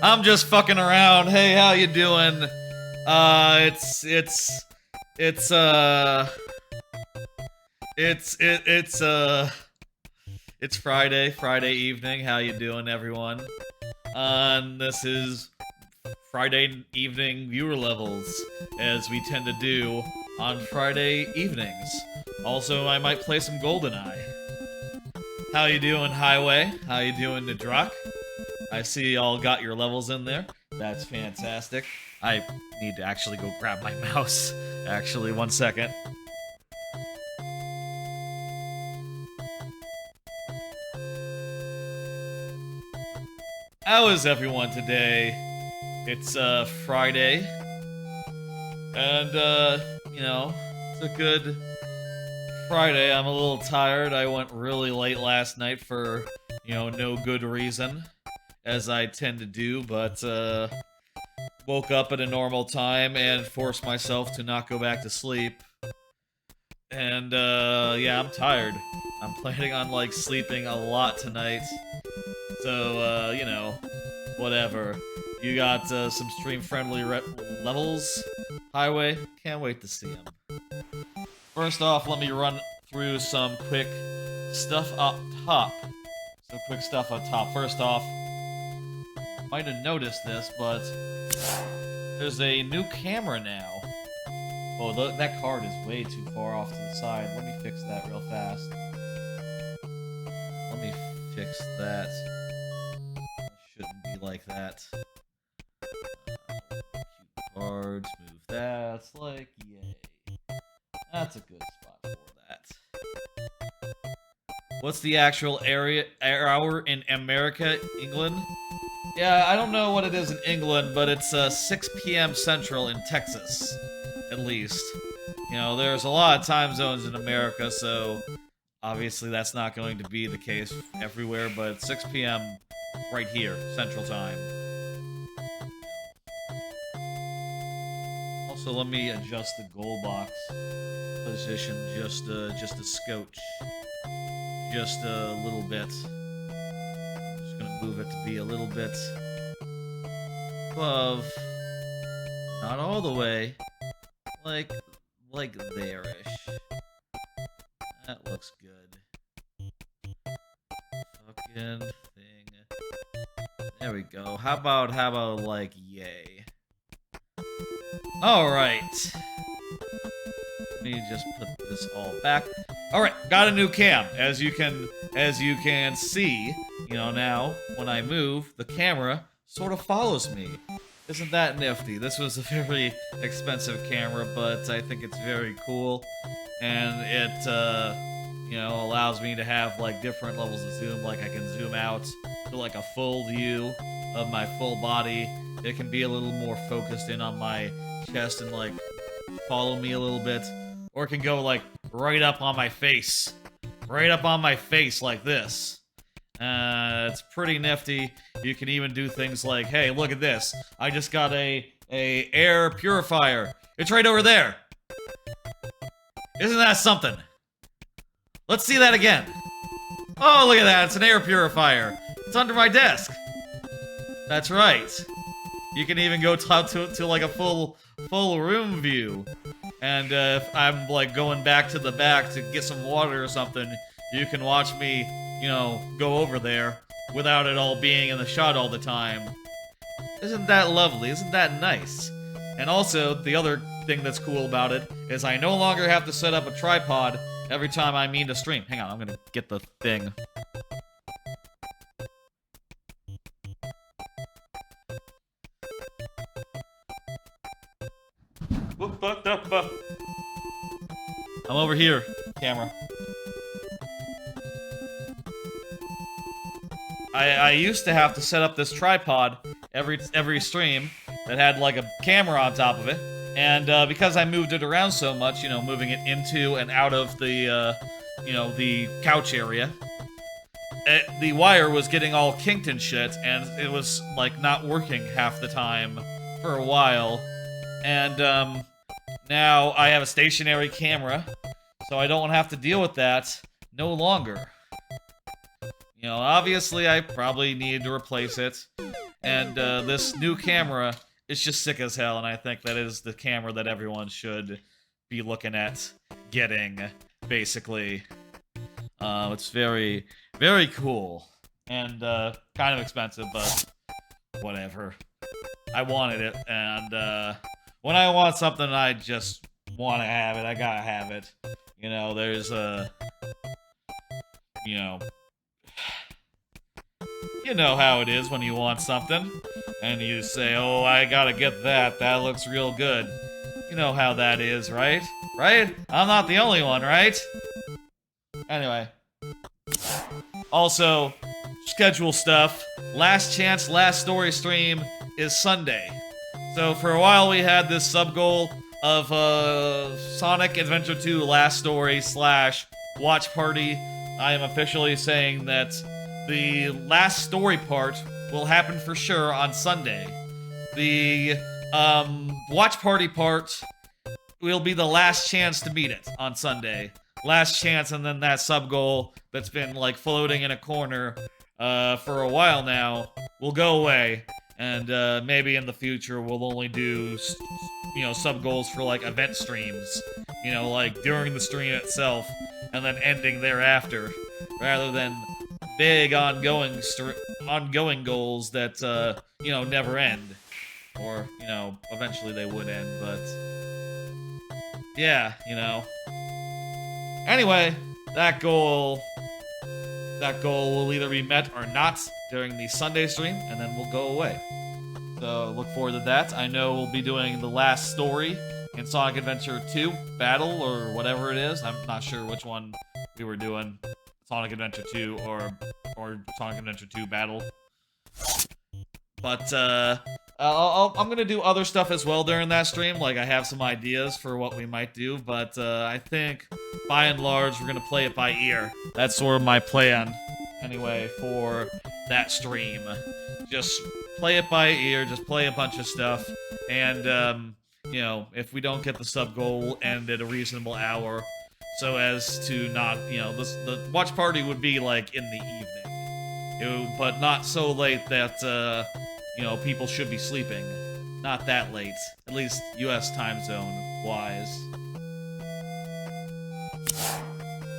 I'm just fucking around. Hey, how you doing? It's Friday evening. How you doing, everyone? And this is Friday evening viewer levels, as we tend to do on Friday evenings. Also, I might play some GoldenEye. How you doing, Highway? How you doing, Nadrak? I see y'all got your levels in there. That's fantastic. I need to actually go grab my mouse. Actually, one second. How is everyone today? It's Friday. And you know, it's a good Friday. I'm a little tired. I went really late last night for, no good reason, as I tend to do, but woke up at a normal time and forced myself to not go back to sleep. And yeah, I'm tired. I'm planning on sleeping a lot tonight. So whatever. You got some stream-friendly levels, Highway? Can't wait to see them. First off, let me run through some quick stuff up top. First off, might have noticed this, but there's a new camera now. Oh, that card is way too far off to the side. Let me fix that real fast. Let me fix that. It shouldn't be like that. Cute cards, move that. Yay. That's a good spot for that. What's the actual hour in America, England? Yeah, I don't know what it is in England, but it's 6 p.m. Central in Texas, at least. There's a lot of time zones in America, so obviously that's not going to be the case everywhere, but it's 6 p.m. right here, Central Time. Also, let me adjust the goal box position just a scotch. Just a little bit. I'm just gonna move it to be a little bit above. Not all the way. Like there-ish. That looks good. Fucking thing. There we go. How about yay? Alright. Let me just put this all back. Alright, got a new cam. As you can see, now, when I move, the camera sort of follows me. Isn't that nifty? This was a very expensive camera, but I think it's very cool. And it, allows me to have, different levels of zoom. I can zoom out to, a full view of my full body. It can be a little more focused in on my chest and, follow me a little bit. Or it can go, right up on my face. Right up on my face like this. It's pretty nifty. You can even do things like, hey, look at this. I just got a air purifier. It's right over there. Isn't that something? Let's see that again. Oh, look at that. It's an air purifier. It's under my desk. That's right. You can even go to a full room view. And if I'm going back to the back to get some water or something, you can watch me, go over there without it all being in the shot all the time. Isn't that lovely? Isn't that nice? And also, the other thing that's cool about it is I no longer have to set up a tripod every time I mean to stream. Hang on, I'm gonna get the thing. I'm over here, camera. I used to have to set up this tripod every stream that had a camera on top of it, and because I moved it around so much, moving it into and out of the the couch area, the wire was getting all kinked and shit, and it was not working half the time for a while, and now I have a stationary camera, so I don't have to deal with that no longer. You know, obviously I probably need to replace it. And this new camera is just sick as hell, and I think that is the camera that everyone should be looking at getting, basically. It's very, very cool. And kind of expensive, but whatever. I wanted it, and when I want something, I just want to have it. I gotta have it. You know, there's you know how it is when you want something, and you say, oh, I gotta get that. That looks real good. You know how that is, right? Right? I'm not the only one, right? Anyway. Also, schedule stuff. Last chance, last story stream is Sunday. So for a while we had this sub-goal of Sonic Adventure 2 Last Story / Watch Party. I am officially saying that the last story part will happen for sure on Sunday. The Watch Party part will be the last chance to meet it on Sunday. Last chance, and then that sub-goal that's been, like, floating in a corner for a while now will go away. And maybe in the future we'll only do, you know, sub-goals for, like, event streams. You know, like, during the stream itself, and then ending thereafter. Rather than big ongoing goals that, you know, never end. Or, you know, eventually they would end, but... yeah, you know. Anyway, that goal will either be met or not during the Sunday stream, and then we'll go away. So look forward to that. I know we'll be doing the last story in Sonic Adventure 2 Battle, or whatever it is. I'm not sure which one we were doing. Sonic Adventure 2 or Sonic Adventure 2 Battle. But I'm gonna do other stuff as well during that stream. Like, I have some ideas for what we might do, but I think by and large we're gonna play it by ear. That's sort of my plan, anyway, for that stream. Just play it by ear. Just play a bunch of stuff, and you know, if we don't get the sub goal, we'll end at a reasonable hour, so as to not, you know, the watch party would be like in the evening, but not so late that you know, people should be sleeping. Not that late. At least US time zone wise.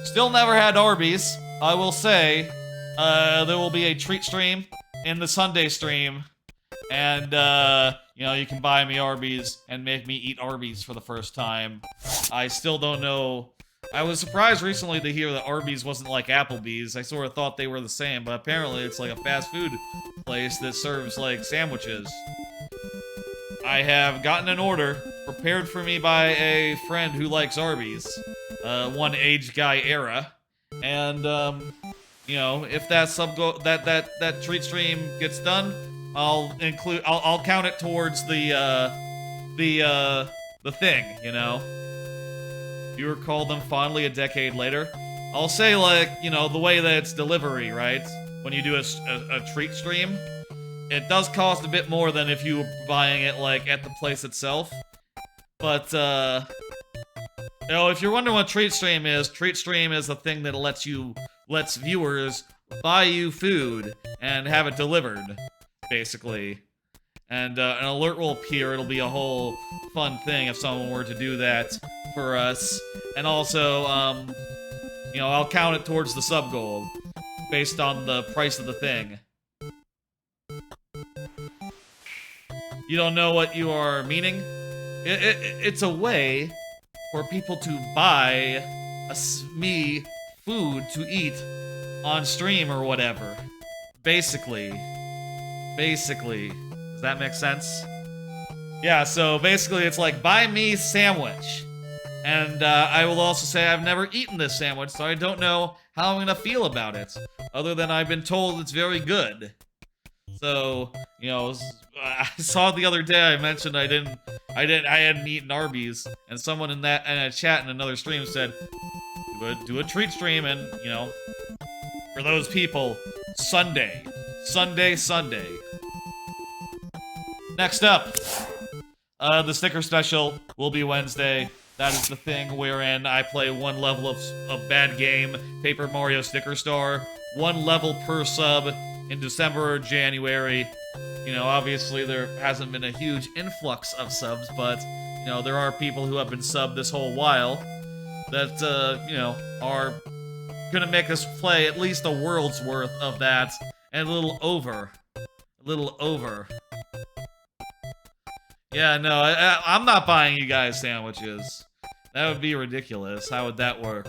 Still never had Arby's. I will say, there will be a treat stream in the Sunday stream. And, you know, you can buy me Arby's and make me eat Arby's for the first time. I still don't know. I was surprised recently to hear that Arby's wasn't like Applebee's. I sort of thought they were the same, but apparently it's like a fast food place that serves, like, sandwiches. I have gotten an order prepared for me by a friend who likes Arby's. One age guy era. And, you know, if that that treat stream gets done, I'll count it towards the thing, you know? You recall them fondly a decade later. I'll say, like, you know, the way that it's delivery, right? When you do a treat stream, it does cost a bit more than if you were buying it, like, at the place itself. But, you know, if you're wondering what treat stream is a thing that lets viewers buy you food and have it delivered, basically. And an alert will appear. It'll be a whole fun thing if someone were to do that for us. And also, you know, I'll count it towards the sub goal based on the price of the thing. You don't know what you are meaning? It's a way for people to buy me food to eat on stream or whatever. Basically. Does that make sense? Yeah, so basically it's like, buy me sandwich. And I will also say I've never eaten this sandwich, so I don't know how I'm gonna feel about it. Other than I've been told it's very good. So, you know, I saw the other day I mentioned I hadn't eaten Arby's, and someone in a chat in another stream said, do a treat stream, and, you know, for those people, Sunday. Next up, the sticker special will be Wednesday. That is the thing wherein I play one level of bad game, Paper Mario Sticker Star, one level per sub in December or January. You know, obviously there hasn't been a huge influx of subs, but, you know, there are people who have been subbed this whole while that, you know, are gonna make us play at least a world's worth of that, and a little over. A little over. Yeah, no, I'm not buying you guys sandwiches. That would be ridiculous. How would that work?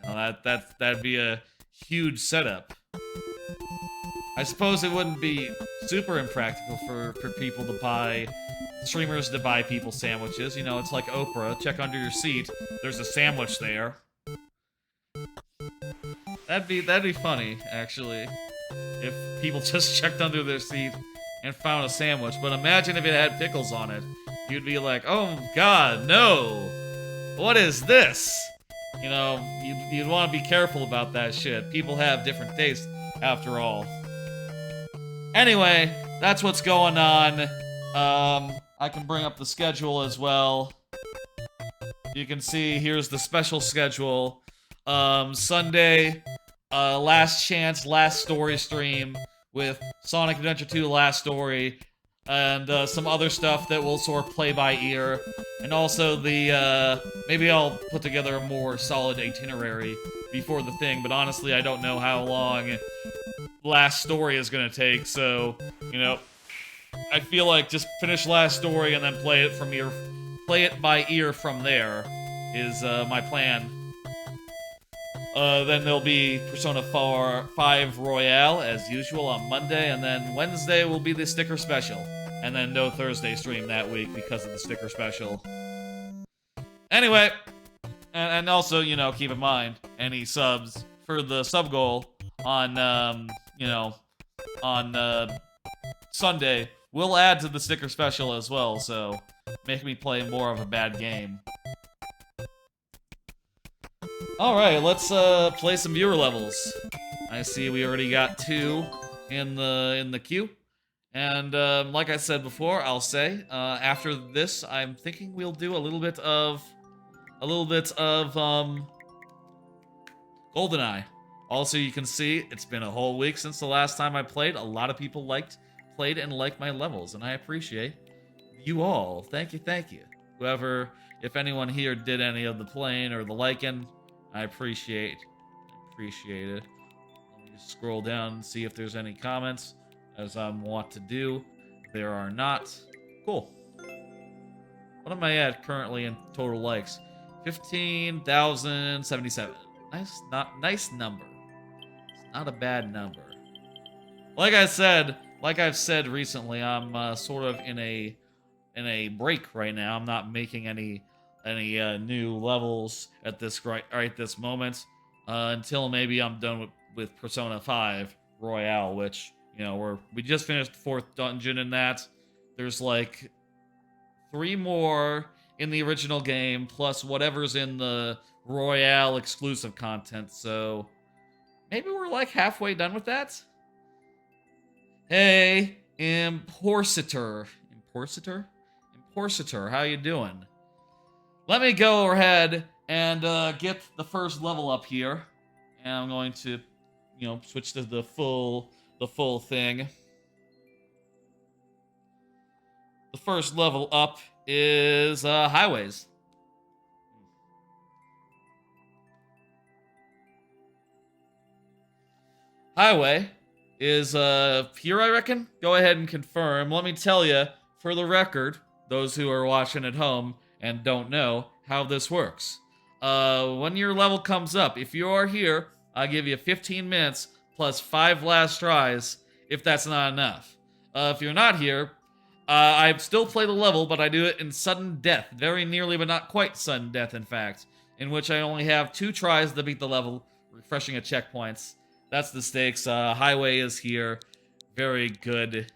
You know, that'd be a huge setup. I suppose it wouldn't be super impractical for people to buy, streamers to buy people sandwiches. You know, it's like Oprah. Check under your seat. There's a sandwich there. That'd be funny, actually, if people just checked under their seat and found a sandwich. But imagine if it had pickles on it. You'd be like, oh god, no! What is this? You know, you'd want to be careful about that shit. People have different tastes, after all. Anyway, that's what's going on. I can bring up the schedule as well. You can see, here's the special schedule. Sunday, Last Chance, Last Story stream with Sonic Adventure 2 Last Story, and some other stuff that will sort of play by ear. And also the, maybe I'll put together a more solid itinerary before the thing, but honestly I don't know how long Last Story is gonna take, so, you know, I feel like just finish Last Story and then play it by ear from there is my plan. Then there'll be Persona 5 Royale, as usual, on Monday, and then Wednesday will be the sticker special. And then no Thursday stream that week because of the sticker special. Anyway, and also, you know, keep in mind, any subs for the sub goal on, you know, on Sunday will add to the sticker special as well, so make me play more of a bad game. Alright, let's play some viewer levels. I see we already got 2 in the queue. And like I said before, I'll say after this, I'm thinking we'll do a little bit of GoldenEye. Also, you can see it's been a whole week since the last time I played. A lot of people played and liked my levels, and I appreciate you all. Thank you, thank you. Whoever, if anyone here did any of the playing or the liking, I appreciate it. Let me scroll down and see if there's any comments, as I'm wont to do. There are not. Cool. What am I at currently in total likes? 15,077. Nice number. It's not a bad number. Like I've said recently, I'm sort of in a break right now. I'm not making any new levels at this this moment until maybe I'm done with Persona 5 Royale, which, you know, we just finished the 4th dungeon in that. There's like 3 more in the original game plus whatever's in the Royale exclusive content, so maybe we're like halfway done with that. Hey, Imporsitor, how you doing? Let me go ahead and get the first level up here, and I'm going to, you know, switch to the full thing. The first level up is highways. Highway is here, I reckon. Go ahead and confirm. Let me tell you, for the record, those who are watching at home and don't know how this works. When your level comes up, if you are here, I'll give you 15 minutes plus 5 last tries, if that's not enough. If you're not here, I still play the level, but I do it in sudden death. Very nearly, but not quite sudden death, in fact. In which I only have 2 tries to beat the level, refreshing at checkpoints. That's the stakes. Highway is here. Very good.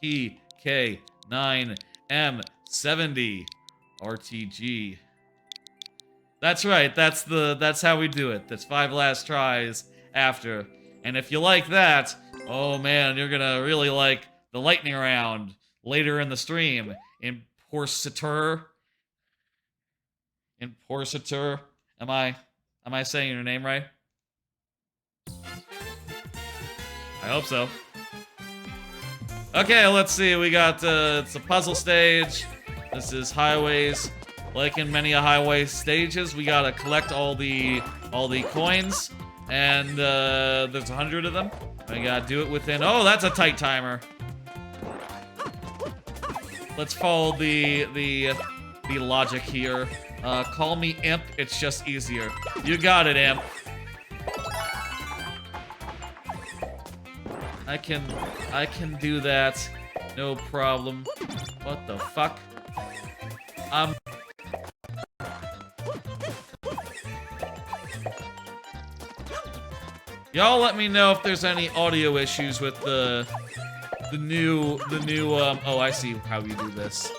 PK9M70 RTG. That's right. That's how we do it. That's 5 last tries after. And if you like that, oh man, you're gonna really like the lightning round later in the stream. Imporsitor. Am I saying your name right? I hope so. Okay, let's see. We got, it's a puzzle stage. This is highways. Like in many highway stages, we gotta collect all the coins. And, there's 100 of them. We gotta do it within... Oh, that's a tight timer. Let's follow the logic here. Call me Imp, it's just easier. You got it, Imp. I can do that. No problem. What the fuck? Y'all let me know if there's any audio issues with the new, oh, I see how you do this.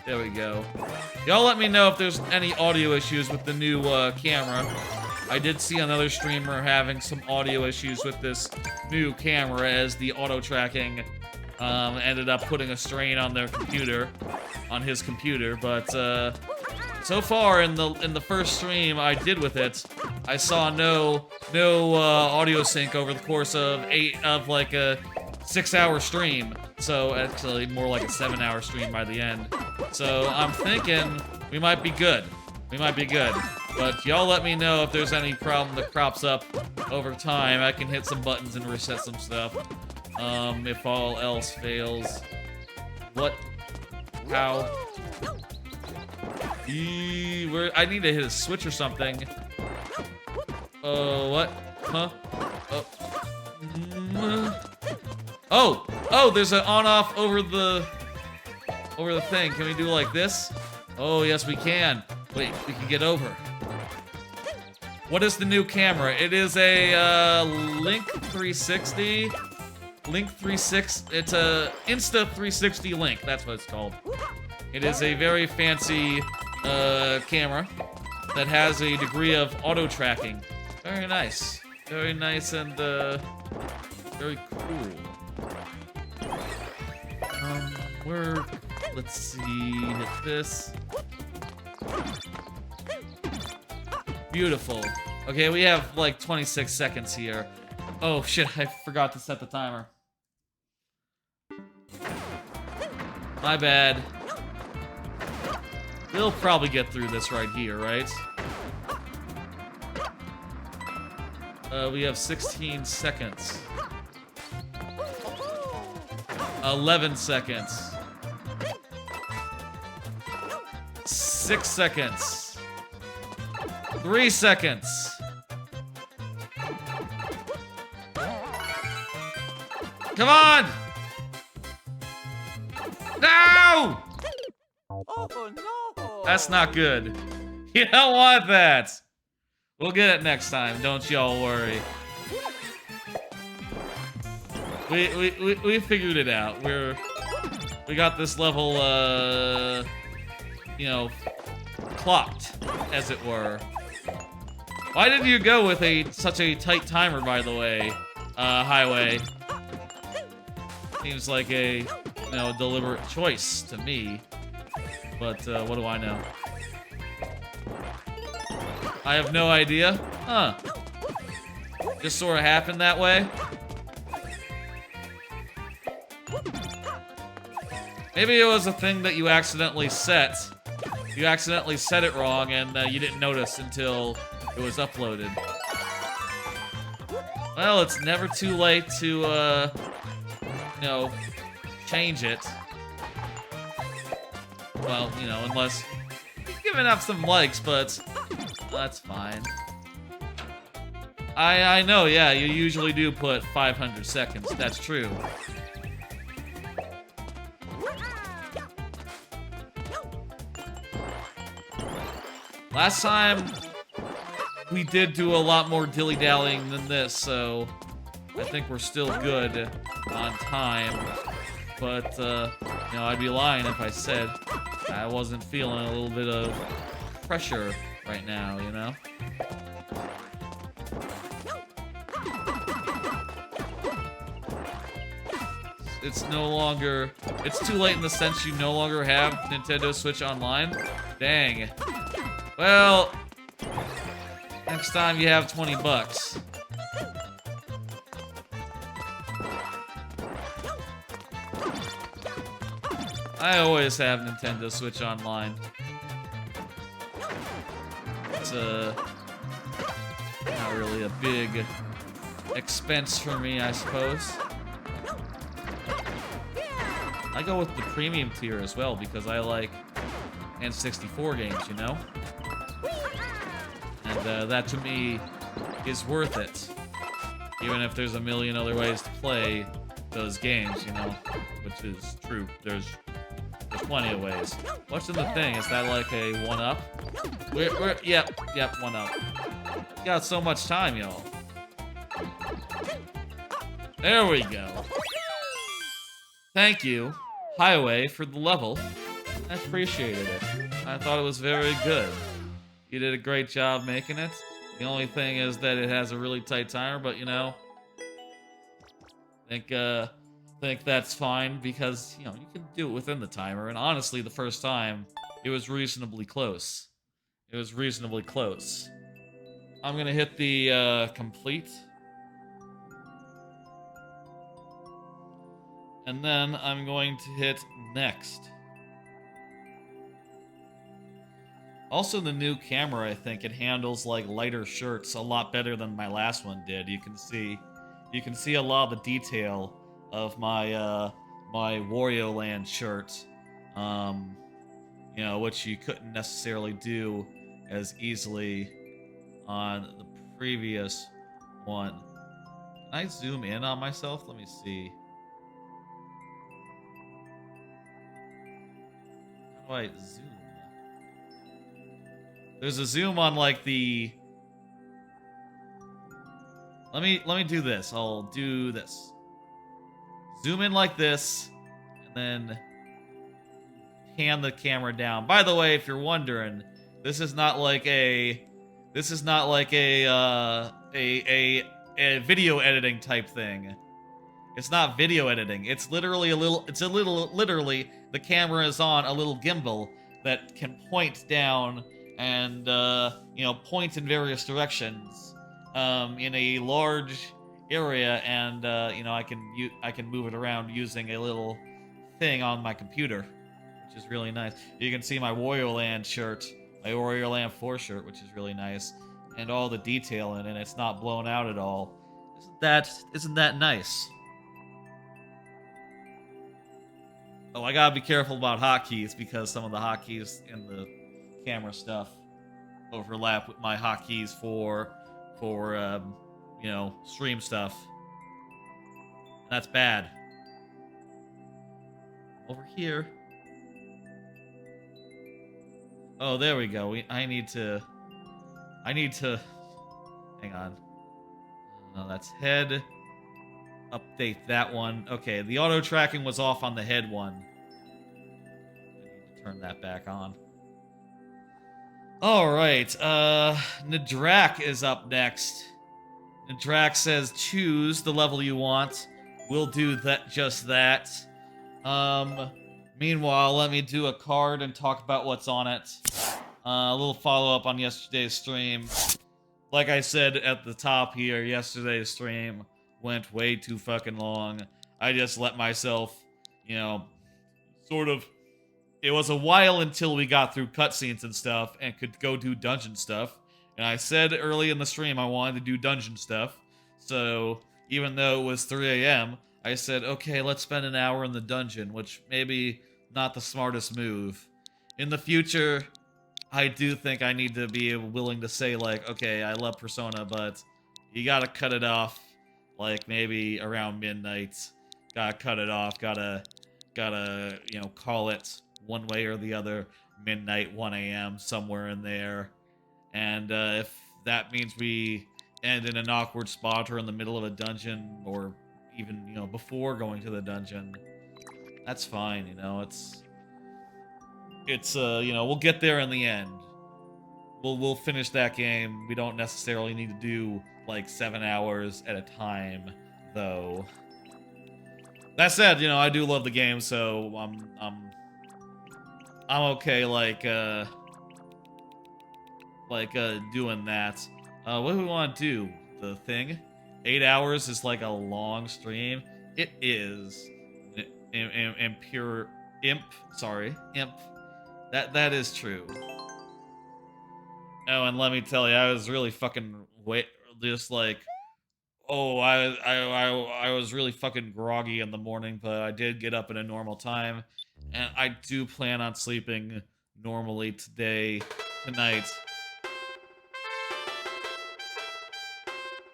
There we go. Y'all let me know if there's any audio issues with the new, camera. I did see another streamer having some audio issues with this new camera as the auto-tracking, ended up putting a strain on their computer, on his computer, but, so far in the first stream I did with it, I saw no audio sync over the course of like a 6-hour stream. So actually more like a 7-hour stream by the end. So I'm thinking we might be good. We might be good. But y'all let me know if there's any problem that crops up over time. I can hit some buttons and reset some stuff. If all else fails. What? How? I need to hit a switch or something. What? Huh? Oh, there's an on-off over the thing. Can we do like this? Oh, yes, we can. Wait, we can get over. What is the new camera? It is a, Link 360. Link 360. It's a Insta 360 Link. That's what it's called. It is a very fancy, camera that has a degree of auto-tracking. Very nice. Very nice and, very cool. Let's see, hit this. Beautiful. Okay, we have like 26 seconds here. Oh shit, I forgot to set the timer. My bad. We'll probably get through this right here, right? We have 16 seconds. 11 seconds. 6 seconds. 3 seconds. Come on! No! Oh no! That's not good. You don't want that. We'll get it next time, don't y'all worry. We figured it out. We got this level, you know, clocked, as it were. Why did you go with such a tight timer, by the way, Highway? Seems like a, you know, deliberate choice to me. But, what do I know? I have no idea. Huh. Just sort of happened that way. Maybe it was a thing that you accidentally set. You accidentally set it wrong and you didn't notice until it was uploaded. Well, it's never too late to, you know, change it. Well, you know, unless you're giving up some likes, but that's fine. I know, yeah, you usually do put 500 seconds. That's true. Last time, we did do a lot more dilly-dallying than this, so I think we're still good on time. But, you know, I'd be lying if I said I wasn't feeling a little bit of pressure right now, you know? It's no longer... It's too late in the sense you no longer have Nintendo Switch Online? Dang. Well, next time you have 20 bucks. I always have Nintendo Switch Online. It's not really a big expense for me, I suppose. I go with the premium tier as well because I like N64 games, you know? And that to me is worth it. Even if there's a million other ways to play those games, you know? Which is true. There's plenty of ways. What's in the thing? Is that like a 1-up? Yep, 1-up. Got so much time, y'all. There we go. Thank you, Highway, for the level. I appreciated it. I thought it was very good. You did a great job making it. The only thing is that it has a really tight timer, but you know, think that's fine because, you know, you can do it within the timer. And honestly, the first time, it was reasonably close. It was reasonably close. I'm gonna hit the complete. And then I'm going to hit next. Also, the new camera, I think it handles like lighter shirts a lot better than my last one did. You can see a lot of the detail of my my Wario Land shirt, you know, which you couldn't necessarily do as easily on the previous one. Can I zoom in on myself? Let me see. How do I zoom? There's a zoom on like the. Let me do this. I'll do this. Zoom in like this, and then pan the camera down. By the way, if you're wondering, this is not like a video editing type thing. It's not video editing. It's literally literally the camera is on a little gimbal that can point down and you know, point in various directions in a large area, and you know, I can move it around using a little thing on my computer, which is really nice. You can see my Wario Land shirt, my Wario Land 4 shirt, which is really nice, and all the detail in it. It's not blown out at all. Isn't that nice? Oh, I gotta be careful about hotkeys because some of the hotkeys in the camera stuff overlap with my hotkeys for you know, stream stuff. That's bad. Over here. Oh, there we go. I need to hang on. No, that's head. Update that one. Okay, the auto tracking was off on the head one. I need to turn that back on. Alright, Nadrak is up next. Nadrak says, choose the level you want. We'll do that, just that. Meanwhile, let me do a card and talk about what's on it. A little follow-up on yesterday's stream. Like I said at the top here, yesterday's stream went way too fucking long. I just let myself, you know, sort of. It was a while until we got through cutscenes and stuff and could go do dungeon stuff. And I said early in the stream I wanted to do dungeon stuff. So even though it was 3 a.m., I said, okay, let's spend an hour in the dungeon, which maybe not the smartest move. In the future, I do think I need to be willing to say, like, okay, I love Persona, but you gotta cut it off, like, maybe around midnight. Gotta cut it off, gotta, you know, call it one way or the other, midnight, 1 a.m., somewhere in there. And if that means we end in an awkward spot or in the middle of a dungeon, or even, you know, before going to the dungeon, that's fine, you know, it's you know, we'll get there in the end. We'll finish that game. We don't necessarily need to do, like, 7 hours at a time, though. That said, you know, I do love the game, so I'm okay, like doing that. What do we want to do? The thing? 8 hours is like a long stream. It is. In Imp. Sorry, imp. That is true. Oh, and let me tell you, I was really fucking just like, oh, I was really fucking groggy in the morning, but I did get up at a normal time, and I do plan on sleeping normally tonight.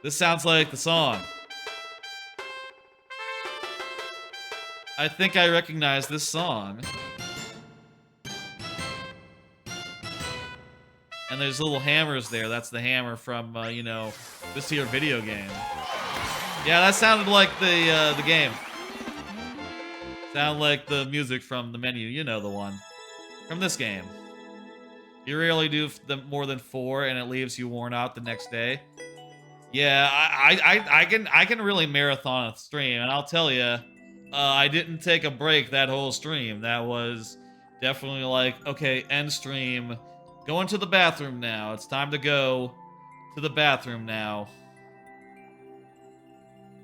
This sounds like the song. I think I recognize this song. And there's little hammers there. That's the hammer from, you know, this here video game. Yeah, that sounded like the game. Sound like the music from the menu. You know the one. From this game. You rarely do more than 4, and it leaves you worn out the next day. Yeah, I can really marathon a stream, and I'll tell you, I didn't take a break that whole stream. That was definitely like, okay, end stream. Going to the bathroom now. It's time to go to the bathroom now.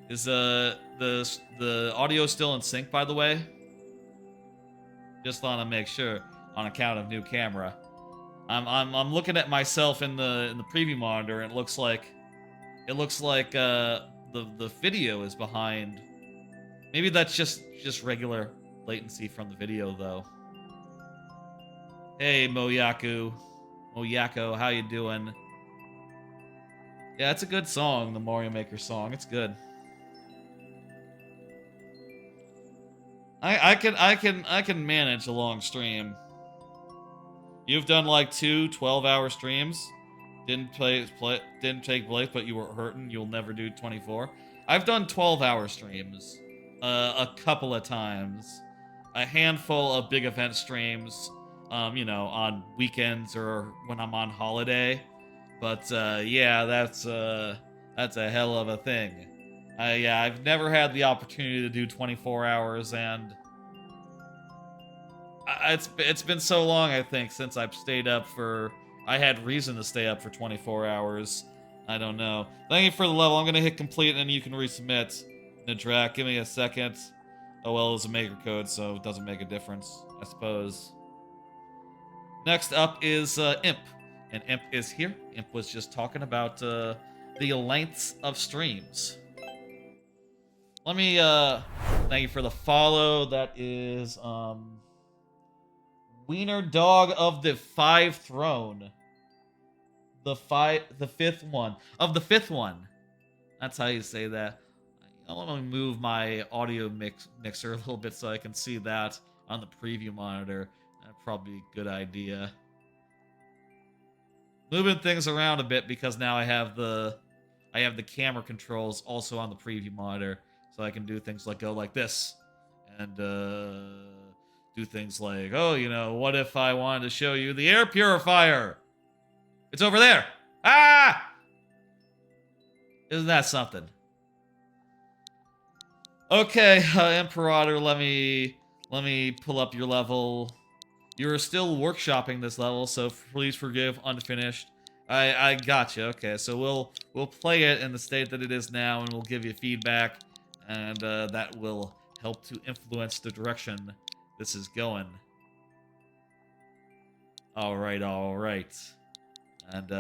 Is the audio still in sync, by the way? Just want to make sure on account of new camera. I'm looking at myself in the preview monitor, and it looks like the video is behind. Maybe that's just regular latency from the video, though. Hey, Moyako, how you doing? Yeah, it's a good song, the Mario Maker song. It's good. I can manage a long stream. You've done like 2 12-hour streams. Didn't take place, but you were hurting. You'll never do 24. I've done 12-hour streams a couple of times. A handful of big event streams, you know, on weekends or when I'm on holiday. But yeah, that's a hell of a thing. Yeah, I've never had the opportunity to do 24 hours, and it's been so long, I think, since I've stayed up for... I had reason to stay up for 24 hours. I don't know. Thank you for the level. I'm going to hit complete, and then you can resubmit. Nidrak, give me a second. Oh, well, it's a maker code, so it doesn't make a difference, I suppose. Next up is Imp. And Imp is here. Imp was just talking about the lengths of streams. Let me, thank you for the follow. That is, Wiener Dog of the 5th Throne. The fifth one. Of the 5th one. That's how you say that. I want to move my audio mixer a little bit so I can see that on the preview monitor. That'd probably be a good idea. Moving things around a bit because now I have the camera controls also on the preview monitor, so I can do things like go like this, and do things like, oh, you know, what if I wanted to show you the air purifier? It's over there. Ah! Isn't that something? Okay, Imperator, let me pull up your level. You're still workshopping this level, so please forgive unfinished. I gotcha. Okay, so we'll play it in the state that it is now, and we'll give you feedback, and that will help to influence the direction this is going. All right. And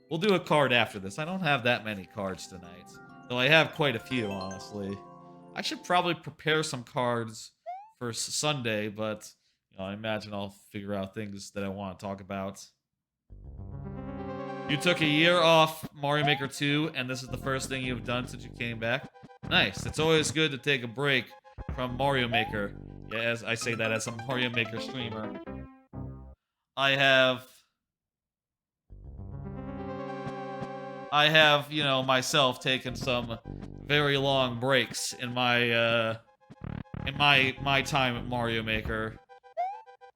we'll do a card after this. I don't have that many cards tonight, though I have quite a few, honestly. I should probably prepare some cards for Sunday, but you know, I imagine I'll figure out things that I want to talk about. You took a year off Mario Maker 2, and this is the first thing you've done since you came back. Nice. It's always good to take a break from Mario Maker. Yeah, as I say that as a Mario Maker streamer. I have, you know, myself taken some very long breaks in my my time at Mario Maker.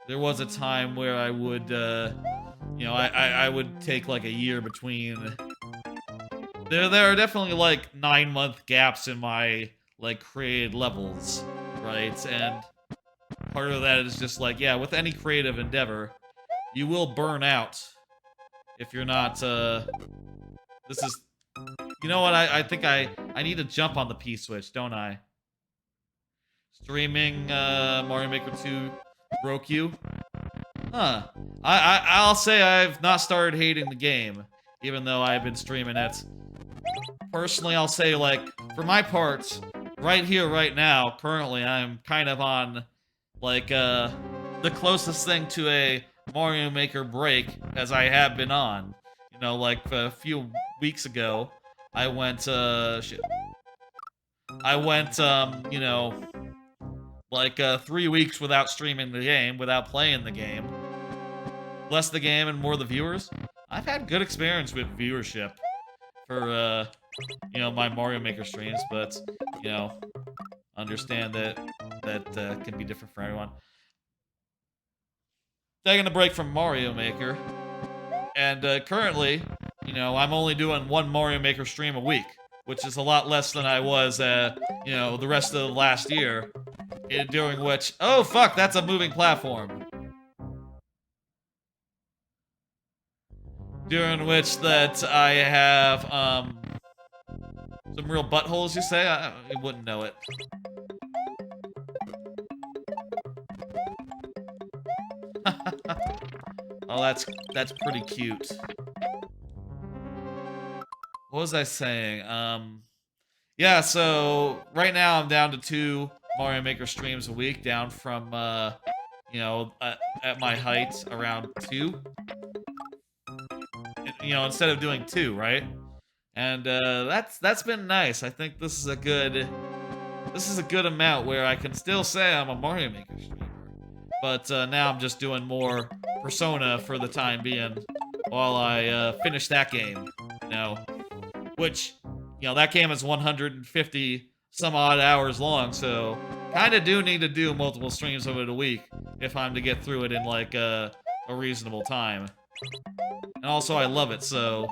There was a time where I would, you know, I would take like a year between. There are definitely like 9-month gaps in my like created levels, right? And part of that is just like, yeah, with any creative endeavor, you will burn out if you're not. This is, you know what? I think I need to jump on the P switch, don't I? streaming Mario Maker 2 broke you? Huh. I'll say I've not started hating the game, even though I've been streaming it. Personally, I'll say, like, for my part, right here, right now, currently, I'm kind of on, like, the closest thing to a Mario Maker break as I have been on. You know, like, a few weeks ago, I went, shit. I went, you know, like, 3 weeks without streaming the game, without playing the game. Less the game and more the viewers. I've had good experience with viewership for, you know, my Mario Maker streams, but, you know, understand that can be different for everyone. Taking a break from Mario Maker, and currently, you know, I'm only doing one Mario Maker stream a week, which is a lot less than I was, you know, the rest of the last year, during which, oh fuck, that's a moving platform. During which that I have, some real buttholes, you say? I wouldn't know it. Oh, that's pretty cute. What was I saying? Yeah, so right now I'm down to 2 Mario Maker streams a week, down from, you know, at my height, around 2. You know, instead of doing 2, right? And that's been nice. I think this is a good amount where I can still say I'm a Mario Maker streamer. But now I'm just doing more Persona for the time being while I finish that game, you know. Which, you know, that game is 150 some odd hours long, so kind of do need to do multiple streams of it a week if I'm to get through it in like a reasonable time. And also I love it, so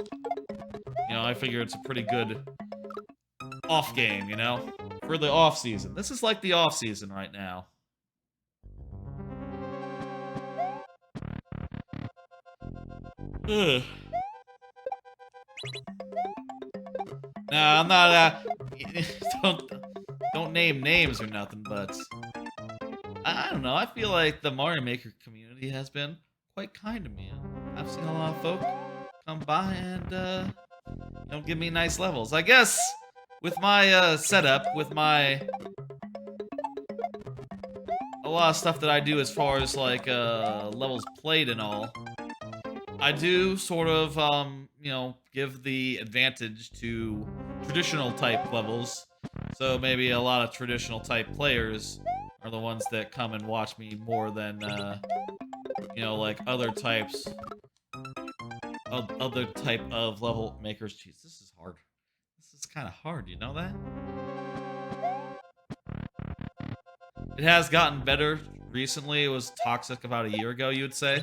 you know, I figure it's a pretty good off game, you know? For the off season. This is like the off season right now. Ugh. Nah, I'm not, don't name names or nothing, but I don't know, I feel like the Mario Maker community has been quite kind to me. I've seen a lot of folk come by and, you know, give me nice levels. I guess, with my, setup, with my... a lot of stuff that I do as far as, like, levels played and all, I do sort of, you know, give the advantage to traditional type levels. So maybe a lot of traditional type players are the ones that come and watch me more than, you know, like other types of other type of level makers. Jeez, this is hard. This is kind of hard, you know that? It has gotten better recently. It was toxic about a year ago, you would say.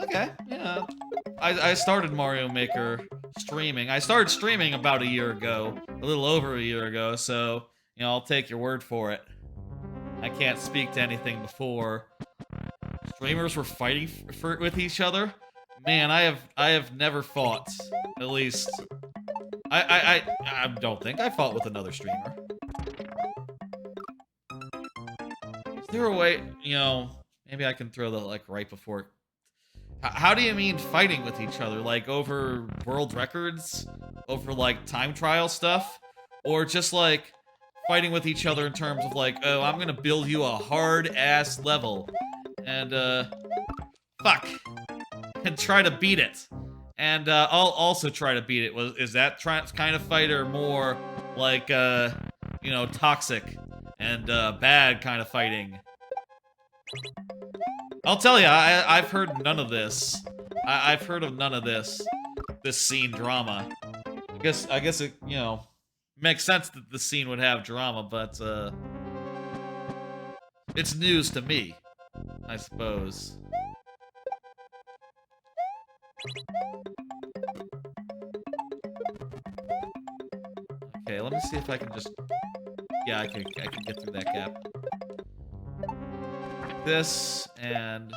Okay, yeah. I started Mario Maker streaming. I started streaming about a year ago, a little over a year ago, so, you know, I'll take your word for it. I can't speak to anything before. Streamers were fighting with each other? Man, I have never fought. At least, I don't think I fought with another streamer. Is there a way, you know, maybe I can throw that, like, right before... How do you mean fighting with each other? Like, over world records? Over, like, time trial stuff? Or just, like, fighting with each other in terms of, like, oh, I'm gonna build you a hard-ass level. And, fuck. And try to beat it. And, I'll also try to beat it. Is that kind of fight or more, like, you know, toxic and, bad kind of fighting? I'll tell you, I've heard none of this. I've heard of none of this scene drama. I guess it, you know, makes sense that the scene would have drama, but, it's news to me, I suppose. Okay, let me see if I can just... Yeah, I can get through that gap. This, and...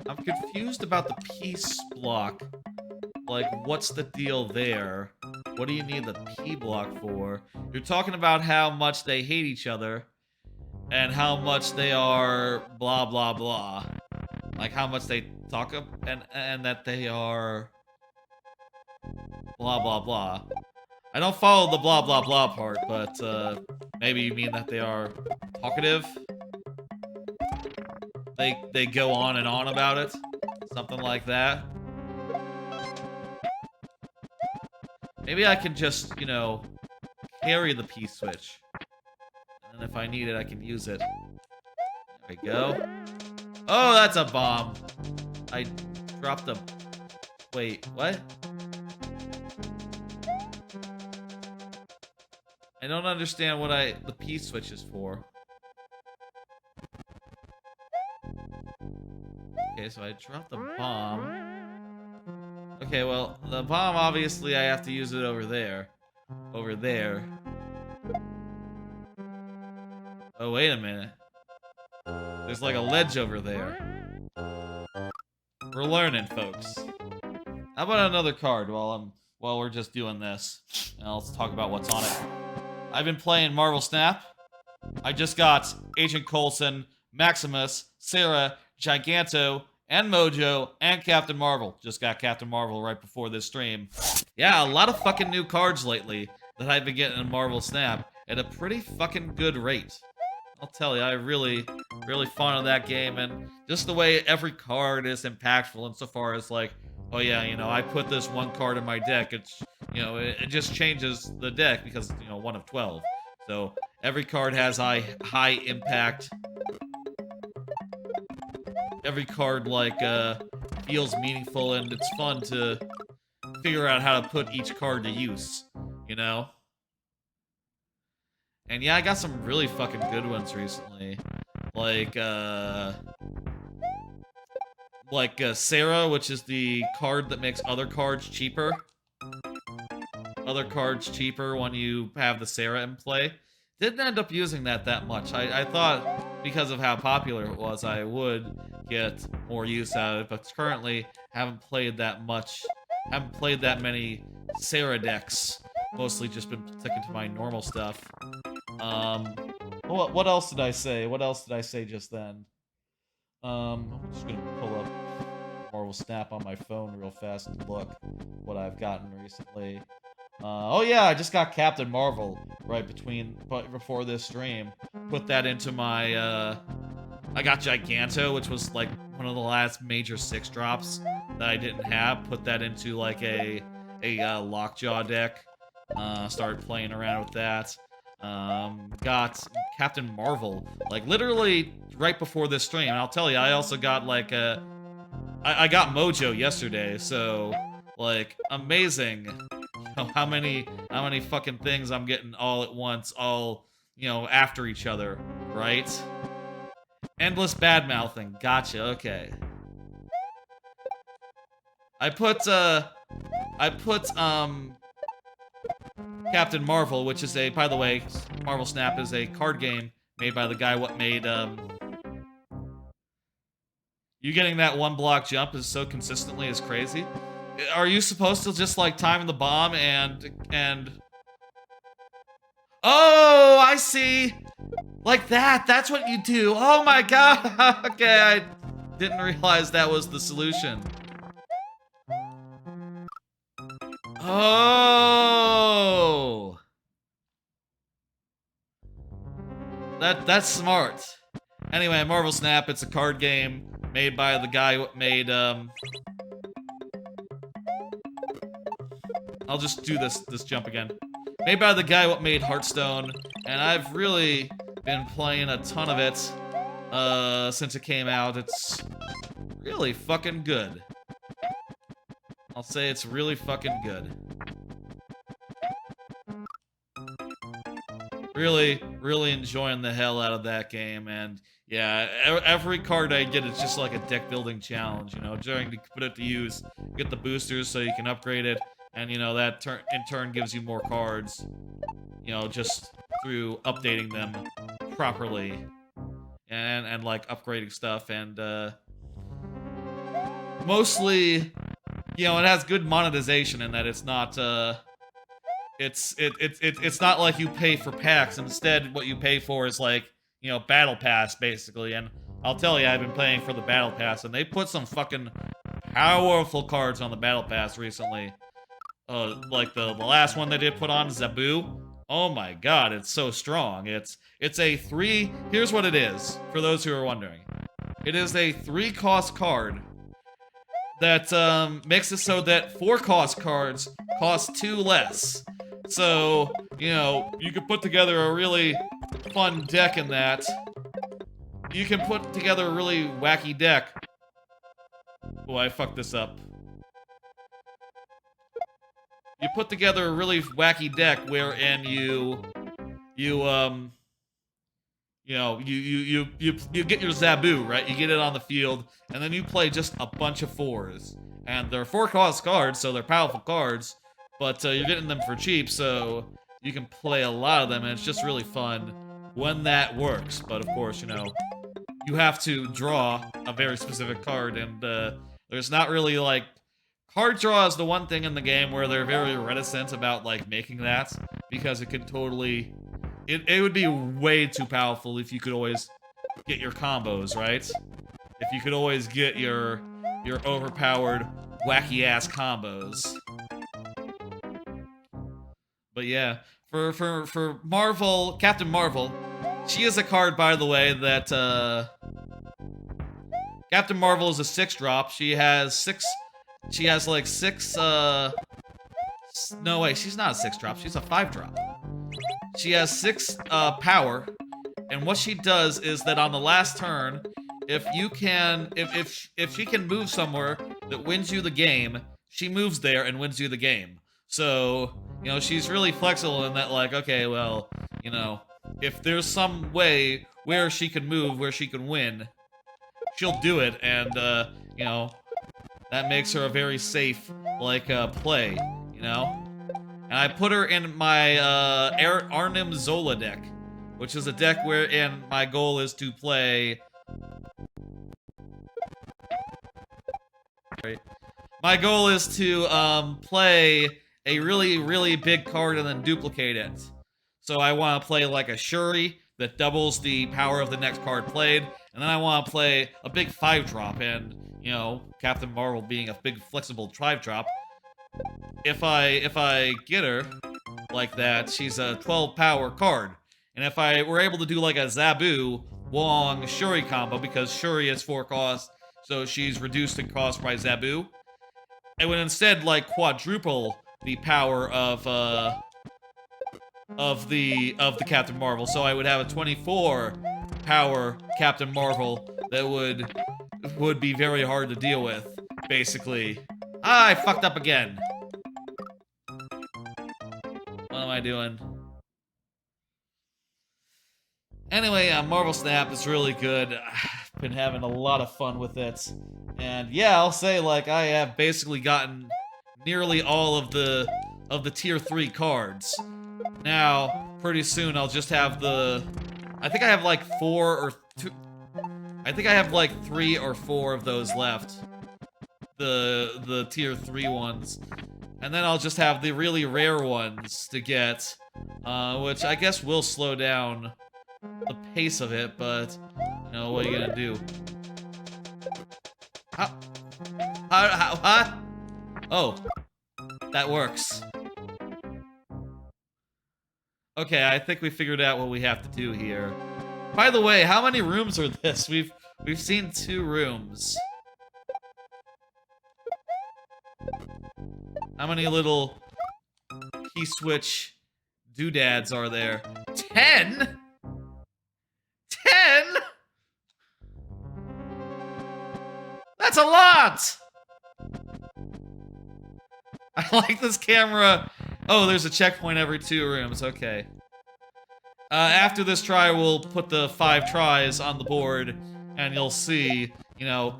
I'm confused about the peace block. Like, what's the deal there? What do you need the P block for? You're talking about how much they hate each other and how much they are blah blah blah. Like how much they talk up and that they are blah blah blah. I don't follow the blah blah blah part, but maybe you mean that they are talkative. They go on and on about it, something like that. Maybe I can just, you know, carry the P switch, and if I need it, I can use it. There we go. Oh, that's a bomb. I dropped a. Wait, what? I don't understand what the P switch is for. Okay, so I dropped the bomb. Okay, well, the bomb, obviously, I have to use it over there. Over there. Oh, wait a minute. There's like a ledge over there. We're learning, folks. How about another card while we're just doing this? And let's talk about what's on it. I've been playing Marvel Snap. I just got Agent Coulson, Maximus, Sarah, Giganto, and Mojo, and Captain Marvel. Just got Captain Marvel right before this stream. Yeah, a lot of fucking new cards lately that I've been getting in Marvel Snap at a pretty fucking good rate. I'll tell you, I really fond of that game, and just the way every card is impactful insofar as like, oh yeah, you know, I put this one card in my deck, it's, you know, it just changes the deck because, you know, 1 of 12. So every card has high impact. Every card, like, feels meaningful, and it's fun to figure out how to put each card to use, you know? And yeah, I got some really fucking good ones recently. Like Sarah, which is the card that makes other cards cheaper. Other cards cheaper when you have the Sarah in play. Didn't end up using that much. I thought because of how popular it was, I would get more use out of it, but currently haven't played that much. Haven't played that many Sarah decks. Mostly just been sticking to my normal stuff. What else did I say? What else did I say just then? I'm just gonna pull up Marvel Snap on my phone real fast and look what I've gotten recently. Oh yeah, I just got Captain Marvel right before this stream. Put that into my, I got Giganto, which was like one of the last major 6 drops that I didn't have. Put that into like a Lockjaw deck. Started playing around with that. Got Captain Marvel, like literally right before this stream. And I'll tell you, I also got like I got Mojo yesterday, so like amazing. You know, how many fucking things I'm getting all at once, all, you know, after each other, right? Endless bad mouthing. Gotcha. Okay. I put Captain Marvel, which is by the way, Marvel Snap is a card game made by the guy what made, you getting that 1 block jump is so consistently is crazy. Are you supposed to just, like, time the bomb and... Oh, I see! Like that, that's what you do. Oh my god! Okay, I didn't realize that was the solution. Oh! That's smart. Anyway, Marvel Snap, it's a card game made by the guy who made, I'll just do this jump again. Made by the guy what made Hearthstone, and I've really been playing a ton of it since it came out. It's really fucking good. I'll say it's really fucking good. Really enjoying the hell out of that game, and yeah, every card I get is just like a deck building challenge, you know, trying to put it to use, get the boosters so you can upgrade it, and you know, that in turn gives you more cards, you know, just through updating them properly, and like upgrading stuff, and mostly, you know, it has good monetization in that it's not it's not like you pay for packs. Instead, what you pay for is like, you know, battle pass basically. And I'll tell you, I've been playing for the battle pass, and they put some fucking powerful cards on the battle pass recently. Like the last one they did put on, Zabu. Oh my god, it's so strong. It's a 3. Here's what it is for those who are wondering. It is a 3-cost card that makes it so that 4-cost cards cost 2 less. So, you know, you could put together a really fun deck in that. You can put together a really wacky deck. Oh, I fucked this up. You put together a really wacky deck wherein you get your Zabu, right? You get it on the field, and then you play just a bunch of 4s. And they're 4-cost cards, so they're powerful cards, but you're getting them for cheap, so you can play a lot of them, and it's just really fun when that works. But of course, you know, you have to draw a very specific card, and there's not really, like... Card draw is the one thing in the game where they're very reticent about, like, making that, because it could totally... It would be way too powerful if you could always get your combos, right? If you could always get your overpowered, wacky-ass combos. But yeah, for Marvel, Captain Marvel, she is a card, by the way, that, Captain Marvel is a 6-drop. She has 6... She has like 6, no wait, she's not a 6-drop, she's a 5-drop. She has 6, power, and what she does is that on the last turn, if she can move somewhere that wins you the game, she moves there and wins you the game. So, you know, she's really flexible in that, like, okay, well, you know, if there's some way where she can move, where she can win, she'll do it, and, you know, that makes her a very safe, like, play, you know? And I put her in my, Arnim Zola deck, which is a deck wherein my goal is to play... Right. My goal is to, play a really, really big card and then duplicate it. So I want to play, like, a Shuri that doubles the power of the next card played, and then I want to play a big 5-drop, and... You know, Captain Marvel being a big flexible 5-drop. If I get her like that, she's a 12-power card. And if I were able to do like a Zabu Wong Shuri combo, because Shuri is 4 cost, so she's reduced in cost by Zabu, I would instead like quadruple the power of the Captain Marvel. So I would have a 24 power Captain Marvel that would be very hard to deal with, basically. Ah, I fucked up again. What am I doing? Anyway, Marvel Snap is really good. I've been having a lot of fun with it. And yeah, I'll say, like, I have basically gotten nearly all of the tier 3 cards. Now, pretty soon I'll just have I think I have like 4 or 2... I think I have like 3 or 4 of those left. The tier 3 ones. And then I'll just have the really rare ones to get. Which I guess will slow down the pace of it, but... You know, what are you gonna do? How? Oh. That works. Okay, I think we figured out what we have to do here. By the way, how many rooms are this? We've seen 2 rooms. How many little key switch doodads are there? 10? 10? That's a lot! I like this camera. Oh, there's a checkpoint every 2 rooms. Okay. After this try, we'll put the 5 tries on the board, and you'll see, you know,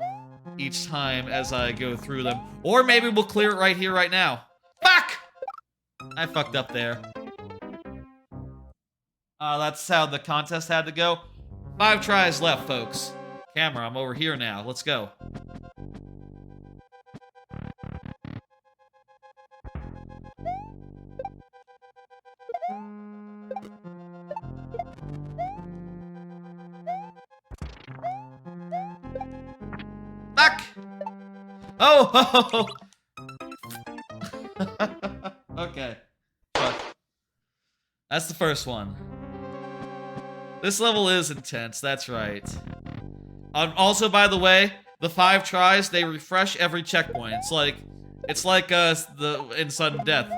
each time as I go through them. Or maybe we'll clear it right here, right now. Fuck! I fucked up there. That's how the contest had to go. 5 tries left, folks. Camera, I'm over here now. Let's go. Oh! Okay. Fuck. That's the first one. This level is intense, that's right. Also, by the way, the 5 tries, they refresh every checkpoint. It's like in sudden death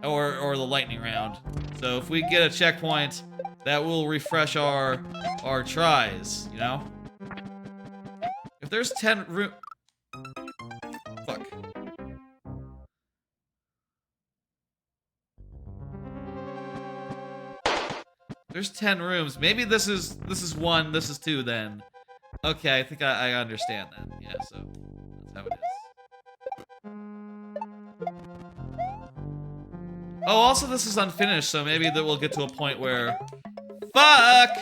or the lightning round. So if we get a checkpoint, that will refresh our tries, you know? If there's 10 room... Fuck. There's 10 rooms. Maybe this is 1, this is 2 then. Okay, I think I understand that. Yeah, so that's how it is. Oh, also this is unfinished, so maybe that we'll get to a point where... Fuck!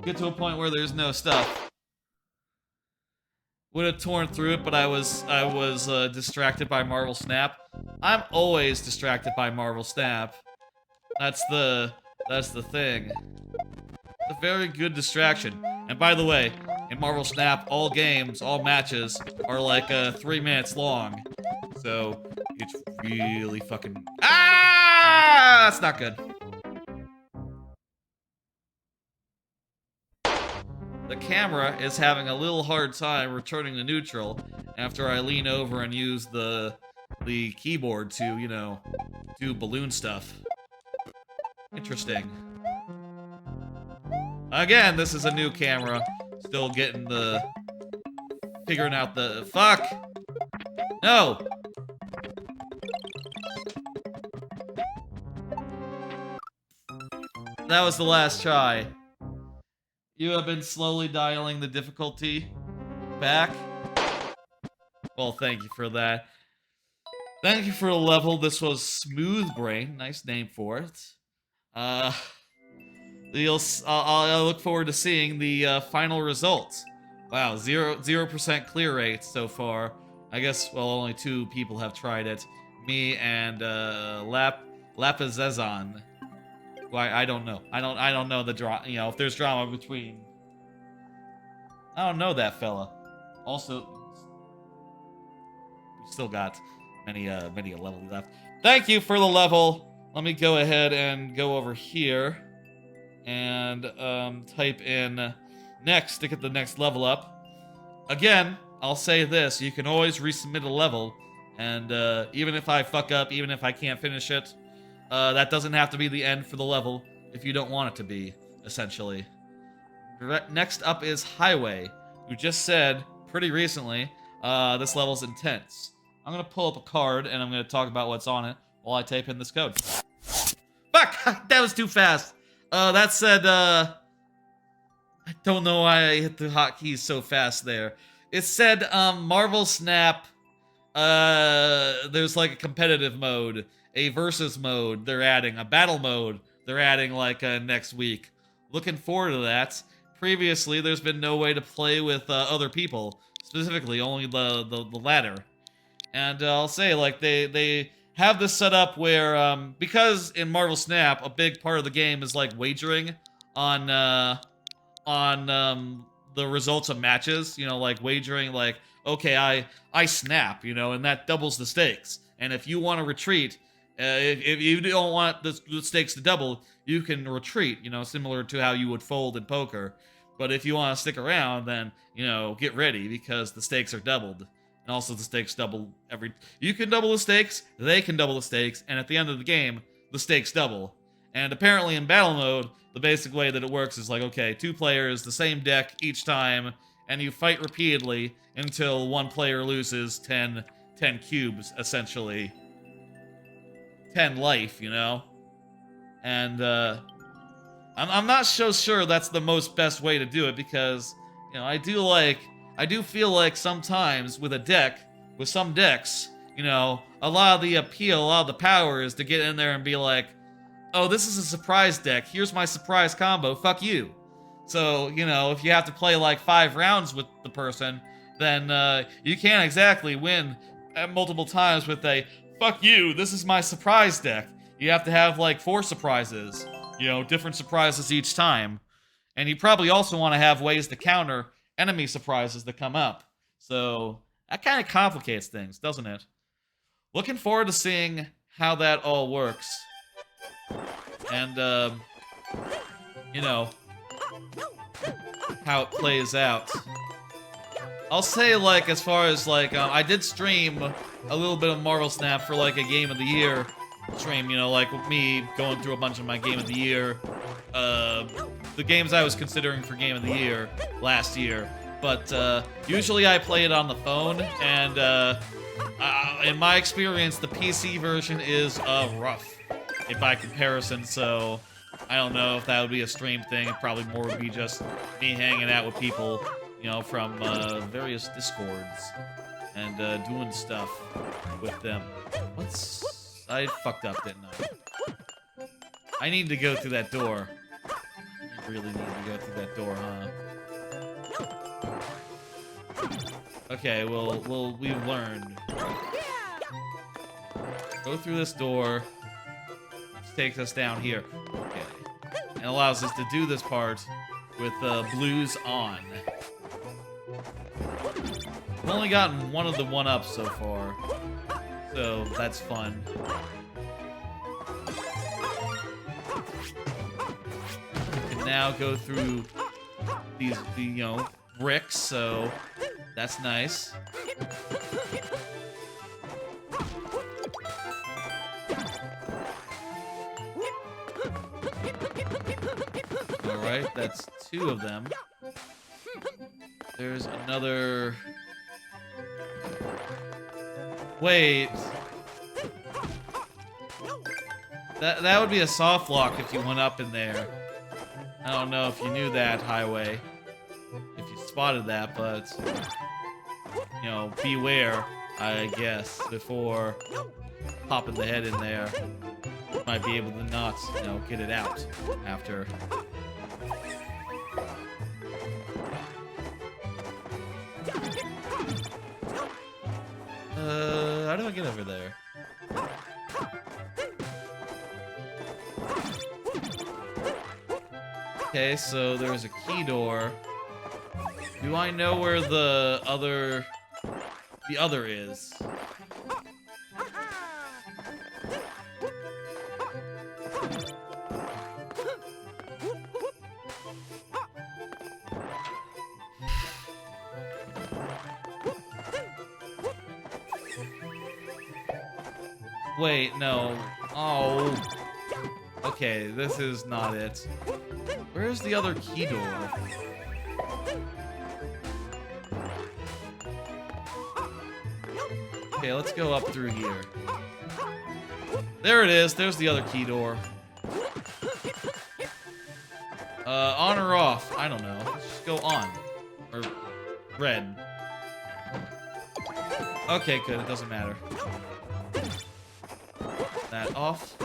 Get to a point where there's no stuff. Would have torn through it, but I was distracted by Marvel Snap. I'm always distracted by Marvel Snap. That's the thing. It's a very good distraction. And by the way, in Marvel Snap, all games, all matches are like 3 minutes long. So it's really fucking that's not good. The camera is having a little hard time returning to neutral after I lean over and use the keyboard to, you know, do balloon stuff. Interesting. Again, this is a new camera. Still getting figuring out the... Fuck! No! That was the last try. You have been slowly dialing the difficulty back. Well, thank you for that. Thank you for the level. This was Smooth Brain. Nice name for it. I'll look forward to seeing the final results. Wow, 0% clear rate so far. I guess, well, only 2 people have tried it. Me and Lapazezon. Why, I don't know. I don't know the you know, if there's drama between. I don't know that fella. Also, we still got many a level left. Thank you for the level. Let me go ahead and go over here and type in next to get the next level up. Again, I'll say this: you can always resubmit a level, and even if I fuck up, even if I can't finish it. That doesn't have to be the end for the level if you don't want it to be, essentially. Next up is Highway, who just said, pretty recently, this level's intense. I'm going to pull up a card, and I'm going to talk about what's on it while I type in this code. Fuck! That was too fast! That said, I don't know why I hit the hotkeys so fast there. It said, Marvel Snap, there's like a competitive mode. A versus mode they're adding, a battle mode they're adding like next week. Looking forward to that. Previously, there's been no way to play with other people, specifically only the ladder. And I'll say, like, they have this set up where because in Marvel Snap, a big part of the game is like wagering on the results of matches. You know, like wagering, like, okay, I snap, you know, and that doubles the stakes. And if you want to retreat. If you don't want the stakes to double, you can retreat, you know, similar to how you would fold in poker. But if you want to stick around, then, you know, get ready, because the stakes are doubled. And also the stakes double You can double the stakes, they can double the stakes, and at the end of the game, the stakes double. And apparently in battle mode, the basic way that it works is like, okay, 2 players, the same deck each time, and you fight repeatedly until 1 player loses 10 cubes, essentially. 10 life, you know? And, I'm not so sure that's the best way to do it, because, you know, I do feel like sometimes with some decks, you know, a lot of the appeal, a lot of the power is to get in there and be like, oh, this is a surprise deck, here's my surprise combo, fuck you. So, you know, if you have to play like 5 rounds with the person, then, you can't exactly win multiple times with a, fuck you, this is my surprise deck. You have to have like 4 surprises, you know, different surprises each time. And you probably also want to have ways to counter enemy surprises that come up. So that kind of complicates things, doesn't it? Looking forward to seeing how that all works. And, you know, how it plays out. I'll say, like, as far as, like, I did stream a little bit of Marvel Snap for, like, a Game of the Year stream, you know, like, with me going through a bunch of my Game of the Year, the games I was considering for Game of the Year last year. But, usually I play it on the phone, and, in my experience, the PC version is, rough, by comparison, so I don't know if that would be a stream thing. It probably more would be just me hanging out with people, you know, from various Discords and doing stuff with them. I fucked up, didn't I? I need to go through that door. I really need to go through that door, huh? Okay, well, we've learned. Go through this door. This takes us down here. Okay. And allows us to do this part with blues on. I've only gotten one of the 1-ups so far, so that's fun. We can now go through these, you know, bricks, so that's nice. Alright, that's 2 of them. There's another... Wait. That would be a soft lock if you went up in there. I don't know if you knew that, Highway. If you spotted that, but... You know, beware, I guess, before popping the head in there. You might be able to not, you know, get it out after. How do I get over there? Okay, so there's a key door. Do I know where the other is? Wait, no. Oh. Okay, this is not it. Where's the other key door? Okay, let's go up through here. There it is. There's the other key door. On or off? I don't know. Let's just go on. Or red. Okay, good. It doesn't matter. That off.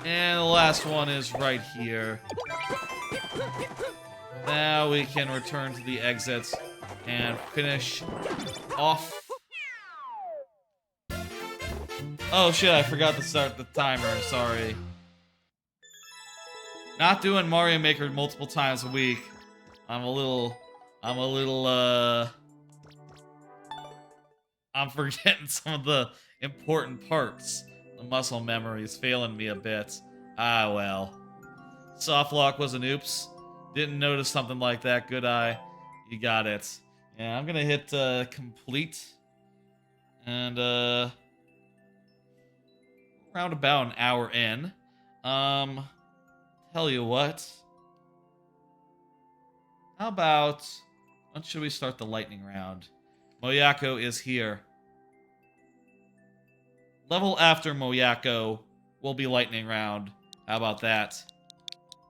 And the last one is right here. Now we can return to the exits and finish off. Oh shit, I forgot to start the timer, sorry. Not doing Mario Maker multiple times a week. I'm forgetting some of the important parts. The muscle memory is failing me a bit. Ah, well. Soft lock was an oops. Didn't notice something like that. Good eye. You got it. Yeah, I'm gonna hit complete. And around about an hour in. Tell you what. How about... When should we start the lightning round? Moyako is here. Level after Moyako will be lightning round. How about that?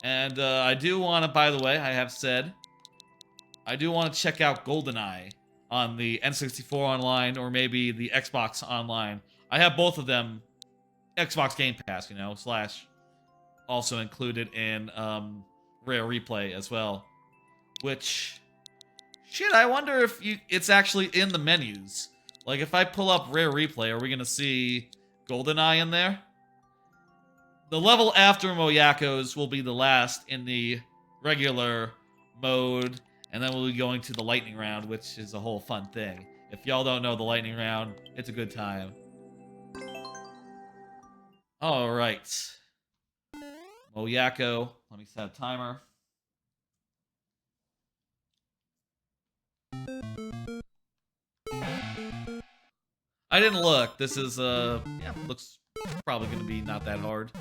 And I do want to, by the way, I have said, I do want to check out GoldenEye on the N64 Online or maybe the Xbox Online. I have both of them, Xbox Game Pass, you know, / also included in Rare Replay as well. Which, shit, I wonder if it's actually in the menus. Like, if I pull up Rare Replay, are we gonna see Goldeneye in there? The level after Moyako's will be the last in the regular mode, and then we'll be going to the lightning round, which is a whole fun thing. If y'all don't know the lightning round, it's a good time. Alright. Moyako. Let me set a timer. I didn't look. This is, yeah, looks probably gonna be not that hard.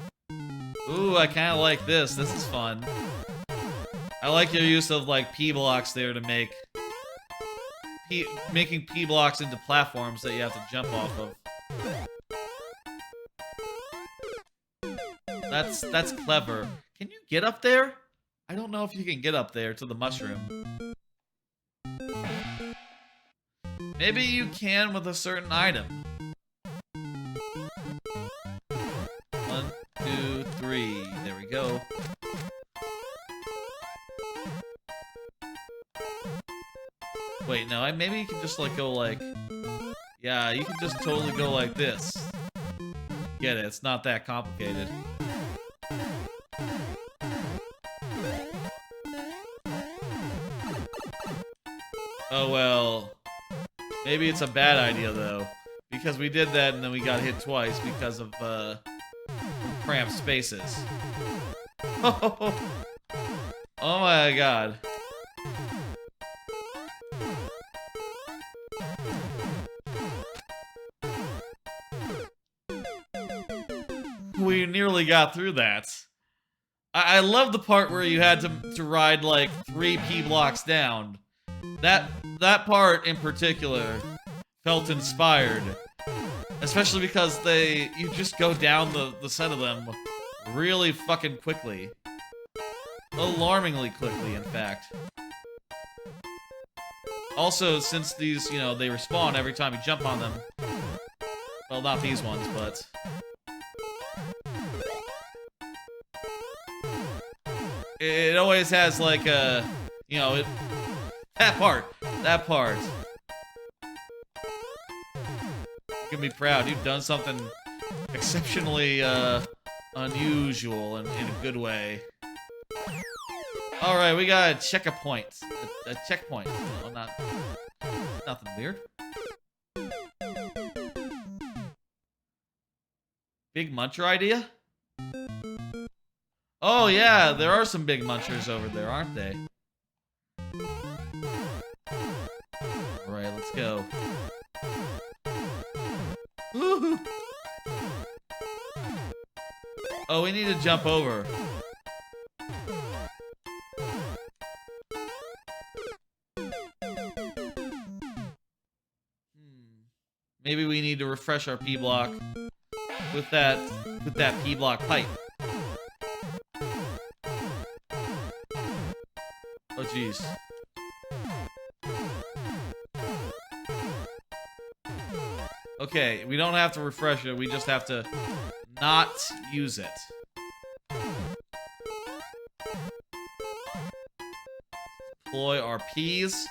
Ooh, I kind of like this. This is fun. I like your use of, like, P-blocks there to make... making P-blocks into platforms that you have to jump off of. That's clever. Can you get up there? I don't know if you can get up there to the mushroom. Maybe you can with a certain item. 1, 2, 3. There we go. Wait, no, maybe you can just, like, go, like... Yeah, you can just totally go like this. Get it, it's not that complicated. Oh, well... Maybe it's a bad idea, though. Because we did that and then we got hit twice because of, cramped spaces. Oh my god. We nearly got through that. I love the part where you had to ride, like, 3 P-blocks down. That part in particular felt inspired, especially because you just go down the set of them really fucking quickly, alarmingly quickly, in fact. Also, since these, you know, they respawn every time you jump on them. Well, not these ones, but it always has like a, you know, that part. You can be proud. You've done something exceptionally unusual in a good way. All right, we got a checkpoint. A checkpoint. No, nothing weird. Big muncher idea? Oh yeah, there are some big munchers over there, aren't they? Alright, let's go. Woohoo! Oh, we need to jump over. Maybe we need to refresh our P-block with that P-block pipe. Oh jeez. Okay, we don't have to refresh it, we just have to not use it. Deploy our Ps.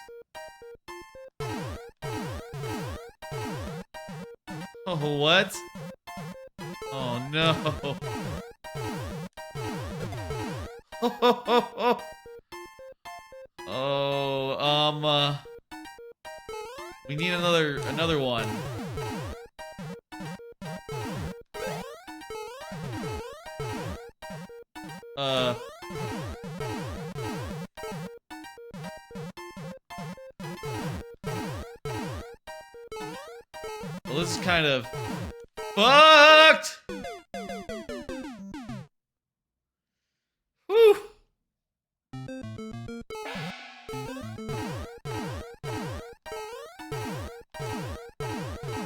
Oh, what? Oh, no. Oh, we need another one. Well, this is kind of fucked. Whew.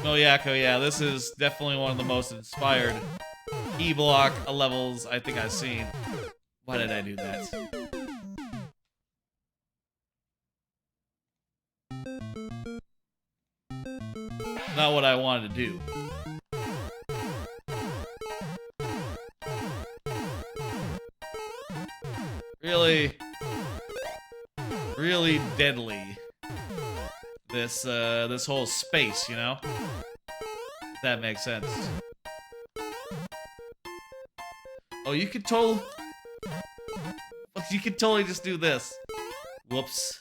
Moyako, yeah, this is definitely one of the most inspired E-block levels I think I've seen. Why did I do that? Not what I wanted to do. Really deadly. this whole space, you know? If that makes sense. Oh, you could totally just do this. Whoops.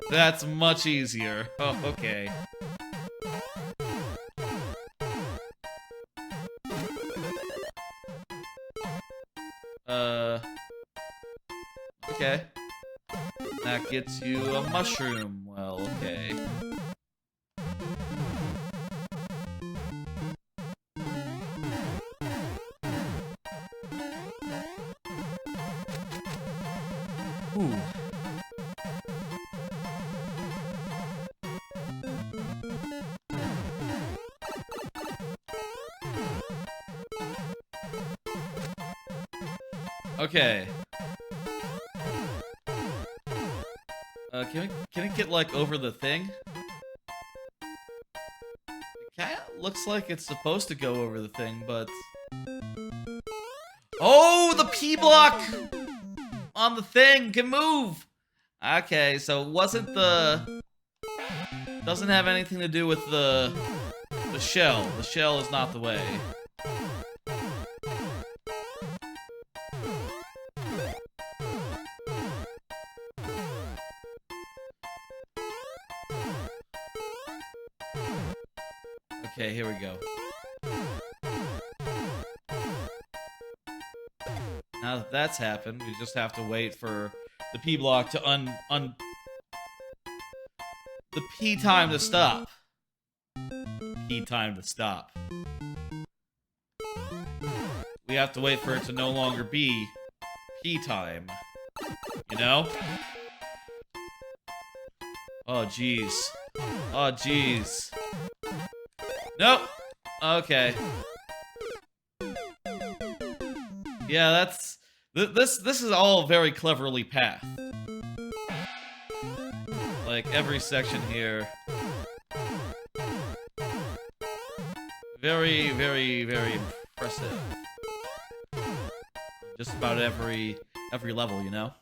That's much easier. Oh, okay. Okay. That gets you a mushroom. Well, okay. Ooh. Okay. Can it get, like, over the thing? It kinda looks like it's supposed to go over the thing, but... Oh, the P block on the thing can move! Okay, so it wasn't the... Doesn't have anything to do with the shell. The shell is not the way. Okay, here we go. Now that that's happened, we just have to wait for the P block to the P time to stop. P time to stop. We have to wait for it to no longer be P time. You know? Oh, jeez. Oh, jeez. Nope. Okay. Yeah, that's... This is all very cleverly pathed. Like, every section here. Very, very, very impressive. Just about every level, you know?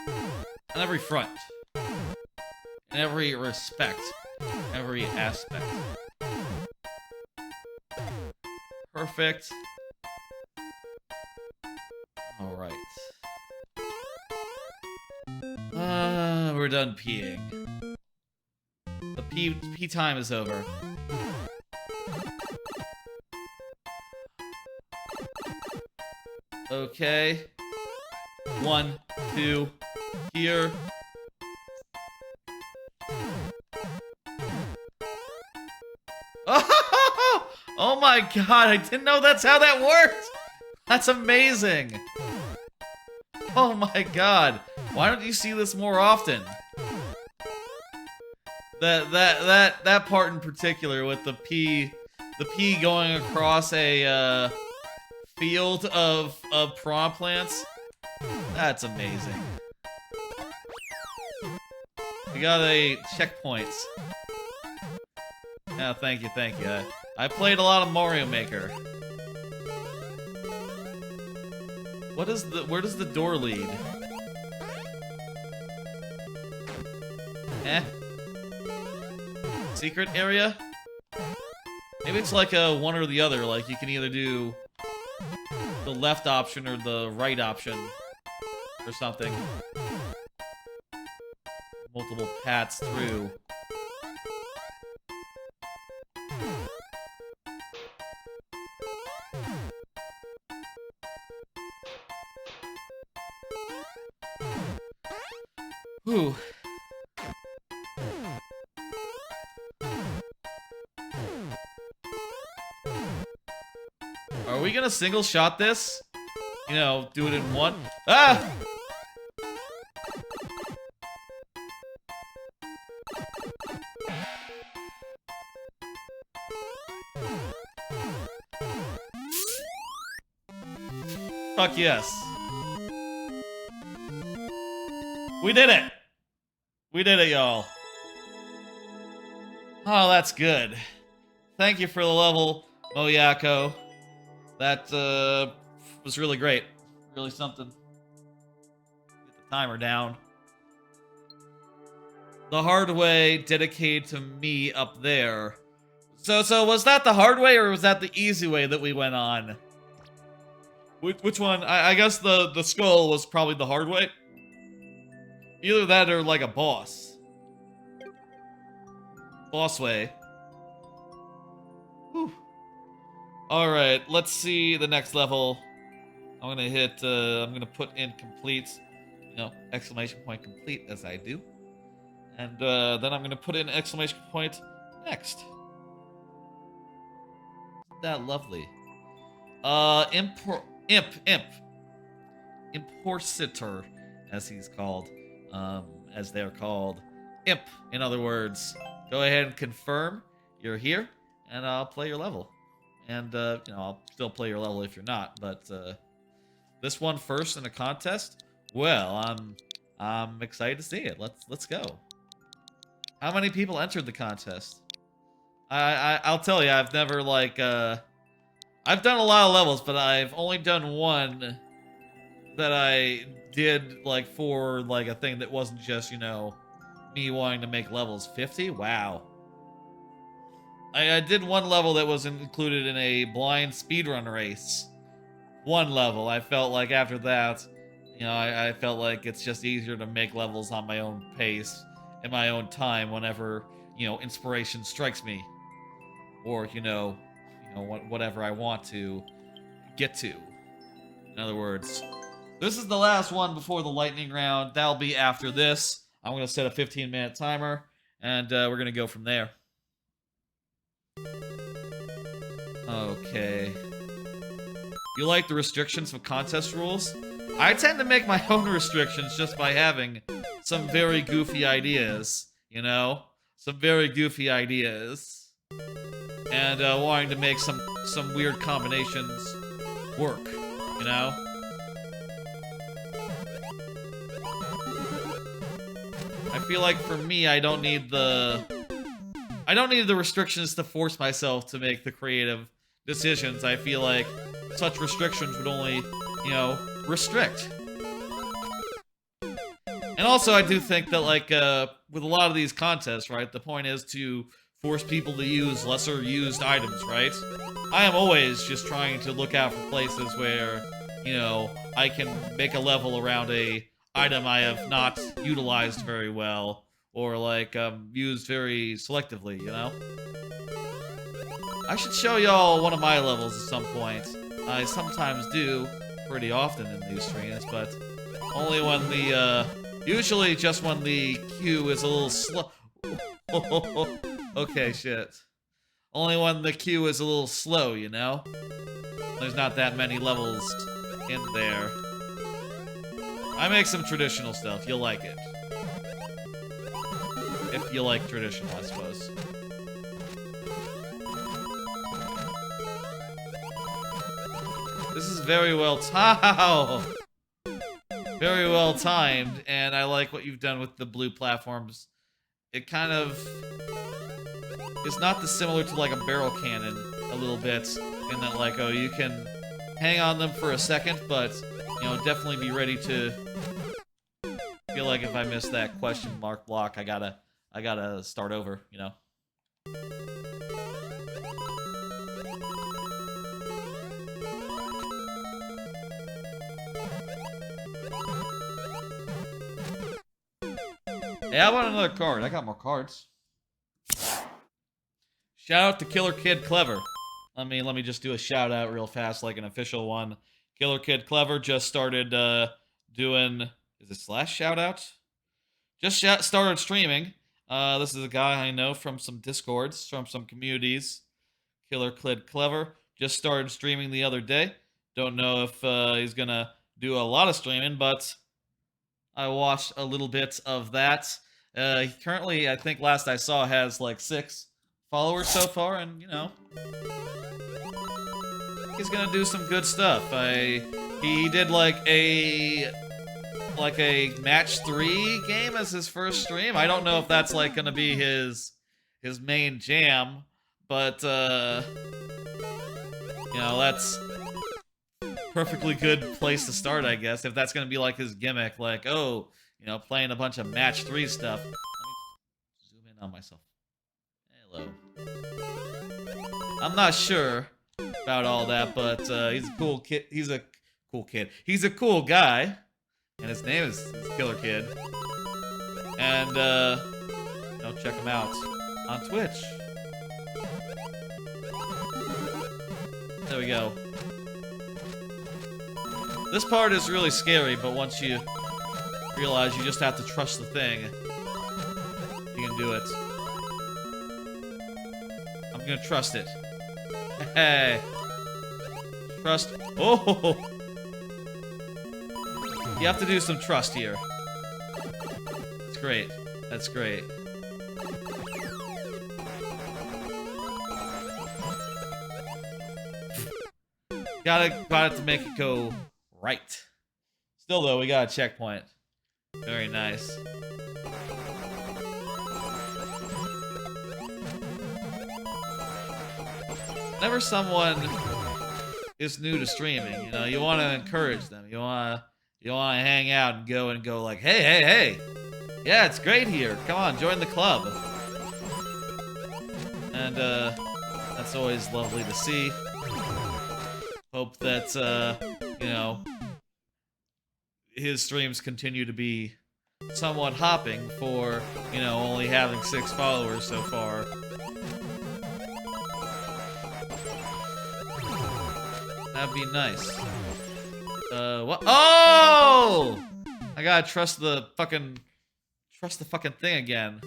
On every front. In every respect. Every aspect. Perfect. Alright. We're done peeing. The pee time is over. Okay. 1, 2, here. Oh my god, I didn't know that's how that worked! That's amazing! Oh my god, why don't you see this more often? That part in particular with the P going across a field of prawn plants, that's amazing. We got a checkpoints. Yeah, thank you, thank you. I played a lot of Mario Maker. Where does the door lead? Eh? Secret area? Maybe it's like a one or the other, like you can either do the left option or the right option or something. Multiple paths through. Whew. Are we gonna single shot this? You know, do it in one? Ah! Fuck yes. We did it! We did it, y'all. Oh, that's good. Thank you for the level, Moyako. That, was really great. Really something. timer down. The hard way dedicated to me up there. So was that the hard way or was that the easy way that we went on? Which one? I guess the skull was probably the hard way. Either that or like a boss. Boss way. Whew. Alright, let's see the next level. I'm gonna hit, I'm gonna put in complete, you know, exclamation point complete as I do. And then I'm gonna put in exclamation point next. Isn't that lovely? Impositor, as he's called, as they're called. Imp, in other words. Go ahead and confirm you're here, and I'll play your level. And, you know, I'll still play your level if you're not, but, this one first in a contest? Well, I'm excited to see it. Let's go. How many people entered the contest? I'll tell you, I've never, like, I've done a lot of levels, but I've only done one that I did, like, for, like, a thing that wasn't just, you know, me wanting to make levels. 50? Wow. I did one level that was included in a blind speedrun race. One level. I felt like after that, you know, I felt like it's just easier to make levels on my own pace, in my own time, whenever, you know, inspiration strikes me. Or, you know, whatever I want to get to. In other words, this is the last one before the lightning round. That'll be after this. I'm going to set a 15-minute timer, and we're going to go from there. Okay. You like the restrictions of contest rules? I tend to make my own restrictions just by having some very goofy ideas, you know? Some very goofy ideas. And wanting to make some weird combinations work, you know? I feel like for me, I don't need the restrictions to force myself to make the creative decisions. I feel like such restrictions would only, you know, restrict. And also, I do think that, like, with a lot of these contests, right, the point is to force people to use lesser used items, right? I am always just trying to look out for places where, you know, I can make a level around a item I have not utilized very well, or, like, used very selectively, you know? I should show y'all one of my levels at some point. I sometimes do, pretty often in these streams, but only when the, usually just when the queue is a little slow. Okay, shit. Only when the queue is a little slow, you know? There's not that many levels in there. I make some traditional stuff, you'll like it. If you like traditional, I suppose. This is very well very well timed, and I like what you've done with the blue platforms. It kind of is not dissimilar to like a barrel cannon a little bit, in that like, oh, you can hang on them for a second, but, you know, definitely be ready to feel like if I miss that question mark block, I gotta start over, you know? Hey, I want another card. I got more cards. Shout out to Killer Kid Clever. Let me just do a shout out real fast, like an official one. Killer Kid Clever just started doing, is it slash shout out? Just started streaming. This is a guy I know from some Discords, from some communities. Killer Kid Clever just started streaming the other day. Don't know if he's gonna do a lot of streaming, but I watched a little bit of that. He currently, I think last I saw, has like 6 followers so far, and you know, he's gonna do some good stuff. He did like a match 3 game as his first stream. I don't know if that's like gonna be his main jam, but you know, perfectly good place to start, I guess, if that's gonna be like his gimmick, like, oh, you know, playing a bunch of match 3 stuff. Let me zoom in on myself. Hello. I'm not sure about all that, but he's a cool kid. He's a cool kid. He's a cool guy, and his name is Killer Kid. And you know, check him out on Twitch. There we go. This part is really scary, but once you realize you just have to trust the thing, you can do it. I'm gonna trust it. Hey. Trust. Oh! You have to do some trust here. That's great. That's great. Got it to make it go right. Still though, we got a checkpoint. Very nice. Whenever someone is new to streaming, you know, you want to encourage them. You want to hang out and go like, hey. Yeah, it's great here. Come on, join the club. And that's always lovely to see. Hope that you know, his streams continue to be somewhat hopping for, you know, only having 6 followers so far. That'd be nice. What? Oh! I gotta trust the fucking thing again.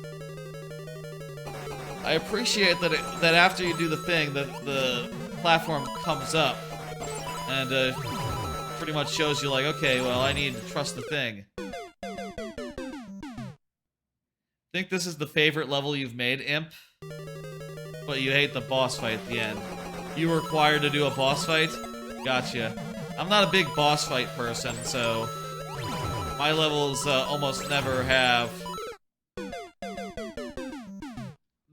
I appreciate that after you do the thing, the platform comes up and pretty much shows you like, okay, well, I need to trust the thing. Think this is the favorite level you've made, Imp? But you hate the boss fight at the end. You were required to do a boss fight? Gotcha. I'm not a big boss fight person, so my levels almost never have.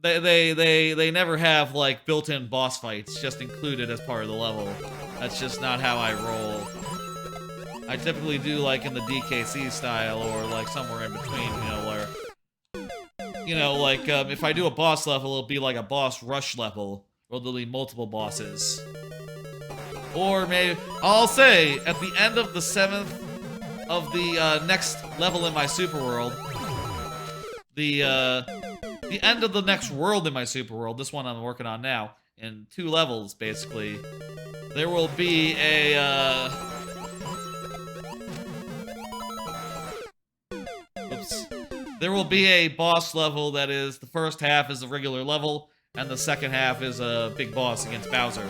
They never have like built-in boss fights just included as part of the level. That's just not how I roll. I typically do like in the DKC style or like somewhere in between, you know, where, you know, like if I do a boss level, it'll be like a boss rush level where there'll be multiple bosses. Or maybe, I'll say, at the end of the 7th of the next level in my super world, the end of the next world in my super world, this one I'm working on now, in 2 levels, basically, there will be a, there will be a boss level that is, the first half is a regular level, and the second half is a big boss against Bowser.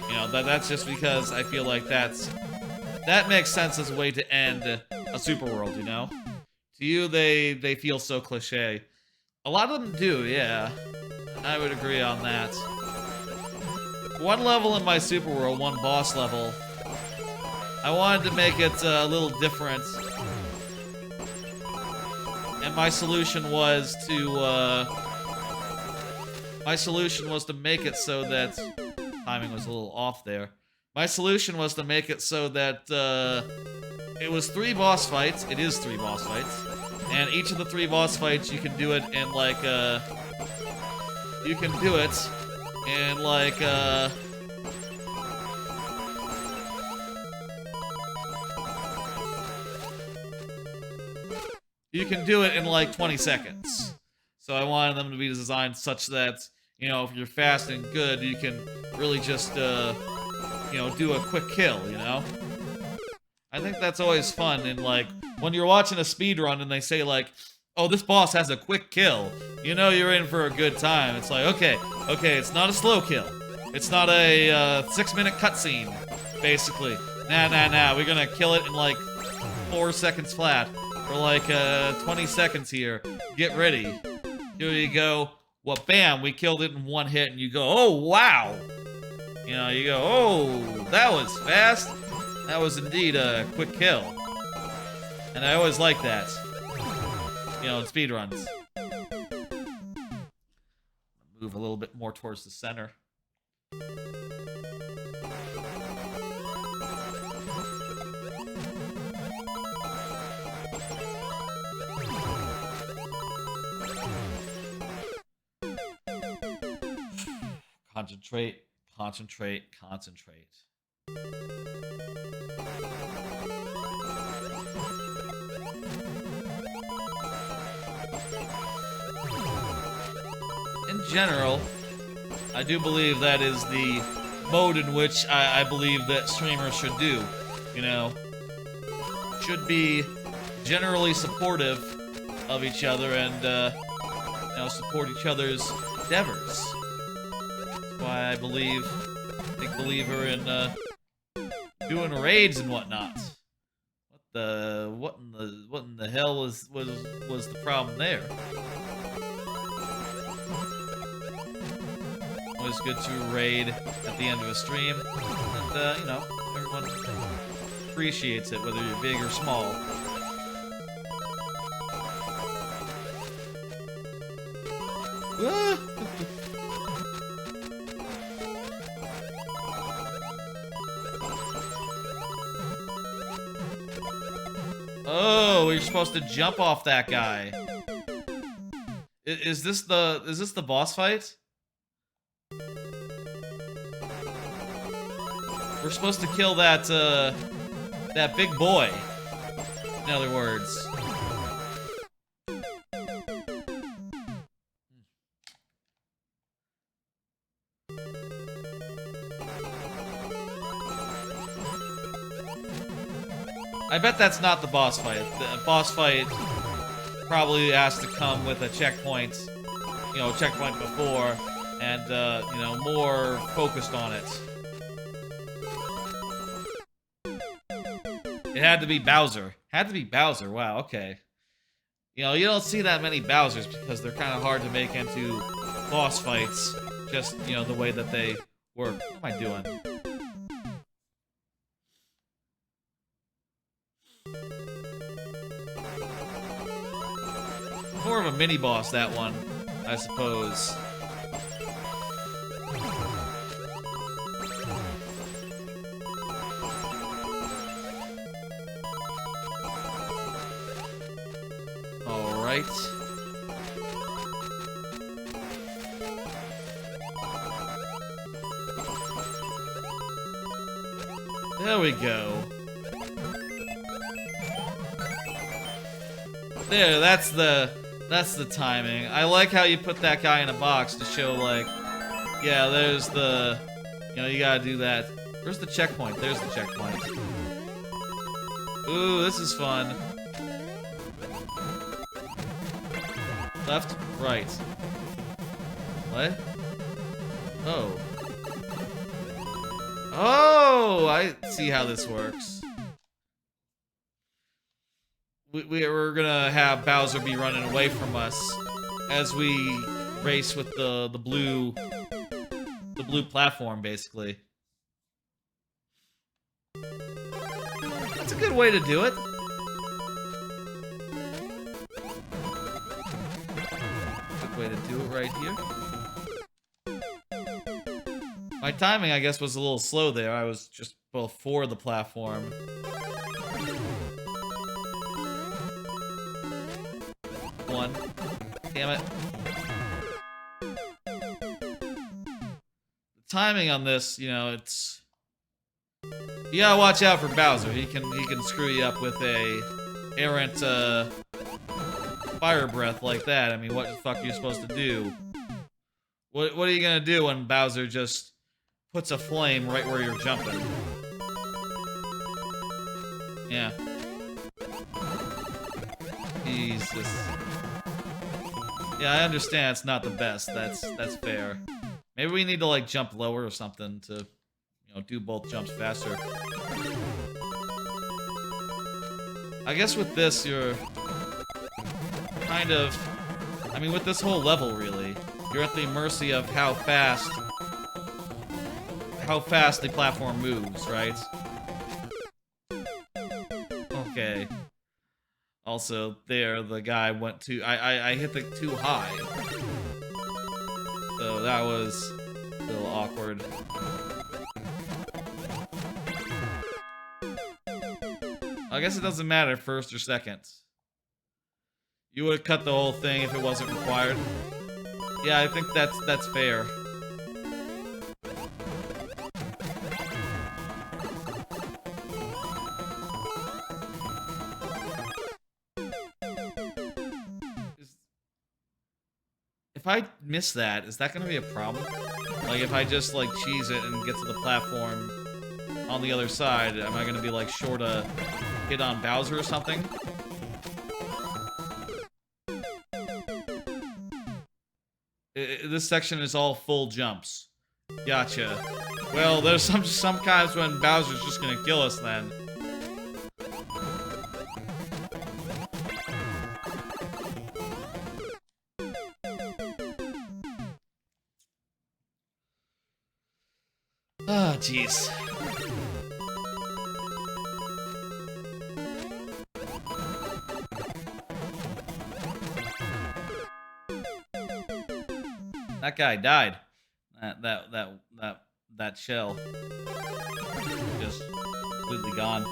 You know, that's just because I feel like that makes sense as a way to end a super world, you know? To you, they feel so cliche. A lot of them do, yeah. I would agree on that. One level in my super world, one boss level, I wanted to make it a little different. And my solution was to make it so that timing was a little off there. My solution was to make it so that it was 3 boss fights. It is 3 boss fights. And each of the 3 boss fights, you can do it in like you can do it in like you can do it in like 20 seconds. So I wanted them to be designed such that, you know, if you're fast and good, you can really just, you know, do a quick kill, you know? I think that's always fun, and, like, when you're watching a speedrun and they say, like, oh, this boss has a quick kill, you know you're in for a good time. It's like, okay, it's not a slow kill. It's not a 6-minute cutscene, basically. Nah, we're gonna kill it in, like, 4 seconds flat. For, like, 20 seconds here. Get ready. Here you go. Well, bam, we killed it in 1 hit, and you go, oh, wow! You know, you go, oh, that was fast. That was indeed a quick kill. And I always like that. You know, in speedruns. Move a little bit more towards the center. Concentrate, concentrate, concentrate. In general, I do believe that is the mode in which I believe that streamers should do. You know, should be generally supportive of each other and, you know, support each other's endeavors. That's why I believe, big believer in, doing raids and whatnot. What in the hell was the problem there? Always good to raid at the end of a stream, and you know, everyone appreciates it, whether you're big or small. Oh, you're supposed to jump off that guy. Is this the boss fight? We're supposed to kill that that big boy. In other words. I bet that's not the boss fight. The boss fight probably has to come with a checkpoint, you know, checkpoint before, and, you know, more focused on it. It had to be Bowser. Had to be Bowser, wow, okay. You know, you don't see that many Bowsers because they're kind of hard to make into boss fights, just, you know, the way that they work. What am I doing? More of a mini-boss, that one, I suppose. Alright. There we go. There, that's the timing. I like how you put that guy in a box to show, like, yeah, there's the, you know, you gotta do that. Where's the checkpoint? There's the checkpoint. Ooh, this is fun. Left, right. What? Oh. Oh, I see how this works. We're gonna have Bowser be running away from us as we race with the blue platform, basically. That's a good way to do it. Good way to do it right here. My timing, I guess, was a little slow there. I was just before the platform. One. Damn it. The timing on this, you know, it's... You gotta watch out for Bowser. He can screw you up with a errant, fire breath like that. I mean, what the fuck are you supposed to do? What are you gonna do when Bowser just puts a flame right where you're jumping? Yeah. Jesus. Yeah, I understand it's not the best. That's fair. Maybe we need to, like, jump lower or something to, you know, do both jumps faster. I guess with this, you're kind of... I mean, with this whole level, really, you're at the mercy of how fast the platform moves, right? Okay. Also, there, the guy went too... I hit the too high. So that was a little awkward. I guess it doesn't matter first or second. You would have cut the whole thing if it wasn't required. Yeah, I think that's fair. if I miss that, is that gonna be a problem? Like, if I just, like, cheese it and get to the platform on the other side, am I gonna be, like, short a hit on Bowser or something? This section is all full jumps. Gotcha. Well, there's some times when Bowser's just gonna kill us then. Ah, jeez. That guy died. That shell just completely gone.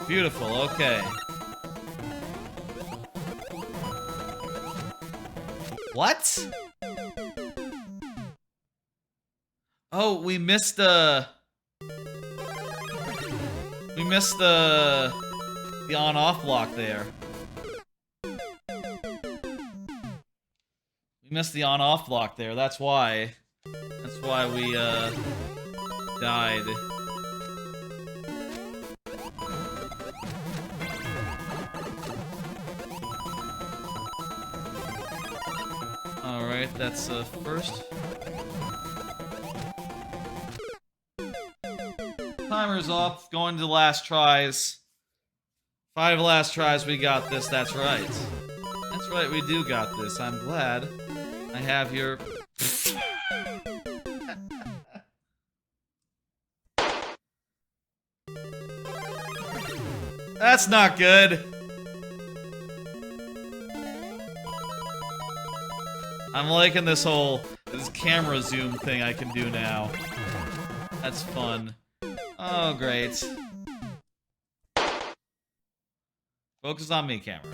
Beautiful. Okay. What? Oh, we missed the on-off block there. We missed the on-off block there. That's why we died. All right, that's first. Timer's off. Going to last tries. 5 last tries. We got this. That's right. That's right. We do got this. I'm glad I have your. That's not good. I'm liking this camera zoom thing I can do now. That's fun. Oh, great. Focus on me, camera.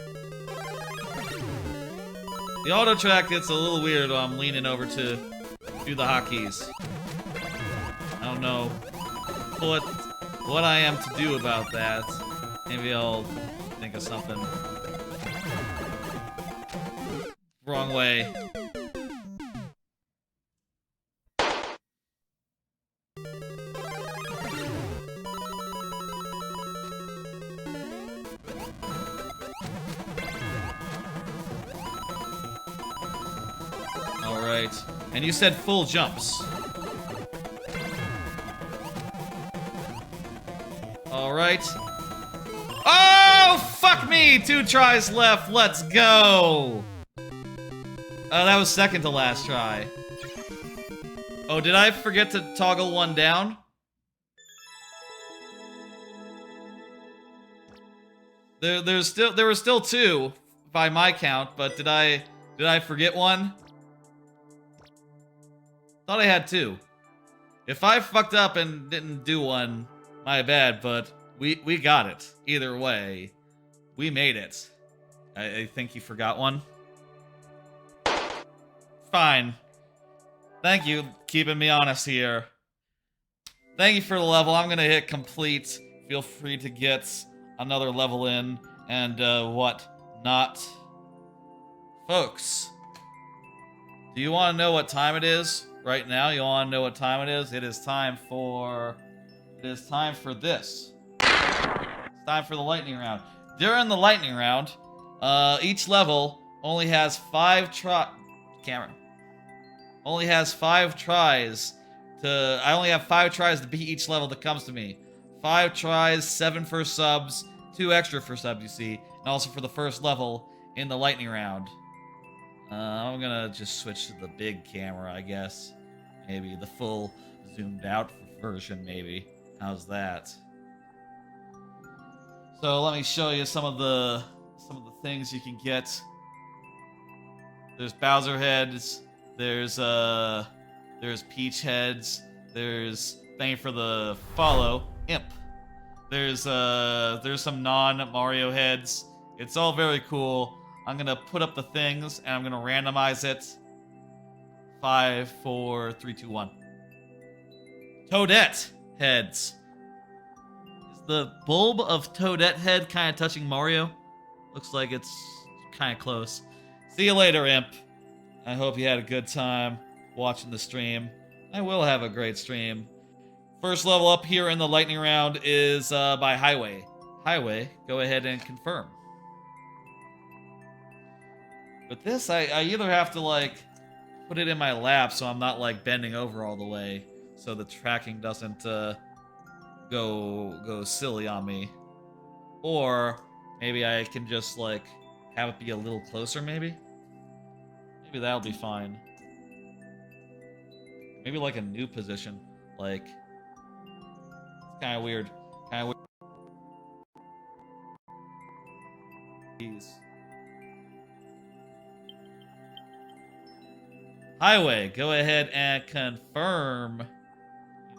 The auto track gets a little weird while I'm leaning over to do the hotkeys. I don't know what I am to do about that. Maybe I'll think of something. Wrong way. Alright. And you said full jumps. Alright. Oh, fuck me! 2 tries left. Let's go! Oh, that was second to last try. Oh, did I forget to toggle one down? There were still 2 by my count, but did I forget one? Thought I had 2. If I fucked up and didn't do one, my bad, but we got it. Either way, we made it. I think you forgot one. Fine. Thank you, keeping me honest here. Thank you for the level. I'm gonna hit complete. Feel free to get another level in and what not. Folks, do you want to know what time it is right now? You want to know what time it is? It is time for this. It's time for the lightning round. During the lightning round, each level only has 5 only has 5 tries to. I only have 5 tries to beat each level that comes to me. 5 tries, 7 for subs, 2 extra for subs, you see, and also for the first level in the lightning round. I'm gonna just switch to the big camera, I guess. Maybe the full zoomed out version, maybe. How's that? So let me show you some of the things you can get. There's Bowser heads. There's Peach heads. There's thank you for the follow, Imp. There's some non-Mario heads. It's all very cool. I'm gonna put up the things and I'm gonna randomize it. 5, 4, 3, 2, 1. Toadette heads. the bulb of Toadette head kind of touching Mario? Looks like it's kind of close. See you later, Imp. I hope you had a good time watching the stream. I will have a great stream. First level up here in the lightning round is by Highway. Highway, go ahead and confirm. With this, I either have to, like, put it in my lap so I'm not, like, bending over all the way so the tracking doesn't go silly on me. Or maybe I can just, like, have it be a little closer, maybe? Maybe that'll be fine. Maybe, like, a new position. Like, it's kind of weird. Kind of weird. Highway, go ahead and confirm.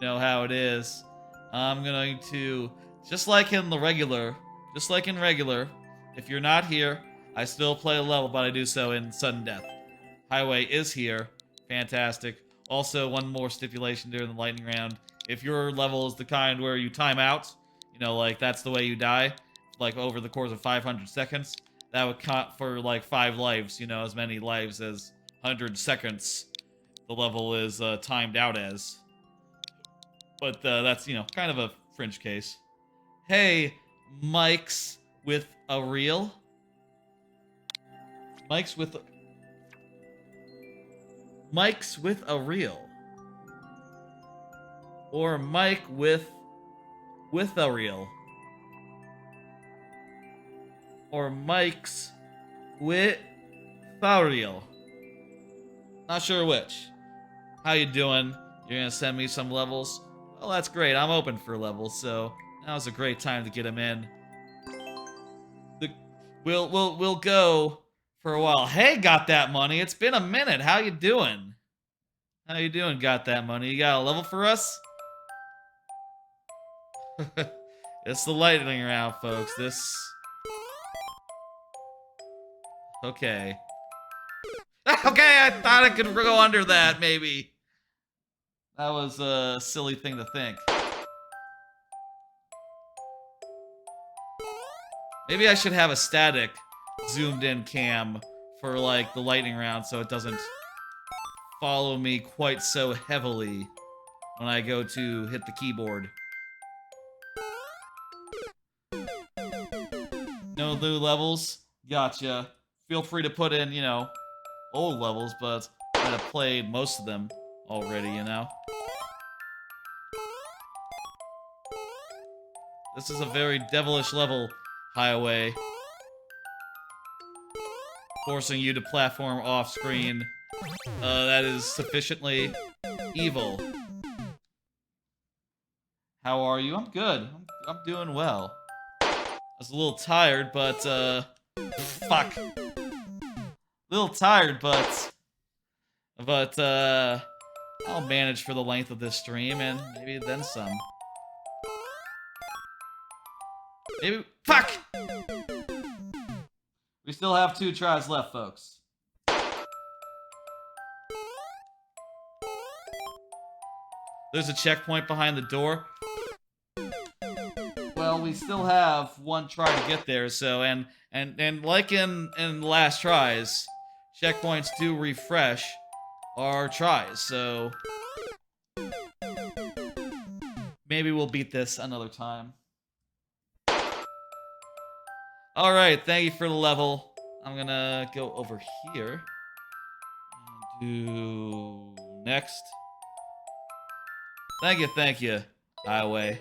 You know how it is. I'm going to, just like in regular, if you're not here, I still play a level, but I do so in sudden death. Highway is here. Fantastic. Also, one more stipulation during the lightning round. If your level is the kind where you time out, you know, like, that's the way you die, like, over the course of 500 seconds, that would count for, like, 5 lives, you know, as many lives as 100 seconds the level is timed out as. But that's, you know, kind of a fringe case. Hey, Mike's with a reel? Mike's with a reel. Or Mike with a reel. Or Mike's with a reel. Not sure which. How you doing? You're gonna send me some levels? Well, that's great. I'm open for levels, so now's a great time to get them in. We'll go for a while. Hey, got that money? It's been a minute. How you doing? How you doing? Got that money? You got a level for us? It's the lightning round, folks. This. Okay. Okay, I thought I could go under that, maybe. That was a silly thing to think. Maybe I should have a static zoomed in cam for, like, the lightning round so it doesn't follow me quite so heavily when I go to hit the keyboard. No new levels? Gotcha. Feel free to put in, you know, old levels, but I'd have played most of them already, you know? This is a very devilish level, Highway. Forcing you to platform off screen. That is sufficiently evil. How are you? I'm good. I'm doing well. I was a little tired, but, fuck. Little tired, but I'll manage for the length of this stream and maybe then some. Maybe, fuck! We still have 2 tries left, folks. There's a checkpoint behind the door. Well, we still have 1 try to get there, so, and like in the last tries, checkpoints do refresh our tries, so maybe we'll beat this another time. Alright, thank you for the level. I'm gonna go over here and do next. Thank you, Highway.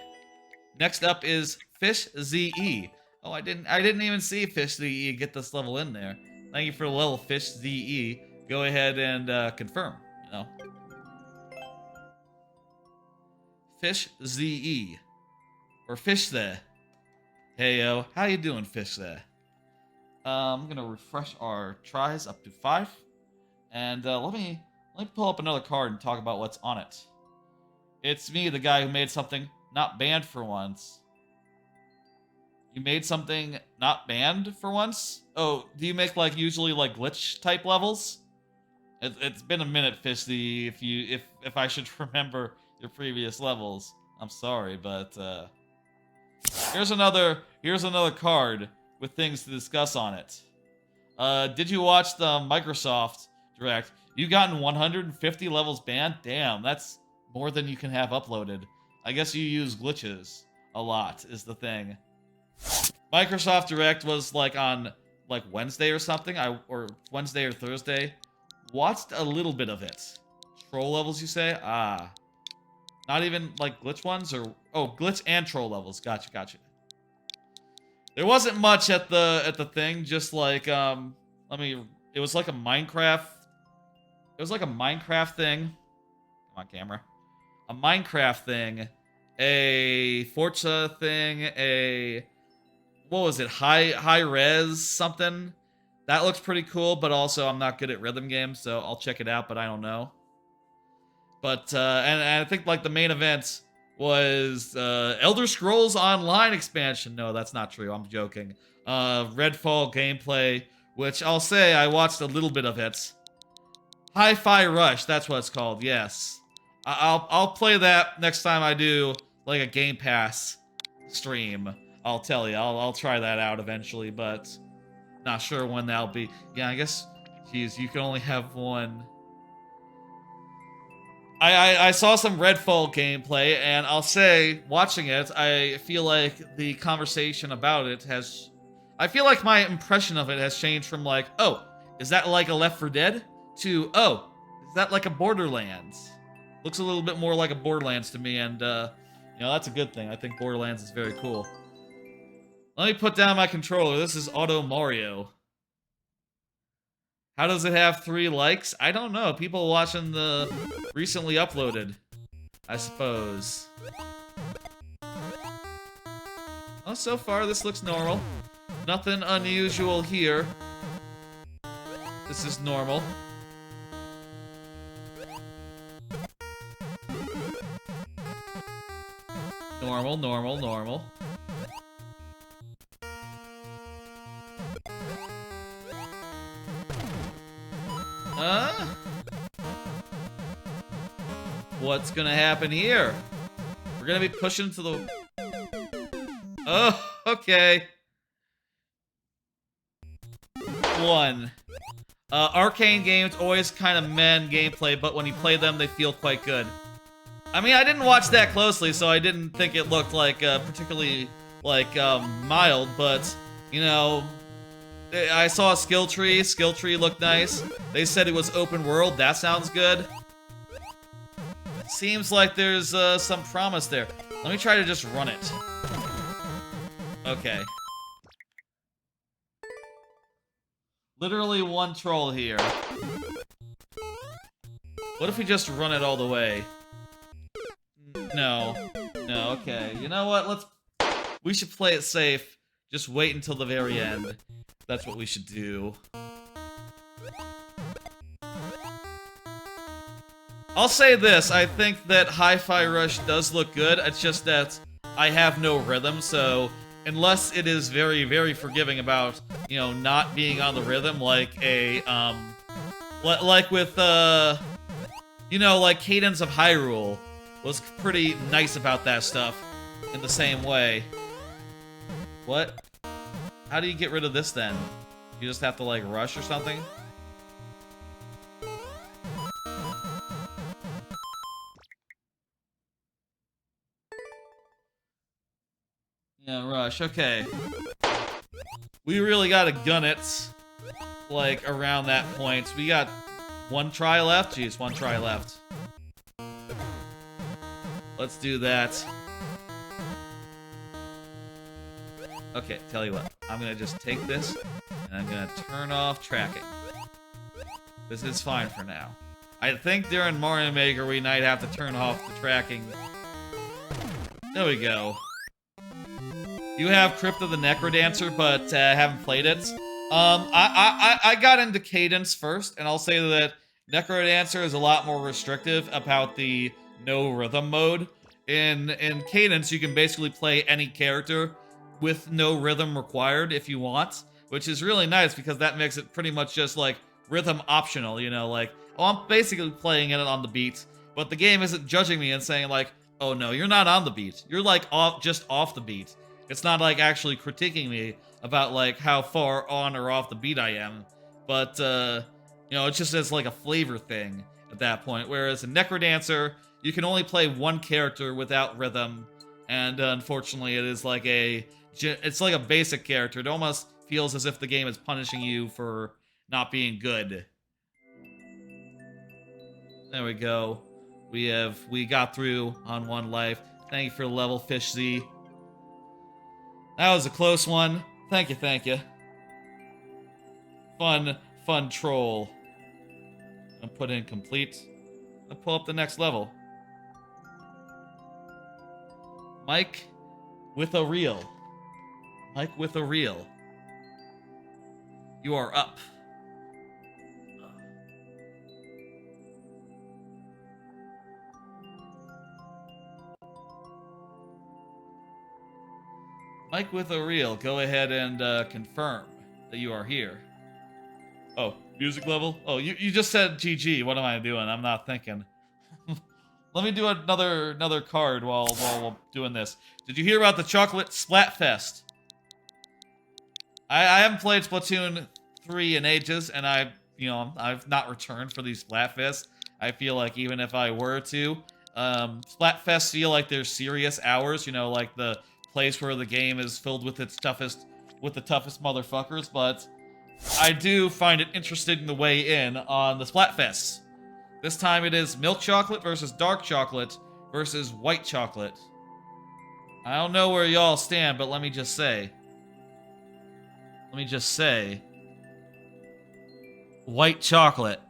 Next up is Fish ZE. Oh, I didn't even see Fish ZE get this level in there. Thank you for the level, Fish ZE. Go ahead and confirm, you know. Fish ZE. Or Fish there. Hey yo, how you doing, Fish there? I'm gonna refresh our tries up to 5. And let me pull up another card and talk about what's on it. It's me, the guy who made something not banned for once. You made something not banned for once? Oh, do you make, like, usually, like, glitch type levels? It's been a minute, Fishy, if I should remember your previous levels. I'm sorry, but Here's another card with things to discuss on it. Did you watch the Microsoft Direct? You gotten 150 levels banned? Damn, that's more than you can have uploaded. I guess you use glitches a lot, is the thing. Microsoft Direct was like on like Wednesday or something, or Wednesday or Thursday. Watched a little bit of it. Troll levels, you say? Ah. Not even like glitch ones, or oh, glitch and troll levels. Gotcha, gotcha. There wasn't much at the thing, just like it was like a Minecraft. It was like a Minecraft thing. Come on, camera. A Minecraft thing, a Forza thing, a what was it? High res something. That looks pretty cool, but also I'm not good at rhythm games, so I'll check it out, but I don't know. But and I think like the main event was Elder Scrolls Online expansion. No, that's not true. I'm joking. Redfall gameplay, which I'll say I watched a little bit of it. Hi-Fi Rush, that's what it's called. Yes, I'll play that next time I do like a Game Pass stream. I'll tell you. I'll try that out eventually, but not sure when that'll be. Yeah, I guess. Geez, you can only have one. I saw some Redfall gameplay, and I'll say, watching it, I feel like the conversation about it has... I feel like my impression of it has changed from like, oh, is that like a Left 4 Dead? To, oh, is that like a Borderlands? Looks a little bit more like a Borderlands to me, and, you know, that's a good thing. I think Borderlands is very cool. Let me put down my controller. This is Auto Mario. How does it have 3 likes? I don't know. People watching the recently uploaded, I suppose. Well, so far this looks normal. Nothing unusual here. This is normal. Normal, normal, normal. What's gonna happen here? We're gonna be pushing to the... Oh, okay. 1. Arcane games always kind of mend gameplay, but when you play them, they feel quite good. I mean, I didn't watch that closely, so I didn't think it looked like particularly like mild, but you know, I saw a skill tree. Skill tree looked nice. They said it was open world. That sounds good. Seems like there's some promise there. Let me try to just run it. Okay. Literally 1 troll here. What if we just run it all the way? No. No, okay. You know what? We should play it safe. Just wait until the very end. That's what we should do. I'll say this, I think that Hi-Fi Rush does look good, it's just that I have no rhythm, so unless it is very, very forgiving about, you know, not being on the rhythm, like a, like with, you know, like Cadence of Hyrule was pretty nice about that stuff in the same way. What? How do you get rid of this then? You just have to, like, rush or something? Yeah, rush. Okay. We really gotta gun it, like, around that point. We got 1 try left? Jeez, 1 try left. Let's do that. Okay, tell you what. I'm gonna just take this, and I'm gonna turn off tracking. This is fine for now. I think during Mario Maker we might have to turn off the tracking. There we go. You have Crypt of the Necrodancer, but haven't played it. I got into Cadence first, and I'll say that Necrodancer is a lot more restrictive about the no rhythm mode. In Cadence, you can basically play any character with no rhythm required if you want, which is really nice because that makes it pretty much just like rhythm optional, you know, like, oh, I'm basically playing it on the beat, but the game isn't judging me and saying like, oh no, you're not on the beat. You're like just off the beat. It's not like actually critiquing me about like how far on or off the beat I am, but you know, it's just as like a flavor thing at that point. Whereas in Necrodancer, you can only play one character without rhythm, and unfortunately, it's like a basic character. It almost feels as if the game is punishing you for not being good. There we go. We got through on 1 life. Thank you for the level, Fish Z. That was a close one. Thank you, thank you. Fun troll. I'm put in complete. I'll pull up the next level. Mike with a reel. Mike with a reel. You are up. Mike with a reel, go ahead and confirm that you are here. Oh, music level? Oh, you just said GG. What am I doing? I'm not thinking. Let me do another card while doing this. Did you hear about the Chocolate Splatfest? I haven't played Splatoon 3 in ages, and I've not returned for these Splatfests. I feel like even if I were to, Splatfests feel like they're serious hours, you know, like the place where the game is filled with the toughest motherfuckers, but I do find it interesting the way in on the Splatfests. This time it is milk chocolate versus dark chocolate versus white chocolate. I don't know where y'all stand, but let me just say, white chocolate.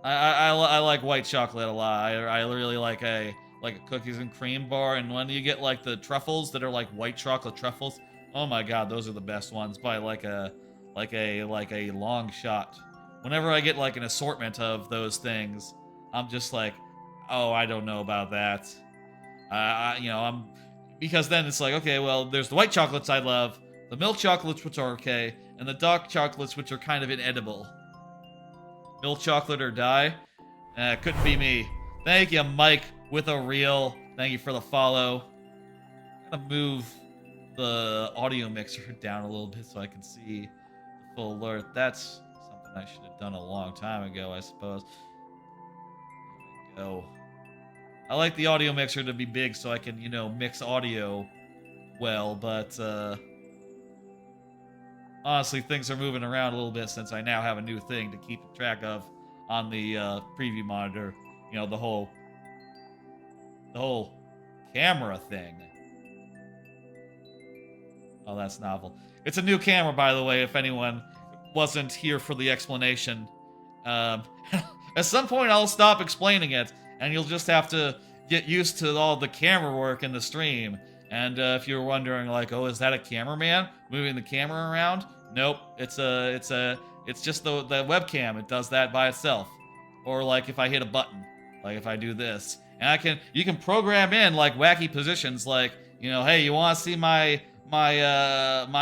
I like white chocolate a lot. I really like a cookies and cream bar, and when you get like the truffles that are like white chocolate truffles, oh my god, those are the best ones by like a long shot. Whenever I get like an assortment of those things, I'm just like, oh, I don't know about that. Because then it's like, okay, well, there's the white chocolates I love, the milk chocolates which are okay, and the dark chocolates which are kind of inedible. Milk chocolate or die? Couldn't be me. Thank you, Mike with a reel. Thank you for the follow. I'm gonna move the audio mixer down a little bit so I can see the full alert. That's something I should have done a long time ago, I suppose. There we go. I like the audio mixer to be big so I can, you know, mix audio well, but honestly, things are moving around a little bit since I now have a new thing to keep track of on the preview monitor. You know, the whole camera thing. Oh, that's novel. It's a new camera, by the way, if anyone wasn't here for the explanation. At some point, I'll stop explaining it, and you'll just have to get used to all the camera work in the stream. And if you're wondering, like, oh, is that a cameraman moving the camera around? Nope, it's just the webcam. It does that by itself. Or like if I hit a button, like if I do this, and you can program in like wacky positions, like, you know, hey, you want to see my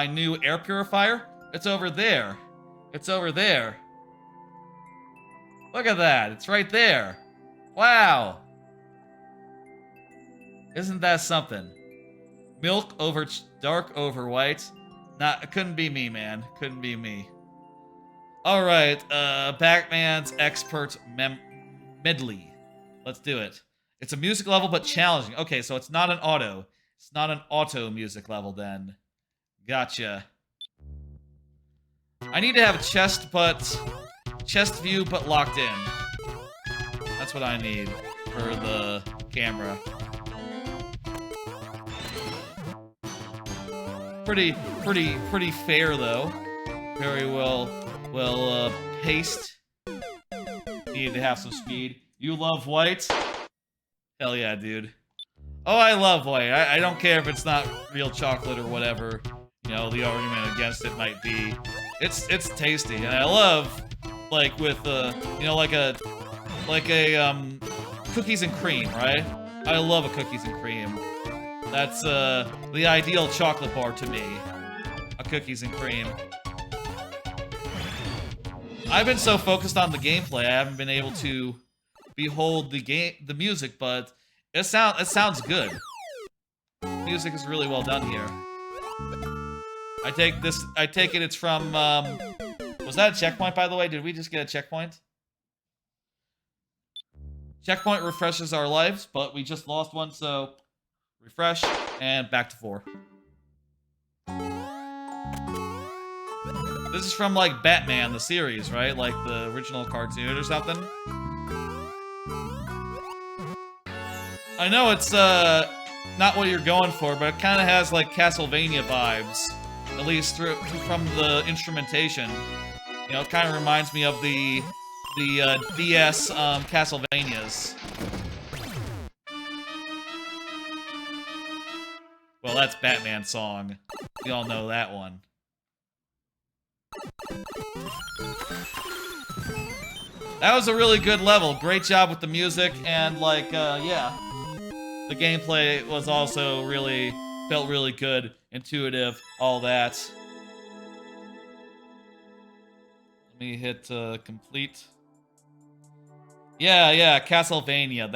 new air purifier? It's over there. It's over there. Look at that. It's right there. Wow. Isn't that something? Milk over dark over white. It couldn't be me, man. Couldn't be me. All right, Batman's expert medley. Let's do it. It's a music level, but challenging. Okay, so it's not an auto. It's not an auto music level then. Gotcha. I need to have a chest view, but locked in. That's what I need for the camera. Pretty fair though. Very well paced. Needed to have some speed. You love white? Hell yeah, dude. Oh, I love white. I don't care if it's not real chocolate or whatever, you know, the argument against it might be. It's tasty, and I love, like, with you know, like a cookies and cream, right? I love a cookies and cream. That's the ideal chocolate bar to me. A cookies and cream. I've been so focused on the gameplay, I haven't been able to behold the music, but it sounds good. music is really well done here. I take it it's from, was that a checkpoint, by the way? Did we just get a checkpoint? Checkpoint refreshes our lives, but we just lost one, so refresh, and back to 4. This is from, like, Batman, the series, right? Like, the original cartoon or something? I know it's, not what you're going for, but it kind of has, like, Castlevania vibes. At least from the instrumentation. You know, it kind of reminds me of the DS, Castlevanias. Well, that's Batman's song. We all know that one. That was a really good level. Great job with the music, and, like, yeah. The gameplay was also felt really good, intuitive, all that. Let me hit complete. Yeah, Castlevania.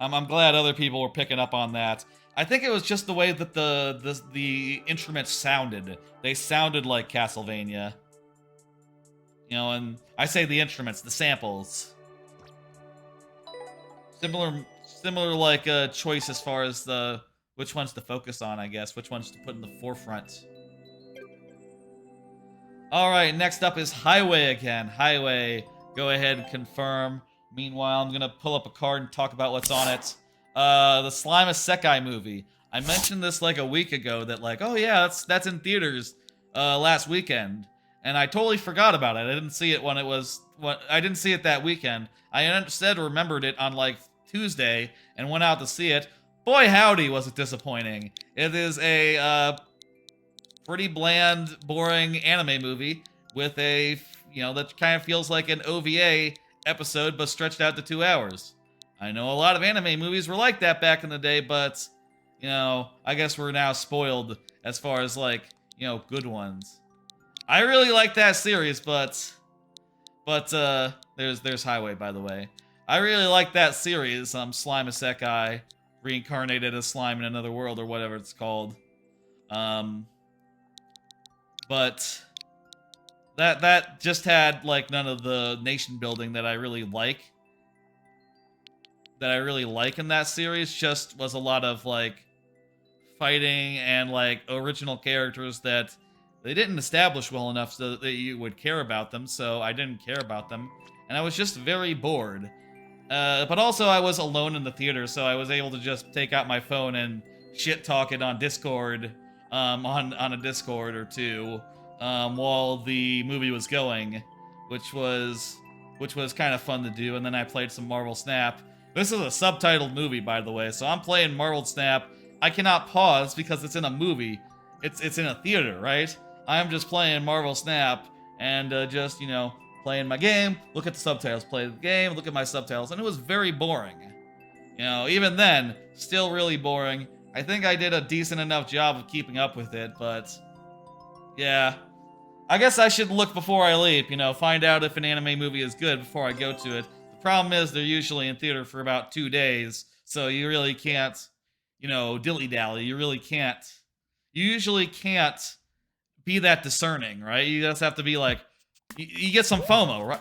I'm glad other people were picking up on that. I think it was just the way that the instruments sounded. They sounded like Castlevania. You know, and I say the instruments, the samples. Similar like choice as far as which ones to focus on, I guess. Which ones to put in the forefront. Alright, next up is Highway again. Highway. Go ahead and confirm. Meanwhile, I'm gonna pull up a card and talk about what's on it. The Slime Isekai movie. I mentioned this like a week ago that like, oh yeah, that's in theaters last weekend. And I totally forgot about it. I didn't see it I didn't see it that weekend. I instead remembered it on like Tuesday and went out to see it. Boy howdy was it disappointing. It is a pretty bland, boring anime movie with a, you know, that kind of feels like an OVA episode but stretched out to 2 hours. I know a lot of anime movies were like that back in the day, but, you know, I guess we're now spoiled as far as like, you know, good ones. I really like that series, but there's Highway, by the way. I really like that series, Slime Isekai, reincarnated as slime in another world, or whatever it's called. But that just had, like, none of the nation building that I really like. That I really like in that series. Just was a lot of, like, fighting and, like, original characters that they didn't establish well enough so that you would care about them, so I didn't care about them. And I was just very bored. But also I was alone in the theater, so I was able to just take out my phone and shit-talk it on Discord, on a Discord or two, while the movie was going, which was kind of fun to do. And then I played some Marvel Snap. This is a subtitled movie, by the way, so I'm playing Marvel Snap. I cannot pause because it's in a movie. It's in a theater, right? I'm just playing Marvel Snap and just, you know, playing my game, look at the subtitles, play the game, look at my subtitles, and it was very boring. You know, even then, still really boring. I think I did a decent enough job of keeping up with it, but yeah. I guess I should look before I leap, you know, find out if an anime movie is good before I go to it. The problem is they're usually in theater for about 2 days, so you really can't, you know, dilly-dally. You really can't. You usually can't be that discerning, right? You just have to be like, you get some FOMO, right?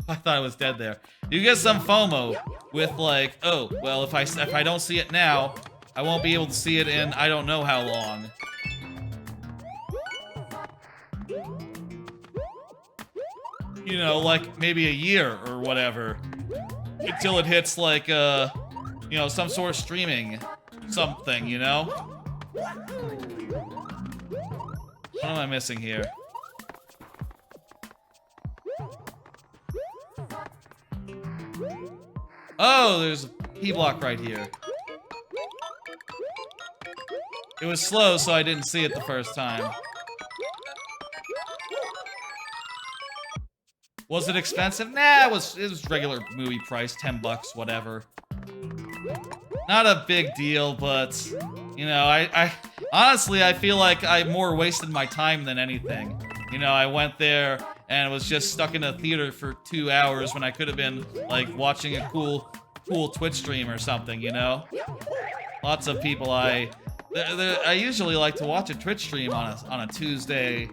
I thought I was dead there. You get some FOMO with like, oh, well, if I don't see it now, I won't be able to see it in I don't know how long. You know, like maybe a year or whatever, until it hits like you know, some sort of streaming something, you know? What am I missing here? Oh, there's a P-block right here. It was slow, so I didn't see it the first time. Was it expensive? Nah, it was regular movie price, 10 bucks, whatever. Not a big deal, but, you know, I honestly, I feel like I more wasted my time than anything. You know, I went there and was just stuck in a theater for 2 hours when I could have been, like, watching a cool Twitch stream or something, you know? lots of people I usually like to watch a Twitch stream on a Tuesday.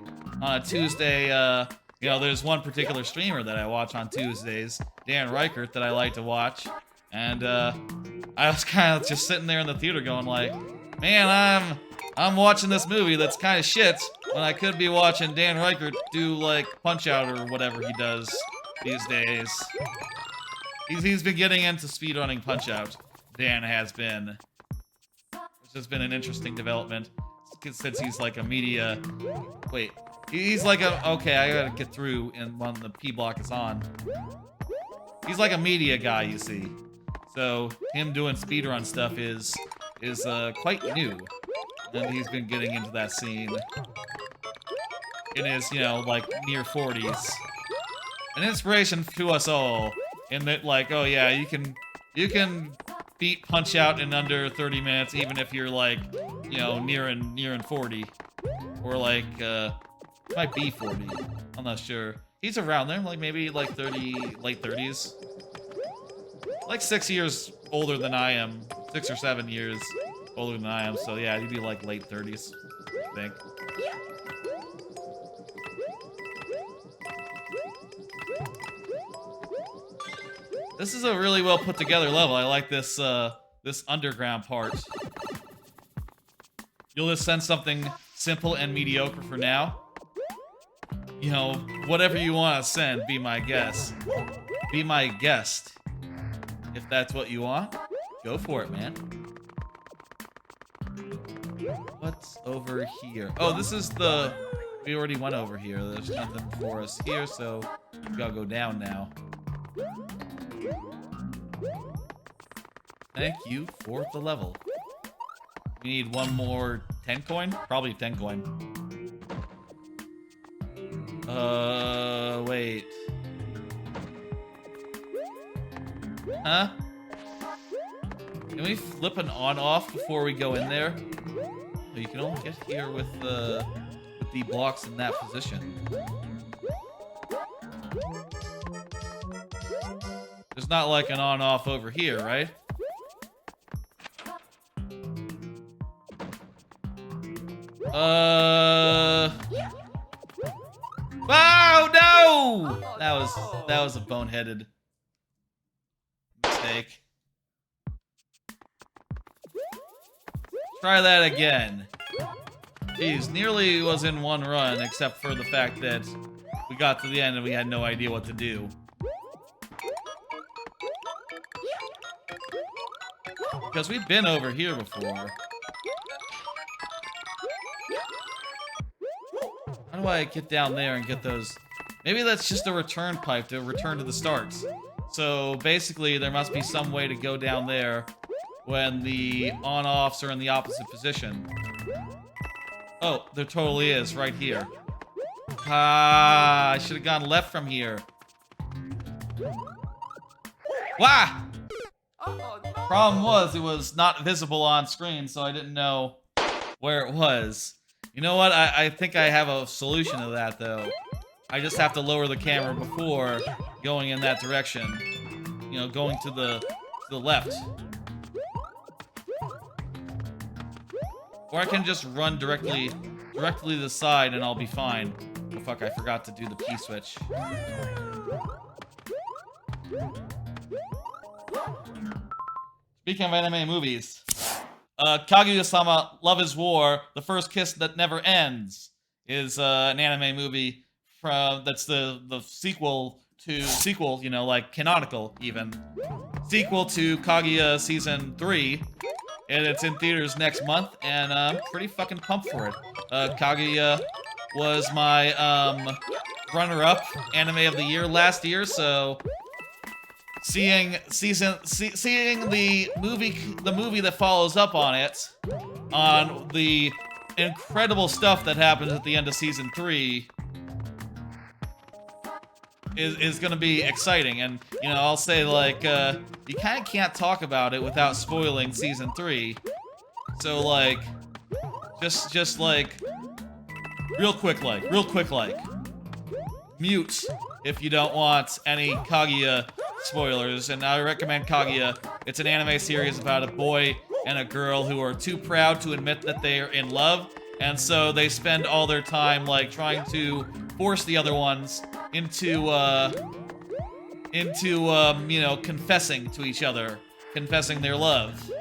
You know, there's one particular streamer that I watch on Tuesdays, Dan Reichert, that I like to watch, and I was kind of just sitting there in the theater going like, man, I'm watching this movie that's kind of shit when I could be watching Dan Reichert do like Punch-Out or whatever he does these days. He's been getting into speedrunning Punch-Out. Dan has been, which has been an interesting development since he's like a media. Wait, he's like a okay. I gotta get through, and when the P block is on, he's like a media guy, you see. So him doing speedrun stuff is quite new, and he's been getting into that scene in his, you know, like near 40s. An inspiration to us all, in that, like, oh yeah, you can beat Punch-Out in under 30 minutes, even if you're like, you know, nearing 40, or like might be 40. I'm not sure. He's around there, like maybe like 30, late 30s. Like 6 years older than I am, 6 or 7 years older than I am. So yeah, he'd be like late 30s, I think. This is a really well put together level. I like this this underground part. You'll just send something simple and mediocre for now. You know, whatever you want to send, be my guest. Be my guest. If that's what you want, go for it, man. What's over here? Oh, this is the... We already went over here. There's nothing for us here, so we gotta go down now. Thank you for the level. We need one more 10 coin? Probably 10 coin. Wait. Huh? Can we flip an on-off before we go in there? Oh, you can only get here with the blocks in that position. There's not like an on-off over here, right? Oh no! That was a boneheaded mistake. Try that again. Jeez, nearly was in one run, except for the fact that we got to the end and we had no idea what to do. Because we've been over here before. How do I get down there and get those? Maybe that's just a return pipe to return to the start. So basically, there must be some way to go down there when the on-offs are in the opposite position. Oh, there totally is, right here. Ah, I should have gone left from here. Wah! Problem was, it was not visible on screen, so I didn't know where it was. You know what? I think I have a solution to that, though. I just have to lower the camera before going in that direction. You know, going to the left. Or I can just run directly to the side and I'll be fine. Oh fuck, I forgot to do the P switch. Speaking of anime movies, Kaguya-sama Love is War, The First Kiss That Never Ends is an anime movie that's the sequel, you know, like canonical even. Sequel to Kaguya Season 3. And it's in theaters next month, and I'm pretty fucking pumped for it. Kaguya was my runner-up anime of the year last year, so seeing the movie that follows up on it, on the incredible stuff that happens at the end of season 3, is gonna be exciting. And you know, I'll say like you kind of can't talk about it without spoiling season 3. So like, just like real quick like mute if you don't want any Kaguya spoilers. And I recommend Kaguya. It's an anime series about a boy and a girl who are too proud to admit that they are in love, and so they spend all their time like trying to force the other ones into you know, confessing to each other, confessing their love.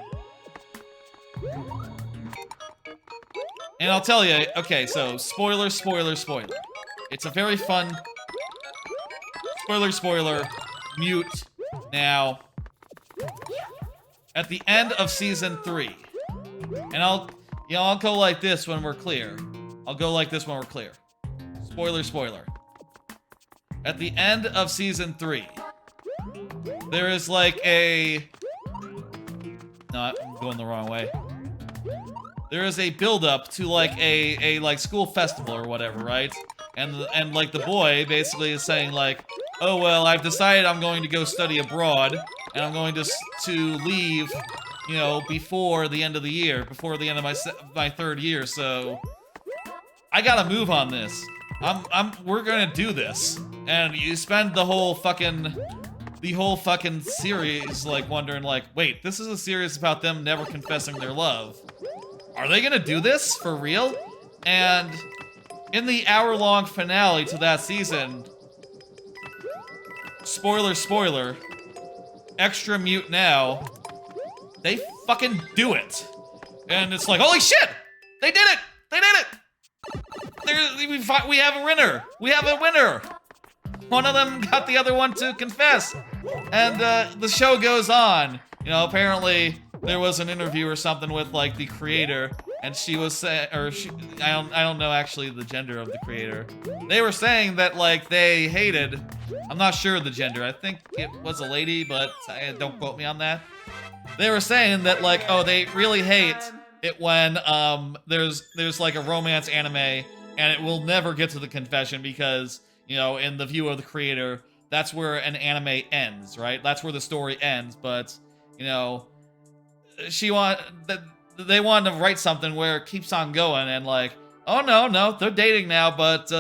And I'll tell you, okay, so spoiler, spoiler, spoiler. It's a very fun spoiler, spoiler, mute. Now, at the end of season 3, and I'll go like this when we're clear. I'll go like this when we're clear. Spoiler, spoiler. At the end of season 3, there is like a... No, I'm going the wrong way. There is a build-up to like a like school festival or whatever, right? And like the boy basically is saying like, oh well, I've decided I'm going to go study abroad, and I'm going to leave, you know, before the end of the year, before the end of my 3rd year. So I gotta move on this. We're gonna do this, and you spend the whole fucking series like wondering like, wait, this is a series about them never confessing their love. Are they gonna do this for real? And in the hour-long finale to that season, spoiler, spoiler, extra mute now, they fucking do it. And it's like, holy shit! They did it! They did it! We have a winner! We have a winner! One of them got the other one to confess. And the show goes on. You know, apparently there was an interview or something with like the creator, and she was saying, or I don't know actually the gender of the creator. They were saying that like they hated, I'm not sure of the gender, I think it was a lady, but don't quote me on that. They were saying that like, oh, they really hate it when there's like a romance anime and it will never get to the confession because, you know, in the view of the creator, that's where an anime ends, right? That's where the story ends, but, you know, they wanted to write something where it keeps on going and like, oh no, they're dating now, but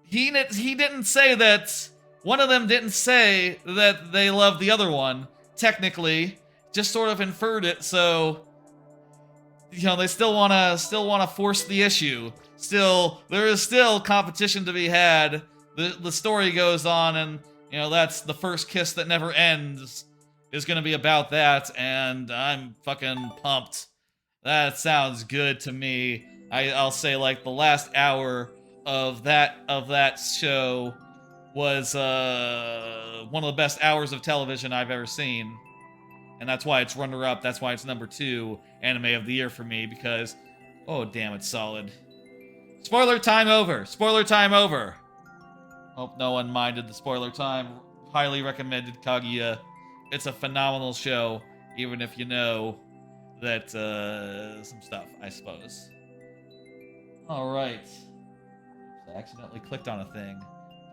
he didn't say that, one of them didn't say that they love the other one, technically, just sort of inferred it, so, you know, they still wanna force the issue. Still, there is still competition to be had. The story goes on, and, you know, that's the first kiss that never ends is gonna be about that, and I'm fucking pumped. That sounds good to me. I'll say, like, the last hour of that show was one of the best hours of television I've ever seen. And that's why it's runner-up, that's why it's #2 anime of the year for me, because, oh damn, it's solid. Spoiler time over! Spoiler time over! Hope no one minded the spoiler time. Highly recommended Kaguya. It's a phenomenal show, even if you know that, some stuff, I suppose. Alright. I accidentally clicked on a thing,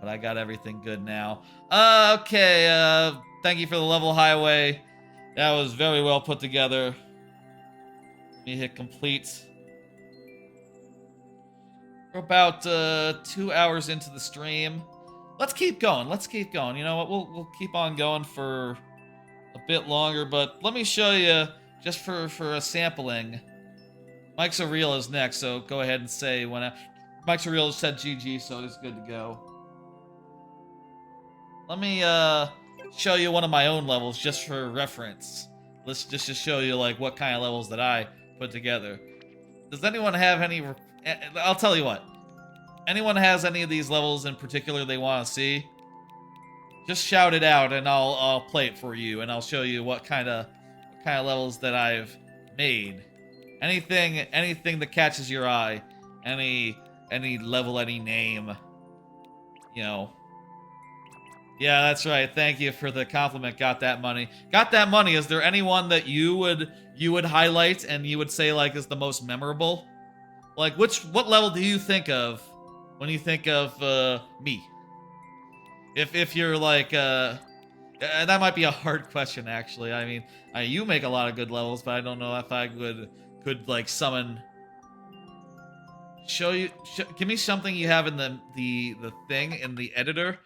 but I got everything good now. Okay, thank you for the level highway. That was very well put together. Let me hit complete. We're about 2 hours into the stream. Let's keep going. Let's keep going. You know what? We'll keep on going for a bit longer, but let me show you just for a sampling. Mike Surreal is next, so go ahead and say when Mike Surreal said GG, so it's good to go. Let me show you one of my own levels just for reference. Let's just to show you like what kind of levels that I put together. Does anyone have any? I'll tell you what. Anyone has any of these levels in particular they want to see? Just shout it out, and I'll play it for you, and I'll show you what kind of levels that I've made. Anything that catches your eye, any level, any name, you know. Yeah, that's right. Thank you for the compliment. Got that money. Got that money. Is there anyone that you would highlight and you would say like is the most memorable? Like what level do you think of when you think of me? If you're like that might be a hard question actually. I mean, you make a lot of good levels, but I don't know if I could like summon. Give me something you have in the thing in the editor.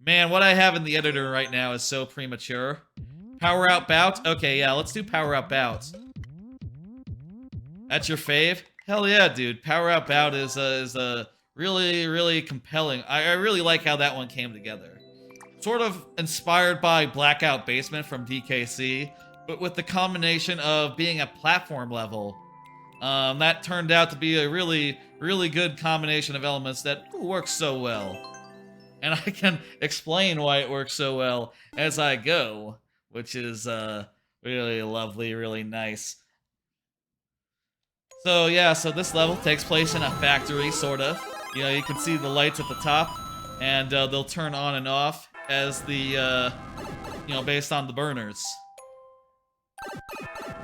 Man, what I have in the editor right now is so premature. Power out bout? Okay, yeah, let's do power out bouts. That's your fave? Hell yeah, dude. Power Out Bout is a really, really compelling. I really like how that one came together. Sort of inspired by Blackout Basement from DKC, but with the combination of being a platform level. That turned out to be a really, really good combination of elements that works so well. And I can explain why it works so well as I go, which is really lovely, really nice. So yeah, so this level takes place in a factory, sort of. You know, you can see the lights at the top, and they'll turn on and off as the, you know, based on the burners.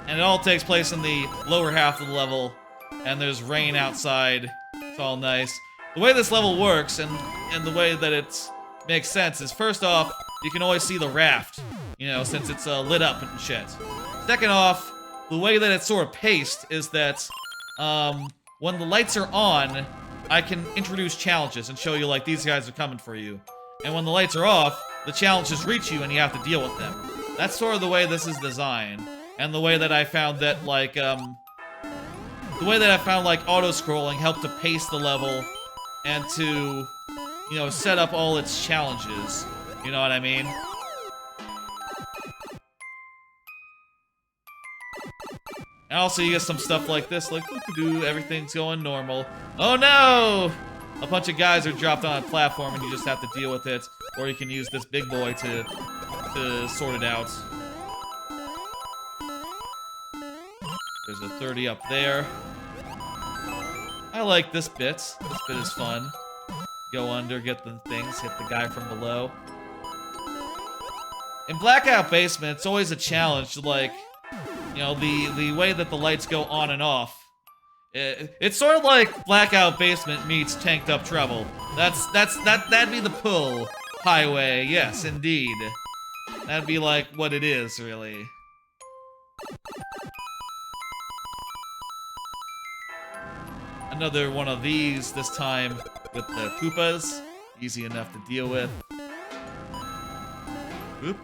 And it all takes place in the lower half of the level, and there's rain outside. It's all nice. The way this level works, and the way that it makes sense, is first off, you can always see the raft, you know, since it's lit up and shit. Second off, the way that it's sort of paced is that when the lights are on, I can introduce challenges and show you, like, these guys are coming for you. And when the lights are off, the challenges reach you and you have to deal with them. That's sort of the way this is designed. And the way that I found that, like, auto-scrolling helped to pace the level and to, you know, set up all its challenges. You know what I mean? And also you get some stuff like this, like, everything's going normal. Oh no! A bunch of guys are dropped on a platform and you just have to deal with it. Or you can use this big boy to sort it out. There's a 30 up there. I like this bit. This bit is fun. Go under, get the things, hit the guy from below. In Blackout Basement, it's always a challenge to, like, you know, the way that the lights go on and off. It's sort of like Blackout Basement meets Tanked Up Trouble. That'd be the pull highway. Yes, indeed. That'd be like what it is, really. Another one of these, this time with the Koopas. Easy enough to deal with. Oop.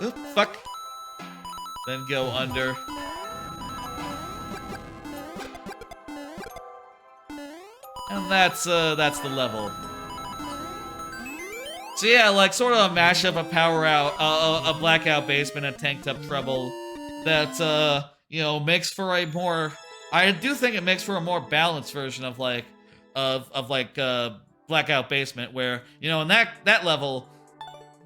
Oop, fuck. Then go under. And that's the level. So yeah, like sort of a mashup of Power Out, a Blackout Basement and Tanked Up Trouble that, you know, makes for a more, I do think it makes for a more balanced version of like, Blackout Basement, where, you know, in that level,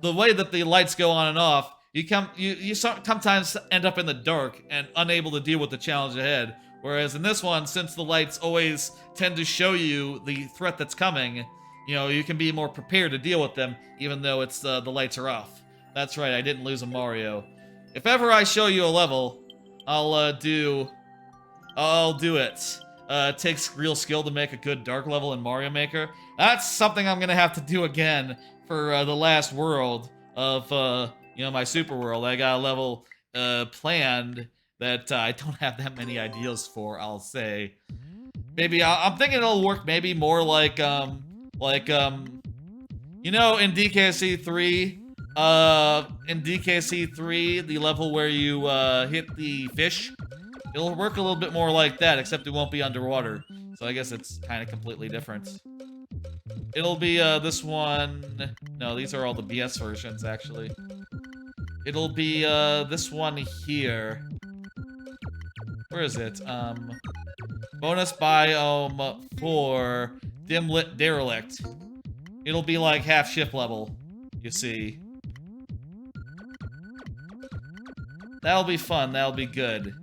the way that the lights go on and off, you sometimes end up in the dark and unable to deal with the challenge ahead. Whereas in this one, since the lights always tend to show you the threat that's coming, you know, you can be more prepared to deal with them, even though it's the lights are off. That's right, I didn't lose a Mario. If ever I show you a level, I'll do it. It takes real skill to make a good dark level in Mario Maker. That's something I'm gonna have to do again for the last world of, you know, my super world. I got a level planned that I don't have that many ideas for, I'll say. Maybe, I'm thinking it'll work maybe more like, you know, in DKC3, the level where you, hit the fish, it'll work a little bit more like that, except it won't be underwater. So I guess it's kind of completely different. It'll be, this one, no, these are all the BS versions, actually. It'll be, this one here. Where is it? Bonus biome for Dimlit Derelict. It'll be like half ship level, you see. That'll be fun, that'll be good.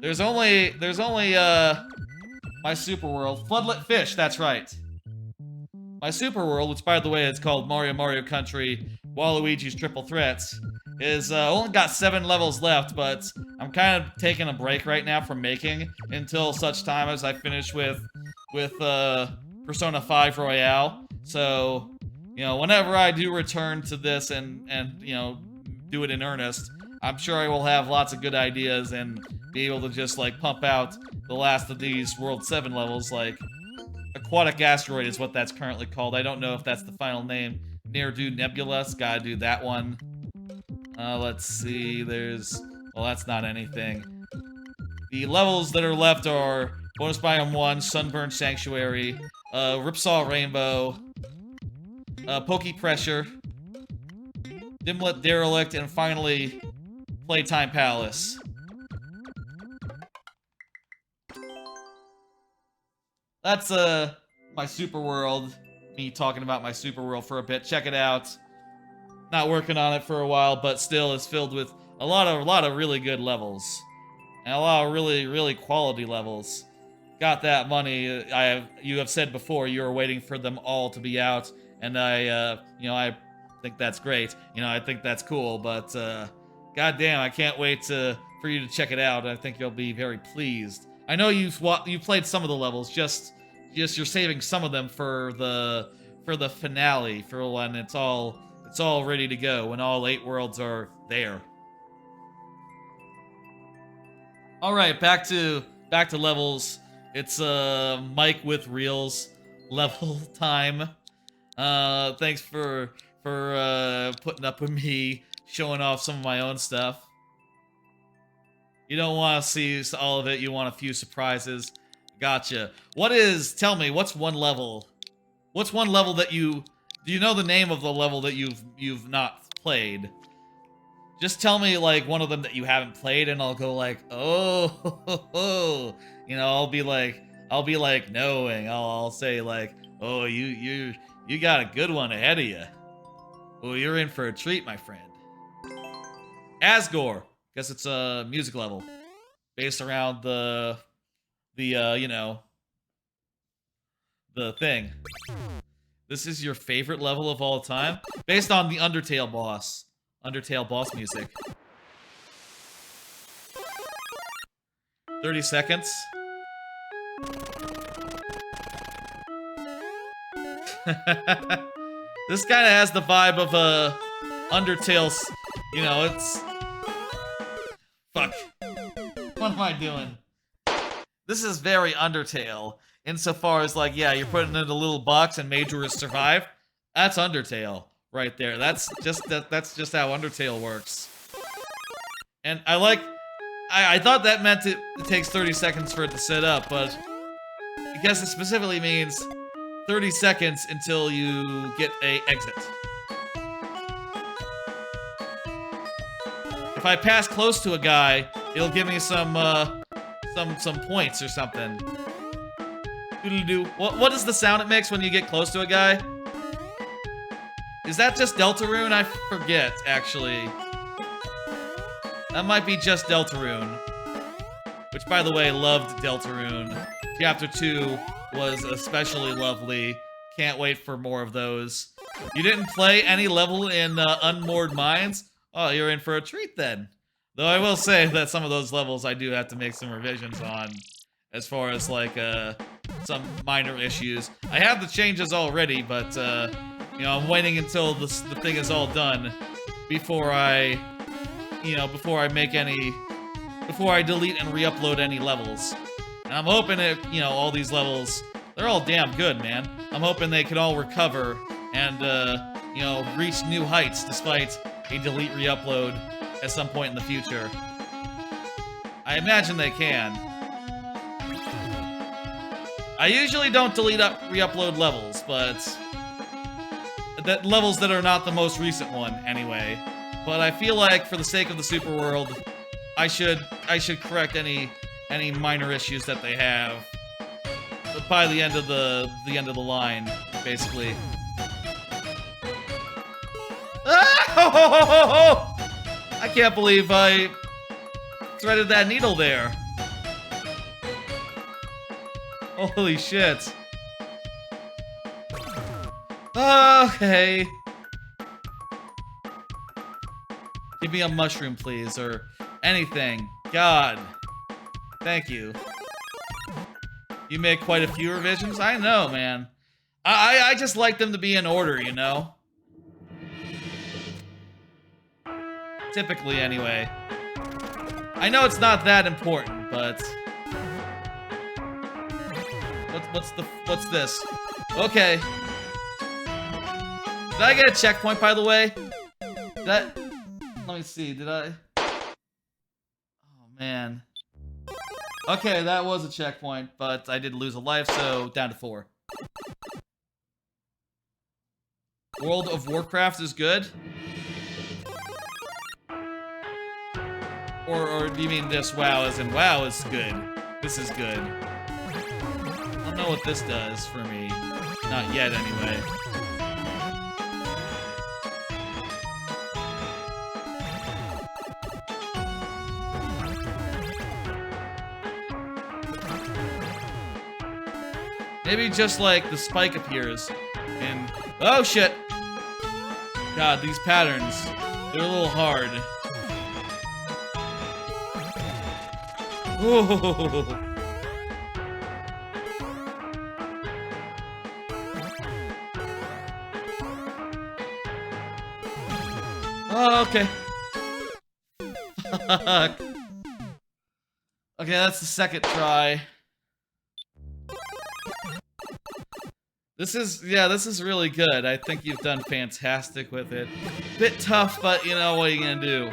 There's only, my super world. Floodlit Fish, that's right. My super world, which by the way is called Mario Country Waluigi's Triple Threats, is only got 7 levels left, but I'm kind of taking a break right now from making until such time as I finish with Persona 5 Royale. So, you know, whenever I do return to this and you know, do it in earnest, I'm sure I will have lots of good ideas and be able to just like pump out the last of these World 7 levels. Like Aquatic Asteroid is what that's currently called. I don't know if that's the final name. Near-Do Nebulous, gotta do that one. Let's see, there's... well, that's not anything. The levels that are left are Bonus Biome 1, Sunburn Sanctuary, Ripsaw Rainbow, Pokey Pressure, Dimlet Derelict, and finally, Playtime Palace. That's, my super world. Me talking about my super world for a bit. Check it out. Not working on it for a while, but still it's filled with a lot of really good levels. And a lot of really quality levels. Got that money. You have said before you were waiting for them all to be out, and I think that's great. I think that's cool, but goddamn, I can't wait for you to check it out. I think you'll be very pleased. I know you've played some of the levels, just you're saving some of them for the finale, for when it's all ready to go, when all 8 worlds are there. All right, back to levels. It's Mike with Reels level time. Thanks for putting up with me showing off some of my own stuff. You don't want to see all of it. You want a few surprises. Gotcha. Tell me, what's one level? What's one level that do you know the name of the level that you've not played? Just tell me, like, one of them that you haven't played, and I'll go like, oh, I'll be like knowing. I'll say like, oh, you got a good one ahead of you. Oh, you're in for a treat, my friend. Asgore. Guess it's a music level based around the thing. This is your favorite level of all time? Based on the Undertale boss. Undertale boss music. 30 seconds. This kind of has the vibe of Undertale's, it's... Fuck. What am I doing? This is very Undertale, insofar as, like, yeah, you're putting it in a little box and Majorus survive. That's Undertale right there. That's just how Undertale works. And I thought that meant it takes 30 seconds for it to set up, but I guess it specifically means 30 seconds until you get a exit. If I pass close to a guy, it'll give me some points or something. Doodle-doo. What is the sound it makes when you get close to a guy? Is that just Deltarune? I forget, actually. That might be just Deltarune. Which, by the way, loved Deltarune. Chapter 2 was especially lovely. Can't wait for more of those. You didn't play any level in Unmoored Mines? Oh, you're in for a treat then. Though I will say that some of those levels I do have to make some revisions on, as far as like some minor issues. I have the changes already, but I'm waiting until the thing is all done before I delete and re-upload any levels. And I'm hoping all these levels, they're all damn good, man. I'm hoping they can all recover and reach new heights despite a delete re-upload at some point in the future. I imagine they can. I usually don't delete re-upload levels, but levels that are not the most recent one anyway. But I feel like for the sake of the super world, I should correct any minor issues that they have by the end of the line, basically. Ah! I can't believe I threaded that needle there. Holy shit. Okay. Give me a mushroom, please, or anything. God. Thank you. You make quite a few revisions? I know, man. I just like them to be in order, you know? Typically, anyway. I know it's not that important, but... What's this? Okay. Did I get a checkpoint, by the way? Let me see, did I? Oh, man. Okay, that was a checkpoint, but I did lose a life, so down to 4. World of Warcraft is good? Or do you mean just WoW as in WoW is good? This is good. I don't know what this does for me. Not yet, anyway. Maybe just like the spike appears and oh shit! God, these patterns, they're a little hard. Ooh. Oh, okay. Fuck. Okay, that's the second try. This is really good. I think you've done fantastic with it. Bit tough, but you know, what are you gonna do?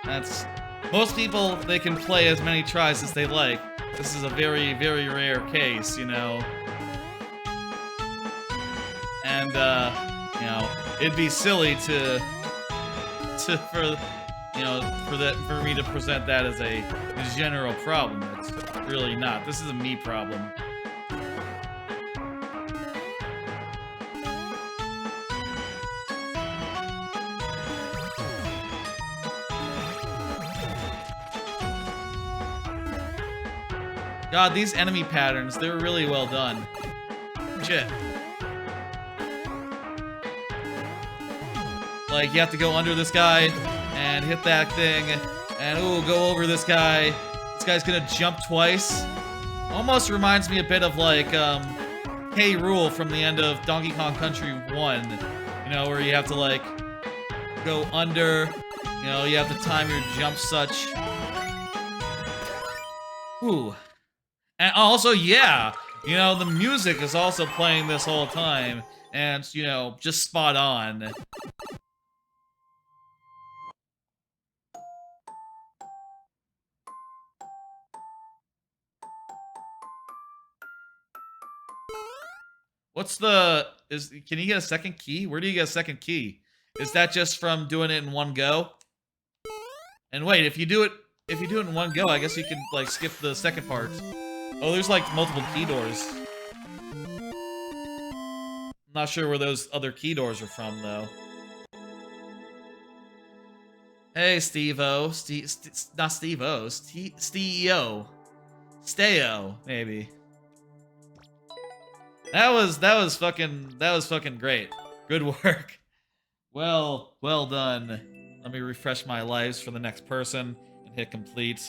That's... Most people, they can play as many tries as they like. This is a very, very rare case, you know? And, you know, it'd be silly for me to present that as a general problem. It's really not. This is a me problem. God, these enemy patterns, they're really well done. Shit. Like, you have to go under this guy and hit that thing, and ooh, go over this guy. This guy's gonna jump twice. Almost reminds me a bit of like, K. Rool from the end of Donkey Kong Country 1. You know, where you have to like, go under, you know, you have to time your jump such. Ooh. And also, yeah, you know, the music is also playing this whole time, and, you know, just spot on. What's the... Can you get a second key? Where do you get a second key? Is that just from doing it in one go? And wait, if you do it in one go, I guess you can, like, skip the second part. Oh, there's like multiple key doors. I'm not sure where those other key doors are from, though. Hey, Steve-O. Not Steve-O. Steve-O. Stay-O, maybe. That was fucking great. Good work. Well done. Let me refresh my lives for the next person and hit complete.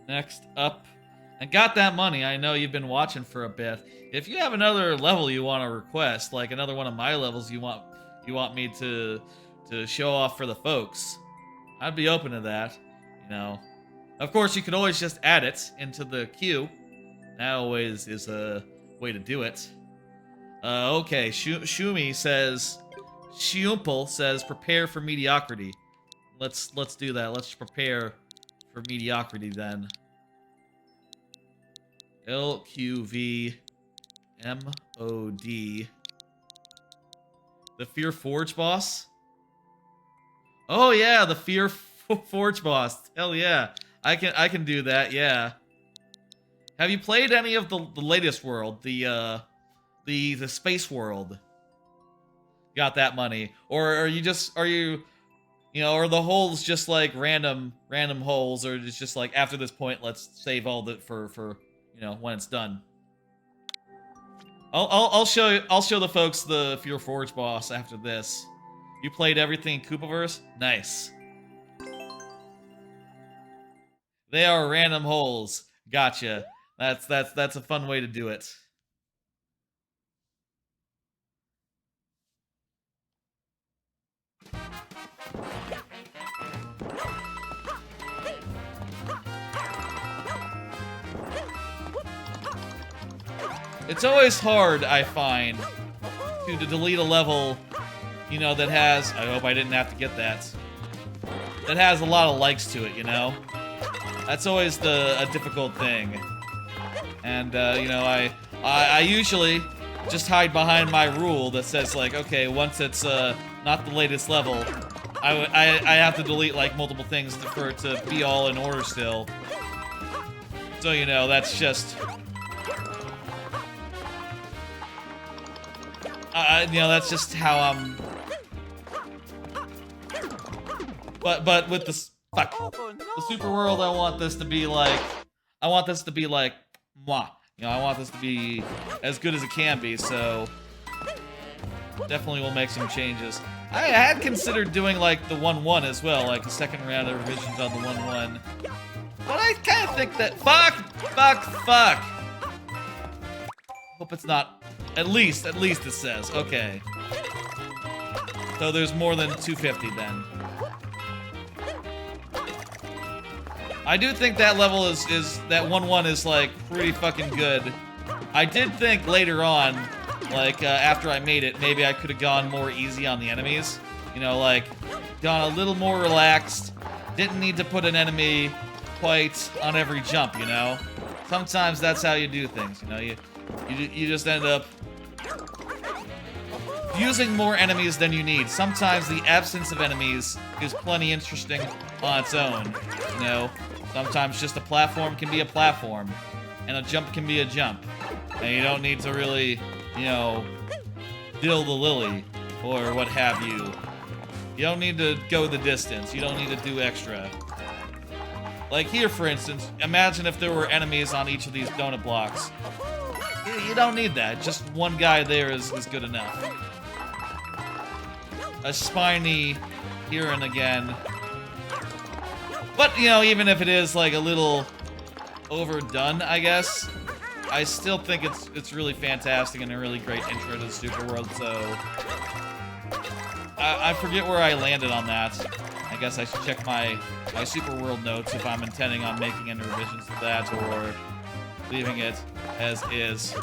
Next up, and got that money. I know you've been watching for a bit. If you have another level you want to request, like another one of my levels you want me to show off for the folks, I'd be open to that. You know, of course you could always just add it into the queue. That always is a way to do it. Okay, Shumi says, Shiumpel says, prepare for mediocrity. Let's do that. Let's prepare for mediocrity then. LQVMOD. The Fear Forge boss? Oh yeah, the Fear Forge boss. Hell yeah. I can do that, yeah. Have you played any of the latest world? The space world? Got that money. Or are you you know, are the holes just like random holes, or it's just like after this point, let's save all the for you know, when it's done. I'll show the folks the Fear Forge boss after this. You played everything in Koopaverse? Nice. They are random holes. Gotcha. That's a fun way to do it. It's always hard, I find, to delete a level you know, that has, I hope I didn't have to get that, that has a lot of likes to it, you know? That's always a difficult thing. And, you know, I usually just hide behind my rule that says, like, okay, once it's not the latest level, I have to delete, like, multiple things for it to be all in order still. So, you know, that's just... you know, that's just how I'm... But with the... Fuck. The Super World, I want this to be, like... Mwah. You know, I want this to be as good as it can be, so... Definitely will make some changes. I had considered doing, like, the 1-1 as well, like a second round of revisions on the 1-1. But I kind of think that... Fuck! Hope it's not... At least it says. Okay. So there's more than 250 then. I do think that level is that 1-1 is, like, pretty fucking good. I did think later on, like, after I made it, maybe I could have gone more easy on the enemies. You know, like, gone a little more relaxed. Didn't need to put an enemy quite on every jump, you know? Sometimes that's how you do things, you know? You just end up using more enemies than you need. Sometimes the absence of enemies is plenty interesting on its own, you know? Sometimes just a platform can be a platform, and a jump can be a jump. And you don't need to really, you know, dill the lily, or what have you. You don't need to go the distance. You don't need to do extra. Like here, for instance, imagine if there were enemies on each of these donut blocks. You don't need that. Just one guy there is good enough. A spiny here and again. But, you know, even if it is, like, a little overdone, I guess, I still think it's really fantastic and a really great intro to the Super World, so... I forget where I landed on that. I guess I should check my Super World notes if I'm intending on making any revisions to that, or leaving it as is.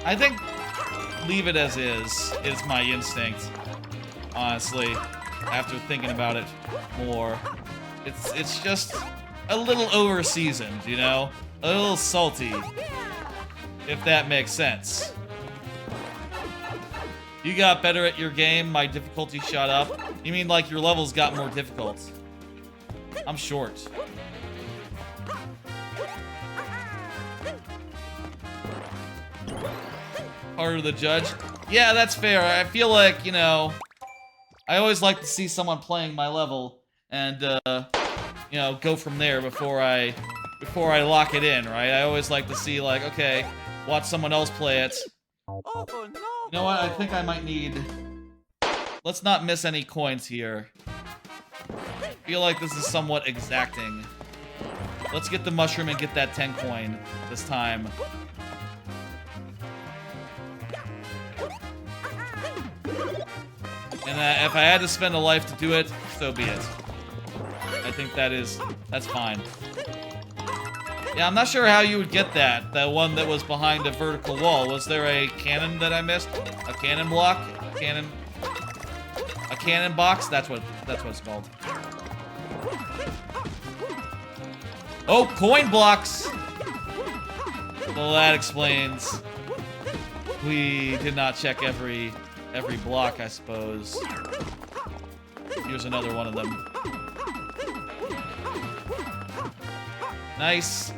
I think leave it as is my instinct, honestly, after thinking about it more. It's just a little over-seasoned, you know? A little salty, if that makes sense. You got better at your game, my difficulty shot up. You mean like your levels got more difficult? I'm short. Harder to judge? Yeah, that's fair. I feel like, you know, I always like to see someone playing my level and, you know, go from there before I lock it in, right? I always like to see, like, okay, watch someone else play it. Oh, no. You know what? I think I might need... Let's not miss any coins here. I feel like this is somewhat exacting. Let's get the mushroom and get that 10 coin this time. And if I had to spend a life to do it, so be it. I think that's fine. Yeah, I'm not sure how you would get that. That one that was behind a vertical wall. Was there a cannon that I missed? A cannon block? A cannon box? That's what it's called. Oh, coin blocks! Well, that explains. We did not check every block, I suppose. Here's another one of them. Nice.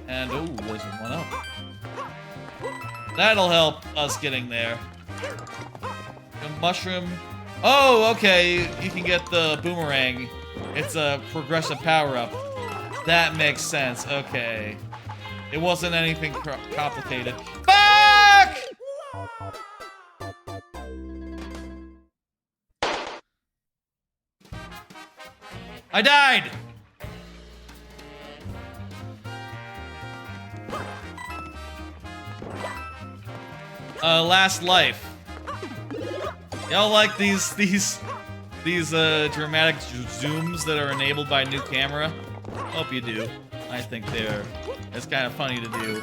And, ooh, there's one up. That'll help us getting there. A mushroom. Oh, okay. You can get the boomerang. It's a progressive power-up. That makes sense. Okay. It wasn't anything complicated. Fuck! I died! Last life. Y'all like these dramatic zooms that are enabled by new camera? Hope you do. I think it's kind of funny to do.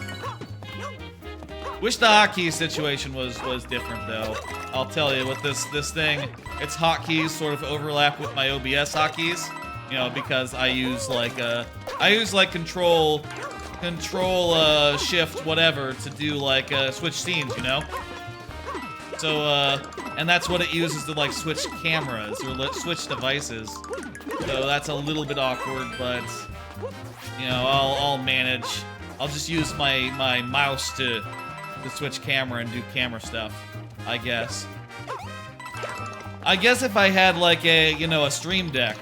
Wish the hotkey situation was different though. I'll tell you, with this thing, its hotkeys sort of overlap with my OBS hotkeys. You know, because I use like control shift whatever to do like switch scenes, you know. So and that's what it uses to like switch cameras or switch devices. So that's a little bit awkward, but you know, I'll manage. I'll just use my mouse to switch camera and do camera stuff, I guess. I guess if I had like a Stream Deck,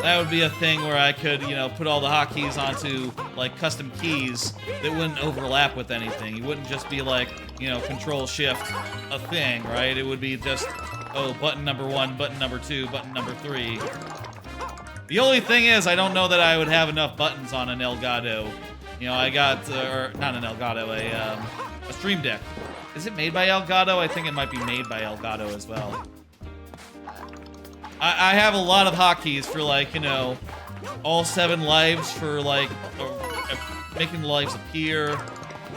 that would be a thing where I could, you know, put all the hotkeys onto like custom keys that wouldn't overlap with anything. You wouldn't just be like, you know, control shift a thing, right? It would be just, oh, button number 1, button number 2, button number 3. The only thing is, I don't know that I would have enough buttons on an Elgato. You know, I got, or not an Elgato, a Stream Deck. Is it made by Elgato? I think it might be made by Elgato as well. I have a lot of hotkeys for, like, you know, all 7 lives for, like, making lives appear,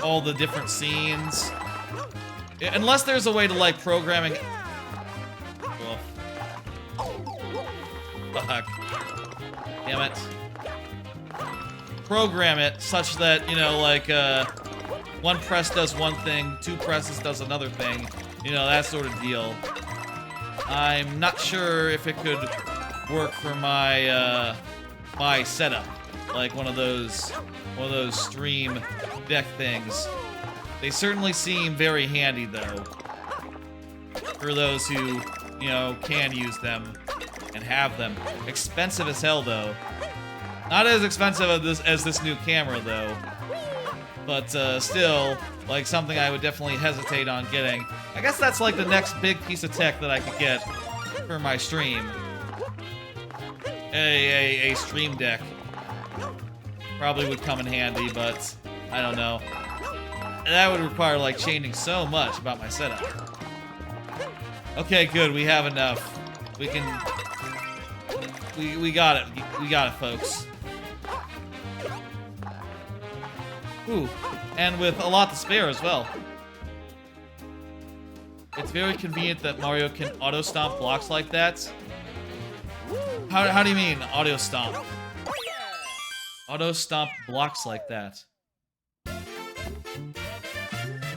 all the different scenes. Unless there's a way to, like, programming... Well, fuck. Damn it. Program it such that, you know, like, 1 press does one thing, 2 presses does another thing. You know, that sort of deal. I'm not sure if it could work for my my setup, like one of those Stream Deck things. They certainly seem very handy though, for those who, you know, can use them and have them. Expensive as hell though. Not as expensive as this new camera though, but still, like something I would definitely hesitate on getting. I guess that's like the next big piece of tech that I could get for my stream. A Stream Deck probably would come in handy, but I don't know. That would require like changing so much about my setup. Okay, good. We have enough. We can. We got it. We got it, folks. Ooh, and with a lot to spare as well. It's very convenient that Mario can auto-stomp blocks like that. How do you mean, auto-stomp? Auto-stomp blocks like that.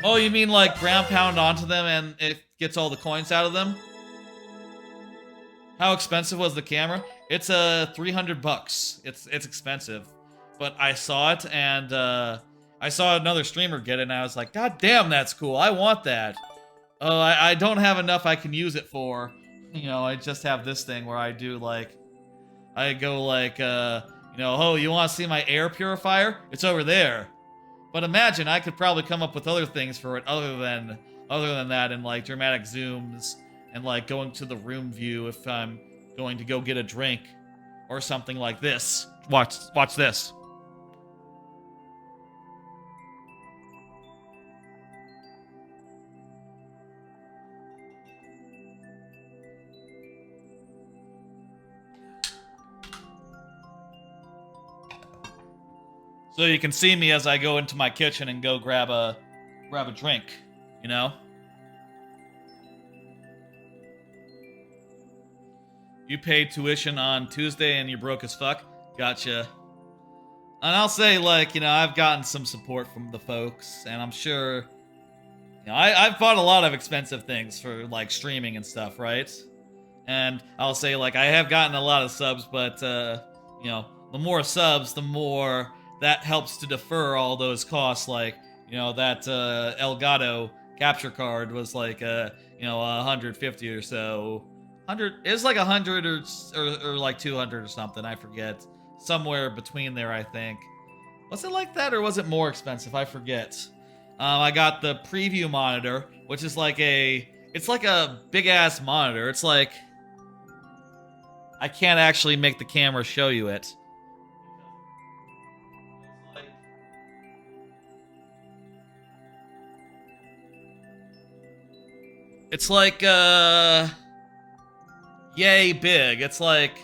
Oh, you mean like ground pound onto them and it gets all the coins out of them? How expensive was the camera? It's 300 bucks. It's expensive. But I saw it and I saw another streamer get it and I was like, God damn, that's cool. I want that. Oh, I don't have enough I can use it for. You know, I just have this thing where I do like, I go like, you know, oh, you want to see my air purifier? It's over there. But imagine I could probably come up with other things for it other than that, and like dramatic zooms and like going to the room view if I'm going to go get a drink or something like this. Watch this. So you can see me as I go into my kitchen and go grab a drink, you know? You paid tuition on Tuesday and you're broke as fuck? Gotcha. And I'll say, like, you know, I've gotten some support from the folks, and I'm sure, you know, I've bought a lot of expensive things for, like, streaming and stuff, right? And I'll say, like, I have gotten a lot of subs, but, you know, the more subs, the more that helps to defer all those costs. Like, you know, that Elgato capture card was like, you know, 150 or so. 100, it was like 100 or like 200 or something, I forget. Somewhere between there, I think. Was it like that or was it more expensive? I forget. I got the preview monitor, which is like it's like a big ass monitor. It's like, I can't actually make the camera show you it. It's like, yay big. It's like,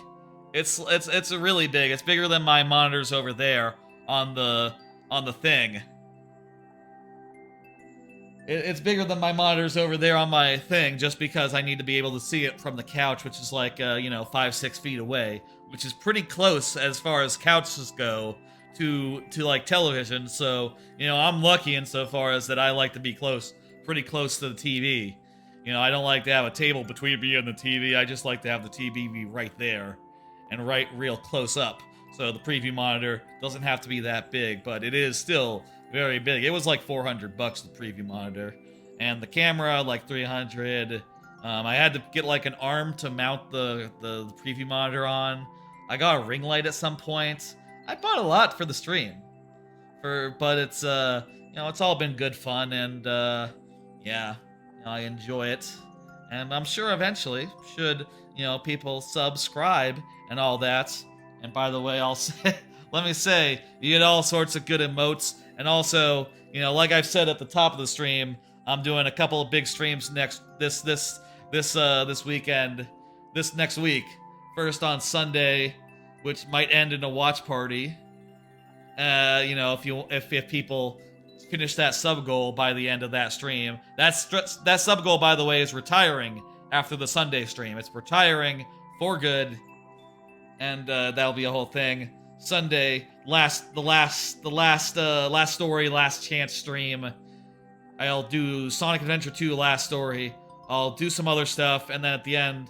it's really big. It's bigger than my monitors over there on the thing. It's bigger than my monitors over there on my thing, just because I need to be able to see it from the couch, which is like, 5-6 feet away, which is pretty close as far as couches go to like television. So, I'm lucky insofar as that I like to be pretty close to the TV. I don't like to have a table between me and the TV. I just like to have the TV be right there and right real close up. So the preview monitor doesn't have to be that big, but it is still very big. It was like $400 the preview monitor, and the camera like $300. I had to get like an arm to mount the preview monitor on. I got a ring light at some point. I bought a lot for the stream, but it's it's all been good fun, and yeah, I enjoy it, and I'm sure eventually should people subscribe and all that. And by the way, I'll say, let me say, you get all sorts of good emotes. And also, like I've said at the top of the stream, I'm doing a couple of big streams this weekend, this next week. First on Sunday, which might end in a watch party. If people finish that sub goal by the end of that stream. That sub goal, by the way, is retiring after the Sunday stream. It's retiring for good, and that'll be a whole thing. Sunday, last story, last chance stream. I'll do Sonic Adventure 2 last story. I'll do some other stuff, and then at the end,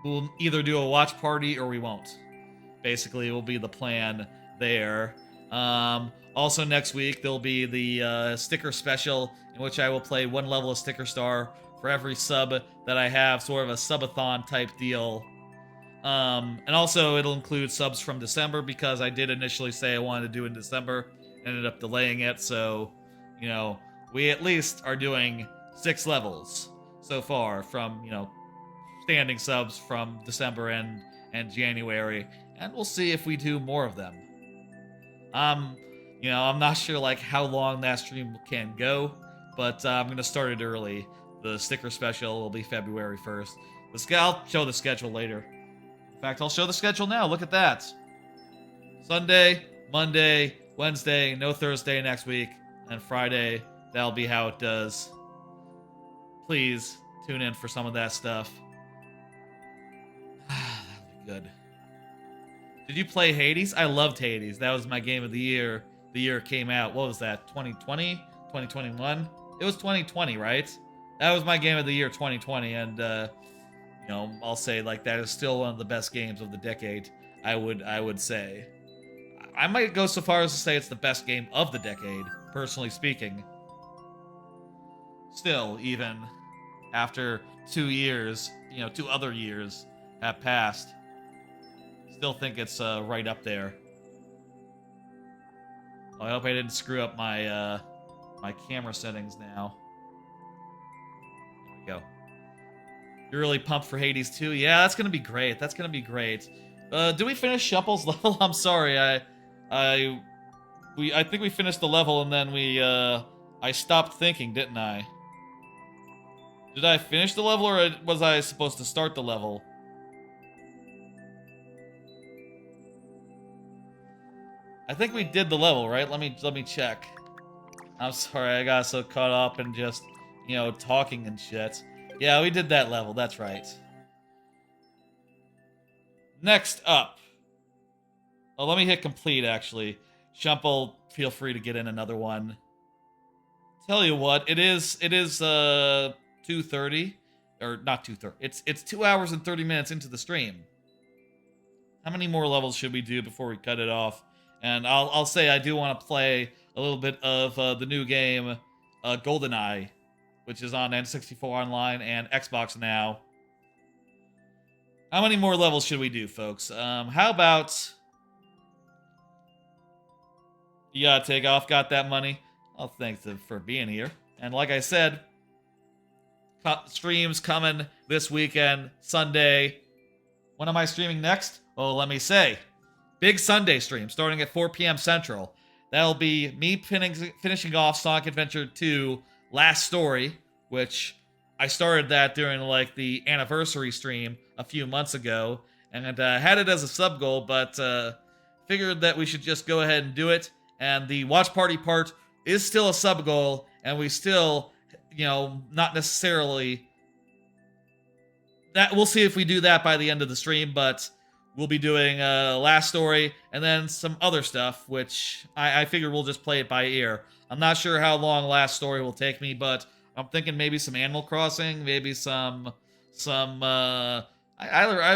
we'll either do a watch party or we won't. Basically, will be the plan there. Also next week, there'll be the sticker special, in which I will play one level of Sticker Star for every sub that I have, sort of a subathon type deal. And also it'll include subs from December, because I did initially say I wanted to do it in December, ended up delaying it, so, we at least are doing 6 levels so far from, standing subs from December and January, and we'll see if we do more of them. I'm not sure, like, how long that stream can go, but I'm going to start it early. The sticker special will be February 1st. I'll show the schedule later. In fact, I'll show the schedule now. Look at that. Sunday, Monday, Wednesday, no Thursday next week, and Friday, that'll be how it does. Please tune in for some of that stuff. That'll be good. Did you play Hades? I loved Hades. That was my game of the year. The year it came out. What was that? 2020? 2021? It was 2020, right? That was my game of the year, 2020, and I'll say, like, that is still one of the best games of the decade. I would say. I might go so far as to say it's the best game of the decade, personally speaking. Still, even after 2 years, 2 other years have passed, still think it's right up there. Oh, I hope I didn't screw up my my camera settings now. There we go. You're really pumped for Hades 2? Yeah, that's gonna be great. That's gonna be great. Do we finish Shupple's level? I'm sorry, I think we finished the level, and then I stopped thinking, didn't I? Did I finish the level, or was I supposed to start the level? I think we did the level, right? Let me check. I'm sorry, I got so caught up in just, talking and shit. Yeah, we did that level, that's right. Next up. Oh, let me hit complete, actually. Shumple, feel free to get in another one. Tell you what, it is 2:30, or not 2:30. It's 2 hours and 30 minutes into the stream. How many more levels should we do before we cut it off? And I'll say I do want to play a little bit of the new game, GoldenEye, which is on N64 Online and Xbox now. How many more levels should we do, folks? How about... You gotta take off, got that money? Well, thanks for being here. And like I said, streams coming this weekend, Sunday. When am I streaming next? Oh, let me say. Big Sunday stream starting at 4 p.m. Central. That'll be me finishing off Sonic Adventure 2 Last Story, which I started that during like the anniversary stream a few months ago, and had it as a sub goal, but figured that we should just go ahead and do it. And the watch party part is still a sub goal, and we still, not necessarily that. We'll see if we do that by the end of the stream, but we'll be doing last story and then some other stuff, which I figure we'll just play it by ear. I'm not sure how long last story will take me, but I'm thinking maybe some Animal Crossing, maybe some I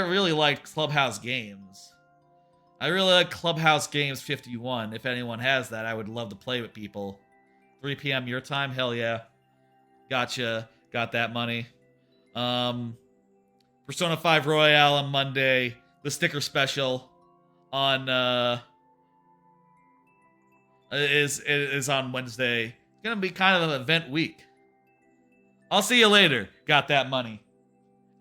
really like Clubhouse Games. I really like Clubhouse Games 51. If anyone has that, I would love to play with people. 3 p.m. your time? Hell yeah. Gotcha. Got that money. Persona 5 Royale on Monday. The sticker special on is on Wednesday. It's gonna be kind of an event week. I'll see you later. Got that money.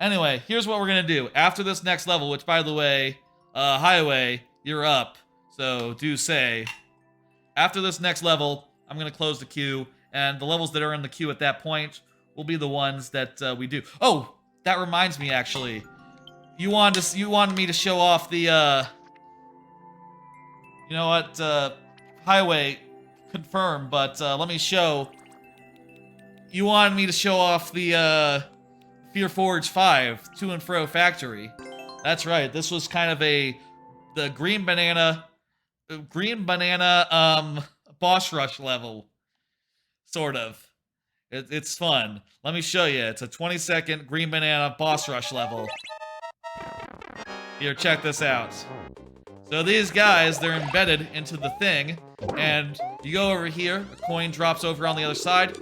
Anyway, here's what we're gonna do. After this next level, which by the way, Highway, you're up. So do say. After this next level, I'm gonna close the queue, and the levels that are in the queue at that point will be the ones that we do. Oh, that reminds me actually. You wanted me to show off the you know what, Highway confirmed, but let me show. You wanted me to show off the Fear Forge 5 To and Fro Factory. That's right. This was kind of the green banana boss rush level, sort of. It's fun. Let me show you. It's a 20-second green banana boss rush level. Here, check this out. So these guys, they're embedded into the thing, and you go over here, a coin drops over on the other side,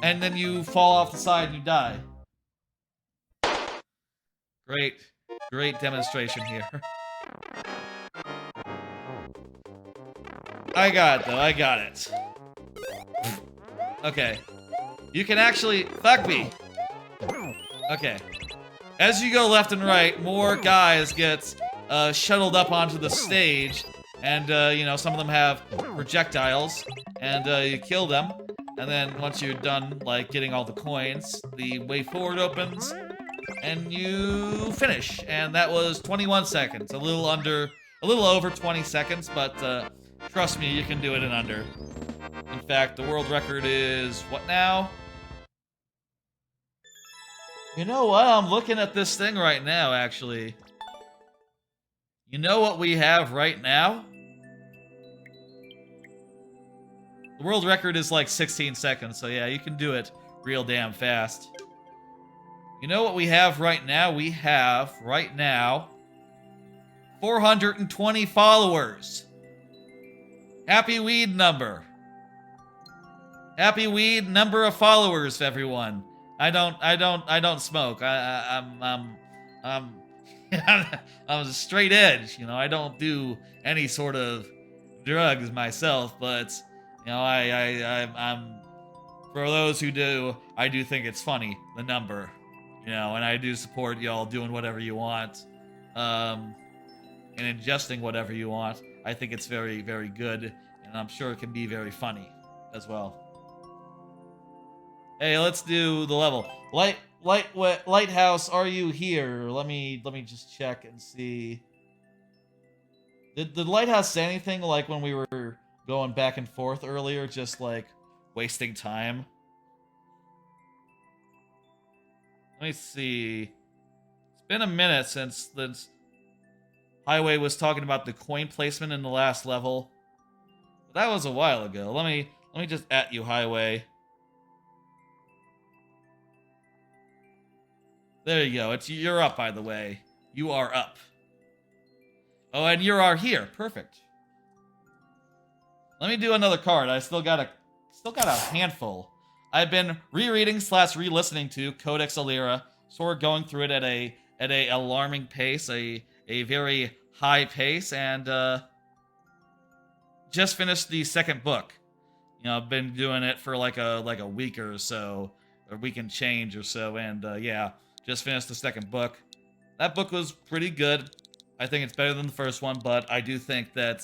and then you fall off the side and you die. Great demonstration here. I got it, though. I got it. Okay. You can actually... Fuck me! Okay. As you go left and right, more guys get shuttled up onto the stage, and, some of them have projectiles, and you kill them, and then once you're done, like, getting all the coins, the way forward opens, and you finish, and that was 21 seconds, a little over 20 seconds, but trust me, you can do it in under. In fact, the world record is, what now? You know what? I'm looking at this thing right now, actually. You know what we have right now? The world record is like 16 seconds, so yeah, you can do it real damn fast. You know what we have right now? We have, right now, 420 followers. Happy weed number. Happy weed number of followers, everyone. I don't smoke. I'm a straight edge, I don't do any sort of drugs myself, but I'm for those who do, I do think it's funny, the number, and I do support y'all doing whatever you want, and ingesting whatever you want. I think it's very, very good, and I'm sure it can be very funny as well. Hey, let's do the level. Lighthouse, are you here? Let me just check and see. Did Lighthouse say anything like when we were going back and forth earlier, just like wasting time? Let me see. It's been a minute since Highway was talking about the coin placement in the last level. But that was a while ago. Let me just at you, Highway. There you go. You're up, by the way. You are up. Oh, and you are here. Perfect. Let me do another card. I still got a handful. I've been rereading / re-listening to Codex Alira, sort of going through it at a alarming pace, a very high pace, and just finished the second book. I've been doing it for like a week or so, a week and change or so, and yeah. Just finished the second book. That book was pretty good. I think it's better than the first one, but I do think that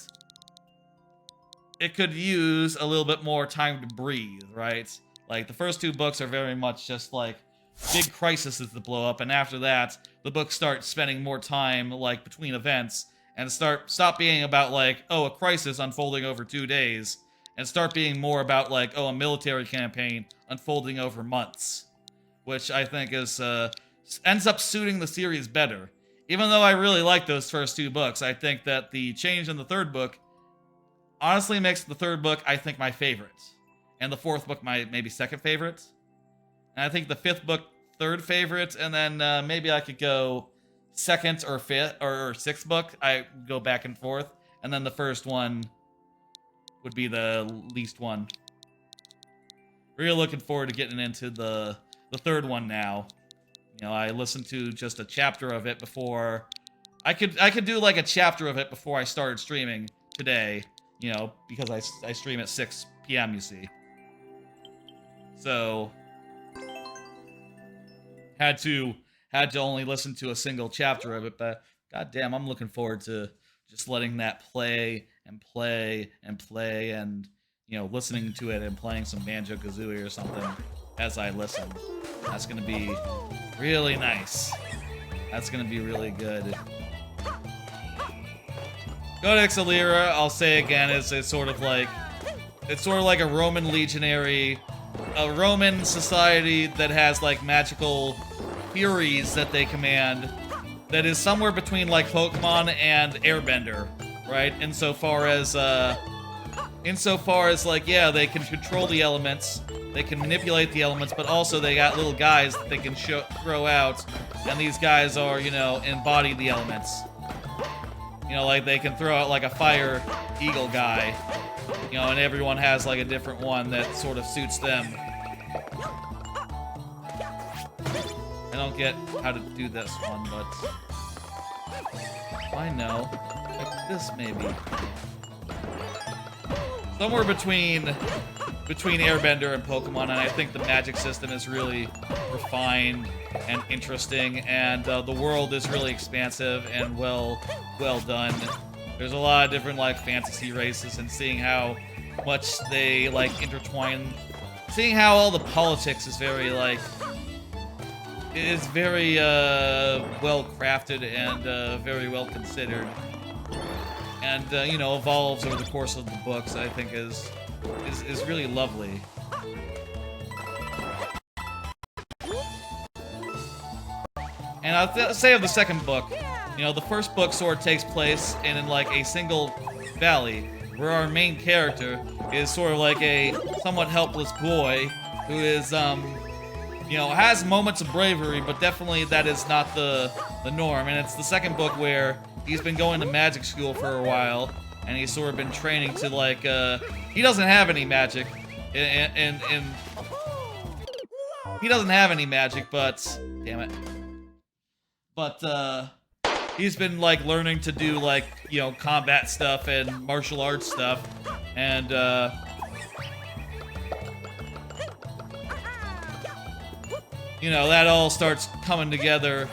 it could use a little bit more time to breathe, right? Like, the first 2 books are very much just like big crises that blow up, and after that, the book starts spending more time, like, between events, and stop being about, like, oh, a crisis unfolding over 2 days, and start being more about like, oh, a military campaign unfolding over months, which I think is ends up suiting the series better. Even though I really like those first 2 books, I think that the change in the 3rd book honestly makes the 3rd book, I think, my favorite, and the 4th book my maybe 2nd favorite, and I think the 5th book 3rd favorite, and then maybe I could go 2nd or 5th or 6th book. I go back and forth, and then the first one would be the least one. Really looking forward to getting into the 3rd one now. You know, I listened to just a chapter of it before. I could do like a chapter of it before I started streaming today. You know, because I stream at 6 p.m. You see, so had to only listen to a single chapter of it. But goddamn, I'm looking forward to just letting that play and play and play, and you know, listening to it and playing some Banjo-Kazooie or something as I listen. That's gonna be really nice. That's gonna be really good. Codex Alera, I'll say again, is sort of like a Roman legionary, a Roman society that has like magical furies that they command, that is somewhere between like Pokemon and Airbender, right? Insofar as like, yeah, they can control the elements, they can manipulate the elements, but also they got little guys that they can throw out, and these guys are, you know, embody the elements. You know, like they can throw out like a fire eagle guy, you know, and everyone has like a different one that sort of suits them. I don't get how to do this one, but I know. Like this maybe. Somewhere between Airbender and Pokemon, and I think the magic system is really refined and interesting, and the world is really expansive and well done. There's a lot of different like fantasy races, and seeing how much they like intertwine, seeing how all the politics is very like, is very well crafted and very well considered, and you know, evolves over the course of the books, I think is really lovely. And I'll say of the 2nd book, you know, the 1st book sort of takes place in like a single valley, where our main character is sort of like a somewhat helpless boy who is, you know, has moments of bravery, but definitely that is not the norm. And it's the 2nd book where he's been going to magic school for a while, and he's sort of been training to like, he doesn't have any magic, and he doesn't have any magic, but, damn it. But, he's been, like, learning to do, like, you know, combat stuff and martial arts stuff, and, you know, that all starts coming together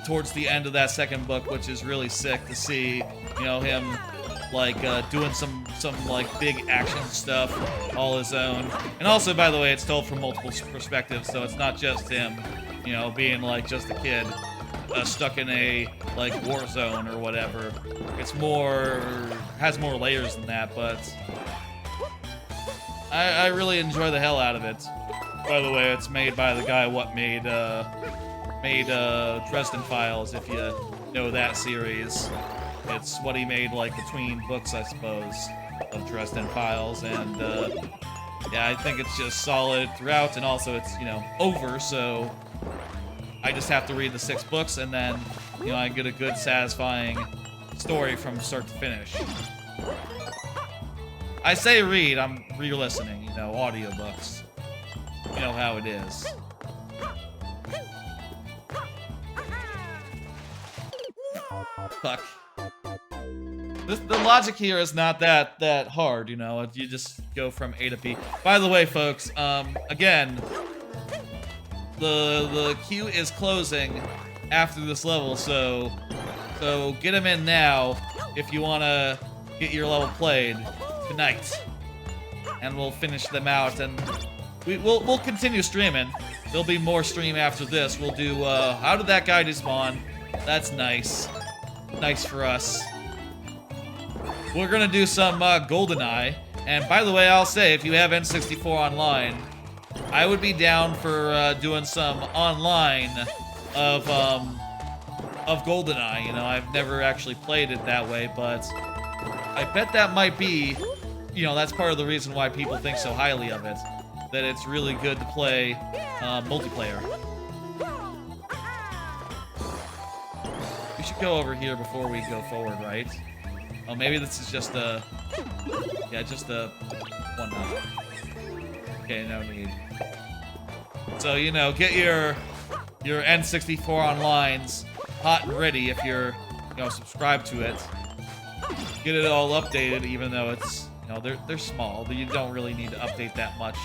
towards the end of that 2nd book, which is really sick to see, you know, him, like, doing some like, big action stuff all his own. And also, by the way, it's told from multiple perspectives, so it's not just him, you know, being, like, just a kid stuck in a, like, war zone or whatever. It's has more layers than that, but I really enjoy the hell out of it. By the way, it's made by the guy what made Dresden Files, if you know that series. It's what he made, like, between books, I suppose, of Dresden Files, and, yeah, I think it's just solid throughout, and also it's, you know, over, so I just have to read the 6 books, and then, you know, I get a good, satisfying story from start to finish. I say read, I'm re-listening, you know, audiobooks. You know how it is. Fuck. The logic here is not that hard, you know. You just go from A to B. By the way, folks, again, the queue is closing after this level, so get them in now if you want to get your level played tonight, and we'll finish them out, and we'll continue streaming. There'll be more stream after this. We'll do how did that guy despawn? That's nice. Nice for us. We're gonna do some GoldenEye, And by the way, I'll say, if you have N64 online, I would be down for doing some online of GoldenEye. You know, I've never actually played it that way, but I bet that might be, you know, that's part of the reason why people think so highly of it. That it's really good to play multiplayer. We should go over here before we go forward, right? Oh, maybe this is just a... Yeah, just a... one up. Okay, no need. So, you know, get your N64 onlines hot and ready if you're, you know, subscribed to it. Get it all updated, even though it's, you know, they're small. But you don't really need to update that much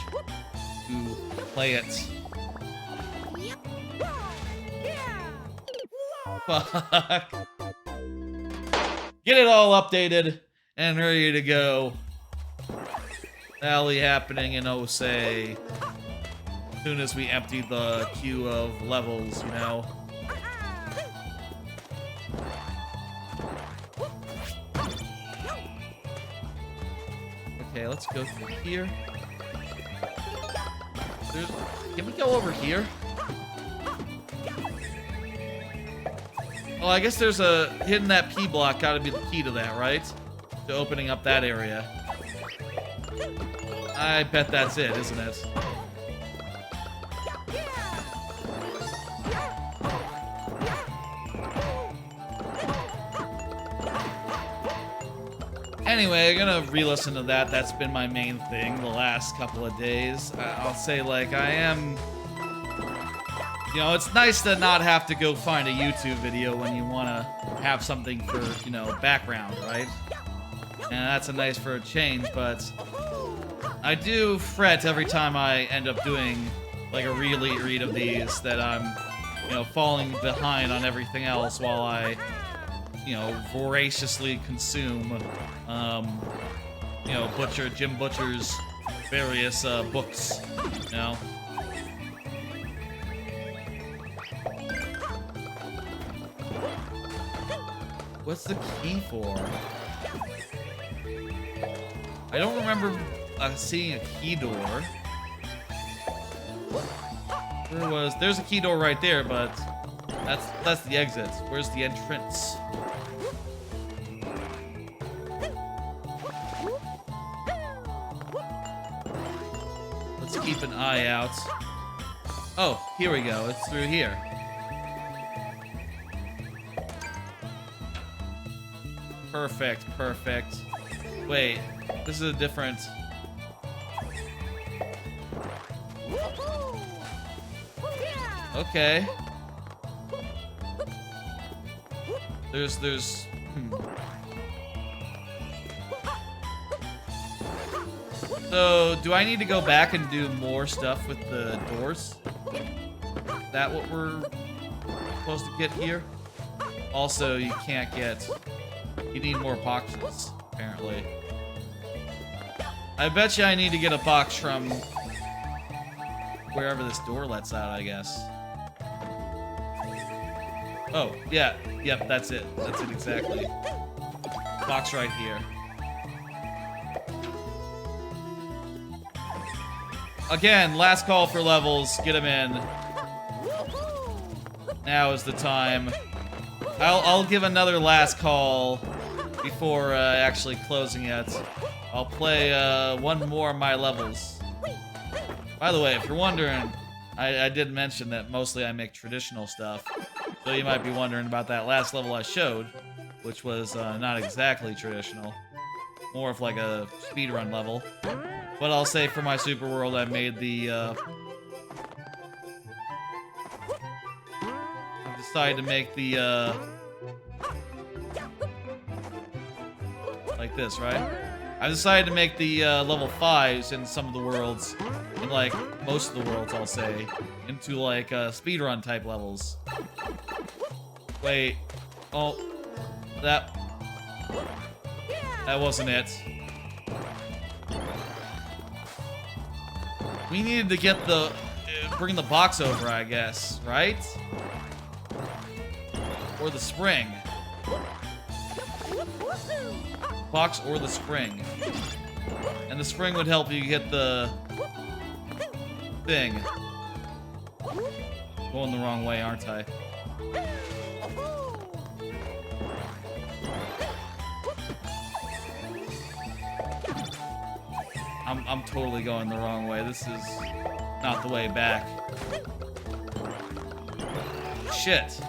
to play it. Fuck. Get it all updated and ready to go. Rally happening in Osei. As soon as we empty the queue of levels, you know. Okay, let's go through here. Can we go over here? Well, I guess there's a... Hitting that P block gotta be the key to that, right? To opening up that area. I bet that's it, isn't it? Anyway, I'm gonna re-listen to that. That's been my main thing the last couple of days. I'll say, like, I am... You know, it's nice to not have to go find a YouTube video when you want to have something for, you know, background, right? And that's a nice for a change, but I do fret every time I end up doing, like, a read of these that I'm, you know, falling behind on everything else while I, you know, voraciously consume, you know, Jim Butcher's various books, you know? What's the key for? I don't remember seeing a key door. Where was... There's a key door right there, but that's the exit. Where's the entrance? Let's keep an eye out. Oh, here we go. It's through here. Perfect, perfect. Wait, this is a different... Okay. There's... So, do I need to go back and do more stuff with the doors? Is that what we're supposed to get here? Also, you can't get... You need more boxes, apparently. I bet you I need to get a box from wherever this door lets out, I guess. Oh, yeah. Yep, that's it. That's it exactly. Box right here. Again, last call for levels. Get them in. Now is the time. I'll give another last call before actually closing it. I'll play one more of my levels. By the way, if you're wondering, I did mention that mostly I make traditional stuff. So you might be wondering about that last level I showed, which was not exactly traditional. More of like a speedrun level. But I'll say for my Super World, I made the... I've decided to make the... like this, right? I decided to make the level 5s in some of the worlds, in like most of the worlds, I'll say, into like speedrun type levels. Wait, oh, that wasn't it. We needed to get the bring the box over, I guess, right? Or the spring. Box or the spring. And the spring would help you get the thing. Going the wrong way, aren't I? I'm totally going the wrong way. This is not the way back. Shit.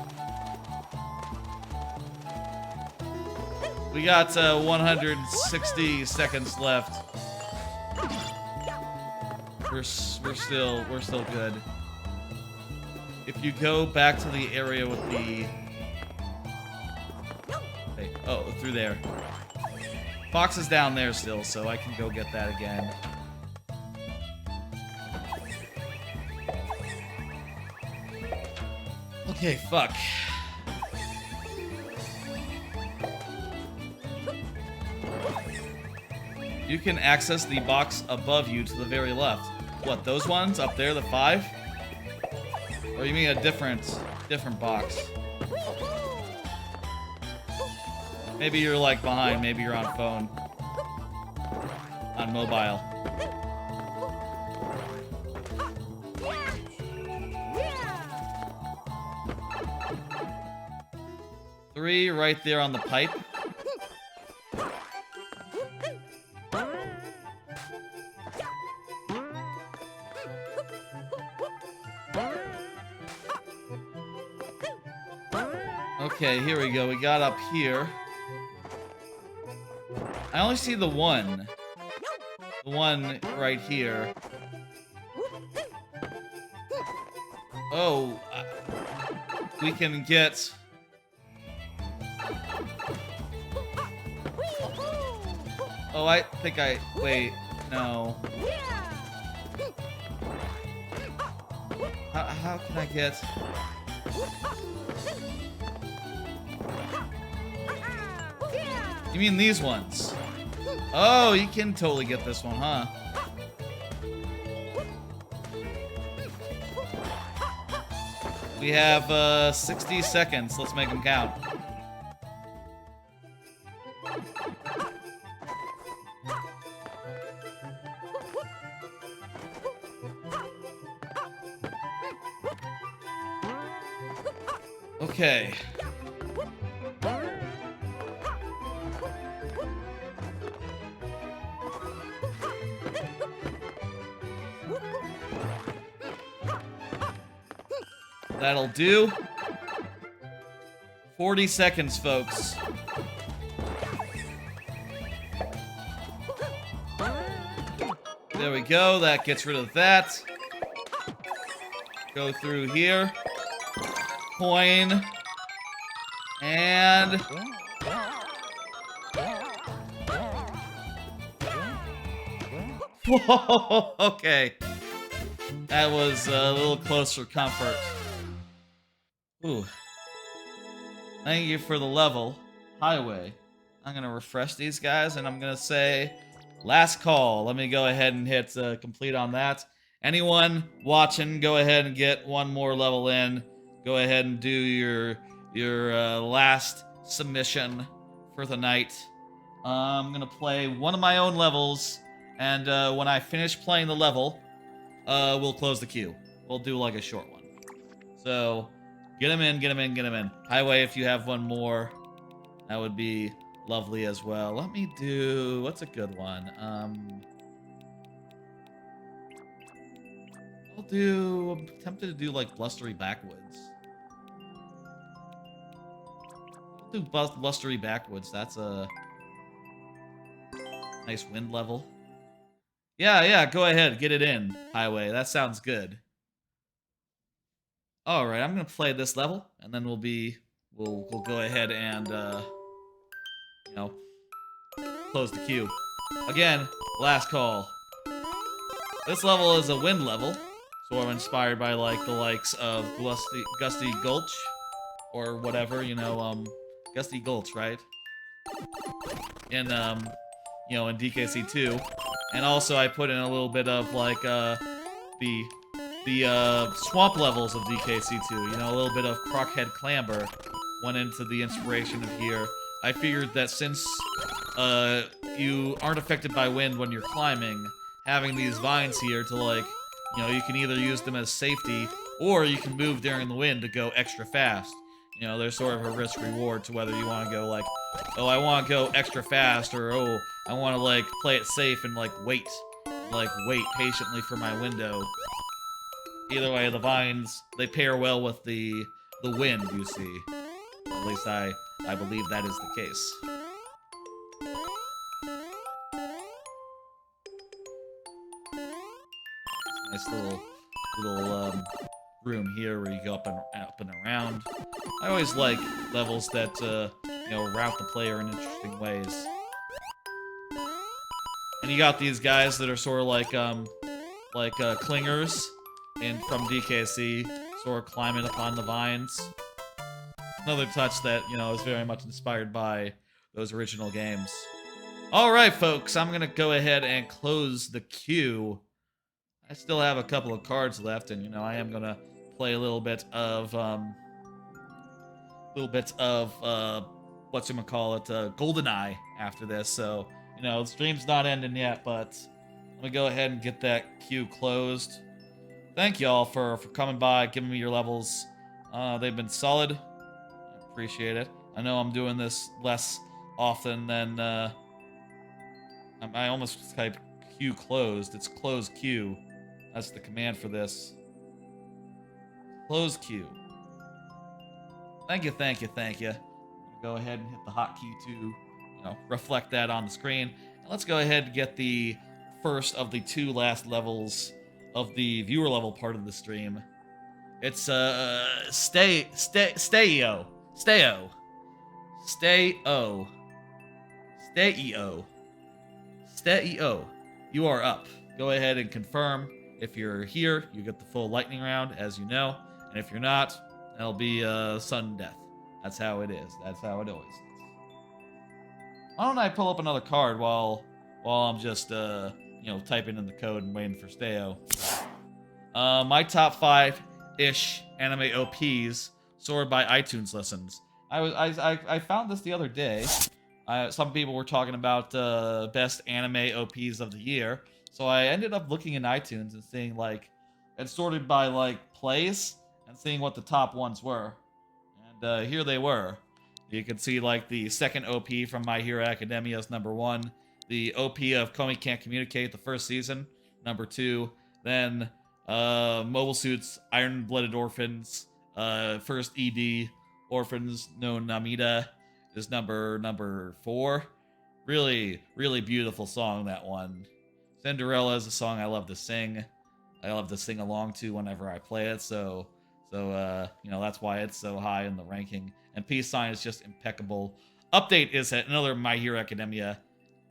We got 160 seconds left. We're still good. If you go back to the area with the... Hey, oh, through there. Box is down there still, so I can go get that again. Okay, fuck. You can access the box above you to the very left. What, those ones up there, the 5? Or you mean a different box? Maybe you're like behind, maybe you're on phone. On mobile. Three right there on the pipe. Okay, here we go. We got up here. I only see the one. The one right here. Oh. We can get... Oh, I think I... Wait. No. How can I get... You mean these ones? Oh, you can totally get this one, huh? We have 60 seconds. Let's make them count. Okay. That'll do. 40 seconds, folks. There we go. That gets rid of that. Go through here. Coin. And... Whoa, okay. That was a little close for comfort. Ooh. Thank you for the level. Highway. I'm gonna refresh these guys and I'm gonna say last call. Let me go ahead and hit complete on that. Anyone watching, go ahead and get one more level in. Go ahead and do your last submission for the night. I'm gonna play one of my own levels, and when I finish playing the level, we'll close the queue. We'll do like a short one. So, get them in, get them in, get them in. Highway, if you have one more, that would be lovely as well. Let me do... What's a good one? I'm tempted to do like Blustery Backwoods. I'll do Blustery Backwoods. That's a nice wind level. Yeah, go ahead. Get it in, Highway. That sounds good. Alright, I'm gonna play this level, and then we'll go ahead and, you know, close the queue. Again, last call. This level is a wind level, sort of inspired by, like, the likes of Gusty Gulch, or whatever, you know, Gusty Gulch, right? In, you know, in DKC2. And also I put in a little bit of, like, the swamp levels of DKC2, you know, a little bit of Crockhead Clamber went into the inspiration of here. I figured that since you aren't affected by wind when you're climbing. Having these vines here to like, you can either use them as safety or you can move during the wind to go extra fast. There's sort of a risk reward to whether you want to go like, oh, I want to go extra fast, or oh, I want to like play it safe and like wait patiently for my window. Either way, the vines, they pair well with the wind, you see. At least I believe that is the case. Nice little room here where you go up and around. I always like levels that route the player in interesting ways. And you got these guys that are sort of like clingers from DKC, sort of climbing upon the vines. Another touch that is very much inspired by those original games. All right, folks, I'm gonna go ahead and close the queue. I still have a couple of cards left, and I am gonna play a little bit of GoldenEye after this. So the stream's not ending yet, but I'm gonna go ahead and get that queue closed. Thank y'all for coming by, giving me your levels. They've been solid. I appreciate it. I know I'm doing this less often than I almost typed queue closed. It's close queue. That's the command for this. Close queue. Thank you, thank you, thank you. Go ahead and hit the hotkey to, reflect that on the screen. And let's go ahead and get the first of the two last levels of the viewer level part of the stream. It's Stay-O. You are up. Go ahead and confirm. If you're here, you get the full lightning round, as you know. And if you're not, it'll be sudden death. That's how it is. That's how it always is. Why don't I pull up another card while I'm just typing in the code and waiting for Stay-O. My top 5-ish anime OPs sorted by iTunes listens. I found this the other day. Some people were talking about best anime OPs of the year. So I ended up looking in iTunes and seeing it's sorted by plays and seeing what the top ones were. And here they were. You can see the second OP from My Hero Academia is number 1. The OP of Komi Can't Communicate, the first season, number 2. Then Mobile Suit's Iron Blooded Orphans, first ED, Orphans no Namida is number 4. Really, really beautiful song, that one. Cinderella is a song I love to sing. I love to sing along to whenever I play it, so that's why it's so high in the ranking. And Peace Sign is just impeccable. Update is another My Hero Academia.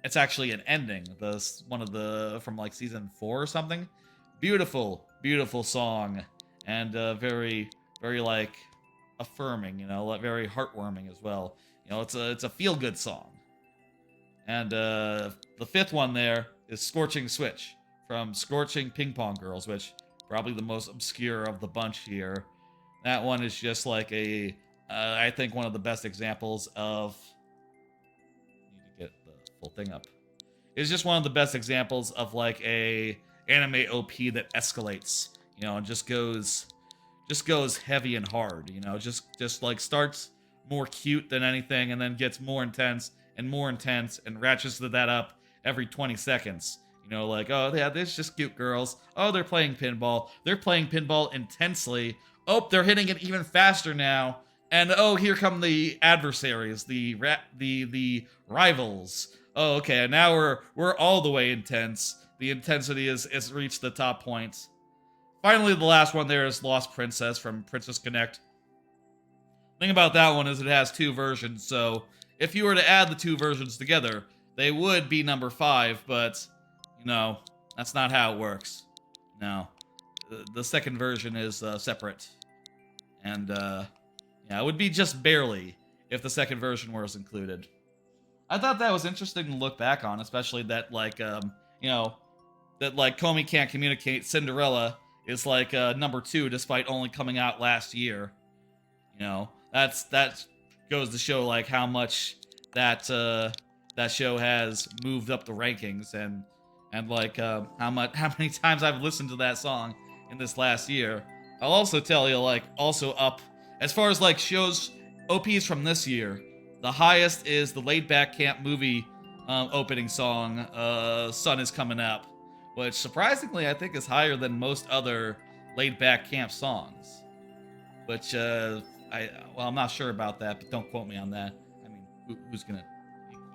It's actually an ending. From season 4 or something. Beautiful, beautiful song, and very, very affirming. Very heartwarming as well. It's a feel-good song. And the 5th one there is Scorching Switch from Scorching Ping Pong Girls, which probably the most obscure of the bunch here. That one is just I think one of the best examples of. Need to get the full thing up. It's just one of the best examples of a anime OP that escalates, and just goes heavy and hard, just starts more cute than anything and then gets more intense and ratchets that up every 20 seconds. Oh yeah, there's just cute girls. Oh, they're playing pinball. They're playing pinball intensely. Oh, they're hitting it even faster now. And oh, here come the adversaries, the rivals. Oh, okay, now we're all the way intense. The intensity is reached the top point. Finally, the last one there is Lost Princess from Princess Connect. The thing about that one is it has 2 versions, so if you were to add the 2 versions together, they would be number 5, but, that's not how it works. No. The second version is separate. And, yeah, it would be just barely if the second version was included. I thought that was interesting to look back on, especially that, Komi Can't Communicate Cinderella is, number 2 despite only coming out last year. That goes to show, how much that that show has moved up the rankings and like how many times I've listened to that song in this last year. I'll also tell you, like, also up as far as like shows OPs from this year. The highest is the Laid Back Camp movie opening song, "Sun Is Coming Up," which surprisingly I think is higher than most other Laid Back Camp songs. Which I'm not sure about that, but don't quote me on that. I mean, who's gonna?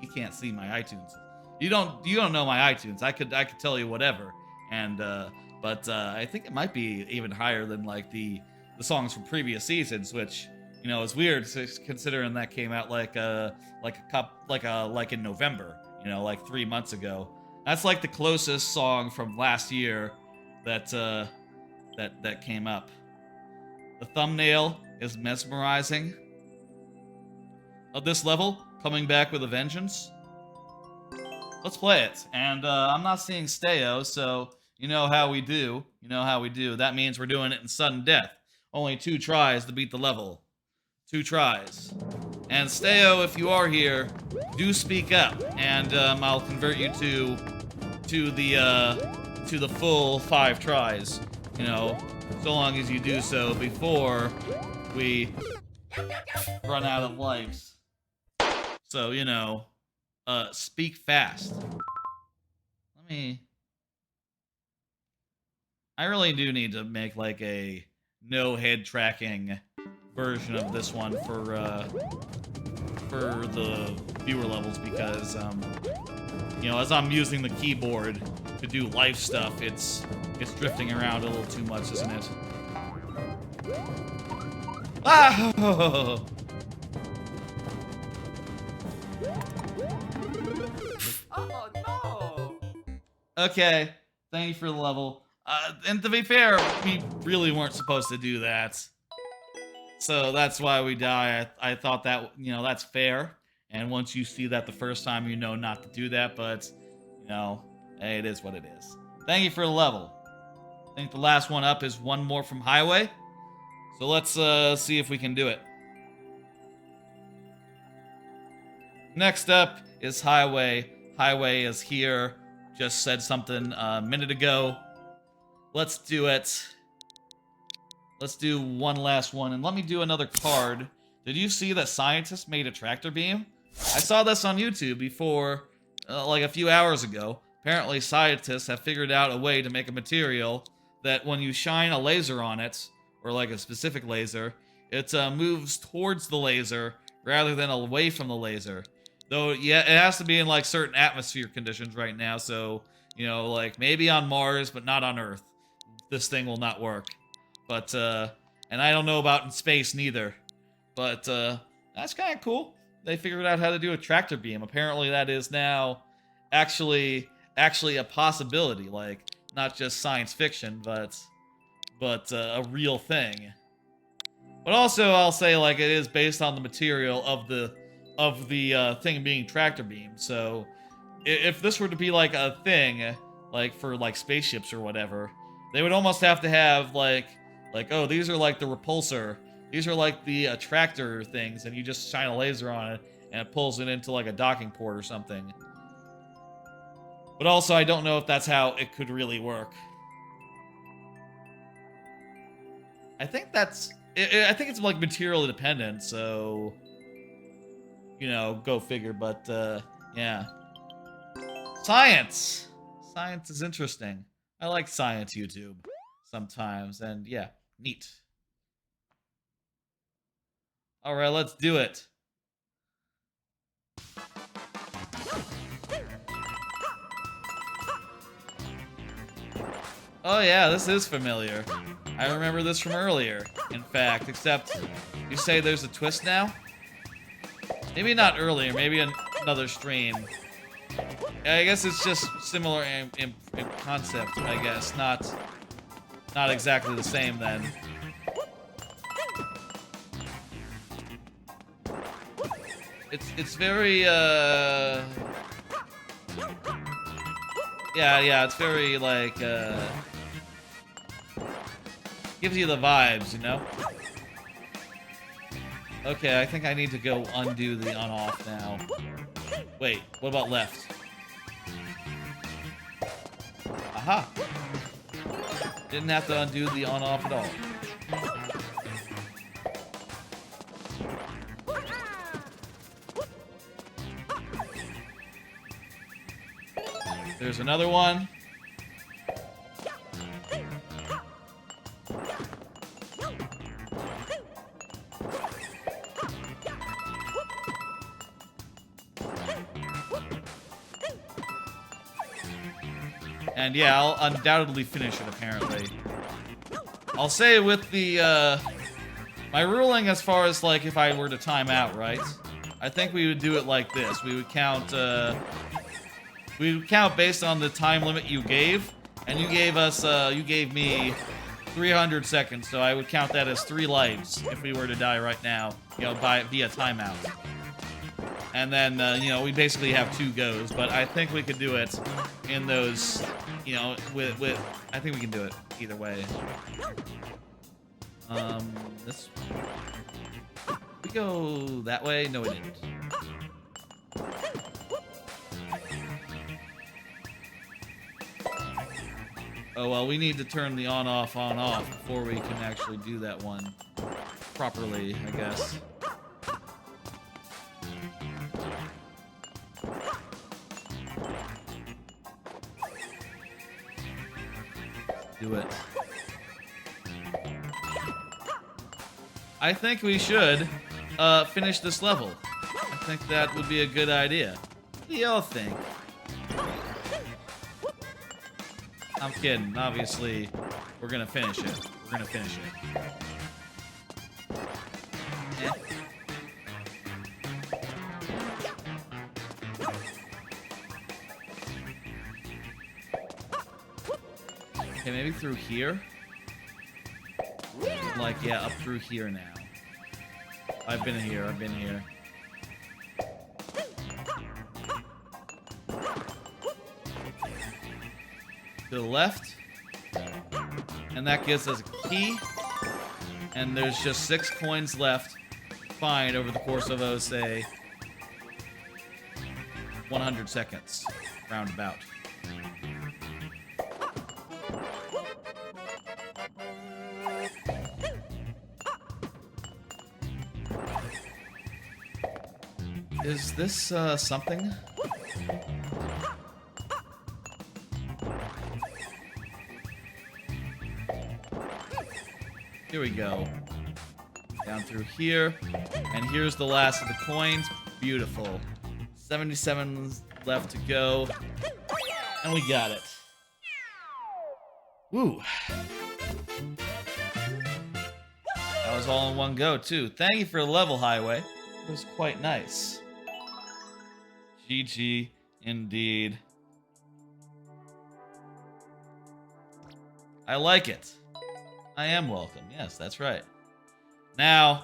You can't see my iTunes. You don't know my iTunes. I could tell you whatever, and but I think it might be even higher than like the songs from previous seasons, which is weird considering that came out like in November, like 3 months ago. That's like the closest song from last year that came up. The thumbnail is mesmerizing. Of this level, coming back with a vengeance. Let's play it. And I'm not seeing Steo, so you know how we do. That means we're doing it in sudden death. Only 2 tries to beat the level. 2 tries. And Steo, if you are here, do speak up, and I'll convert you to the full 5 tries. So long as you do so before we run out of lives. So, speak fast. I really do need to make like a no head tracking version of this one for the viewer levels because as I'm using the keyboard to do life stuff, it's drifting around a little too much, isn't it? Ah! Oh no! Okay, thank you for the level. And to be fair, we really weren't supposed to do that. So that's why we die. I thought that, that's fair. And once you see that the first time, you know not to do that. But, hey, it is what it is. Thank you for the level. I think the last one up is one more from Highway. So let's see if we can do it. Next up is Highway. Highway is here. Just said something a minute ago. Let's do it. Let's do one last one. And let me do another card. Did you see that scientists made a tractor beam? I saw this on YouTube before, like a few hours ago. Apparently scientists have figured out a way to make a material that when you shine a laser on it, or like a specific laser, it moves towards the laser rather than away from the laser. Though, yeah, it has to be in like certain atmosphere conditions right now, so, like maybe on Mars, but not on Earth. This thing will not work. But, and I don't know about in space neither. But, that's kind of cool. They figured out how to do a tractor beam. Apparently that is now actually a possibility. Like, not just science fiction, but a real thing. But also, I'll say, like, it is based on the material of the thing being tractor beam. So, if this were to be, like, a thing, like, for, like, spaceships or whatever, they would almost have to have, like, oh, these are, like, the repulsor. These are, like, the attractor things, and you just shine a laser on it, and it pulls it into, like, a docking port or something. But also, I don't know if that's how it could really work. I think that's... I think it's, like, material dependent, so... go figure, but, yeah. Science! Science is interesting. I like science YouTube sometimes, and yeah, neat. Alright, let's do it. Oh yeah, this is familiar. I remember this from earlier, in fact, except you say there's a twist now? Maybe not earlier, maybe another stream. I guess it's just similar in concept, I guess. Not exactly the same then. It's very yeah, it's very like gives you the vibes, Okay, I think I need to go undo the on-off now. Wait, what about left? Aha! Didn't have to undo the on-off at all. There's another one. And yeah, I'll undoubtedly finish it, apparently. I'll say with the, my ruling as far as, like, if I were to time out, right? I think we would do it like this. We would count based on the time limit you gave. And you gave us, you gave me 300 seconds, so I would count that as 3 lives if we were to die right now, you know, via timeout. And then, you know, we basically have 2 goes, but I think we could do it in those, you know, I think we can do it either way. This... We go that way? No, we didn't. Oh, well, we need to turn the on-off before we can actually do that one properly, I guess. Do it. I think we should finish this level. I think that would be a good idea. What do y'all think? I'm kidding. Obviously, we're gonna finish it. We're gonna finish it. Eh. Okay, maybe through here? Like, yeah, up through here now. I've been here, I've been here. To the left. And that gives us a key. And there's just 6 coins left to find over the course of, say, 100 seconds. Roundabout. Is this, something? Here we go. Down through here. And here's the last of the coins. Beautiful. 77 left to go. And we got it. Woo. That was all in one go, too. Thank you for the level, Highway. It was quite nice. GG, indeed. I like it. I am welcome. Yes, that's right. Now,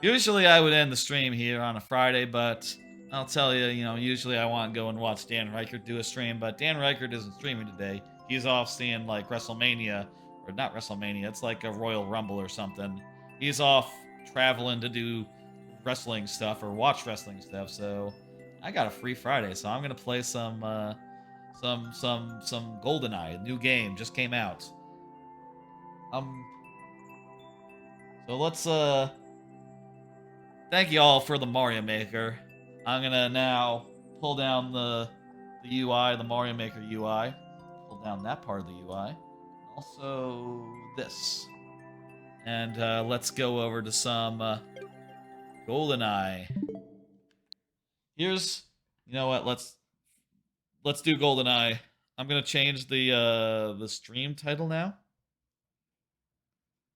usually I would end the stream here on a Friday, but I'll tell you, you know, usually I want to go and watch Dan Reichert do a stream, but Dan Reichert isn't streaming today. He's off seeing, like, WrestleMania, or not WrestleMania, it's like a Royal Rumble or something. He's off traveling to do wrestling stuff or watch wrestling stuff, so I got a free Friday, so I'm gonna play some GoldenEye, new game just came out. So let's thank you all for the Mario Maker. I'm gonna now pull down the UI, the Mario Maker UI, pull down that part of the UI, also this, and let's go over to some GoldenEye. Here's, you know what? Let's do GoldenEye. I'm gonna change the stream title now.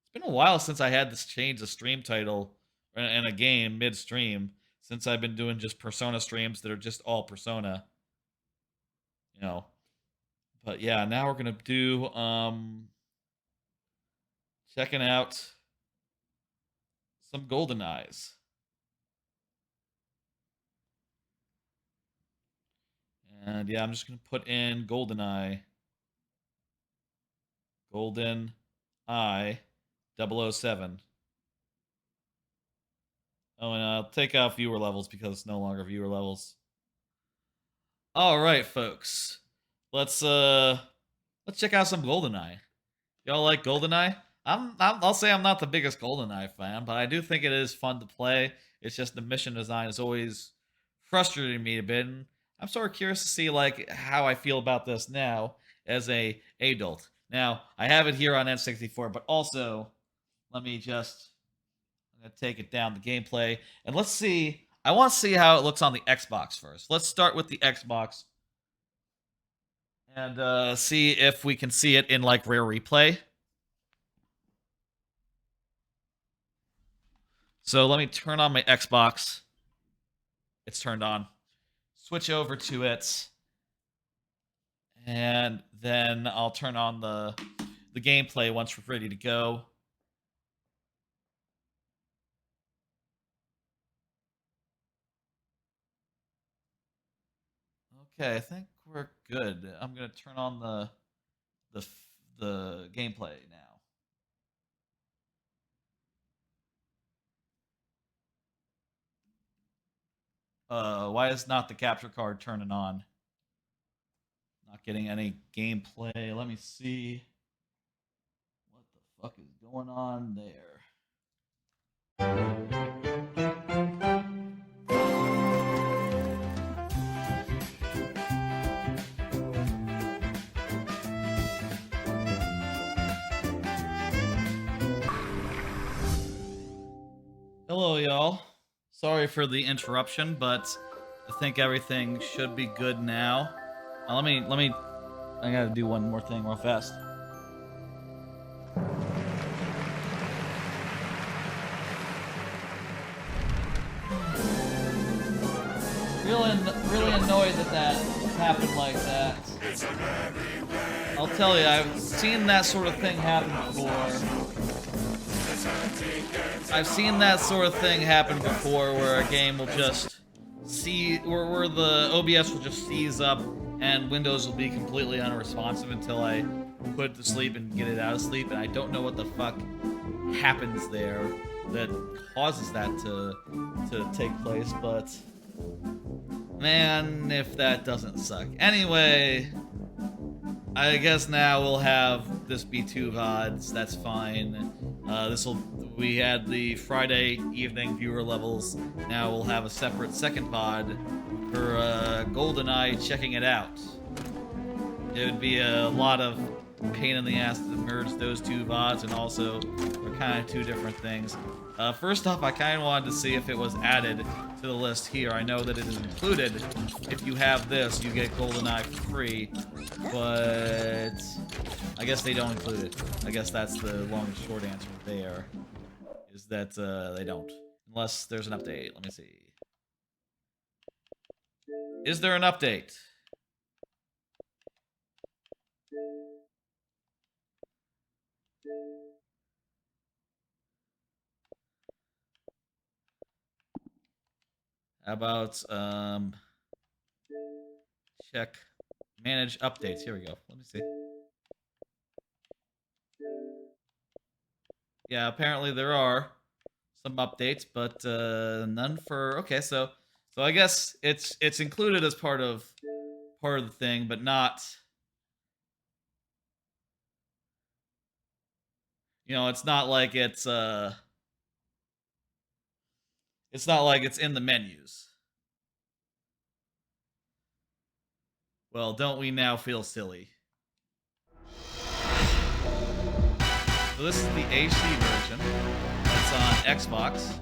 It's been a while since I had to change the stream title in a game mid-stream. Since I've been doing just Persona streams that are just all Persona. You know. But yeah, now we're gonna do checking out some GoldenEyes. And yeah, I'm just going to put in GoldenEye. GoldenEye 007. Oh, and I'll take out viewer levels because it's no longer viewer levels. All right, folks. Let's check out some GoldenEye. Y'all like GoldenEye? I'll say I'm not the biggest GoldenEye fan, but I do think it is fun to play. It's just the mission design is always frustrating me a bit. And I'm sort of curious to see like how I feel about this now as a adult. Now I have it here on N64, but also let me just I'm gonna take it down the gameplay and let's see. I want to see how it looks on the Xbox first. Let's start with the Xbox and see if we can see it in like rare replay. So let me turn on my Xbox. It's turned on. Switch over to it. And then I'll turn on the gameplay once we're ready to go. Okay, I think we're good. I'm gonna turn on the gameplay now. Why is not the capture card turning on? Not getting any gameplay. Let me see. What the fuck is going on there? Hello, y'all. Sorry for the interruption, but I think everything should be good now. Let me. I gotta do one more thing real fast. Really annoyed that happened like that. I'll tell you, I've seen that sort of thing happen before. I've seen that sort of thing happen before where a game will just where the OBS will just seize up and Windows will be completely unresponsive until I put it to sleep and get it out of sleep, and I don't know what the fuck happens there that causes that to take place, but man, if that doesn't suck. Anyway, I guess now we'll have this be 2 VODs. That's fine. We had the Friday evening viewer levels. Now we'll have a separate second VOD for GoldenEye checking it out. It would be a lot of pain in the ass to merge those 2 VODs, and also they're kind of 2 different things. First off, I kind of wanted to see if it was added to the list here. I know that it is included. If you have this, you get GoldenEye for free, but I guess they don't include it. I guess that's the long and short answer there, is that they don't. Unless there's an update. Let me see. Is there an update? How about check manage updates? Here we go. Let me see. Yeah, apparently there are some updates, but none for. Okay, so I guess it's included as part of the thing, but not. You know, it's not like it's in the menus. Well, don't we now feel silly? So this is the HD version. That's on Xbox.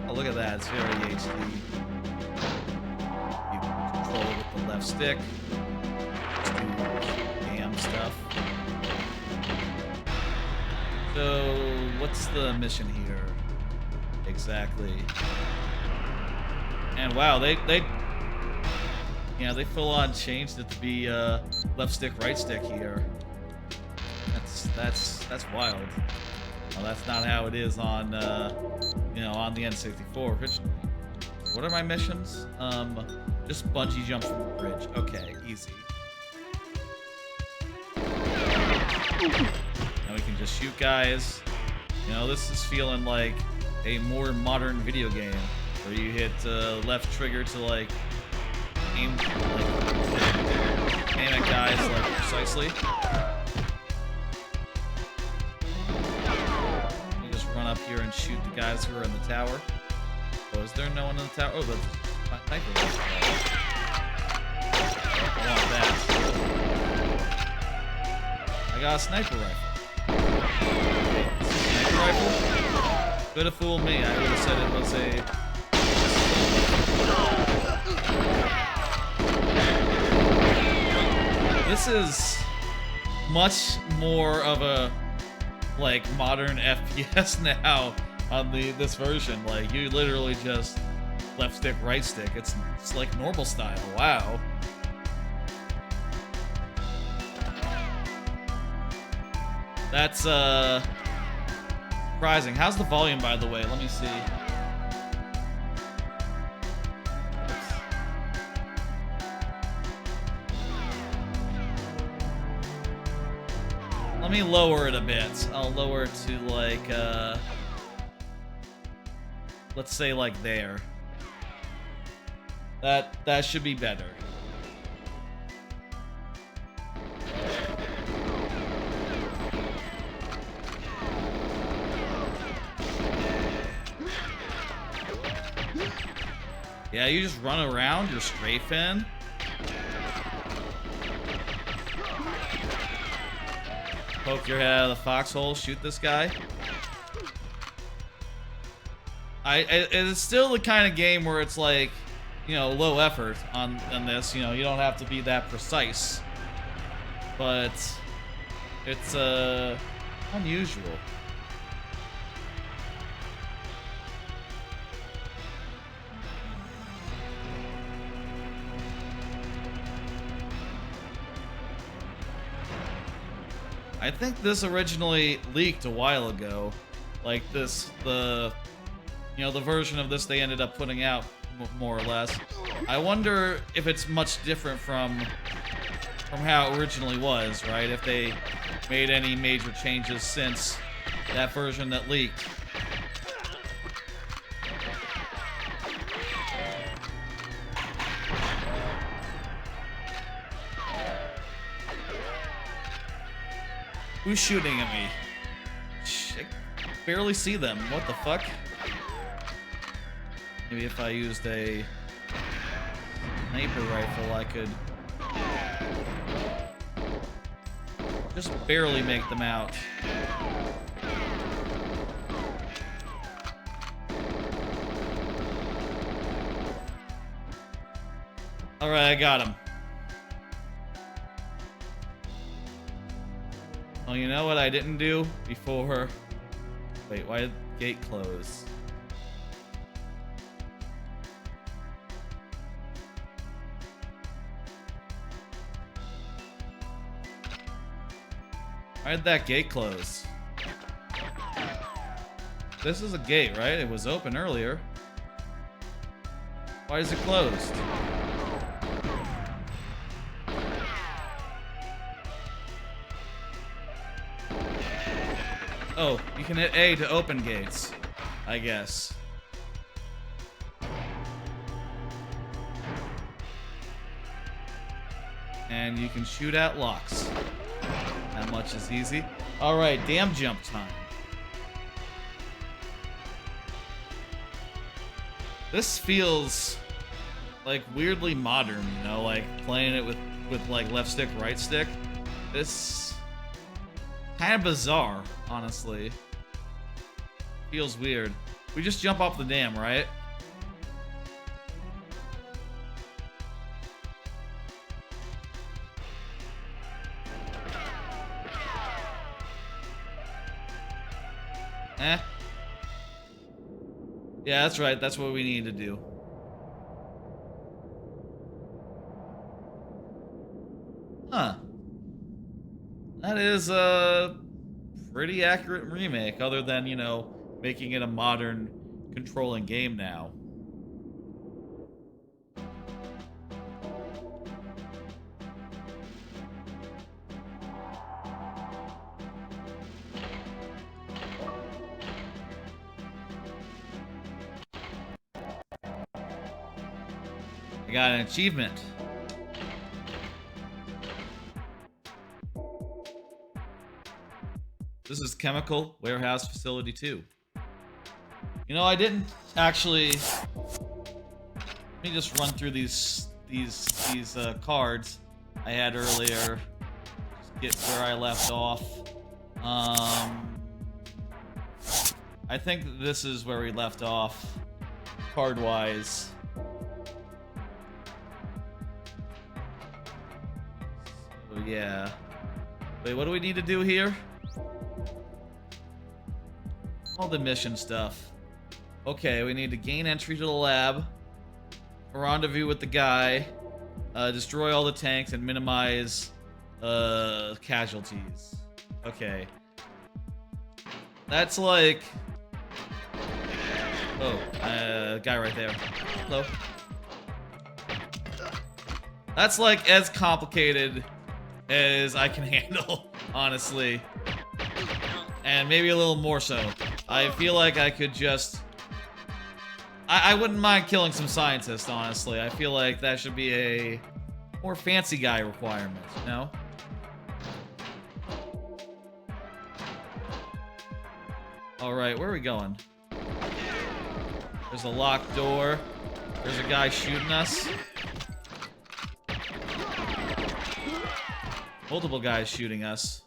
Oh, look at that. It's very HD. You can control it with the left stick. Just do damn stuff. So, what's the mission here? Exactly. And wow, they full on changed it to be left stick, right stick here. That's wild. Well, that's not how it is on on the N64 originally. What are my missions? Just bungee jump from the bridge. Okay, easy. And we can just shoot guys. You know, this is feeling like a more modern video game where you hit left trigger to like aim at guys like precisely. You just run up here and shoot the guys who are in the tower. Oh, is there no one in the tower? Oh, but sniper rifle. I want that. I got a sniper rifle. Sniper rifle? Could have fooled me. I would have said it was a. This is much more of a like modern FPS now on this version. Like you literally just left stick, right stick. It's like normal style. Wow. That's surprising. How's the volume, by the way? Let me see. Let me lower it a bit. I'll lower it to like, let's say like there. That should be better. Yeah, you just run around, you're strafing. Poke your head out of the foxhole, shoot this guy. It's still the kind of game where it's like, you know, low effort on this. You know, you don't have to be that precise. But it's unusual. I think this originally leaked a while ago. Like the version of this they ended up putting out more or less. I wonder if it's much different from how it originally was, right? If they made any major changes since that version that leaked. Who's shooting at me? I barely see them. What the fuck? Maybe if I used a sniper rifle, I could just barely make them out. Alright, I got him. Oh, you know what I didn't do before? Wait, why did the gate close? Why did that gate close? This is a gate, right? It was open earlier. Why is it closed? Oh, you can hit A to open gates, I guess. And you can shoot at locks. That much is easy. Alright, damn jump time. This feels like weirdly modern, you know, like playing it with like left stick, right stick. This kind of bizarre, honestly. Feels weird. We just jump off the dam, right? Eh. Yeah, that's right. That's what we need to do. Huh. That is a pretty accurate remake, other than, you know, making it a modern controlling game now. I got an achievement. This is Chemical Warehouse Facility 2. You know, I didn't actually... Let me just run through these cards I had earlier. Just get where I left off. I think this is where we left off, card-wise. So yeah. Wait, what do we need to do here? All the mission stuff. Okay, we need to gain entry to the lab, rendezvous with the guy, destroy all the tanks, and minimize casualties. Okay. That's like... Oh, guy right there. Hello. That's like as complicated as I can handle, honestly. And maybe a little more so. I feel like I could just... I wouldn't mind killing some scientists, honestly. I feel like that should be a more fancy guy requirement, you know? Alright, where are we going? There's a locked door. There's a guy shooting us. Multiple guys shooting us.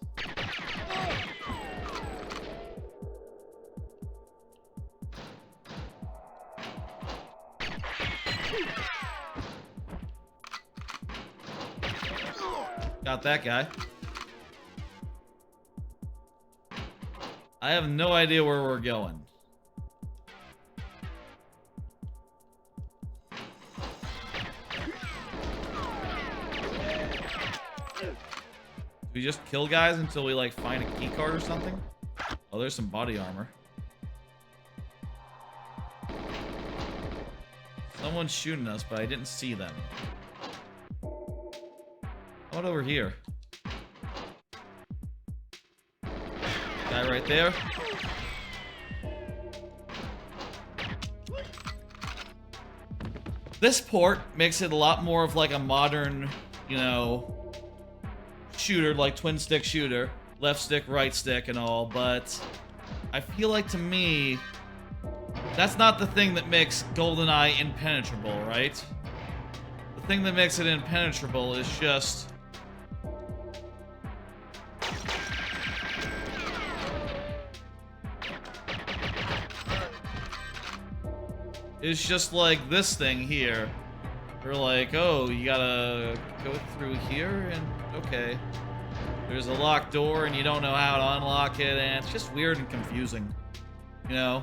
Got that guy. I have no idea where we're going. Do we just kill guys until we like find a key card or something? Oh, there's some body armor. Someone's shooting us, but I didn't see them. How about over here? Guy right there. This port makes it a lot more of like a modern, you know, shooter, like twin stick shooter, left stick, right stick and all, but I feel like to me, that's not the thing that makes GoldenEye impenetrable, right? The thing that makes it impenetrable is just... It's just like this thing here. We're like, oh, you gotta go through here, and okay. There's a locked door, and you don't know how to unlock it, and it's just weird and confusing. You know?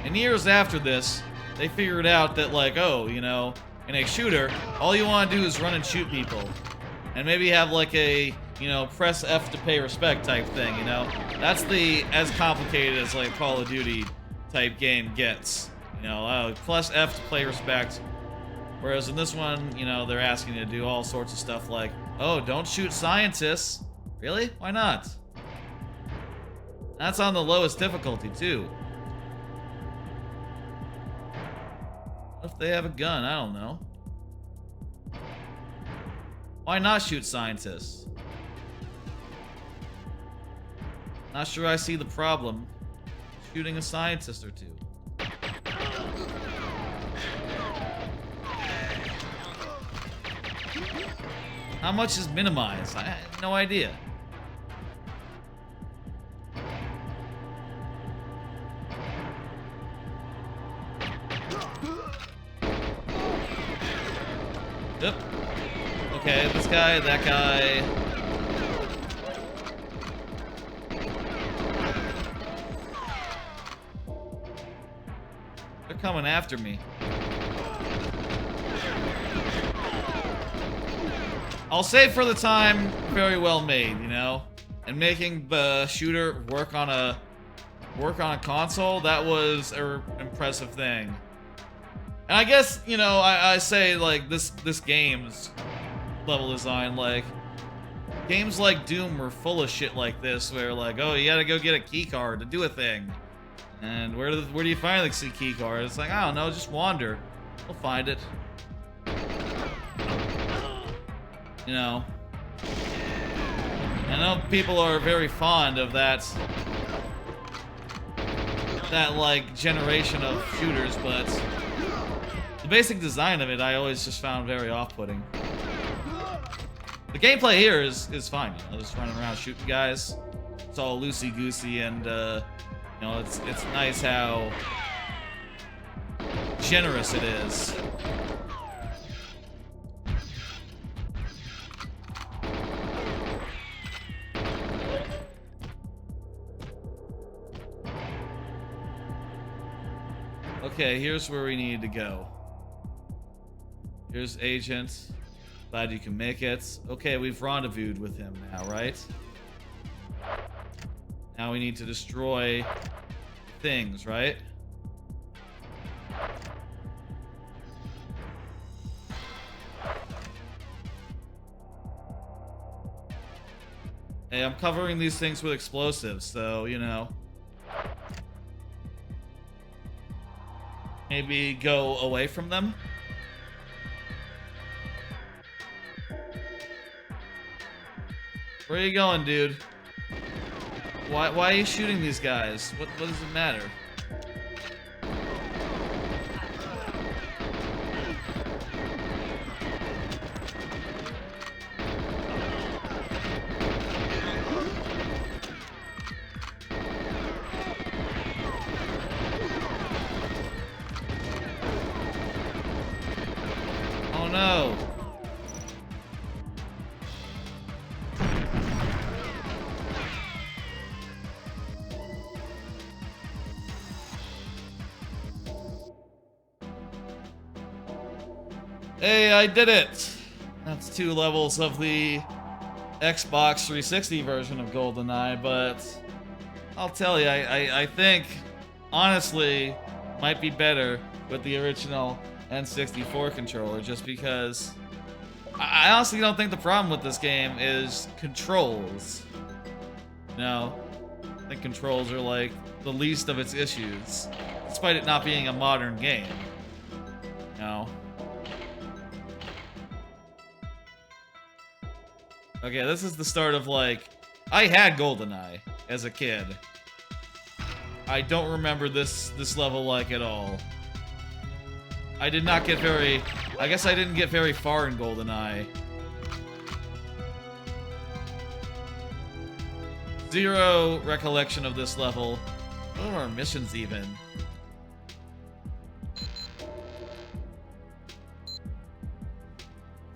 And years after this, they figured out that, like, oh, you know, in a shooter, all you want to do is run and shoot people. And maybe have, like, a, you know, press F to pay respect type thing, you know? That's the as complicated as, like, Call of Duty type game gets. You know, plus F to play respect. Whereas in this one, you know, they're asking you to do all sorts of stuff like, oh, don't shoot scientists. Really? Why not? That's on the lowest difficulty, too. What if they have a gun? I don't know. Why not shoot scientists? Not sure I see the problem shooting a scientist or two. How much is minimized? I have no idea. Yep. Okay, this guy, that guy. They're coming after me. I'll say for the time, very well made, you know? And making the shooter work on a console, that was an impressive thing. And I guess, you know, I say, like, this game's level design, like, games like Doom were full of shit like this, where, like, oh, you gotta go get a key card to do a thing. And where do you find the key card? It's like, I don't know, just wander. We'll find it. You know, I know people are very fond of that like generation of shooters, but the basic design of it I always just found very off-putting. The gameplay here is fine, you know, just running around shooting guys. It's all loosey-goosey, and you know, it's nice how generous it is. Okay, here's where we need to go. Here's Agent. Glad you can make it. Okay, we've rendezvoused with him now, right? Now we need to destroy things, right? Hey, I'm covering these things with explosives, so, you know. Maybe go away from them? Where are you going, dude? Why are you shooting these guys? What does it matter? Oh no! Hey, I did it! That's 2 levels of the Xbox 360 version of GoldenEye, but I'll tell you, I think, honestly, might be better with the original N64 controller, just because I honestly don't think the problem with this game is controls. No, I think controls are like the least of its issues, despite it not being a modern game. No. Okay, this is the start of, like, I had GoldenEye as a kid. I don't remember this level, like, at all. I did not get very... I guess I didn't get very far in GoldenEye. Zero recollection of this level. What are our missions, even?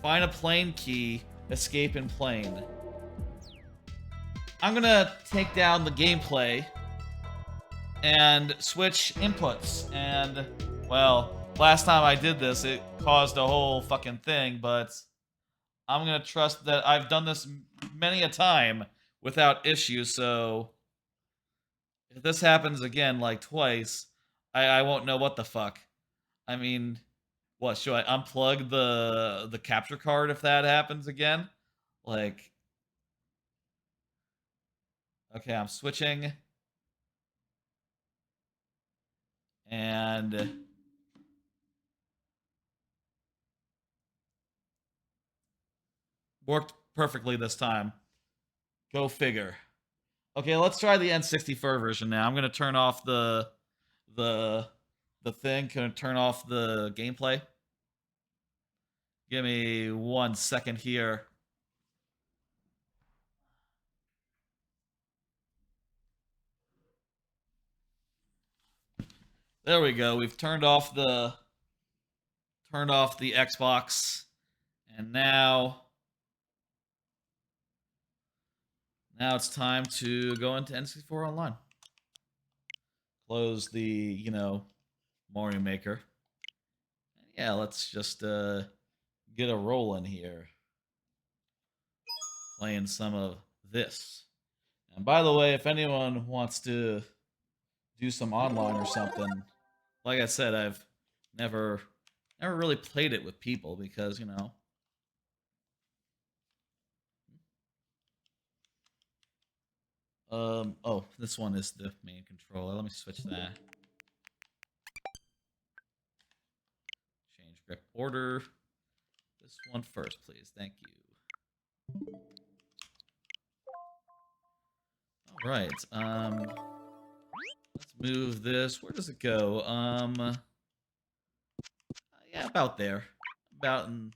Find a plane key. Escape in plane. I'm gonna take down the gameplay and switch inputs. And, well, last time I did this, it caused a whole fucking thing, but I'm gonna trust that I've done this many a time without issue, so if this happens again, like, twice, I won't know what the fuck. I mean... What, should I unplug the capture card if that happens again? Like... Okay, I'm switching. And... worked perfectly this time. Go figure. Okay, let's try the N64 version now. I'm gonna turn off the thing. Gonna turn off the gameplay. Give me 1 second here. There we go. We've turned off the Xbox, and now it's time to go into N64 Online. Close the, you know, Mario Maker. Yeah, let's just get a roll in here. Playing some of this. And by the way, if anyone wants to do some online or something, like I said, I've never really played it with people because, you know. Oh, this one is the main controller. Let me switch that. Change grip order. This one first, please. Thank you. All right. Let's move this. Where does it go? Yeah, about there. About in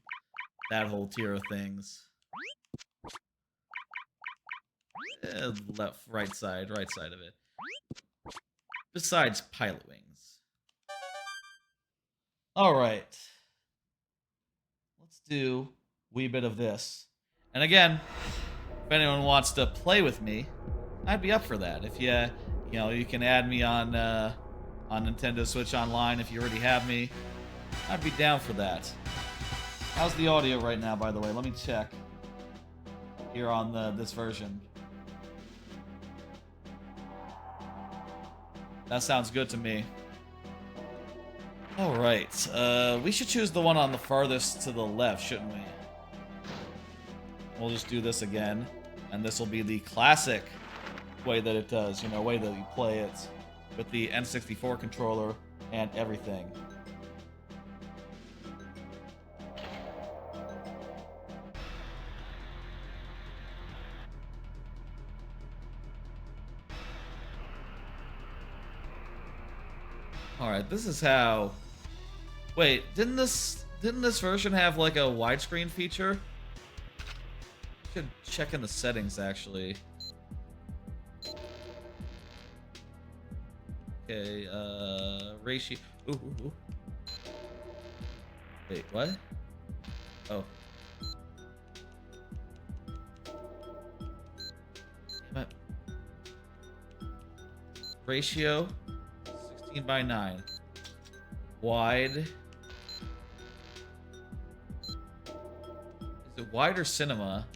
that whole tier of things. Left, right side of it. Besides pilot wings. All right. Let's do a wee bit of this. And again, if anyone wants to play with me, I'd be up for that. If you can add me on Nintendo Switch Online if you already have me. I'd be down for that. How's the audio right now, by the way? Let me check here on this version. That sounds good to me. All right, we should choose the one on the farthest to the left, shouldn't we? We'll just do this again, and this will be the classic way that it does, way that you play it with the N64 controller and everything. All right, this is how. Wait, didn't this version have like a widescreen feature? Should check in the settings actually. Okay, ratio. Ooh. Wait, what? Oh. Damn it. Ratio 16:9. Wide. Is it wide or cinema?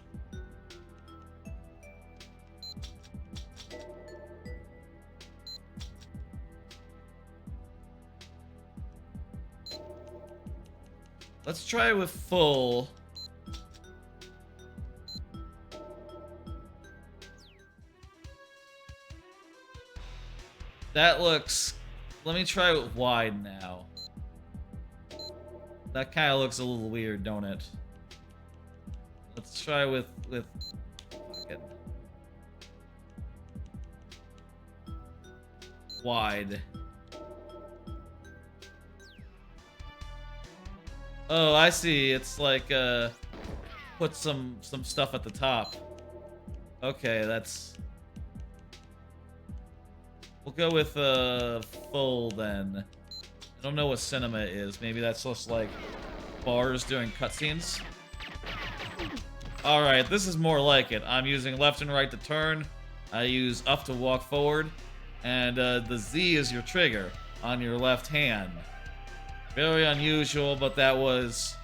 Let's try with full. That looks. Let me try with wide now. That kind of looks a little weird, don't it? Let's try with wide. Oh, I see. It's like put some stuff at the top. Okay, that's. We'll go with full then. I don't know what cinema is. Maybe that's just like bars doing cutscenes. All right, this is more like it. I'm using left and right to turn. I use up to walk forward, and the Z is your trigger on your left hand. Very unusual, but that was,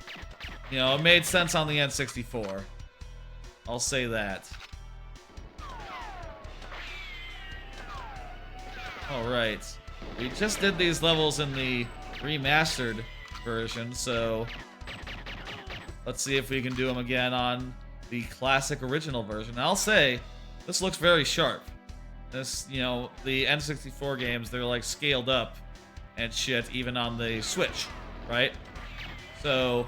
it made sense on the N64. I'll say that. Alright. We just did these levels in the remastered version, so let's see if we can do them again on the classic original version. I'll say, this looks very sharp. This, the N64 games, they're like scaled up and shit, even on the Switch, right? So,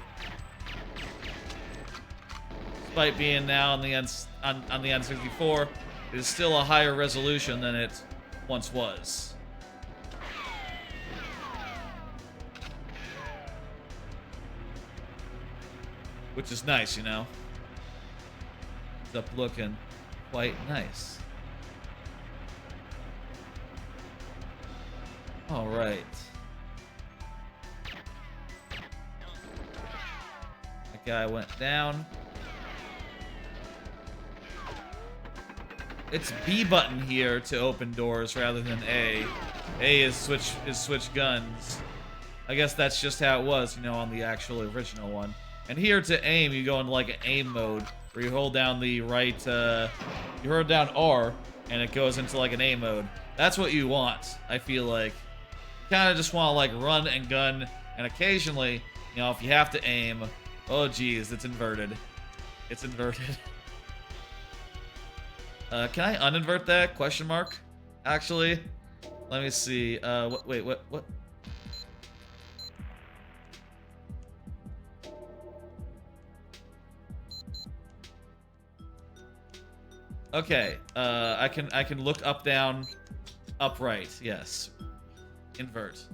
despite being now on the N64, it is still a higher resolution than it once was. Which is nice, It's up looking quite nice. All right. That guy went down. It's B button here to open doors rather than A. A is switch guns. I guess that's just how it was, on the actual original one. And here to aim, you go into like an aim mode where you hold down the right, you hold down R, and it goes into like an aim mode. That's what you want, I feel like. Kind of just want to like run and gun, and occasionally, if you have to aim, oh geez, it's inverted. It's inverted. Can I uninvert that? Question mark? Actually, let me see. Wait, what? Okay, I can look up, down, upright. Yes. Invert.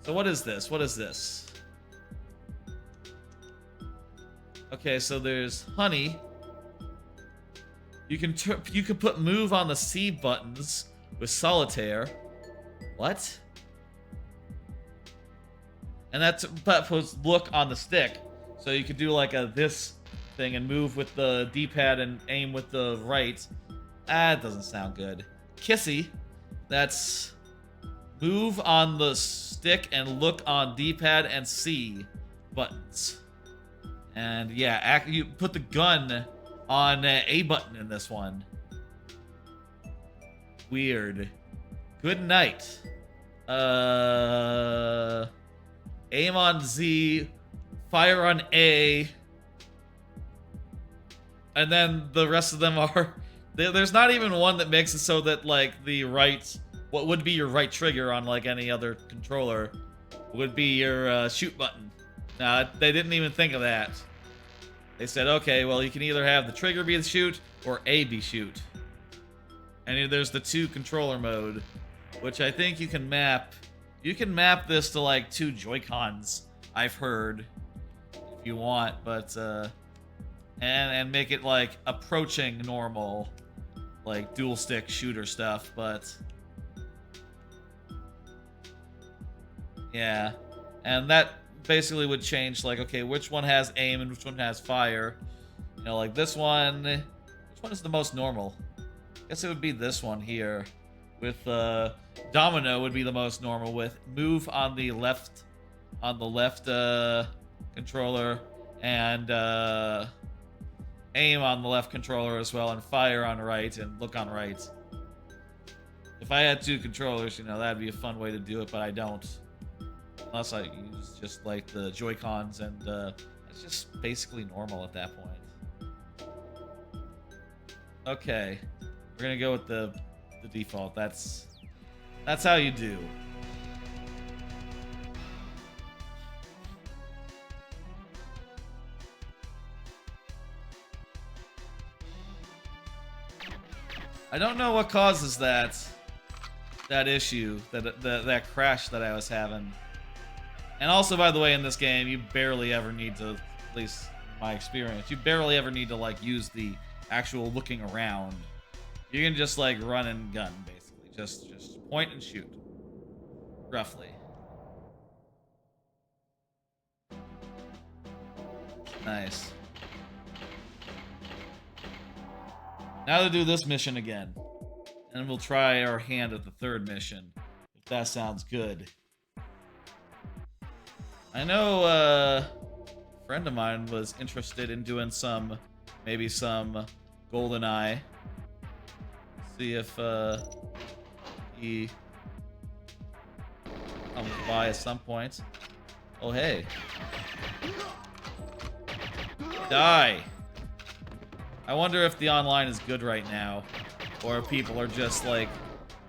So what is this? What is this? Okay, so there's honey. You can put move on the C buttons with solitaire. What? And that's puts look on the stick. So you could do like a this thing and move with the D-pad and aim with the right. That doesn't sound good. Kissy. That's move on the stick and look on D-pad and C buttons. And yeah, you put the gun on A button in this one. Weird. Good night. Aim on Z, fire on A, and then the rest of them are... There's not even one that makes it so that, like, the right... What would be your right trigger on, like, any other controller would be your shoot button. Nah, they didn't even think of that. They said, okay, well, you can either have the trigger be the shoot or A be shoot. And there's the 2 controller mode, which I think you can map... You can map this to, like, 2 Joy-Cons, I've heard, if you want, but, and make it, like, approaching normal, like, dual-stick shooter stuff, but, yeah, and that basically would change, like, okay, which one has aim and which one has fire, you know, like, this one, which one is the most normal? I guess it would be this one here, with, Domino would be the most normal with move on the left controller and aim on the left controller as well and fire on right and look on right. If I had 2 controllers, you know, that'd be a fun way to do it, but I don't. Unless I use just like the Joy-Cons and it's just basically normal at that point. Okay. We're gonna go with the default. That's how you do. I don't know what causes that issue, that crash that I was having. And also, by the way, in this game, you barely ever need to, at least in my experience, you barely ever need to like use the actual looking around. You can just like run and gun, basically. Just point and shoot. Roughly. Nice. Now to do this mission again. And we'll try our hand at the 3rd mission. If that sounds good. I know a friend of mine was interested in doing maybe some GoldenEye. See if he comes by at some point. Oh, hey. Die. I wonder if the online is good right now, or if people are just like,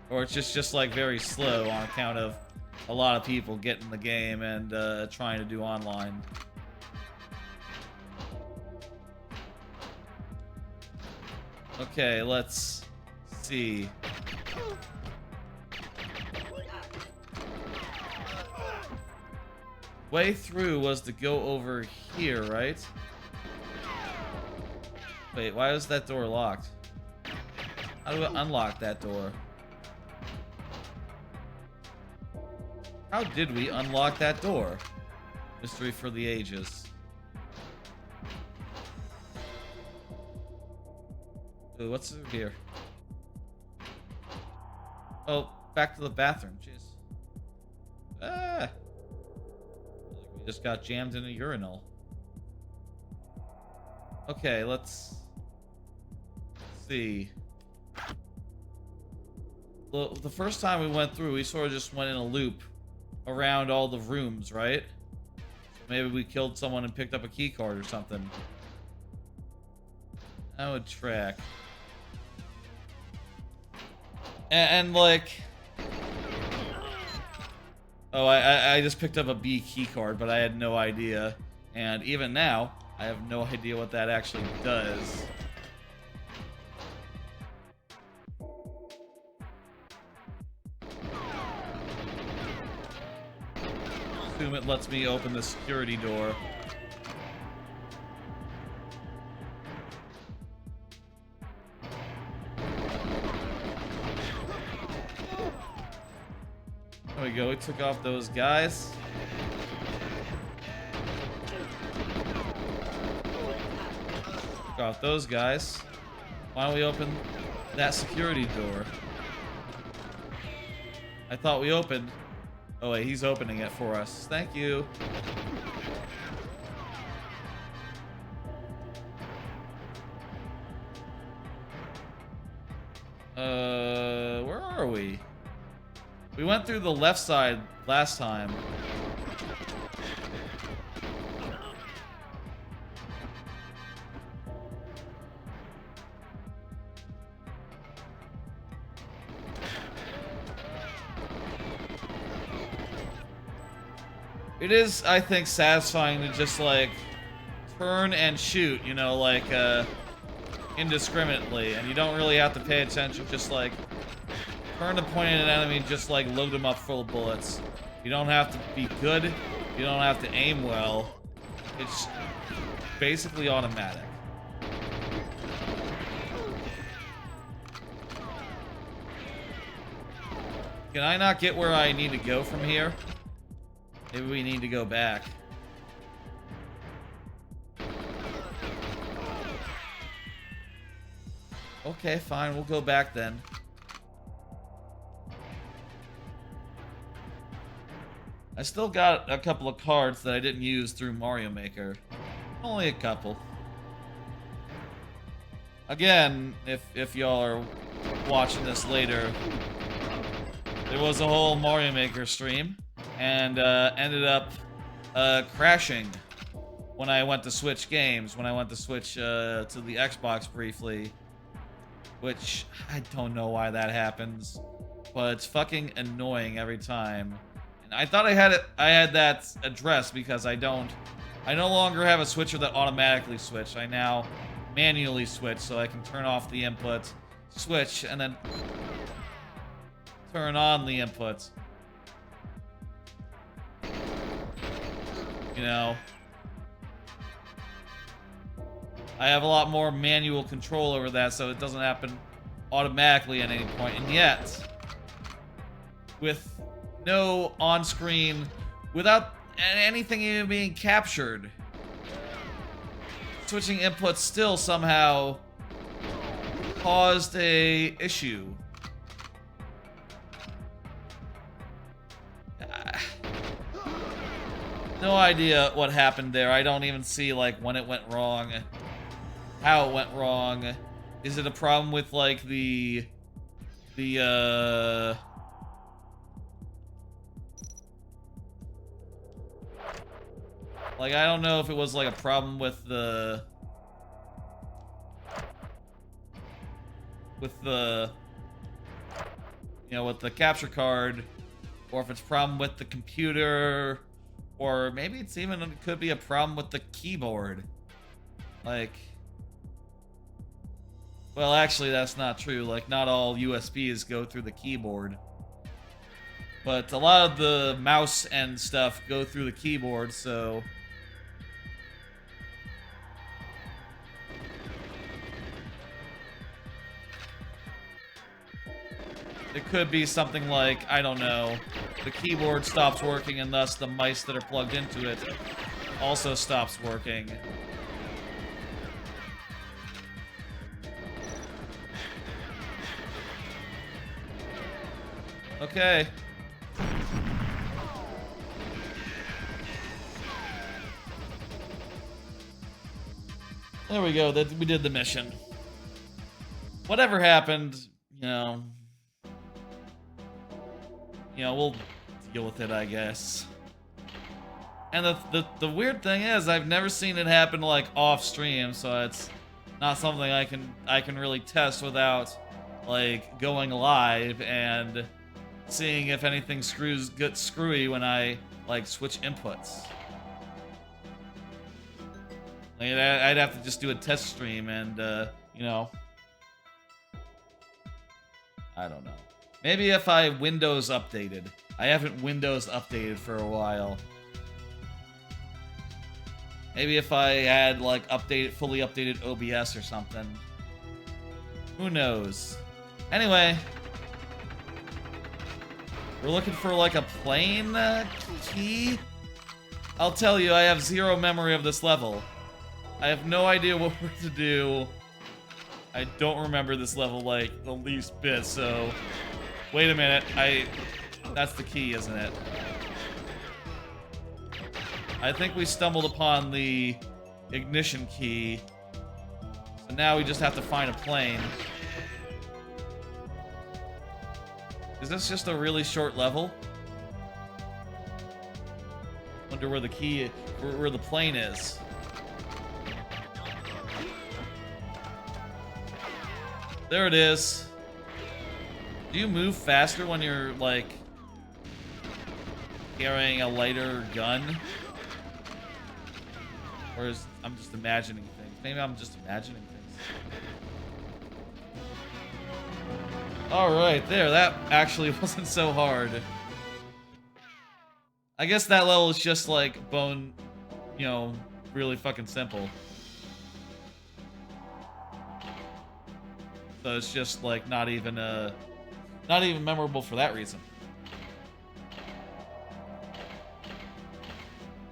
or it's just like very slow on account of a lot of people getting the game and trying to do online. Okay, let's see. Way through was to go over here, right? Wait, why is that door locked? How do I unlock that door? How did we unlock that door? Mystery for the ages. Ooh, what's through here? Oh, back to the bathroom. Jeez. Ah! We just got jammed in a urinal. Okay, let's see. The first time we went through, we sort of just went in a loop around all the rooms, right? Maybe we killed someone and picked up a key card or something. That would track. And like... Oh, I just picked up a B key card, but I had no idea. And even now, I have no idea what that actually does. assume it lets me open the security door. There we go, we took off those guys. Took off those guys. Why don't we open that security door? I thought we opened. Oh wait, he's opening it for us. Thank you. Where are we? We went through the left side last time. It is, I think, satisfying to just, like, turn and shoot, you know, like, indiscriminately. And you don't really have to pay attention, just, like, turn to point at an enemy, just, like, load them up full of bullets. You don't have to be good. You don't have to aim well. It's basically automatic. Can I not get where I need to go from here? Maybe we need to go back. Okay, fine. We'll go back then. I still got a couple of cards that I didn't use through Mario Maker. Only a couple. Again, if y'all are watching this later, there was a whole Mario Maker stream. And ended up crashing when I went to switch games, when I went to switch to the Xbox briefly, which I don't know why that happens, but it's fucking annoying every time. And I thought I had that addressed because I no longer have a switcher that automatically switched. I now manually switch, so I can turn off the input, switch, and then turn on the input. You know, I have a lot more manual control over that, so it doesn't happen automatically at any point. And yet, with no on-screen, without anything even being captured, switching inputs still somehow caused a issue. No idea what happened there. I don't even see, like, when it went wrong, how it went wrong. Is it a problem with, like, like, I don't know if it was, like, a problem with the you know, with the capture card, or if it's a problem with the computer. Or maybe it could be a problem with the keyboard. Like, well, actually, that's not true. Like, not all USBs go through the keyboard. But a lot of the mouse and stuff go through the keyboard, so... It could be something like, I don't know, the keyboard stops working and thus the mice that are plugged into it also stops working. Okay. There we go, we did the mission. Whatever happened, you know, we'll deal with it, I guess. And the weird thing is, I've never seen it happen, like, off stream, so it's not something I can really test without, like, going live and seeing if anything gets screwy when I, like, switch inputs. Like, I'd have to just do a test stream and, you know, I don't know. Maybe if I Windows updated. I haven't Windows updated for a while. Maybe if I had like fully updated OBS or something. Who knows? Anyway, we're looking for like a plane key. I'll tell you, I have zero memory of this level. I have no idea what we're to do. I don't remember this level like the least bit, so wait a minute. That's the key, isn't it? I think we stumbled upon the ignition key. So now we just have to find a plane. Is this just a really short level? Wonder where the key, where the plane is. There it is. Do you move faster when you're, like, carrying a lighter gun? Or is I'm just imagining things? Maybe I'm just imagining things. Alright, there. That actually wasn't so hard. I guess that level is just, like, really fucking simple. So it's just, like, not even memorable for that reason.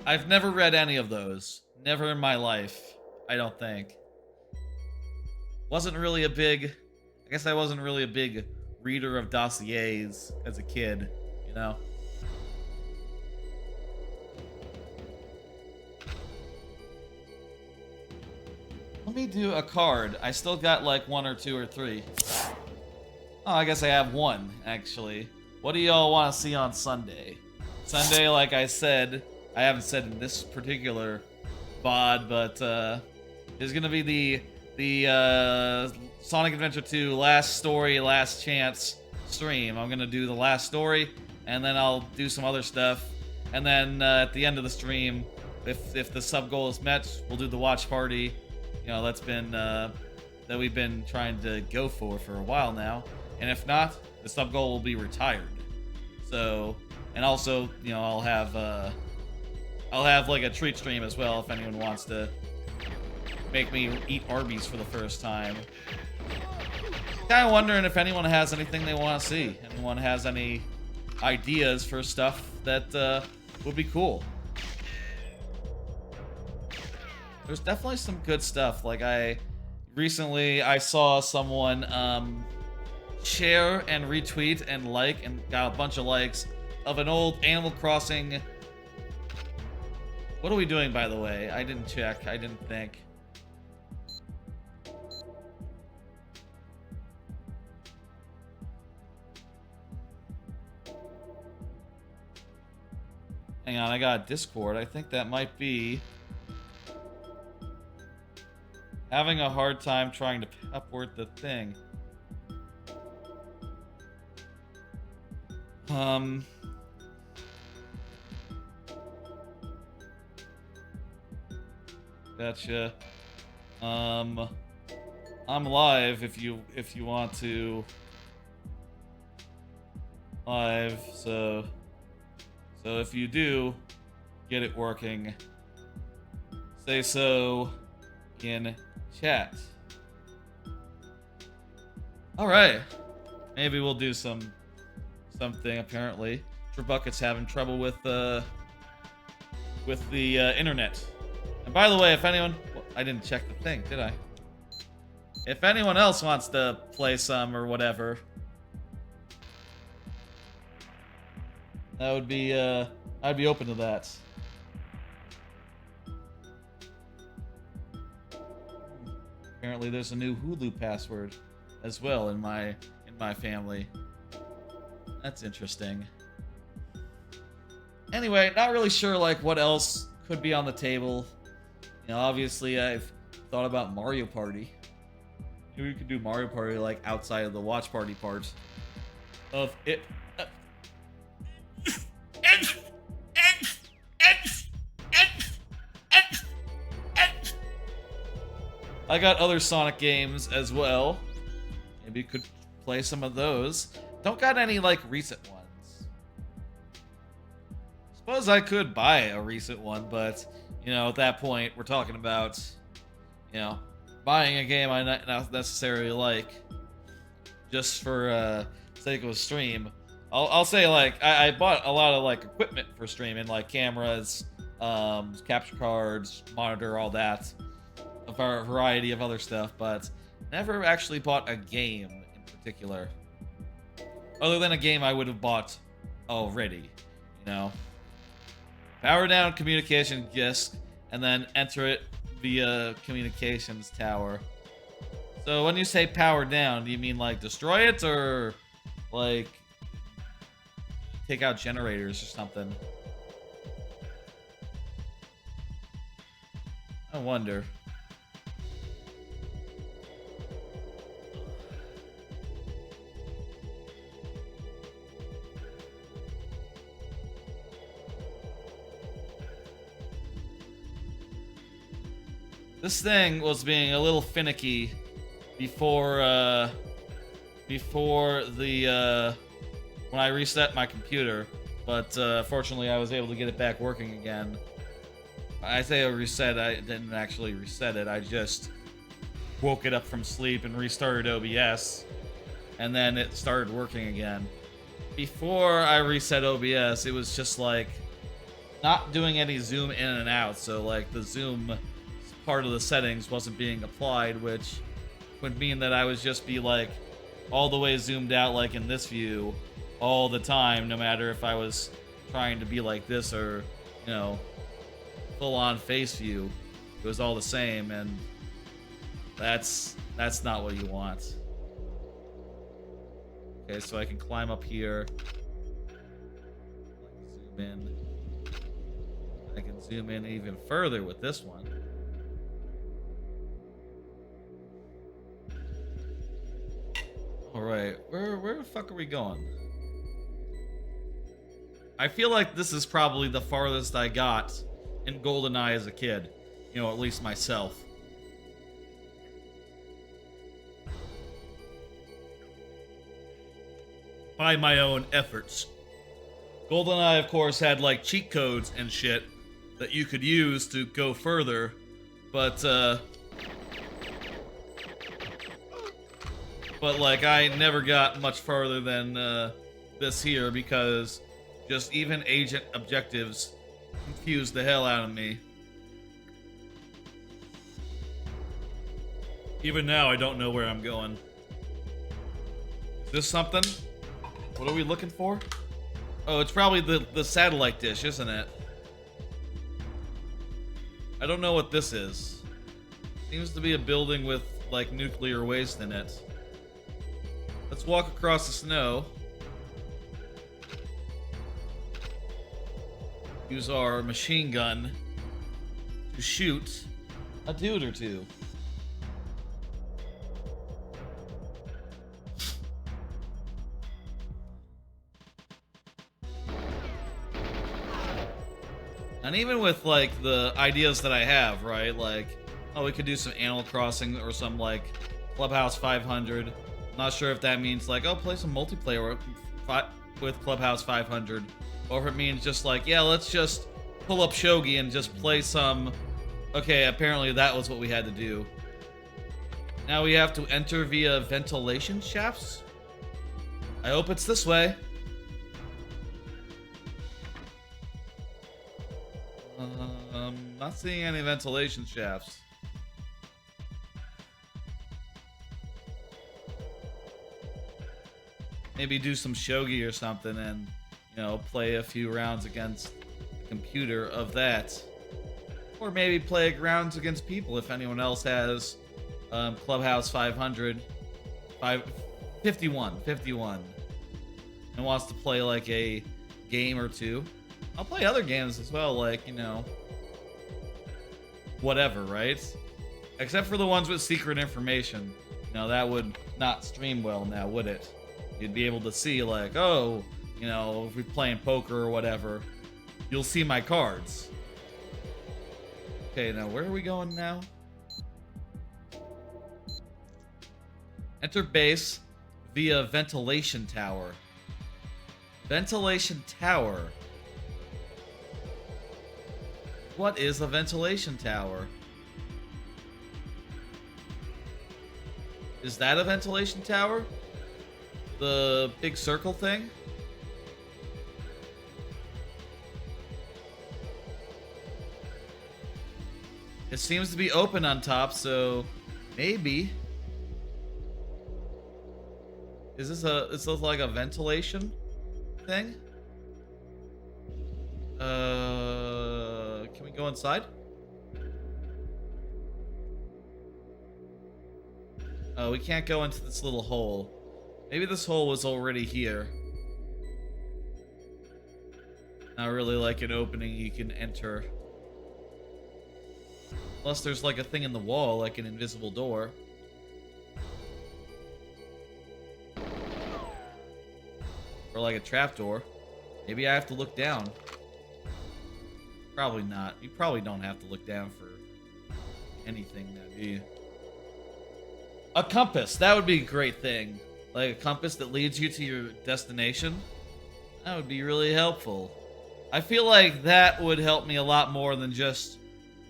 I've never read any of those. Never in my life, I don't think. I guess I wasn't really a big reader of dossiers as a kid, you know? Let me do a card. I still got like 1 or 2 or 3. Oh, I guess I have 1, actually. What do y'all want to see on Sunday? Sunday, like I said, I haven't said in this particular VOD, but there's gonna be the Sonic Adventure 2 Last Story, Last Chance stream. I'm gonna do the last story, and then I'll do some other stuff. And then at the end of the stream, if the sub goal is met, we'll do the watch party. You know, that's been that we've been trying to go for a while now. And if not, the sub goal will be retired. So, and also, you know, I'll have like a treat stream as well if anyone wants to make me eat Arby's for the first time. Kind of wondering if anyone has anything they want to see. Anyone has any ideas for stuff that would be cool. There's definitely some good stuff. Like recently I saw someone share and retweet and like and got a bunch of likes of an old Animal Crossing. What are we doing, by the way? I didn't check. I didn't think. Hang on, I got Discord. I think that might be having a hard time trying to upward the thing. Gotcha. I'm live if you want to live, so if you do get it working, say so in chat. All right, maybe we'll do something. Apparently, Trebucket's having trouble with the internet. And by the way, if anyone, well, I didn't check the thing, did I? If anyone else wants to play some or whatever, that would be I'd be open to that. Apparently, there's a new Hulu password as well in my family. That's interesting. Anyway, not really sure like what else could be on the table. You know, obviously I've thought about Mario Party. Maybe we could do Mario Party like outside of the watch party part of it. I got other Sonic games as well. Maybe you could play some of those. Don't got any like recent ones. Suppose I could buy a recent one, but you know, at that point, we're talking about, you know, buying a game I not necessarily like just for sake of a stream. I'll say, like, I bought a lot of, like, equipment for streaming, like cameras, capture cards, monitor, all that, a variety of other stuff, but never actually bought a game in particular. Other than a game I would have bought already, you know. Power down communication disk, and then enter it via communications tower. So when you say power down, do you mean, like, destroy it, or, like, take out generators or something? I wonder. This thing was being a little finicky before the when I reset my computer, but fortunately I was able to get it back working again. I say I reset, I didn't actually reset it. I just woke it up from sleep and restarted OBS, and then it started working again. Before I reset OBS, it was just like not doing any zoom in and out, so like the zoom part of the settings wasn't being applied, which would mean that I would just be like all the way zoomed out, like in this view, all the time, no matter if I was trying to be like this or, you know, full-on face view. It was all the same, and that's not what you want. Okay, so I can climb up here, zoom in. I can zoom in even further with this one. Alright, where the fuck are we going? I feel like this is probably the farthest I got in GoldenEye as a kid. You know, at least myself. By my own efforts. GoldenEye, of course, had like cheat codes and shit that you could use to go further, but like I never got much farther than this here, because just even agent objectives confused the hell out of me. Even now, I don't know where I'm going. Is this something? What are we looking for? Oh, it's probably the satellite dish, isn't it? I don't know what this is. Seems to be a building with, like, nuclear waste in it. Let's walk across the snow. Use our machine gun to shoot a dude or two. And even with, like, the ideas that I have, right? Like, oh, we could do some Animal Crossing or some, like, Clubhouse 500. I'm not sure if that means, like, oh, play some multiplayer with Clubhouse 500. Or if it means just, like, yeah, let's just pull up Shogi and just play some... Okay, apparently that was what we had to do. Now we have to enter via ventilation shafts? I hope it's this way. Not seeing any ventilation shafts. Maybe do some shogi or something and, you know, play a few rounds against the computer of that. Or maybe play rounds against people if anyone else has Clubhouse 500, 51, and wants to play like a game or two. I'll play other games as well, like, you know, whatever, right? Except for the ones with secret information. You know, that would not stream well now, would it? You'd be able to see, like, oh, you know, if we're playing poker or whatever, you'll see my cards. Okay, now where are we going now? Enter base via ventilation tower. Ventilation tower. What is a ventilation tower? Is that a ventilation tower? The big circle thing? It seems to be open on top, so maybe. Is this like a ventilation thing? Can we go inside? Oh, we can't go into this little hole. Maybe this hole was already here. Not really like an opening you can enter. Unless there's like a thing in the wall, like an invisible door. Or like a trapdoor. Maybe I have to look down. Probably not. You probably don't have to look down for anything now, do you? A compass. That would be a great thing. Like a compass that leads you to your destination. That would be really helpful. I feel like that would help me a lot more than just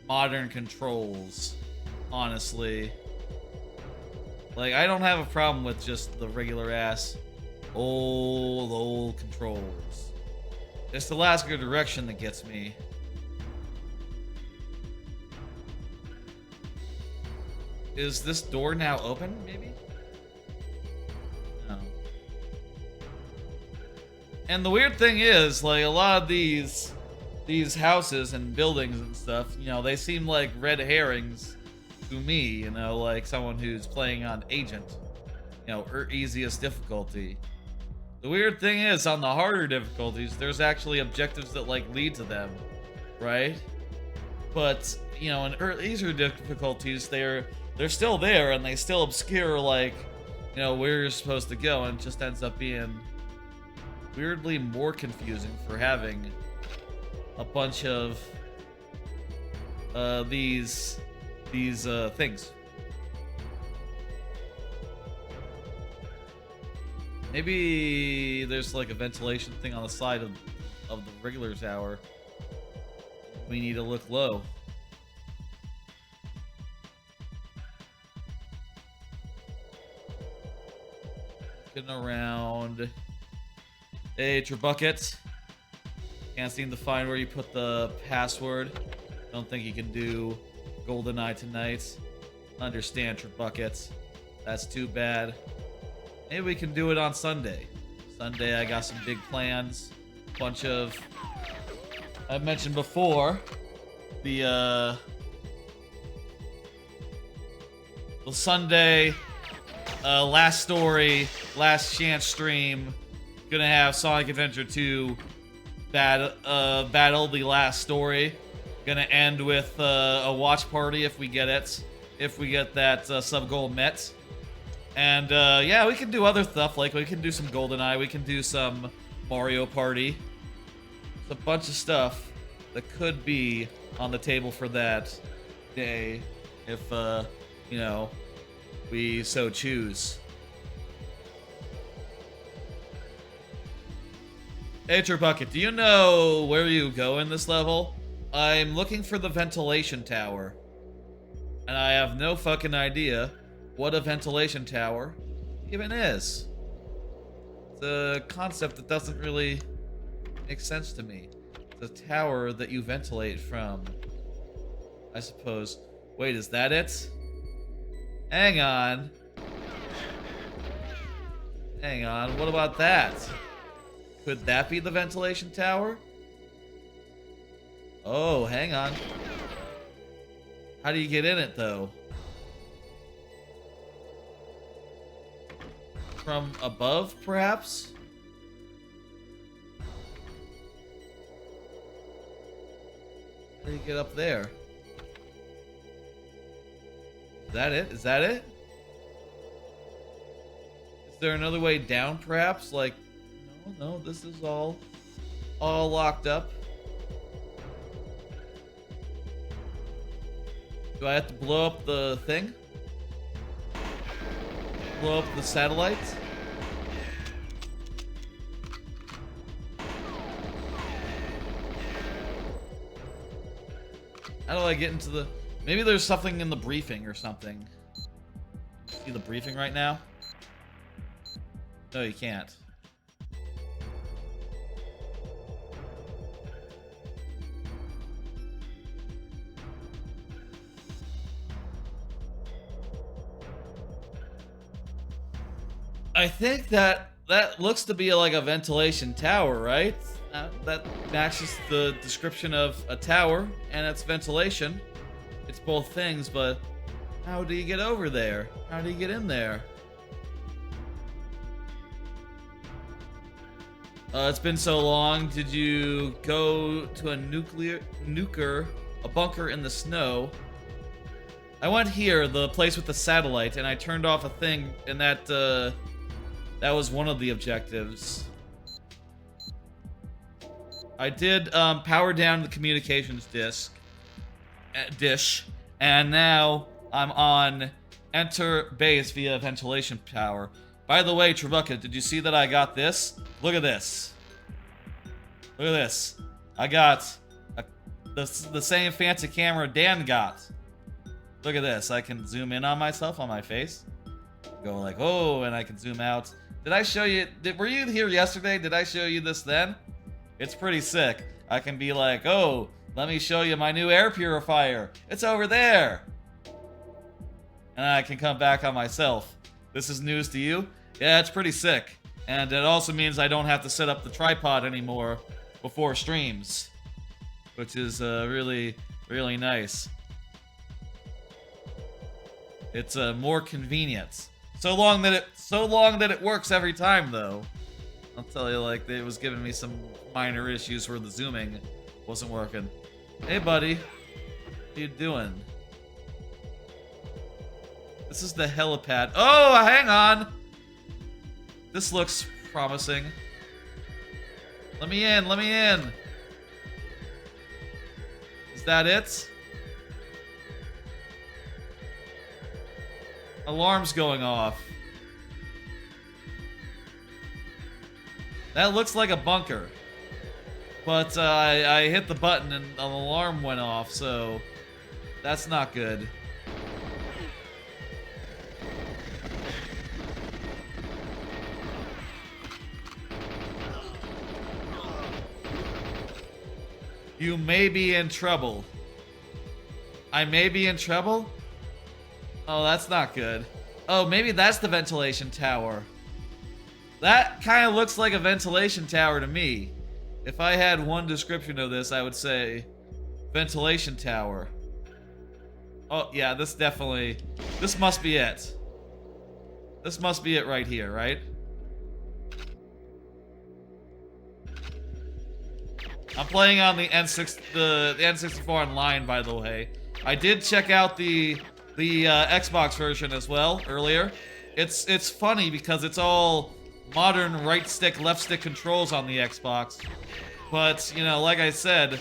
modern controls, honestly. Like, I don't have a problem with just the regular ass old controls. It's the last good direction that gets me. Is this door now open, maybe? No. And the weird thing is, like, a lot of these houses and buildings and stuff, you know, they seem like red herrings to me, you know, like someone who's playing on Agent, you know, easiest difficulty. The weird thing is, on the harder difficulties, there's actually objectives that, like, lead to them, right? But, you know, in easier difficulties, they're still there, and they still obscure, like, you know, where you're supposed to go, and it just ends up being weirdly more confusing for having a bunch of these things. Maybe there's like a ventilation thing on the side of the regular tower. We need to look low. Looking around. Hey, Trebucket. Can't seem to find where you put the password. Don't think you can do GoldenEye tonight. Understand, Trebucket. That's too bad. Maybe we can do it on Sunday. Sunday, I got some big plans. Bunch of... I mentioned before, the Sunday, last story, last chance stream. Gonna have Sonic Adventure 2 battle the last story. Gonna end with a watch party if we get it. If we get that sub goal met. And yeah, we can do other stuff, like we can do some GoldenEye, we can do some Mario Party. There's a bunch of stuff that could be on the table for that day if, you know, we so choose. Hey, Trebucket, do you know where you go in this level? I'm looking for the ventilation tower. And I have no fucking idea what a ventilation tower even is. It's a concept that doesn't really make sense to me. It's a tower that you ventilate from, I suppose. Wait, is that it? Hang on. Hang on, what about that? Could that be the ventilation tower? Oh, hang on. How do you get in it, though? From above, perhaps? How do you get up there? Is that it? Is that it? Is there another way down, perhaps? Like, no, this is all locked up. Do I have to blow up the thing? Blow up the satellite? How do I get into the... Maybe there's something in the briefing or something. See the briefing right now? No, you can't. I think that looks to be like a ventilation tower, right? That matches the description of a tower, and it's ventilation. It's both things, but how do you get over there? How do you get in there? It's been so long. Did you go to a bunker in the snow? I went here, the place with the satellite, and I turned off a thing, and that was one of the objectives. I did power down the communications dish, and now I'm on enter base via ventilation power. By the way, Trabucket, did you see that I got this? Look at this. Look at this. I got the same fancy camera Dan got. Look at this. I can zoom in on myself, on my face. Go like, oh, and I can zoom out. Did I show you? Were you here yesterday? Did I show you this then? It's pretty sick. I can be like, oh, let me show you my new air purifier. It's over there. And I can come back on myself. This is news to you? Yeah, it's pretty sick. And it also means I don't have to set up the tripod anymore before streams, which is really, really nice. It's more convenient. So long that it works every time, though. I'll tell you, like, it was giving me some minor issues where the zooming wasn't working. Hey, buddy. What are you doing? This is the helipad. Oh, hang on! This looks promising. Let me in, let me in! Is that it? Alarm's going off. That looks like a bunker. But I hit the button and an alarm went off, so that's not good. You may be in trouble. I may be in trouble? Oh, that's not good. Oh, maybe that's the ventilation tower. That kind of looks like a ventilation tower to me. If I had one description of this, I would say ventilation tower. Oh, yeah, this must be it. This must be it right here, right? I'm playing on the N64 online, by the way. I did check out the Xbox version as well earlier. It's funny because it's all modern right stick, left stick controls on the Xbox. But, you know, like I said,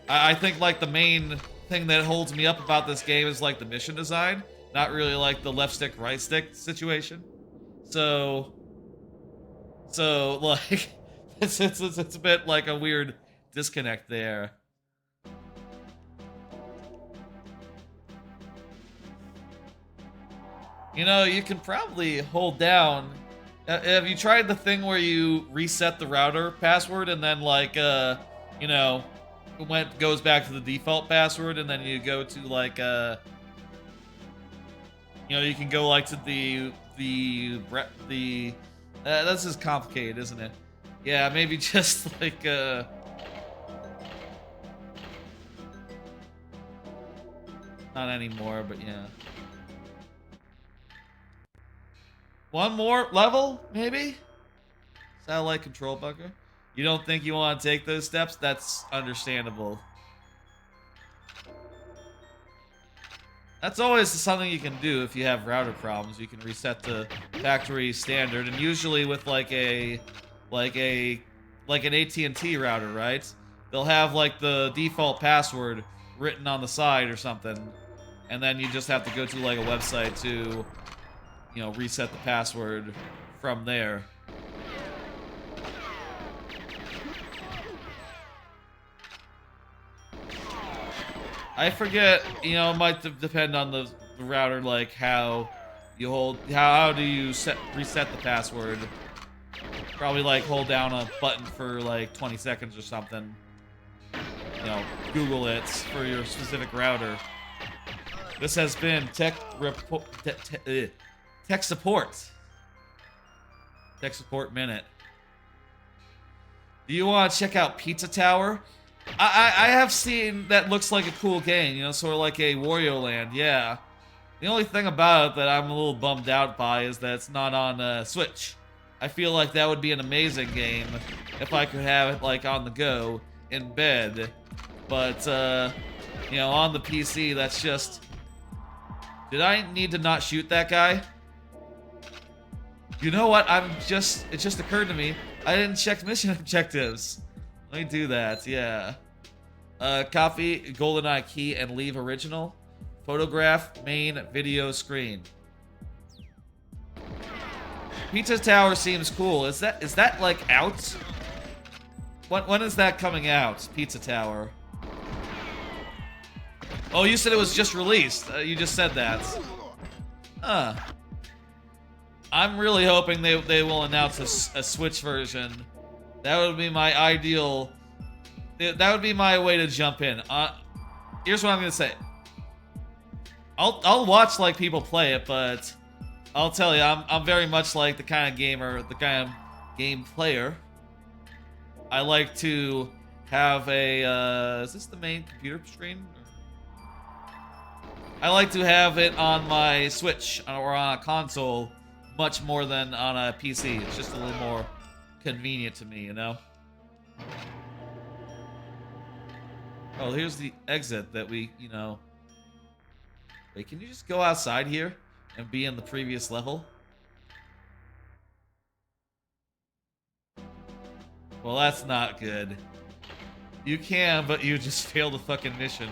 I think like the main thing that holds me up about this game is like the mission design, not really like the left stick, right stick situation. So like it's a bit like a weird disconnect there. You know, you can probably hold down. Have you tried the thing where you reset the router password and then, like, you know, goes back to the default password, and then you go to like, you know, you can go like to the this is complicated, isn't it? Yeah, maybe just like not anymore, but yeah. One more level, maybe? Satellite control bunker? You don't think you want to take those steps? That's understandable. That's always something you can do if you have router problems. You can reset the factory standard, and usually with like an AT&T router, right? They'll have like the default password written on the side or something, and then you just have to go to like a website to, you know, reset the password from there. I forget, you know, it might depend on the router, like how you hold, how do you reset the password? Probably like hold down a button for like 20 seconds or something. You know, Google it for your specific router. This has been tech support. Tech support minute. Do you want to check out Pizza Tower? I have seen that looks like a cool game, you know, sort of like a Wario Land, yeah. The only thing about it that I'm a little bummed out by is that it's not on Switch. I feel like that would be an amazing game if I could have it like on the go in bed. But you know, on the PC, that's just... Did I need to not shoot that guy? You know what? It just occurred to me. I didn't check mission objectives. Let me do that, yeah. Copy GoldenEye key and leave original. Photograph main video screen. Pizza Tower seems cool. Is that like out? When is that coming out? Pizza Tower. Oh, you said it was just released. You just said that. Huh. I'm really hoping they will announce a Switch version. That would be my ideal. That would be my way to jump in. Here's what I'm gonna say. I'll watch like people play it, but I'll tell you, I'm very much like the kind of gamer, the kind of game player. I like to have a. Is this the main computer screen? I like to have it on my Switch or on a console much more than on a PC. It's just a little more convenient to me, you know? Oh, here's the exit that we, you know... Wait, can you just go outside here and be in the previous level? Well, that's not good. You can, but you just failed the fucking mission.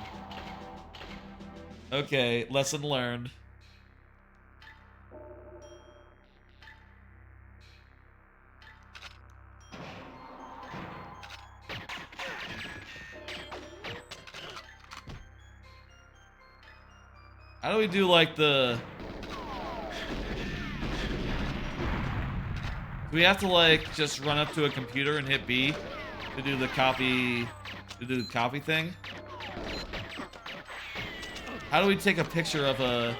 Okay, lesson learned. How do we do like the... Do we have to like just run up to a computer and hit B to do the copy thing? How do we take a picture of a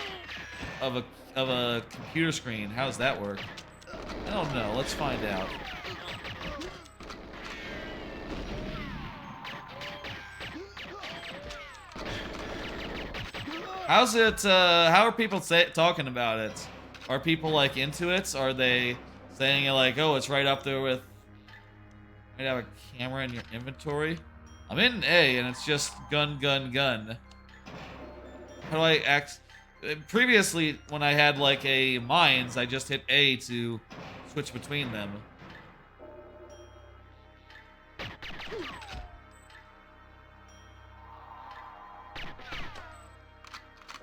computer screen? How does that work? I don't know. Let's find out. How's it, how are people talking about it? Are people, like, into it? Are they saying, like, oh, it's right up there with... Might have a camera in your inventory? I'm in A, and it's just gun, gun, gun. How do I act... Previously, when I had, like, a mines, I just hit A to switch between them.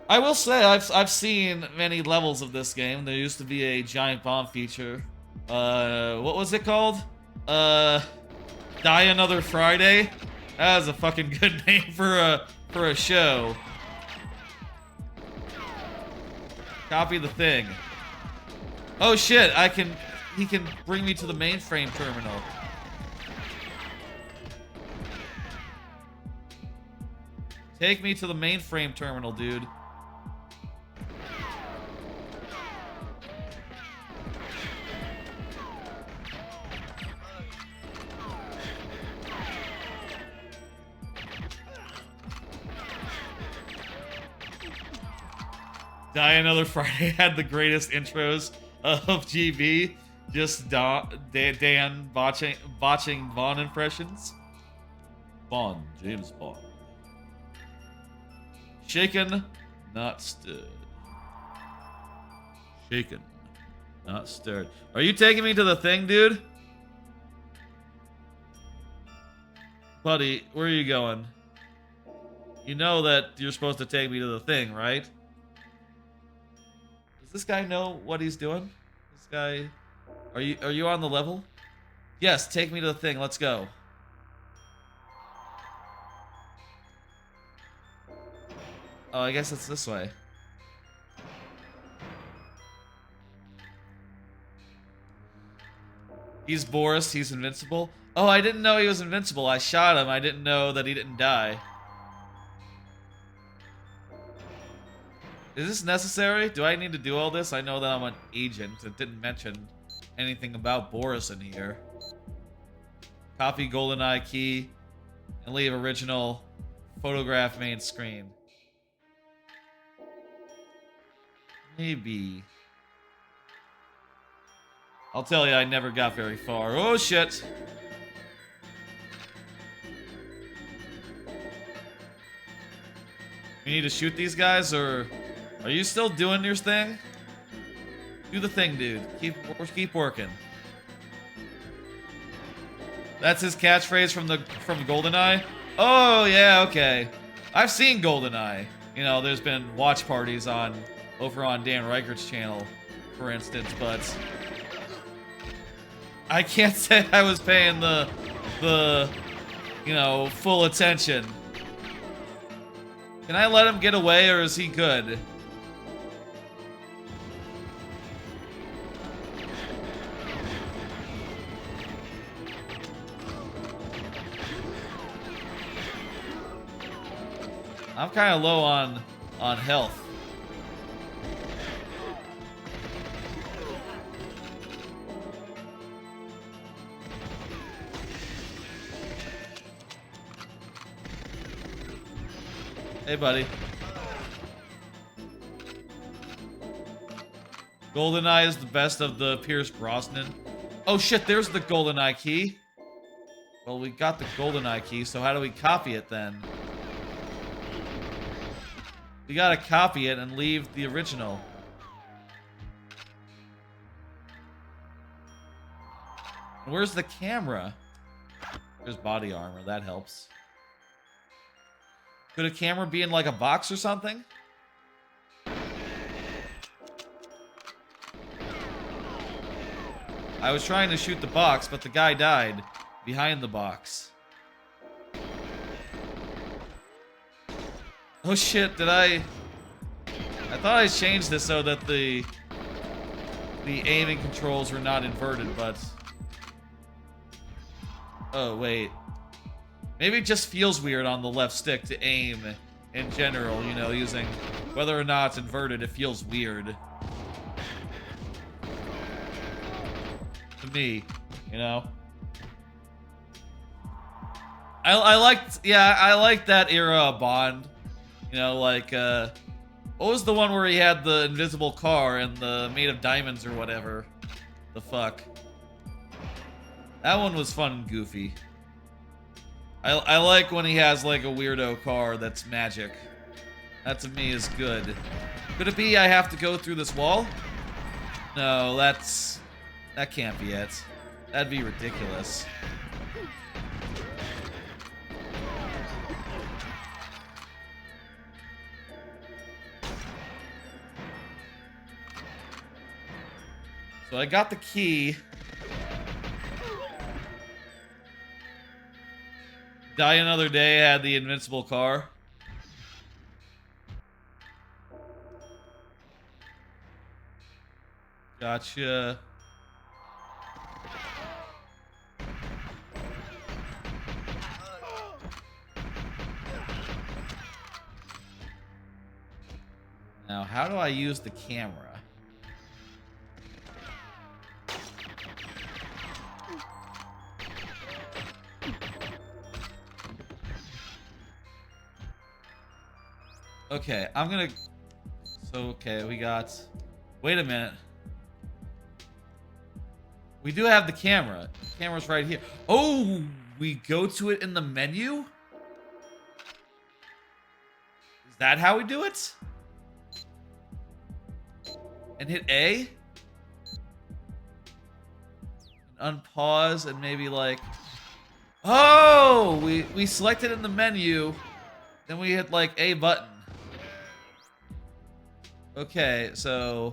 I will say, I've seen many levels of this game. There used to be a giant bomb feature. What was it called? Die Another Friday? That was a fucking good name for a show. Copy the thing. Oh shit, he can bring me to the mainframe terminal. Take me to the mainframe terminal, dude. Die Another Friday had the greatest intros of GB. Just Dan botching Bond impressions. Bond, James Bond. Shaken, not stirred. Shaken, not stirred. Are you taking me to the thing, dude? Buddy, where are you going? You know that you're supposed to take me to the thing, right? Does this guy know what he's doing? This guy... Are you on the level? Yes, take me to the thing. Let's go. Oh, I guess it's this way. He's Boris, he's invincible. Oh, I didn't know he was invincible. I shot him. I didn't know that he didn't die. Is this necessary? Do I need to do all this? I know that I'm an agent. It didn't mention anything about Boris in here. Copy GoldenEye key and leave original photograph main screen. Maybe. I'll tell you, I never got very far. Oh, shit. We need to shoot these guys, or are you still doing your thing? Do the thing, dude. Keep working. That's his catchphrase from GoldenEye? Oh, yeah, okay. I've seen GoldenEye. You know, there's been watch parties over on Dan Reichert's channel, for instance, but I can't say I was paying the you know, full attention. Can I let him get away, or is he good? I'm kind of low on health. Hey, buddy. GoldenEye is the best of the Pierce Brosnan. Oh shit, there's the GoldenEye key. Well, we got the GoldenEye key, so how do we copy it then? We gotta copy it and leave the original. And where's the camera? There's body armor, that helps. Could a camera be in like a box or something? I was trying to shoot the box, but the guy died behind the box. Oh shit, did I thought I changed this so that the aiming controls were not inverted, but... Oh, wait. Maybe it just feels weird on the left stick to aim in general, you know, using... Whether or not it's inverted, it feels weird. To me, you know? I liked that era of Bond. You know, like, what was the one where he had the invisible car and the made of diamonds or whatever? The fuck. That one was fun and goofy. I like when he has like a weirdo car that's magic. That to me is good. Could it be I have to go through this wall? No, that can't be it. That'd be ridiculous. So I got the key. Die Another Day had the invincible car. Gotcha. Now, how do I use the camera? Okay, I'm gonna... So, okay, we got... Wait a minute. We do have the camera. The camera's right here. Oh, we go to it in the menu? Is that how we do it? And hit A? And unpause and maybe like... Oh! We select it in the menu. Then we hit like A button. Okay, so...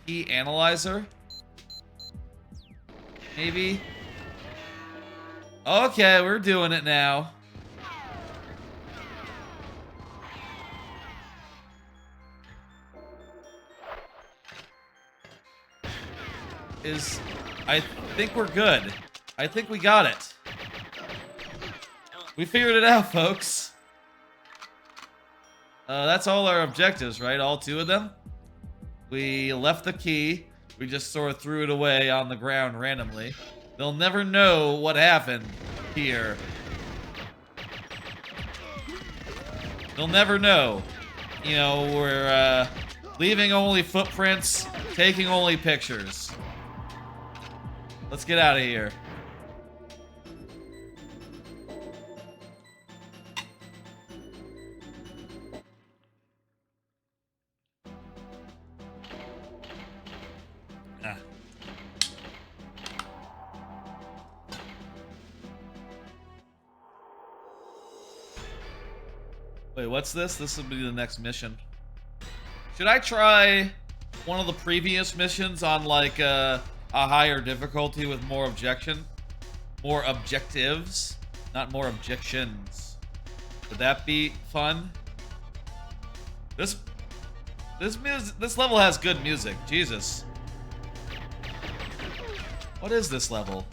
Key analyzer? Maybe? Okay, we're doing it now. is... I think we're good. I think we got it. We figured it out, folks. That's all our objectives, right? All 2 of them? We left the key. We just sort of threw it away on the ground randomly. They'll never know what happened here. They'll never know. You know, we're leaving only footprints, taking only pictures. Let's get out of here. Wait, what's this? This will be the next mission. Should I try one of the previous missions on like a higher difficulty with more more objectives, not more objections? Would that be fun? This level has good music. Jesus. What is this level?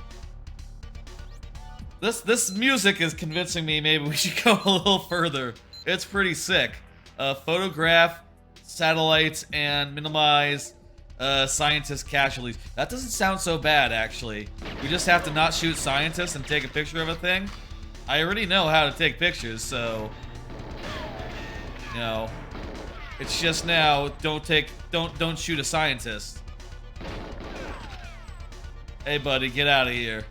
This music is convincing me maybe we should go a little further. It's pretty sick. Photograph satellites and minimize scientist casualties. That doesn't sound so bad, actually. We just have to not shoot scientists and take a picture of a thing. I already know how to take pictures, so you know, it's just now don't shoot a scientist. Hey, buddy, get out of here.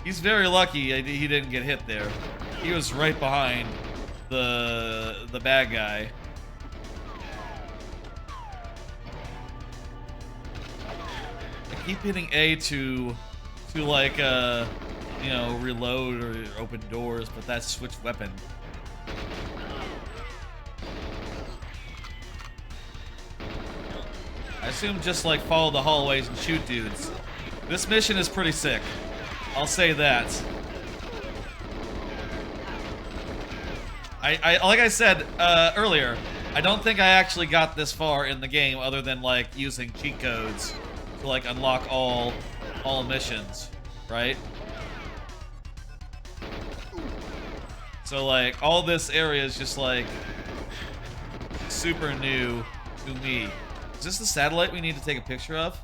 He's very lucky he didn't get hit there. He was right behind the bad guy. I keep hitting A to like you know, reload or open doors, but that's switch weapon. I assume just like follow the hallways and shoot dudes. This mission is pretty sick. I'll say that. Like I said earlier, I don't think I actually got this far in the game other than like using cheat codes to like unlock all missions, right? So like all this area is just like super new to me. Is this the satellite we need to take a picture of?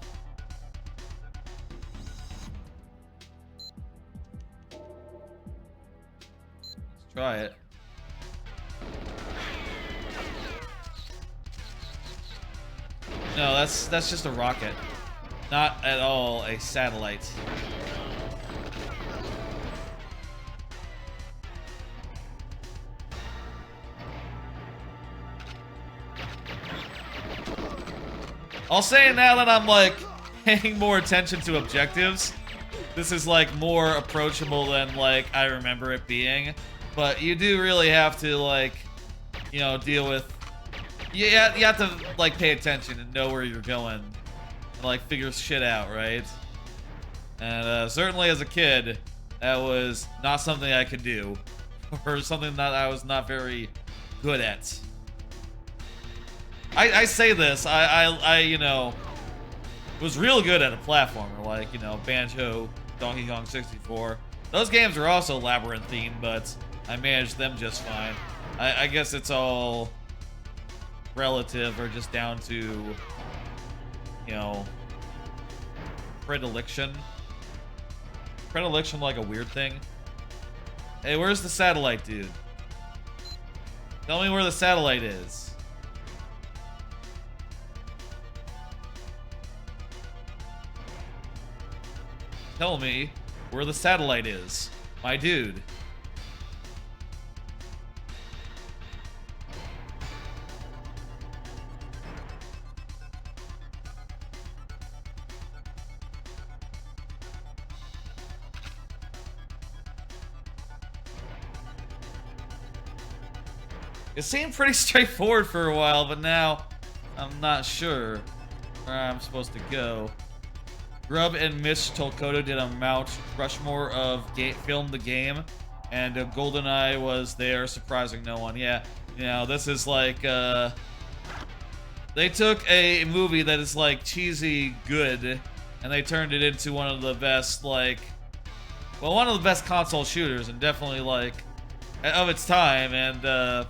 Let's try it. No, that's just a rocket. Not at all a satellite. I'll say it now that I'm like paying more attention to objectives. This is like more approachable than like I remember it being. But you do really have to like, you know, deal with... You have to like pay attention and know where you're going. And like figure shit out, right? And certainly as a kid, that was not something I could do. Or something that I was not very good at. I say this, I you know, was real good at a platformer, like, you know, Banjo, Donkey Kong 64. Those games are also labyrinthine, but I managed them just fine. I guess it's all relative or just down to, you know, predilection. Predilection like a weird thing. Hey, where's the satellite, dude? Tell me where the satellite is. Tell me where the satellite is, my dude. It seemed pretty straightforward for a while, but now I'm not sure where I'm supposed to go. Grubb and Mitch Tolkoto did a Mount Rushmore of filmed the game, and GoldenEye was there, surprising no one. Yeah, you know, this is like, they took a movie that is like cheesy good, and they turned it into one of the best, like, well, one of the best console shooters, and definitely, like, of its time, and,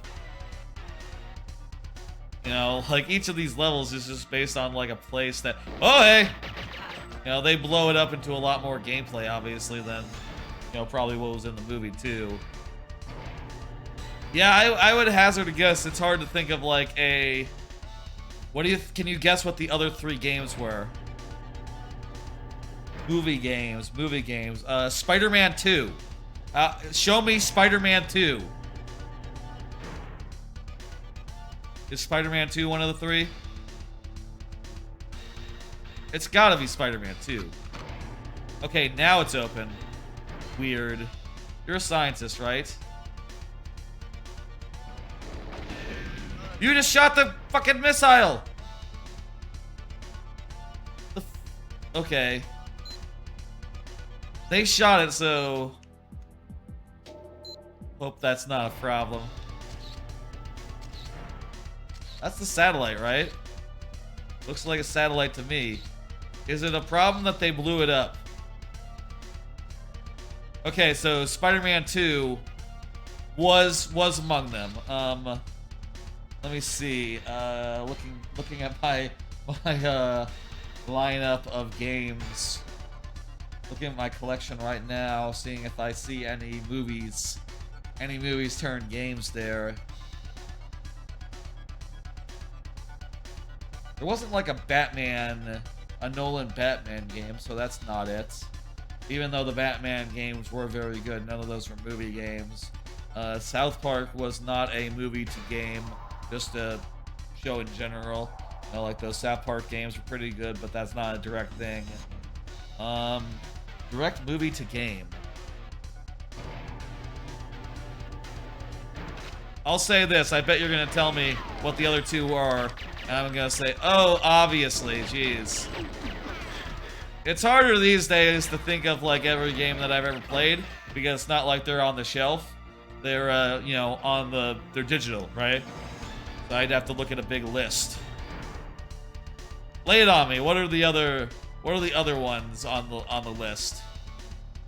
you know, like, each of these levels is just based on, like, a place that, oh, hey! You know, they blow it up into a lot more gameplay, obviously, than, you know, probably what was in the movie, too. Yeah, I would hazard a guess. It's hard to think of, like, a... What do you... Can you guess what the other 3 games were? Movie games. Spider-Man 2. Show me Spider-Man 2. Is Spider-Man 2 one of the 3? It's gotta be Spider-Man 2. Okay, now it's open. Weird. You're a scientist, right? You just shot the fucking missile! Okay. They shot it, so... Hope that's not a problem. That's the satellite, right? Looks like a satellite to me. Is it a problem that they blew it up? Okay, so Spider-Man 2 was among them. Let me see. Looking at my lineup of games. Looking at my collection right now, seeing if I see any movies turned games there. There wasn't like a Nolan Batman game, so that's not it. Even though the Batman games were very good, none of those were movie games. South Park was not a movie to game, just a show in general. You know, like those South Park games were pretty good, but that's not a direct thing. Direct movie to game. I'll say this, I bet you're gonna tell me what the other 2 are, and I'm gonna say, oh, obviously, jeez. It's harder these days to think of, like, every game that I've ever played, because it's not like they're on the shelf. They're, you know, they're digital, right? So I'd have to look at a big list. Lay it on me. What are the other ones on the list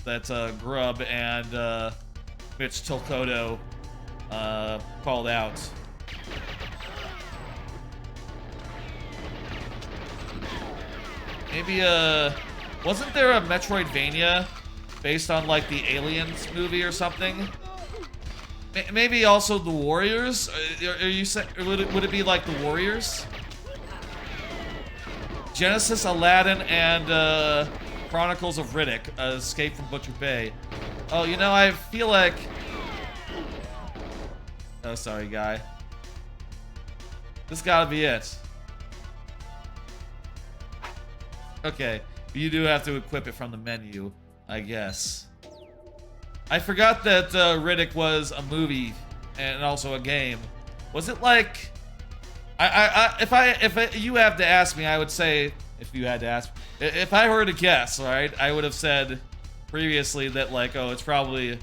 that Grub and Mitch Tilkoto called out? Maybe wasn't there a Metroidvania based on like the Aliens movie or something? Maybe also the Warriors? Are you would it be like the Warriors? Genesis, Aladdin, and Chronicles of Riddick, Escape from Butcher Bay. Oh, you know, I feel like... Oh, sorry, guy. This gotta be it. Okay, you do have to equip it from the menu, I guess. I forgot that Riddick was a movie and also a game. Was it like... If you have to ask me, I would say, if you had to ask, if I were to guess, right, I would have said previously that, like, oh, it's probably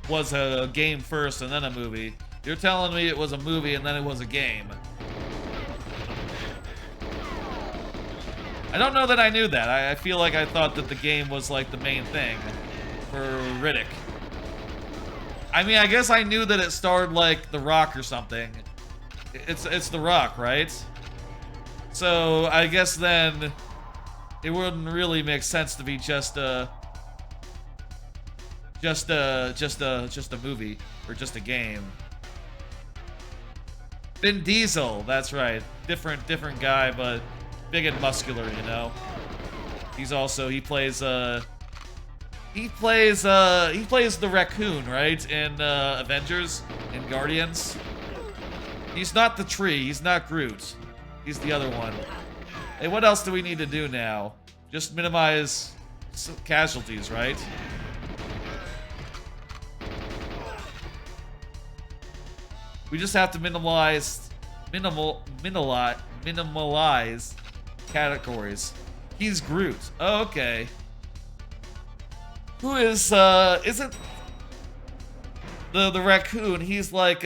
was a game first and then a movie. You're telling me it was a movie and then it was a game. I don't know that I knew that. I feel like I thought that the game was, like, the main thing for Riddick. I mean, I guess I knew that it starred, like, The Rock or something. It's The Rock, right? So I guess then it wouldn't really make sense to be just a movie or just a game. Vin Diesel, that's right. Different guy, but big and muscular, you know. He's also he plays the raccoon, right? In Avengers, in Guardians. He's not the tree. He's not Groot. He's the other one. Hey, what else do we need to do now? Just minimize casualties, right? We just have to minimize categories. He's Groot. Oh, okay. Who is isn't the raccoon? He's like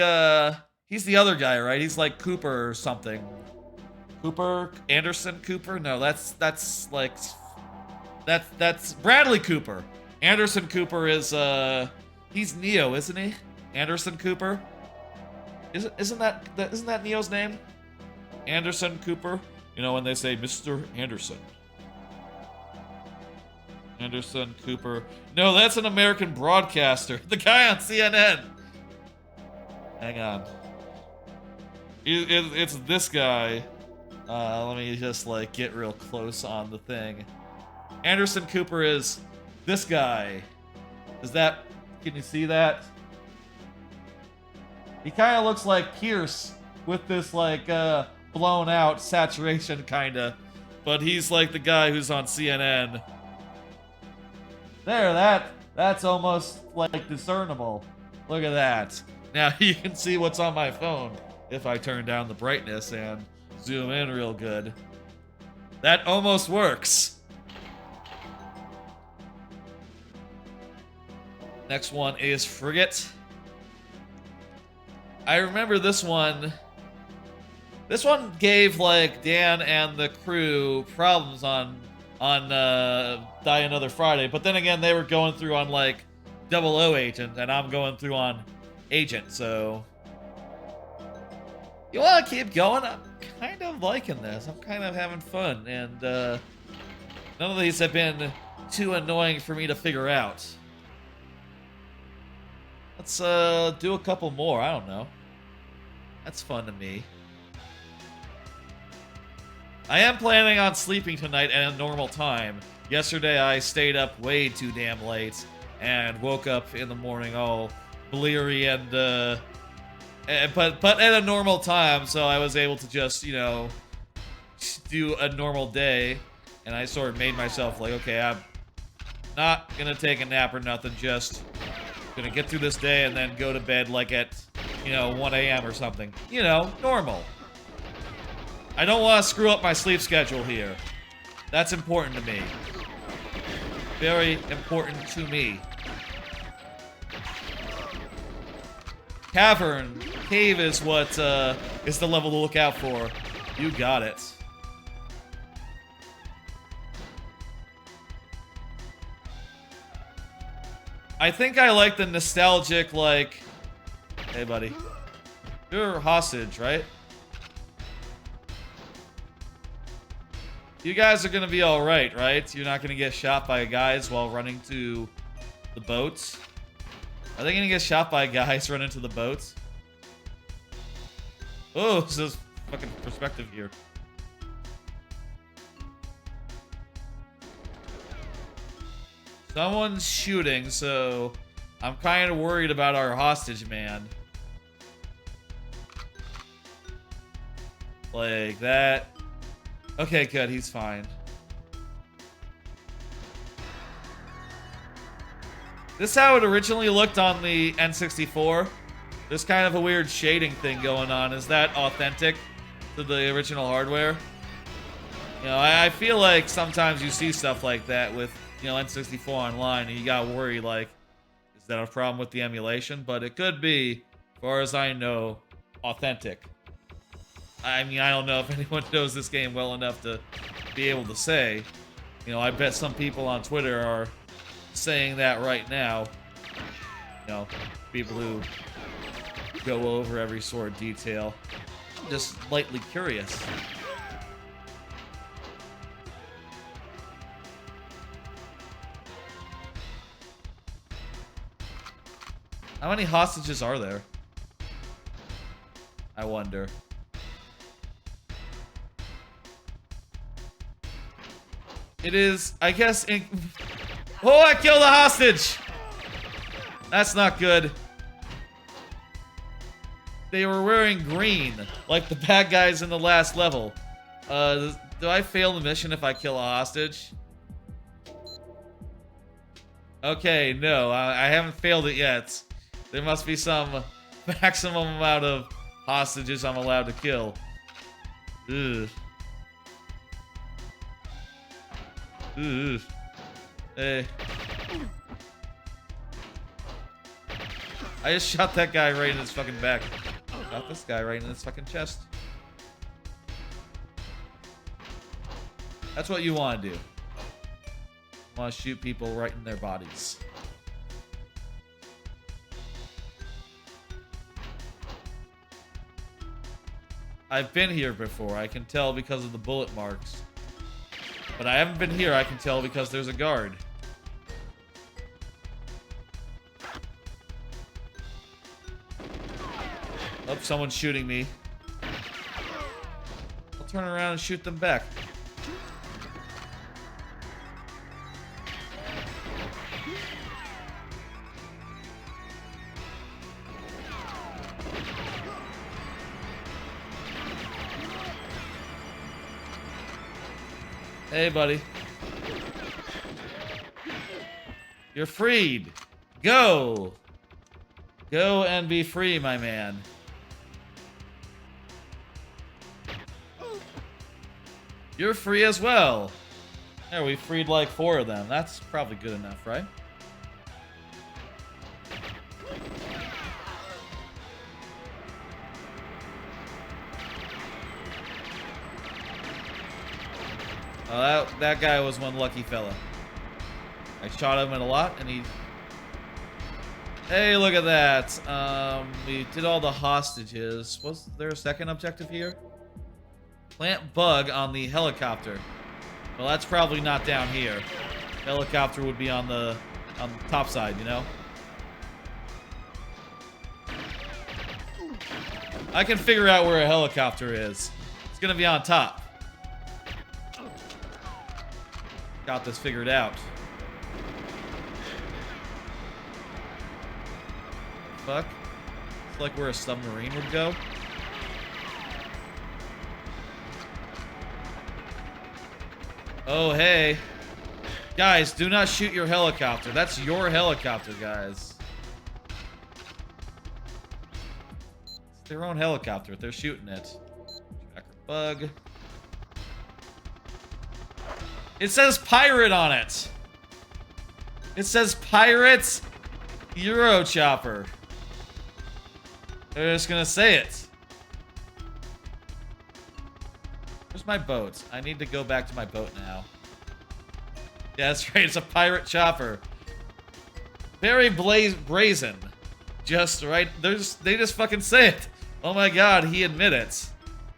he's the other guy, right? He's like Cooper or something. Cooper? Anderson Cooper? No, that's like That's Bradley Cooper. Anderson Cooper is he's Neo, isn't he? Anderson Cooper. Isn't that Neo's name? Anderson Cooper. You know when they say Mr. Anderson. Anderson Cooper. No, that's an American broadcaster. The guy on CNN. Hang on. It's this guy. Let me just like get real close on the thing. Anderson Cooper is this guy. Is that? Can you see that? He kind of looks like Pierce with this like blown out saturation kinda, but he's like the guy who's on CNN. There, that's almost like discernible. Look at that. Now you can see what's on my phone if I turn down the brightness and zoom in real good. That almost works. Next one is Frigate. I remember this one. This one gave like Dan and the crew problems on Die Another Friday, but then again they were going through on like 00 Agent, and I'm going through on Agent, so you want to keep going? I'm kind of liking this. I'm kind of having fun, and none of these have been too annoying for me to figure out. Let's do a couple more. I don't know. That's fun to me. I am planning on sleeping tonight at a normal time. Yesterday I stayed up way too damn late and woke up in the morning all bleary and but at a normal time, so I was able to just, you know, do a normal day, and I sort of made myself like, okay, I'm not gonna take a nap or nothing, just gonna get through this day and then go to bed like at, you know, 1 a.m. or something. You know, normal. I don't want to screw up my sleep schedule here. That's important to me. Very important to me. Cave is what is the level to look out for. You got it. I think I like the nostalgic, like, hey buddy, you're hostage, right? You guys are gonna be alright, right? You're not gonna get shot by guys while running to the boats? Are they gonna get shot by guys running to the boats? Oh, this is fucking perspective here. Someone's shooting, so I'm kind of worried about our hostage man. Like that. Okay, good, he's fine. This is how it originally looked on the N64. There's kind of a weird shading thing going on. Is that authentic to the original hardware? You know, I feel like sometimes you see stuff like that with, you know, N64 online, and you gotta worry, like, is that a problem with the emulation? But it could be, as far as I know, authentic. I mean, I don't know if anyone knows this game well enough to be able to say. You know, I bet some people on Twitter are saying that right now. You know, people who go over every sort of detail. I'm just lightly curious. How many hostages are there? I wonder. It is, I guess, oh, I killed a hostage! That's not good. They were wearing green, like the bad guys in the last level. Do I fail the mission if I kill a hostage? Okay, no, I haven't failed it yet. There must be some maximum amount of hostages I'm allowed to kill. Ugh. Ugh. Hey. I just shot that guy right in his fucking back. Shot this guy right in his fucking chest. That's what you want to do. Want to shoot people right in their bodies. I've been here before. I can tell because of the bullet marks. But I haven't been here. I can tell because there's a guard. Oh, someone's shooting me. I'll turn around and shoot them back. Hey, buddy. You're freed. Go. Go and be free, my man. You're free as well. There, we freed like 4 of them. That's probably good enough, right? Oh, that guy was one lucky fella. I shot him in a lot, and he... Hey, look at that. We did all the hostages. Was there a second objective here? Plant bug on the helicopter. Well, that's probably not down here. Helicopter would be on the top side, you know? I can figure out where a helicopter is. It's gonna be on top. Got this figured out. Fuck. It's like where a submarine would go. Oh, hey. Guys, do not shoot your helicopter. That's your helicopter, guys. It's their own helicopter if they're shooting it. Tracker bug. It says pirate on it. It says pirate Euro Chopper. They're just gonna say it. Where's my boat? I need to go back to my boat now. Yeah, that's right. It's a pirate chopper. Very brazen. Just right. They just fucking say it. Oh my god, he admit it.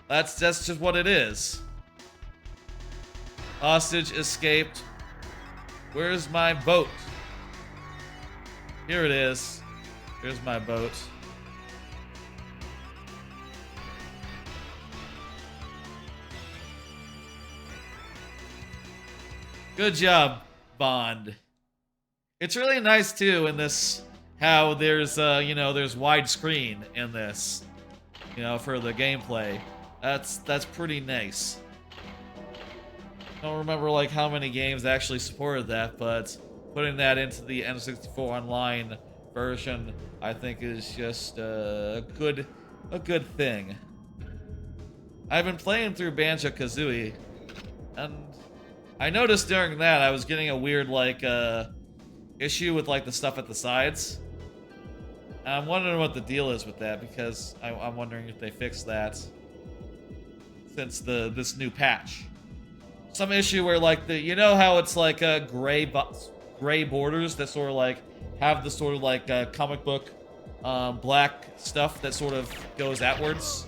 That's just what it is. Hostage escaped. Where's my boat? Here it is. Here's my boat. Good job, Bond. It's really nice too in this how there's you know, there's widescreen in this, you know, for the gameplay. That's pretty nice. I don't remember like how many games actually supported that, but putting that into the N64 Online version, I think is just a good thing. I've been playing through Banjo-Kazooie, and I noticed during that I was getting a weird like issue with like the stuff at the sides. And I'm wondering what the deal is with that, because I'm wondering if they fixed that since this new patch. Some issue where like you know how it's like gray borders that sort of like have the sort of like comic book black stuff that sort of goes outwards.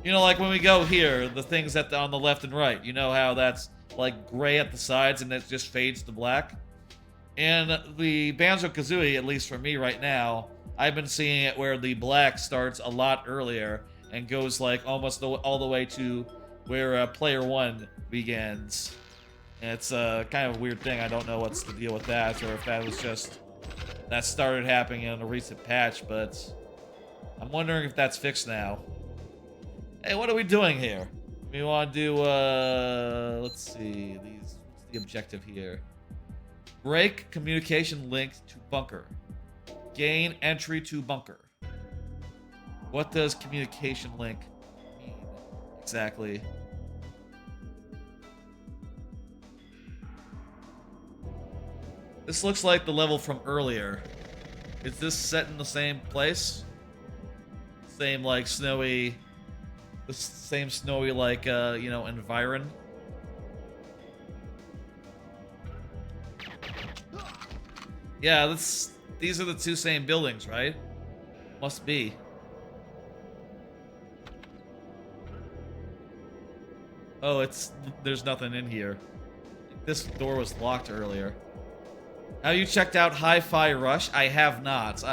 You know, like when we go here, the things on the left and right, you know how that's like gray at the sides and it just fades to black? And the Banjo-Kazooie, at least for me right now, I've been seeing it where the black starts a lot earlier and goes like almost all the way to where player 1 begins. And it's kind of a weird thing. I don't know what's the deal with that, or if that was just that started happening in a recent patch, but I'm wondering if that's fixed now. Hey, what are we doing here? We want to do, let's see, what's the objective here? Break communication link to bunker. Gain entry to bunker. What does communication link mean exactly? This looks like the level from earlier. Is this set in the same place? Same, like, snowy... The same snowy, like, you know, environ. Yeah, these are the two same buildings, right? Must be. Oh, there's nothing in here. This door was locked earlier. Have you checked out Hi-Fi Rush? I have not.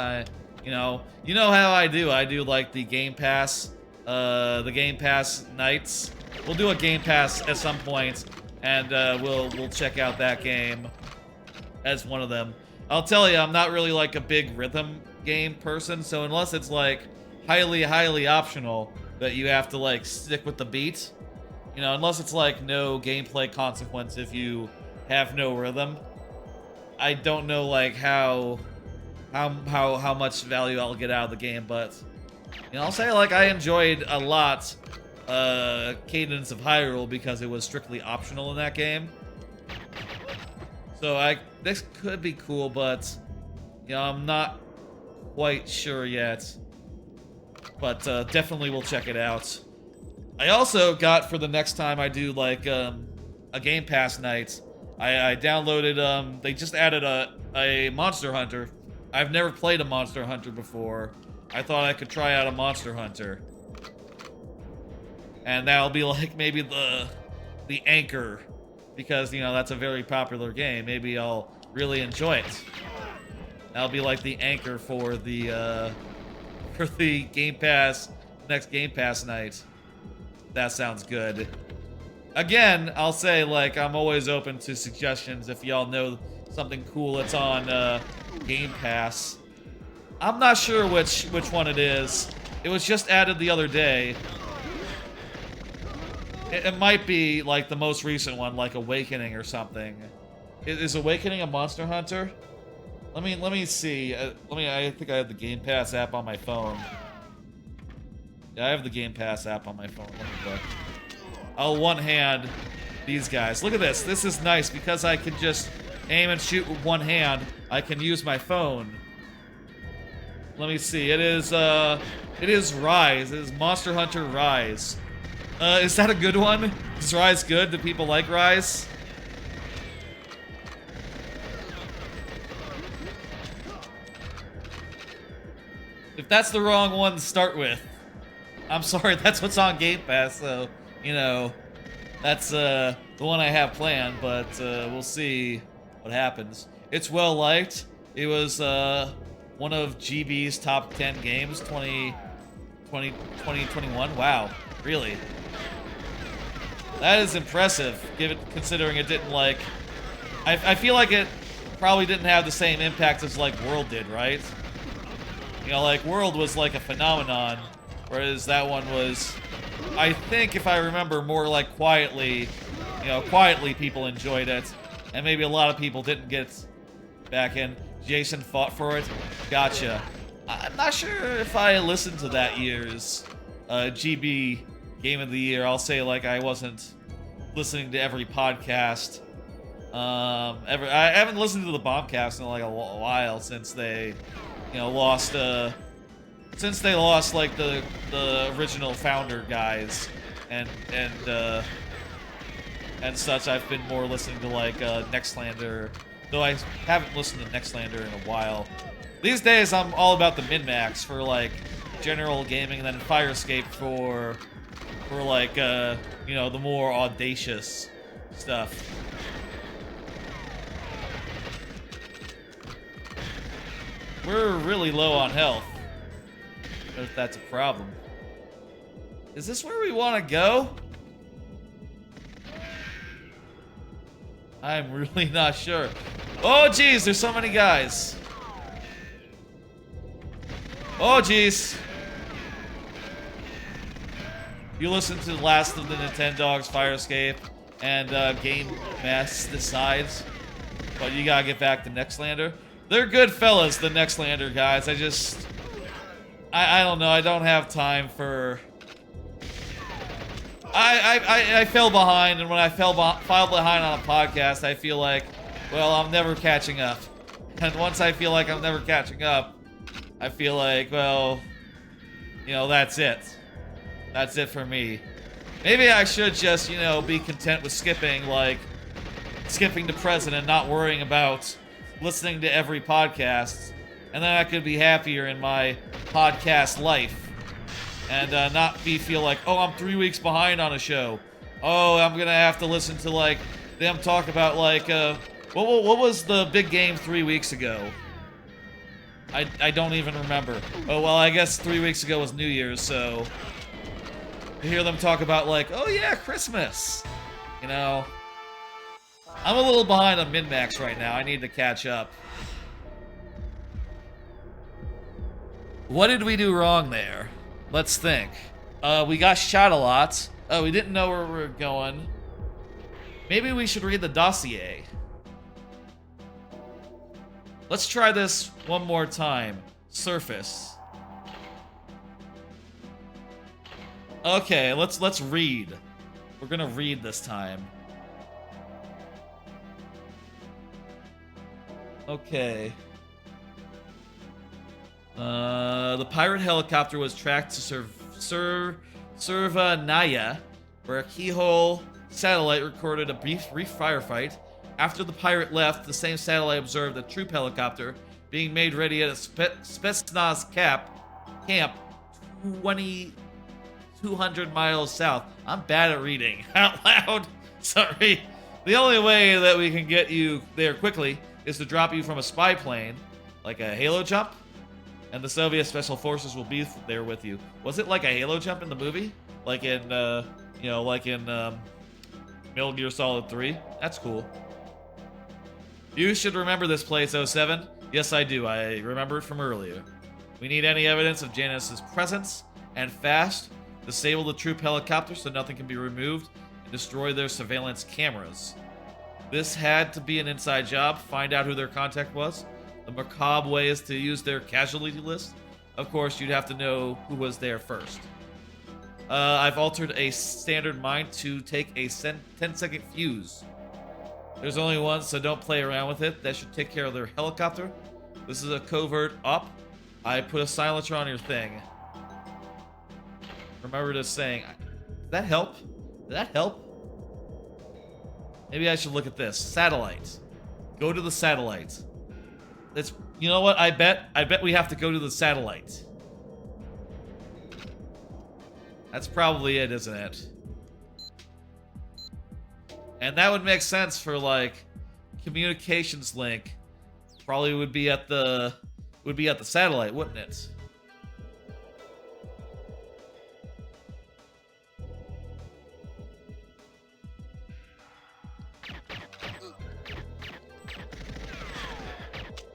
You know how I do. I do like the Game Pass nights. We'll do a Game Pass at some point, and we'll check out that game as one of them. I'll tell you, I'm not really like a big rhythm game person, so unless it's like highly optional that you have to like stick with the beat, you know, unless it's like no gameplay consequence if you have no rhythm, I don't know like how much value I'll get out of the game. But you know, I'll say like I enjoyed a lot Cadence of Hyrule because it was strictly optional in that game. So this could be cool, but you know, I'm not quite sure yet. But definitely we'll check it out. I also got, for the next time I do like a Game Pass night, I downloaded they just added a Monster Hunter. I've never played a Monster Hunter before. I thought I could try out a Monster Hunter. And that'll be like maybe the anchor, because you know that's a very popular game. Maybe I'll really enjoy it. That'll be like the anchor for the Game Pass, next Game Pass night. That sounds good. Again, I'll say like I'm always open to suggestions if y'all know something cool that's on Game Pass. I'm not sure which one it is. It was just added the other day. It might be like the most recent one, like Awakening or something. Is Awakening a Monster Hunter? Let me see. I think I have the Game Pass app on my phone. Yeah, I have the Game Pass app on my phone. Let me look. I'll one-hand these guys. Look at this. This is nice because I can just aim and shoot with one hand. I can use my phone. Let me see. It is Rise. It is Monster Hunter Rise. Is that a good one? Is Rise good? Do people like Rise? If that's the wrong one to start with, I'm sorry, that's what's on Game Pass, so, you know, that's the one I have planned, but we'll see what happens. It's well liked. It was one of GB's top 10 games 2021. Wow, really? That is impressive, considering it didn't like... I feel like it probably didn't have the same impact as like World did, right? You know, like World was like a phenomenon, whereas that one was, I think if I remember, more like quietly, you know, quietly people enjoyed it, and maybe a lot of people didn't get back in. Jason fought for it. Gotcha. I'm not sure if I listened to that year's GB Game of the Year. I'll say like I wasn't listening to every podcast. I haven't listened to the Bombcast in like a while since they, you know, lost like the original founder guys and such. I've been more listening to like Nextlander, though I haven't listened to Nextlander in a while. These days I'm all about the min-max for like general gaming, and then Firescape for like you know, the more audacious stuff. We're really low on health. If that's a problem. Is this where we want to go? I'm really not sure. Oh geez, there's so many guys. Oh geez. You listened to the last of the Nintendogs, Firescape, and Game Mass Decides, but you gotta get back to Nextlander. They're good fellas, the Nextlander guys. I don't know. I don't have time for... I fell behind, and when I fell behind on a podcast, I feel like, well, I'm never catching up. And once I feel like I'm never catching up, I feel like, well, you know, that's it. That's it for me. Maybe I should just, you know, be content with skipping to present and not worrying about listening to every podcast, and then I could be happier in my podcast life and not feel like, oh, I'm 3 weeks behind on a show. Oh, I'm gonna have to listen to like them talk about like what was the big game 3 weeks ago? I don't even remember. Oh well, I guess 3 weeks ago was New Year's, so to hear them talk about like, oh yeah, Christmas. You know, I'm a little behind on min-max right now. I need to catch up. What did we do wrong there? Let's think. We got shot a lot. Oh, we didn't know where we were going. Maybe we should read the dossier. Let's try this one more time. Surface. Okay, let's read. We're gonna read this time. Okay. The pirate helicopter was tracked to Naya, where a keyhole satellite recorded a brief firefight. After the pirate left, the same satellite observed a troop helicopter being made ready at a Spetsnaz camp 200 miles south. I'm bad at reading out loud. Sorry. The only way that we can get you there quickly is to drop you from a spy plane, like a halo jump, and the Soviet Special Forces will be there with you. Was it like a halo jump in the movie? Like in, Metal Gear Solid 3? That's cool. You should remember this place, 07. Yes, I do. I remember it from earlier. We need any evidence of Janus's presence, and fast. Disable the troop helicopter so nothing can be removed, and destroy their surveillance cameras. This had to be an inside job. Find out who their contact was. The macabre way is to use their casualty list. Of course, you'd have to know who was there first. I've altered a standard mine to take a 10-second fuse. There's only one, so don't play around with it. That should take care of their helicopter. This is a covert op. I put a silencer on your thing. Remember just saying, did that help? Did that help? Maybe I should look at this. Satellite. Go to the satellite. It's, you know what? I bet we have to go to the satellite. That's probably it, isn't it? And that would make sense for like communications link. Probably would be at the satellite, wouldn't it?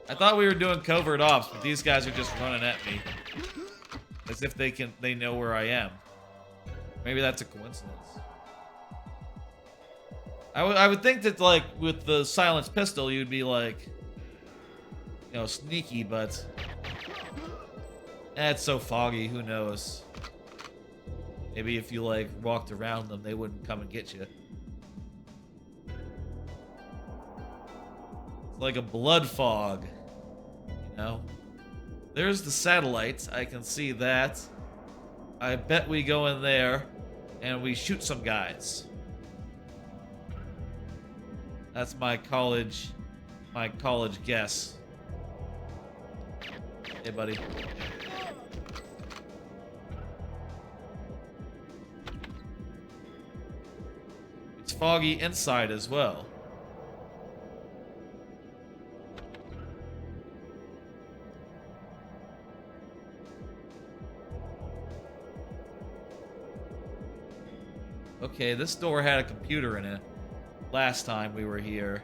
I thought we were doing covert ops, but these guys are just running at me. As if they know where I am. Maybe that's a coincidence. I would think that, like, with the silenced pistol, you'd be, like, you know, sneaky, but it's so foggy, who knows? Maybe if you, like, walked around them, they wouldn't come and get you. It's like a blood fog, you know? There's the satellite, I can see that. I bet we go in there and we shoot some guys. That's my college guess. Hey, buddy. It's foggy inside as well. Okay, this door had a computer in it. Last time we were here.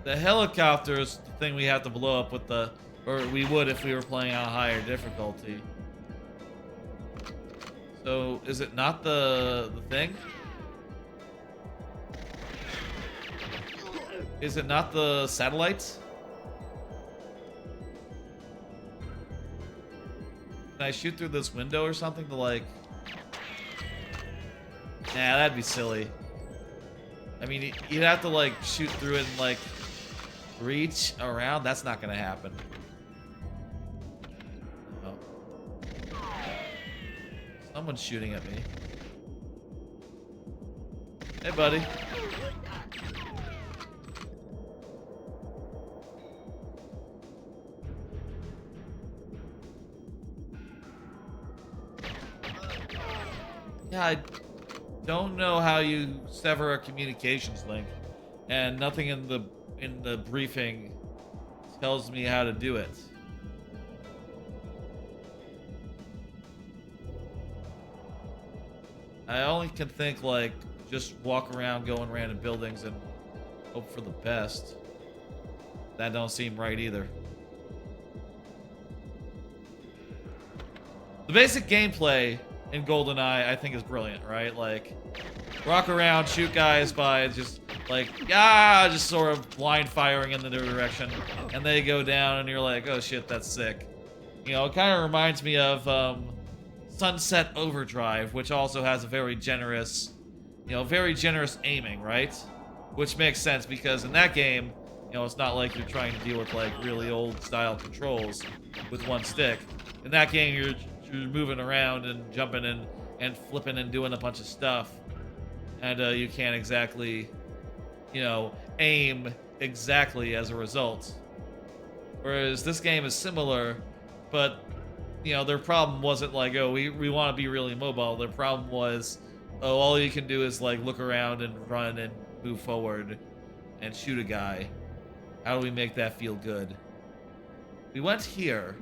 The helicopter is the thing we have to blow up with the... Or we would if we were playing on higher difficulty. So, is it not the thing? Is it not the satellite? Can I shoot through this window or something to, like... Nah, that'd be silly. I mean, you'd have to, like, shoot through it and, like, reach around. That's not gonna happen. Oh. Someone's shooting at me. Hey, buddy. Yeah, I don't know how you sever a communications link, and nothing in the briefing tells me how to do it. I only can think like just walk around, go in random buildings, and hope for the best. That don't seem right either. The basic gameplay in GoldenEye, I think, is brilliant, right? Like, walk around, shoot guys by just like, just sort of blind firing in the direction, and they go down, and you're like, oh shit, that's sick. You know, it kind of reminds me of Sunset Overdrive, which also has a very generous aiming, right? Which makes sense because in that game, you know, it's not like you're trying to deal with like really old style controls with one stick. In that game, you're moving around and jumping and flipping and doing a bunch of stuff, and you can't exactly, you know, aim exactly as a result. Whereas this game is similar, but you know, their problem wasn't like, oh, we want to be really mobile. Their problem was, oh, all you can do is like look around and run and move forward and shoot a guy. How do we make that feel good? We went here.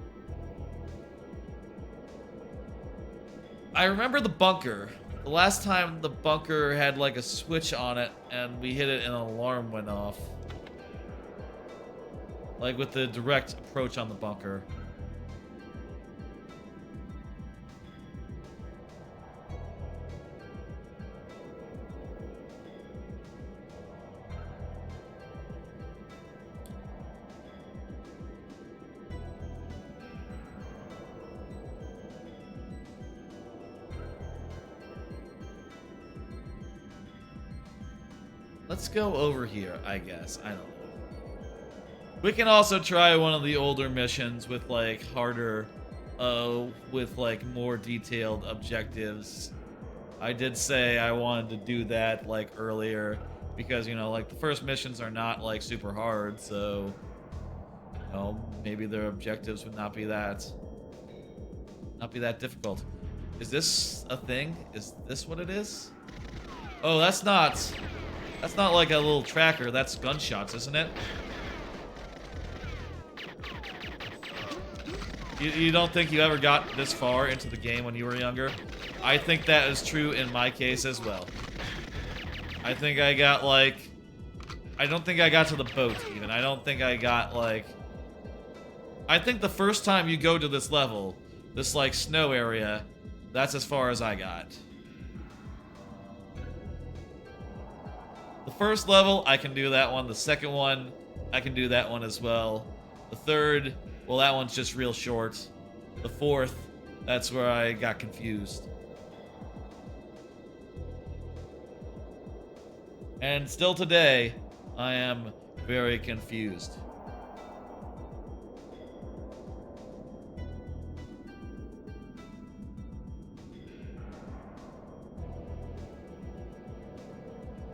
I remember the bunker. The last time the bunker had like a switch on it and we hit it and an alarm went off. Like with the direct approach on the bunker. Let's go over here, I guess. I don't know. We can also try one of the older missions with like harder, with like more detailed objectives. I did say I wanted to do that like earlier because, you know, like the first missions are not like super hard, so, you know, maybe their objectives would not be that difficult. Is this a thing? Is this what it is? Oh, that's not like a little tracker. That's gunshots, isn't it? You don't think you ever got this far into the game when you were younger? I think that is true in my case as well. I think I got like... I don't think I got to the boat even. I don't think I got like... I think the first time you go to this level, this like snow area, that's as far as I got. The first level, I can do that one. The second one, I can do that one as well. The third, well, that one's just real short. The fourth, that's where I got confused. And still today, I am very confused.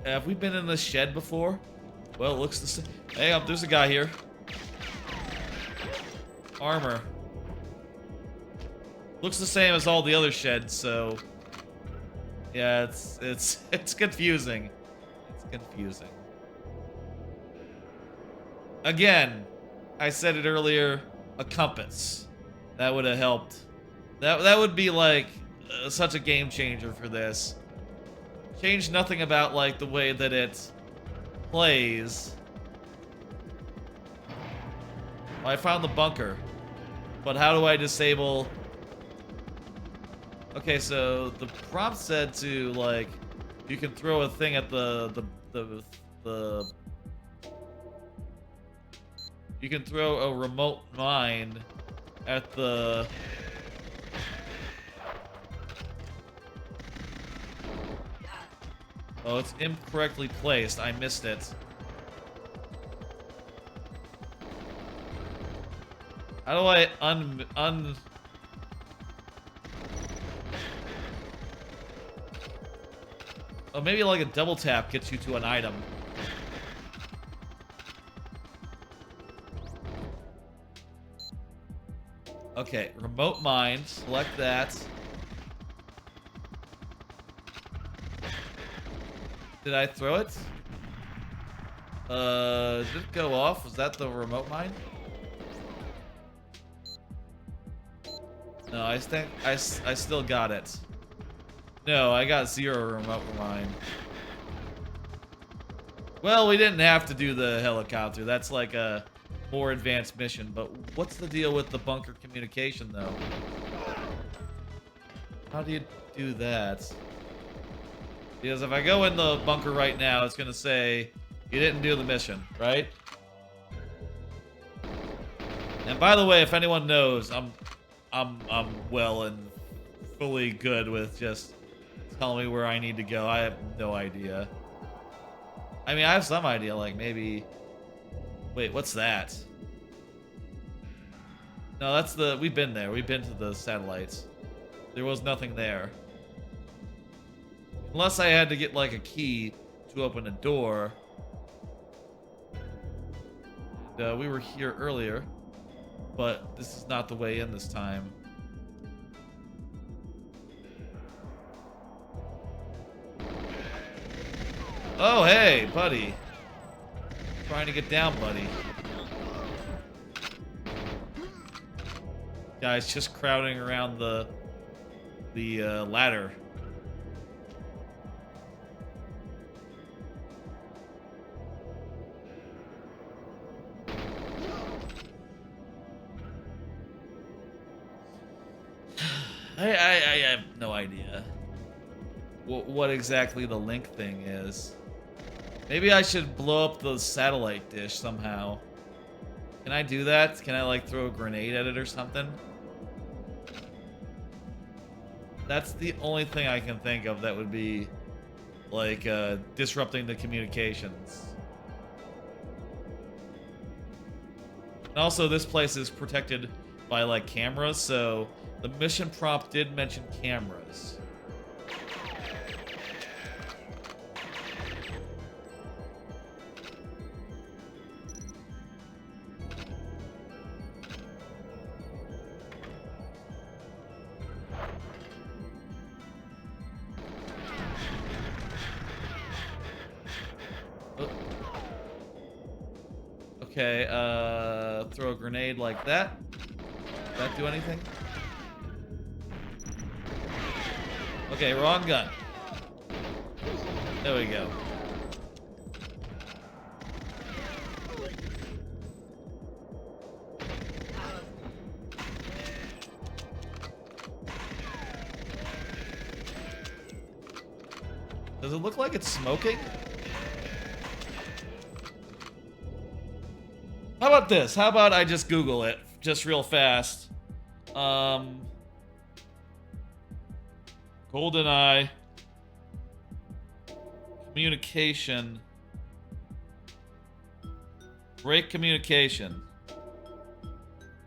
Have we been in this shed before? Well, it looks the same. Hey, there's a guy here. Armor. Looks the same as all the other sheds, so... yeah, it's confusing. It's confusing. Again, I said it earlier, a compass. That would have helped. That would be like such a game changer for this. Change nothing about like the way that it plays. Well, I found the bunker, but how do I disable? Okay, so the prompt said to like, you can throw a thing at the you can throw a remote mine at the. Oh, it's incorrectly placed. I missed it. How do I Oh, maybe like a double tap gets you to an item. Okay, remote mine. Select that. Did I throw it? Did it go off? Was that the remote mine? No, I think I still got it. No, I got 0 remote mine. Well, we didn't have to do the helicopter. That's like a more advanced mission. But what's the deal with the bunker communication, though? How do you do that? Because if I go in the bunker right now, it's gonna say you didn't do the mission, right? And by the way, if anyone knows, I'm well and fully good with just telling me where I need to go. I have no idea. I mean, I have some idea, like maybe... Wait, what's that? No, that's the... We've been there. We've been to the satellites. There was nothing there. Unless I had to get, like, a key to open a door. And, we were here earlier. But this is not the way in this time. Oh, hey, buddy. Trying to get down, buddy. Guys just crowding around the ladder. I have no idea what exactly the link thing is. Maybe I should blow up the satellite dish somehow. Can I do that? Can I, like, throw a grenade at it or something? That's the only thing I can think of that would be, like, disrupting the communications. And also, this place is protected by, like, cameras, so the mission prompt did mention cameras. Okay, throw a grenade like that. Does that do anything? Okay, wrong gun. There we go. Does it look like it's smoking? How about this? How about I just Google it just real fast? GoldenEye communication. Break communication.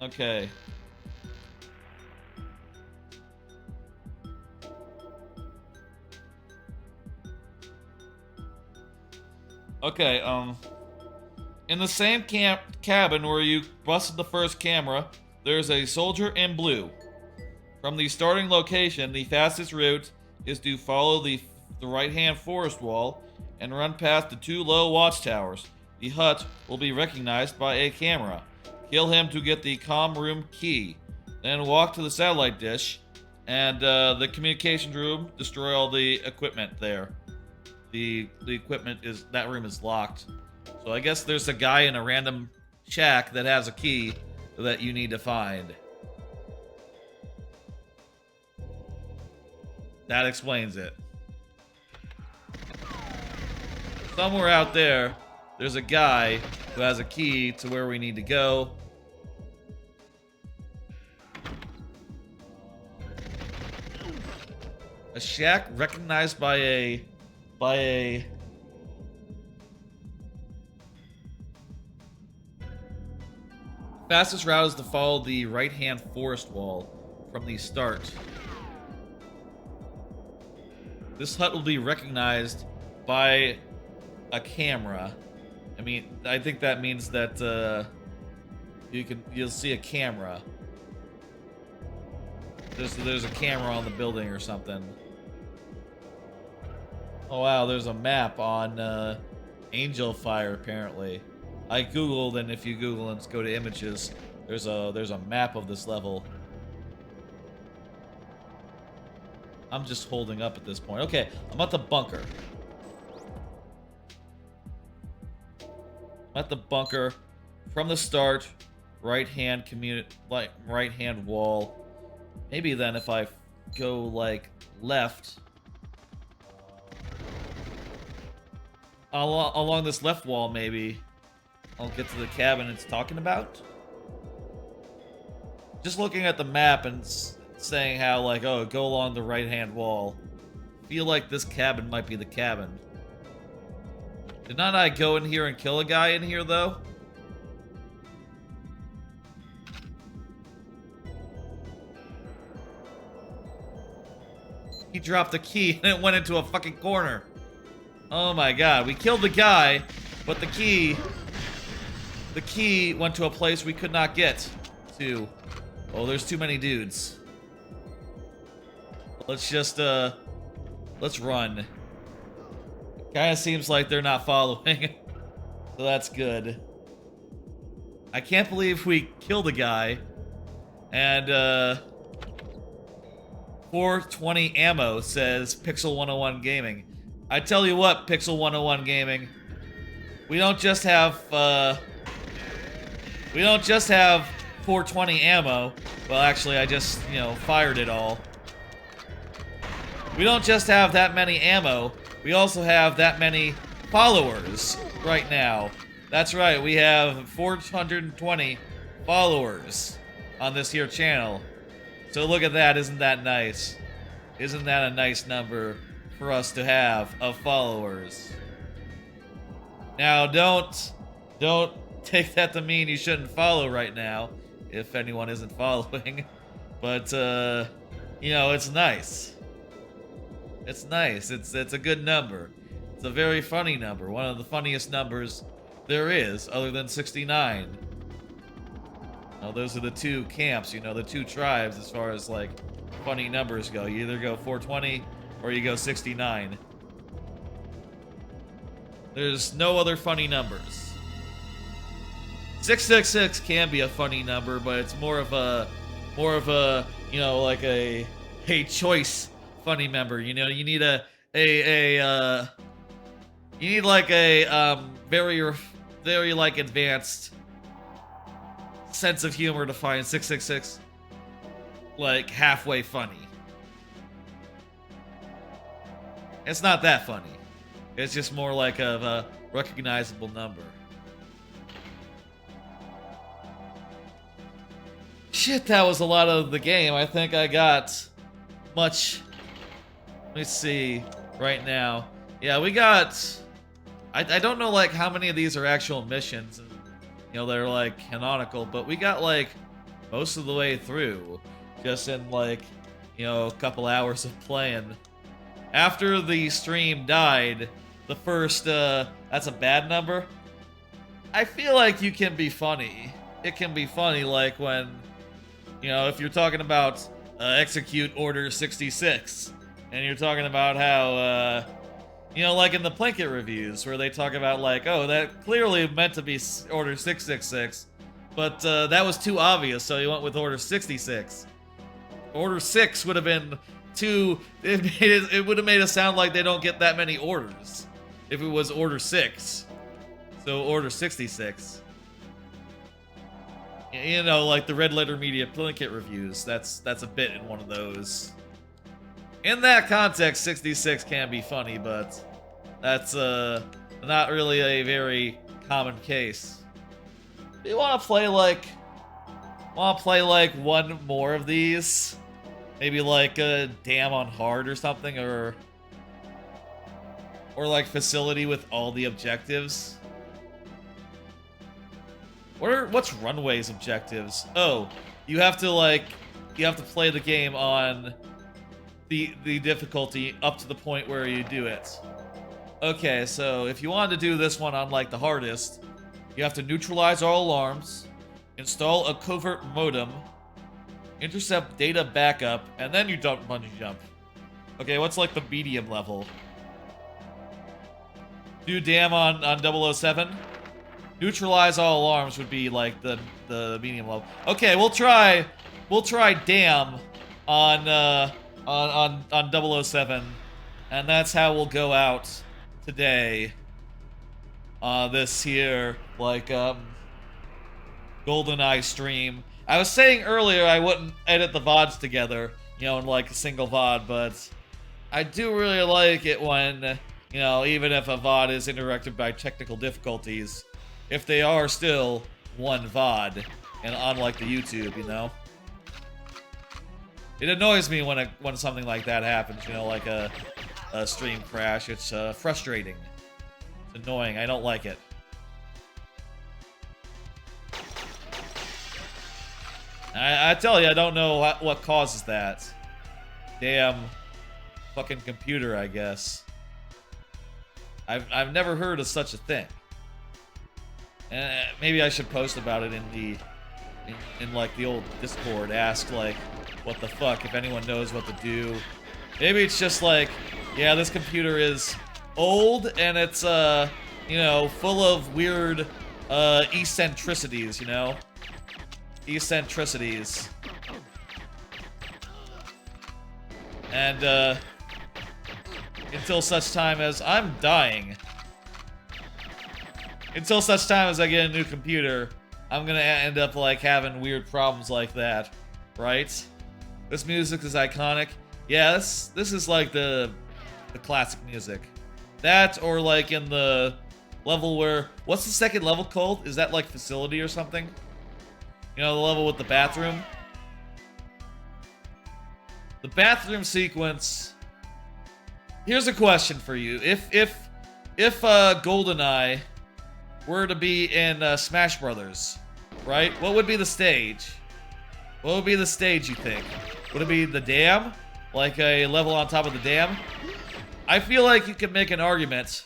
Okay. Okay, in the same cabin where you busted the first camera, there's a soldier in blue. From the starting location, the fastest route is to follow the right-hand forest wall and run past the 2 low watchtowers. The hut will be recognized by a camera. Kill him to get the comm room key. Then walk to the satellite dish and the communications room. Destroy all the equipment there. The equipment is... that room is locked. So I guess there's a guy in a random shack that has a key that you need to find. That explains it. Somewhere out there, there's a guy who has a key to where we need to go. A shack recognized by a fastest route is to follow the right-hand forest wall from the start. This hut will be recognized by a camera. I mean, I think that means that you'll see a camera. There's a camera on the building or something. Oh wow, there's a map on Angel Fire apparently. I googled, and if you Google and go to images, there's a map of this level. I'm just holding up at this point. Okay, I'm at the bunker. I'm at the bunker from the start. Right-hand right-hand wall. Maybe then if I go like left along this left wall, maybe I'll get to the cabin it's talking about. Just looking at the map and saying how, like, oh, go along the right-hand wall. Feel like this cabin might be the cabin. Did not I go in here and kill a guy in here, though? He dropped the key and it went into a fucking corner. Oh my god, we killed the guy, but the key went to a place we could not get to. Oh, there's too many dudes. Let's just, let's run. Kinda seems like they're not following. So that's good. I can't believe we killed a guy. And, 420 ammo, says Pixel 101 Gaming. I tell you what, Pixel 101 Gaming. We don't just have 420 ammo. Well, actually, I just, you know, fired it all. We don't just have that many ammo, we also have that many followers right now. That's right, we have 420 followers on this here channel. So look at that, isn't that nice? Isn't that a nice number for us to have of followers? Now, don't take that to mean you shouldn't follow right now, if anyone isn't following. But, you know, it's nice. It's nice. It's a good number. It's a very funny number. One of the funniest numbers there is, other than 69. Now, those are the two camps, you know, the two tribes as far as, like, funny numbers go. You either go 420 or you go 69. There's no other funny numbers. 666 can be a funny number, but it's more of a, you know, like a choice funny member. You know, you need you need like a very like advanced sense of humor to find 666 like halfway funny. It's not that funny. It's just more like a recognizable number. Shit, that was a lot of the game. I think I got much. Let me see right now. Yeah, we got. I don't know like how many of these are actual missions, and you know they're like canonical, but we got like most of the way through, just in like you know a couple hours of playing. After the stream died, the first that's a bad number. I feel like you can be funny. It can be funny, like when you know if you're talking about execute order 66, and you're talking about how you know, like in the Plinkett reviews, where they talk about like, oh, that clearly meant to be order 666, but that was too obvious, so you went with order 66. Order 6 would have been too. It would have made it sound like they don't get that many orders if it was order 6. So order 66. You know, like the Red Letter Media Plinkett reviews. That's a bit in one of those. In that context, 66 can be funny, but that's not really a very common case. Do you want to play like one more of these? Maybe like a Damn on Hard or something, or like Facility with all the objectives. What's Runway's objectives? Oh, you have to play the game on the difficulty up to the point where you do it. Okay, so if you wanted to do this one on like the hardest, you have to neutralize all alarms, install a covert modem, intercept data backup, and then you bungee jump. Okay, what's like the medium level? Do dam on 007? Neutralize all alarms would be like the medium level. Okay, we'll try dam on 007, and that's how we'll go out today. This here like GoldenEye stream. I was saying earlier I wouldn't edit the VODs together, you know, in like a single VOD, but I do really like it when, you know, even if a VOD is interrupted by technical difficulties, if they are still one VOD, and unlike the YouTube, you know? It annoys me when something like that happens, you know, like a stream crash. It's frustrating. It's annoying. I don't like it. I tell you, I don't know what causes that. Damn fucking computer, I guess. I've never heard of such a thing. Maybe I should post about it in like the old Discord. Ask like, what the fuck, if anyone knows what to do. Maybe it's just like, yeah, this computer is old and it's you know, full of weird eccentricities, you know? Eccentricities. And until such time as I'm dying. Until such time as I get a new computer, I'm gonna end up like having weird problems like that, right? This music is iconic. Yeah, this is like the classic music. That or like in the level where, what's the second level called? Is that like facility or something? You know, the level with the bathroom? The bathroom sequence. Here's a question for you. If GoldenEye were to be in Smash Brothers, right? What would be the stage? What would be the stage, you think? Would it be the dam? Like a level on top of the dam? I feel like you could make an argument.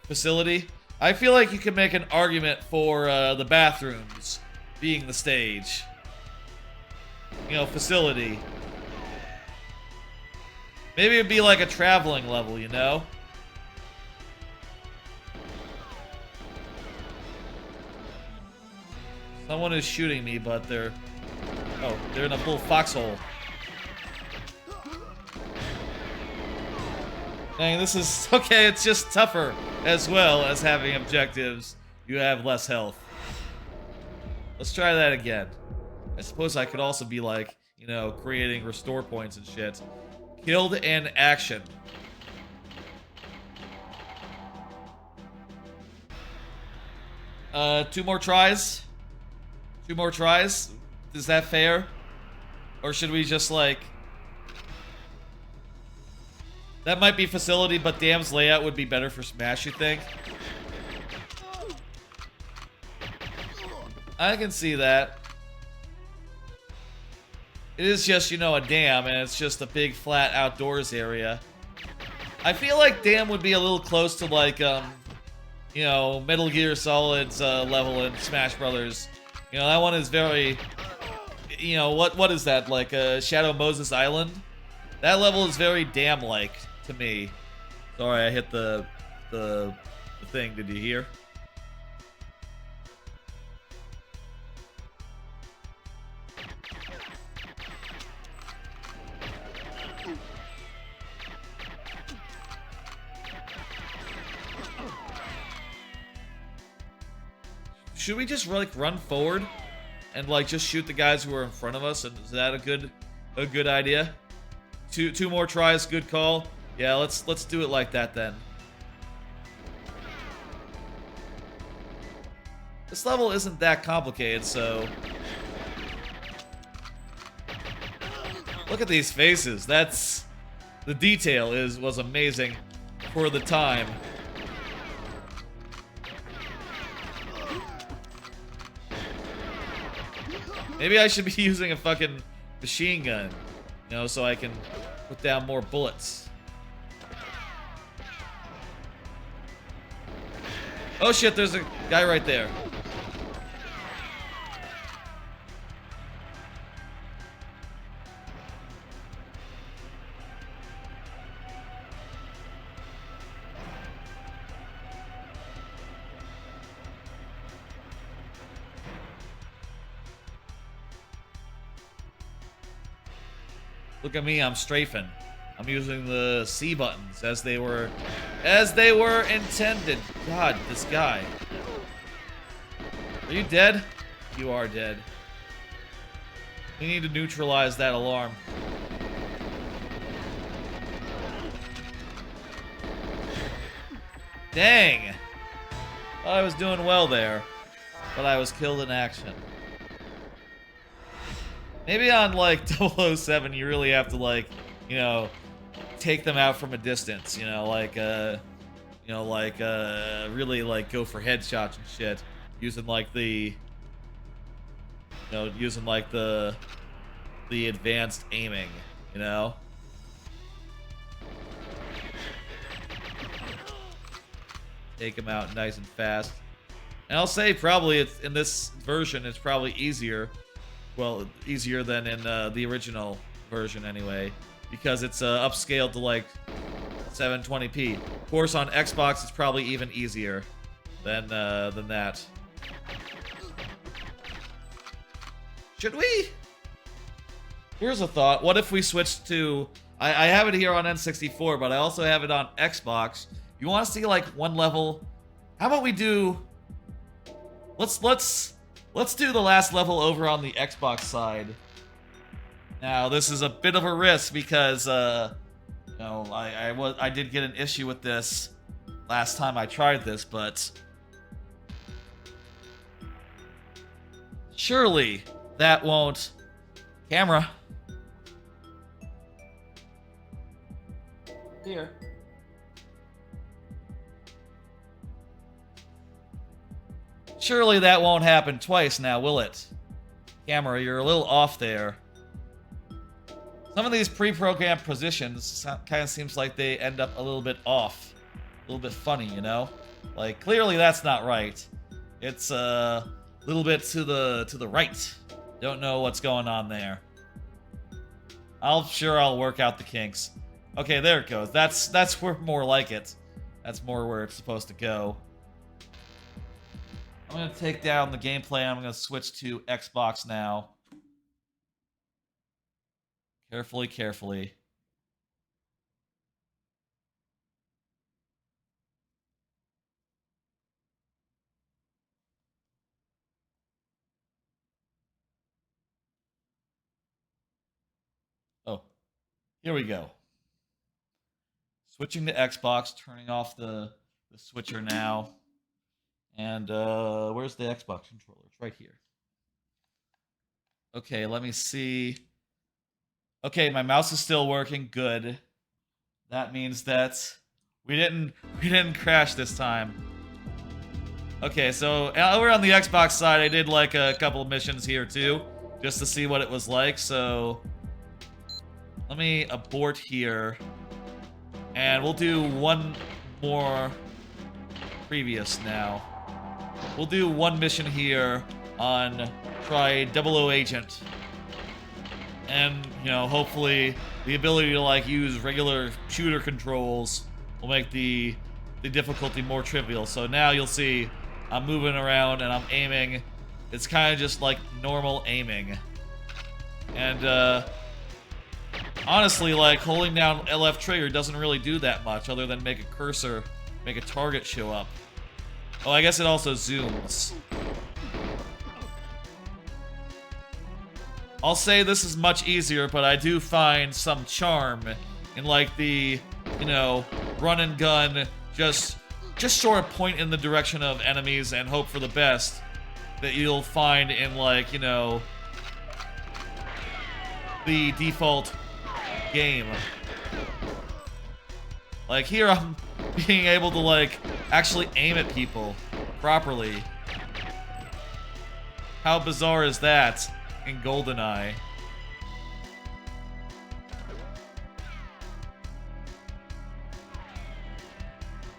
Facility? I feel like you could make an argument for the bathrooms being the stage. You know, facility. Maybe it'd be like a traveling level, you know? Someone is shooting me, but they're... Oh, they're in a little foxhole. Dang, this is... Okay, it's just tougher as well as having objectives. You have less health. Let's try that again. I suppose I could also be like, you know, creating restore points and shit. Killed in action. Two more tries? Two more tries? Is that fair? Or should we just like... That might be facility, but Dam's layout would be better for Smash, you think? I can see that. It is just, you know, a dam, and it's just a big, flat outdoors area. I feel like Dam would be a little close to, like, you know, Metal Gear Solid's level in Smash Brothers. You know, that one is very... You know, what is that? Like, Shadow Moses Island? That level is very Dam-like to me. Sorry, I hit the thing. Did you hear? Should we just like run forward and like just shoot the guys who are in front of us? And is that a good idea? Two more tries, good call. Yeah, let's do it like that then. This level isn't that complicated, so look at these faces. That's the detail was amazing for the time. Maybe I should be using a fucking machine gun, you know, so I can Put down more bullets. Oh shit, there's a guy right there. Look at me, I'm strafing. I'm using the C buttons as they were intended. God, this guy. Are you dead? You are dead. We need to neutralize that alarm. Dang! Thought I was doing well there, but I was killed in action. Maybe on, like, 007, you really have to, like, you know, take them out from a distance, you know, like, really, like, go for headshots and shit. Using, like, the advanced aiming, you know? Take them out nice and fast. And I'll say probably it's, in this version, it's probably easier. Well, easier than in the original version anyway, because it's upscaled to like 720p. Of course, on Xbox, it's probably even easier than that. Should we? Here's a thought. What if we switched to... I have it here on N64, but I also have it on Xbox. You want to see like one level? How about we do... Let's do the last level over on the Xbox side. Now, this is a bit of a risk because, you know, I did get an issue with this last time I tried this, but surely that won't... Camera. Here. Surely that won't happen twice now, will it? Camera, you're a little off there. Some of these pre-programmed positions kind of seems like they end up a little bit off. A little bit funny, you know? Like, clearly that's not right. It's a little bit to the right. Don't know what's going on there. Sure I'll work out the kinks. Okay, there it goes. That's where more like it. That's more where it's supposed to go. I'm going to take down the gameplay. I'm going to switch to Xbox now. Carefully, carefully. Oh, here we go. Switching to Xbox, turning off the switcher now. And where's the Xbox controller? It's right here. Okay, let me see. Okay, my mouse is still working. Good. That means that we didn't crash this time. Okay, so over on the Xbox side, I did like a couple of missions here too, just to see what it was like. So let me abort here, and we'll do one more previous now. We'll do one mission here on try 00 Agent. And, you know, hopefully the ability to, like, use regular shooter controls will make the difficulty more trivial. So now you'll see I'm moving around and I'm aiming. It's kind of just like normal aiming. And, honestly, like, holding down LF trigger doesn't really do that much other than make a cursor, make a target show up. Oh, I guess it also zooms. I'll say this is much easier, but I do find some charm in, like, the, you know, run and gun, just sort of point in the direction of enemies and hope for the best that you'll find in, like, you know, the default game. Like, here I'm being able to, like, actually aim at people properly. How bizarre is that in GoldenEye?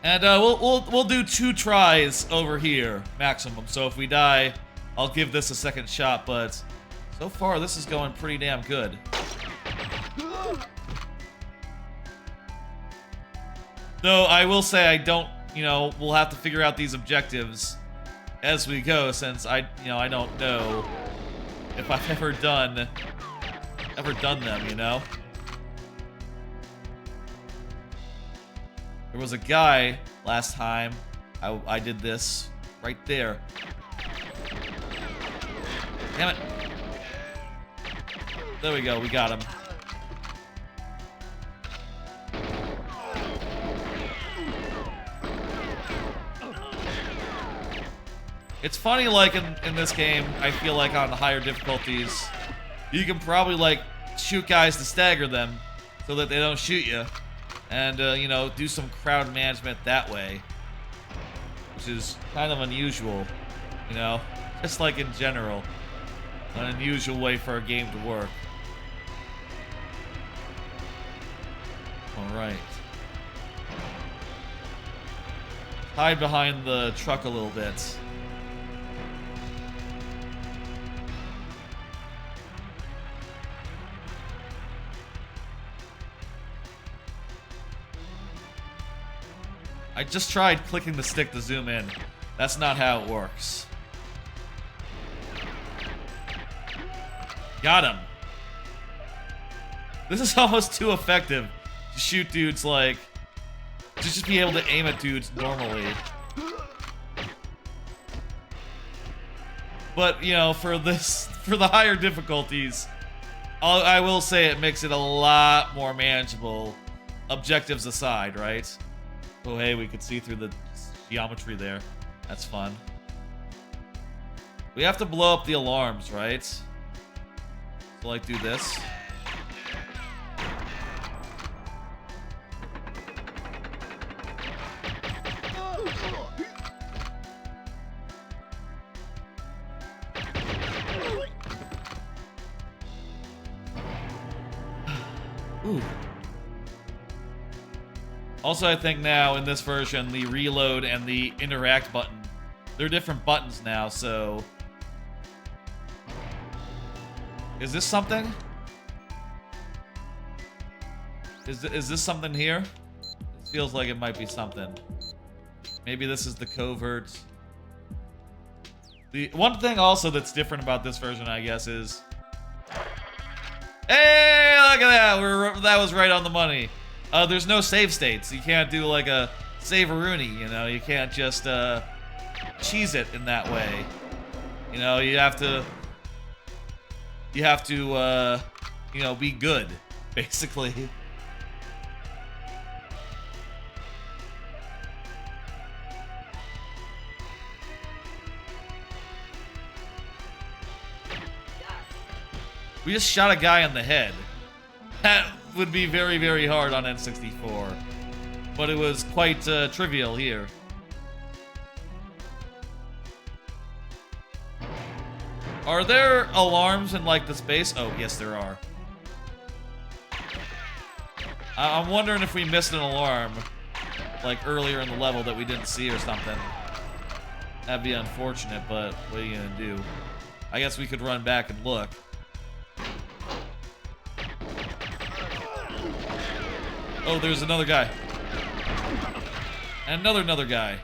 And we'll do 2 tries over here maximum. So if we die, I'll give this a second shot. But so far, this is going pretty damn good. Though I will say I don't, we'll have to figure out these objectives as we go, since I don't know if I've ever done them, There was a guy last time I did this right there. Damn it. There we go, we got him. It's funny, like, in this game, I feel like on the higher difficulties, you can probably, like, shoot guys to stagger them so that they don't shoot you. And, do some crowd management that way. Which is kind of unusual, just like in general. An unusual way for a game to work. Alright. Hide behind the truck a little bit. I just tried clicking the stick to zoom in. That's not how it works. Got him. This is almost too effective to shoot dudes like... to just be able to aim at dudes normally. But, for the higher difficulties, I will say it makes it a lot more manageable, objectives aside, right? Oh, hey, we could see through the geometry there. That's fun. We have to blow up the alarms, right? So, like, do this. Ooh. Also, I think now in this version, the reload and the interact button, they're different buttons now, so... Is this something? Is this something here? It feels like it might be something. Maybe this is the covert. The one thing also that's different about this version, I guess, is... Hey, look at that! That was right on the money. There's no save states. You can't do like a save-a-rooney, You can't just cheese it in that way. You have to be good, basically. We just shot a guy in the head. That would be very, very hard on N64. But it was quite trivial here. Are there alarms in, like, the space? Oh, yes, there are. I'm wondering if we missed an alarm, like, earlier in the level that we didn't see or something. That'd be unfortunate, but what are you gonna do? I guess we could run back and look. Oh, there's another guy. And another guy.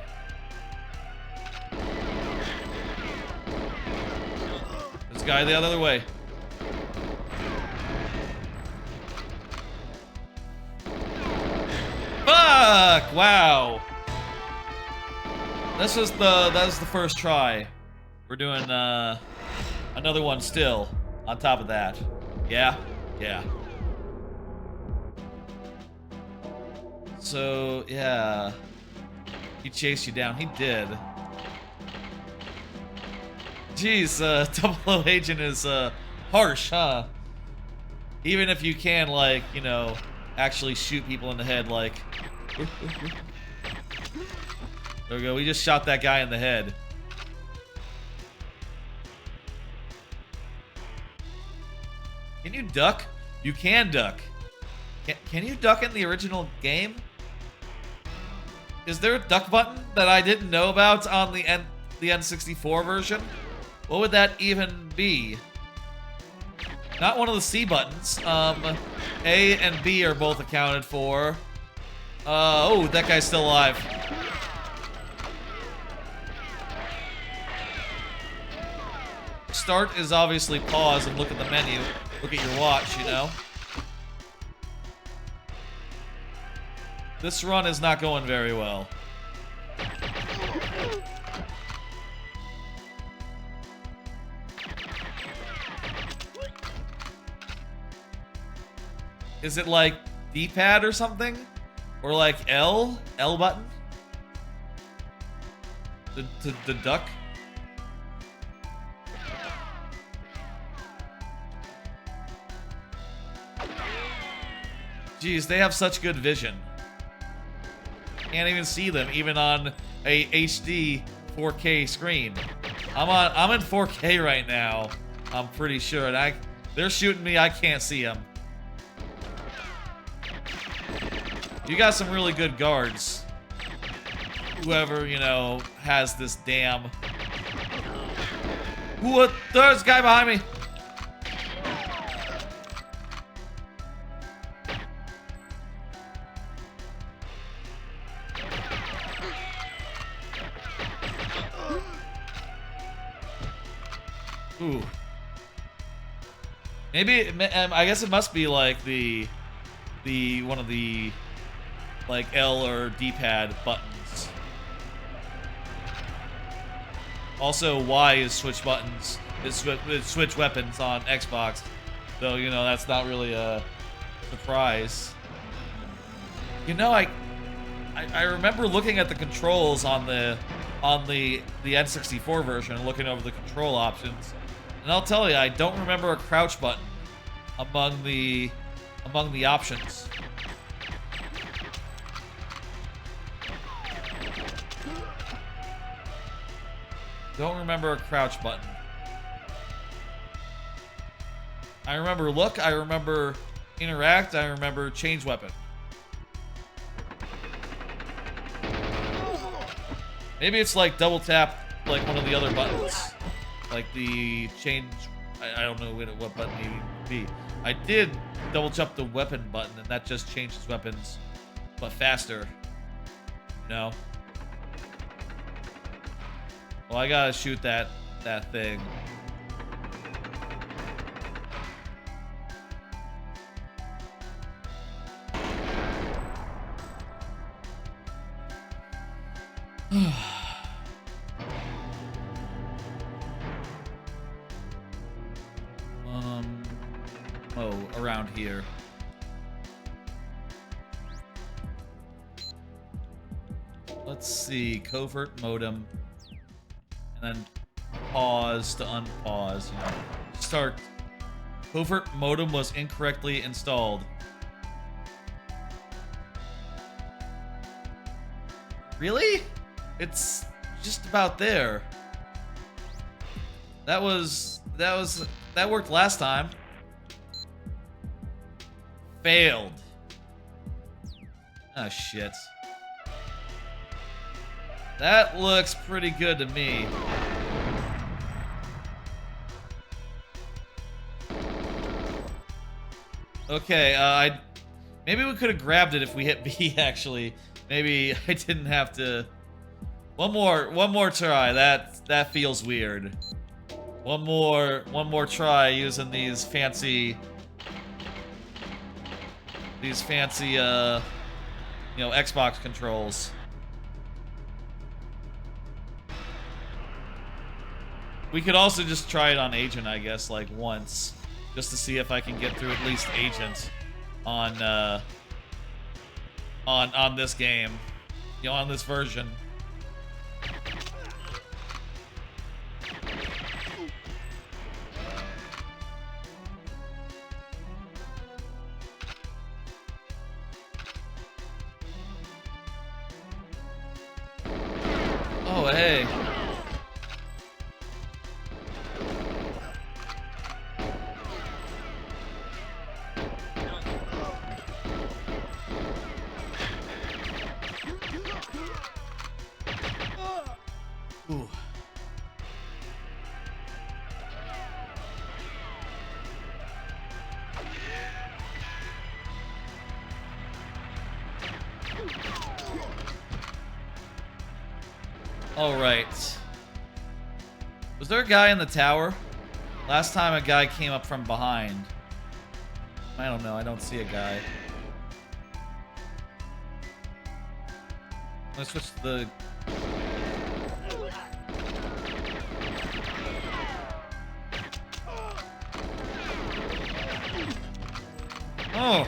This guy the other way. Fuck! Wow. That was the first try. We're doing another one still on top of that. Yeah? Yeah. So, yeah. He chased you down. He did. Jeez, Double O Agent is harsh, huh? Even if you can, like, actually shoot people in the head, like... There we go. We just shot that guy in the head. Can you duck? You can duck. Can you duck in the original game? Is there a duck button that I didn't know about on the N64 version? What would that even be? Not one of the C buttons. A and B are both accounted for. Oh, that guy's still alive. Start is obviously pause and look at the menu. Look at your watch, you know? This run is not going very well. Is it like D-pad or something? Or like L? L button? The duck? Jeez, they have such good vision. Can't even see them, even on a HD 4K screen. I'm in 4K right now. I'm pretty sure, and they're shooting me. I can't see them. You got some really good guards. Whoever, you know, has this damn. What? There's a guy behind me. Ooh. Maybe, I guess it must be like the one of the like L or D-pad buttons. Also, Y is switch buttons. It's switch weapons on Xbox. Though, you know, that's not really a surprise. You know, I remember looking at the controls on the N64 version and looking over the control options. And I'll tell you, I don't remember a crouch button among the options. Don't remember a crouch button. I remember look, I remember interact, I remember change weapon. Maybe it's like double tap like one of the other buttons. Like the change, I don't know what button it would be. I did double tap the weapon button and that just changes weapons, but faster. You know? Well, I gotta shoot that thing. Oh, around here. Let's see, covert modem, and then pause to unpause. You know, start. Covert modem was incorrectly installed. Really? It's just about there. That worked last time. Failed. Oh shit. That looks pretty good to me. Okay, maybe we could have grabbed it if we hit B actually. Maybe I didn't have to. One more try. That feels weird. One more try using these fancy you know, Xbox controls. We could also just try it on Agent, I guess, like once, just to see if I can get through at least Agent on this game, you know, on this version. Oh, hey. Ooh. All right. Was there a guy in the tower? Last time a guy came up from behind. I don't know. I don't see a guy. Let's switch to the... Oh!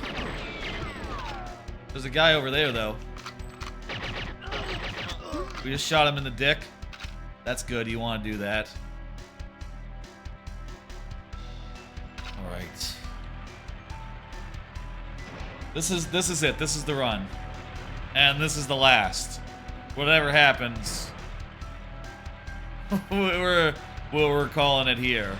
There's a guy over there, though. We just shot him in the dick. That's good. You want to do that. Alright. This is it. This is the run. And this is the last. Whatever happens, we're calling it here.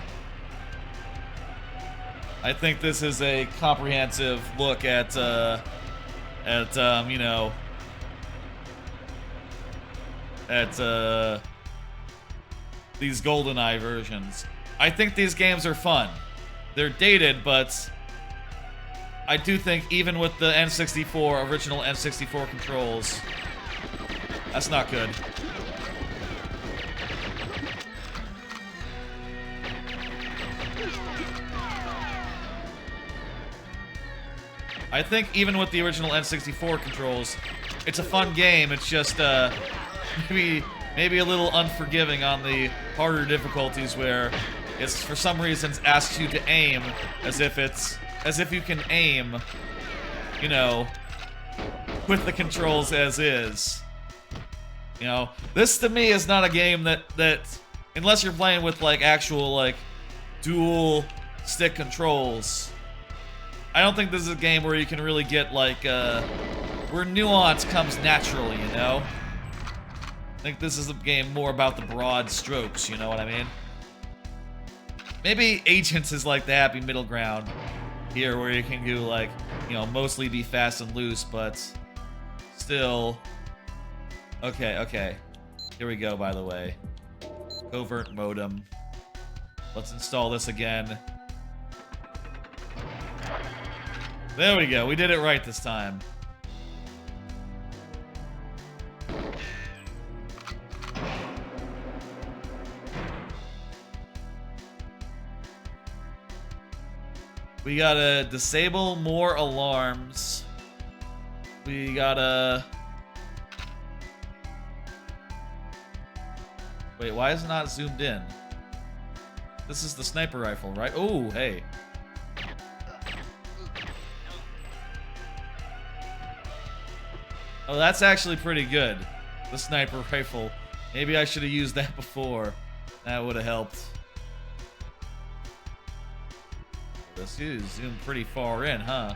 I think this is a comprehensive look at you know, at these GoldenEye versions. I think these games are fun. They're dated, but I do think even with the N64, original N64 controls, that's not good. I think even with the original N64 controls, it's a fun game. It's just maybe a little unforgiving on the harder difficulties where it's for some reasons asks you to aim as if you can aim, you know, with the controls as is. You know, this to me is not a game that unless you're playing with like actual like dual stick controls, I don't think this is a game where you can really get like where nuance comes naturally, you know? I think this is a game more about the broad strokes, you know what I mean? Maybe Agents is like the happy middle ground here where you can do like, you know, mostly be fast and loose, but still. Okay. Here we go, by the way. Covert modem. Let's install this again. There we go. We did it right this time. We gotta disable more alarms. We gotta... Wait, why is it not zoomed in? This is the sniper rifle, right? Oh, hey. Oh, that's actually pretty good. The sniper rifle. Maybe I should have used that before. That would have helped. This is zoomed pretty far in, huh?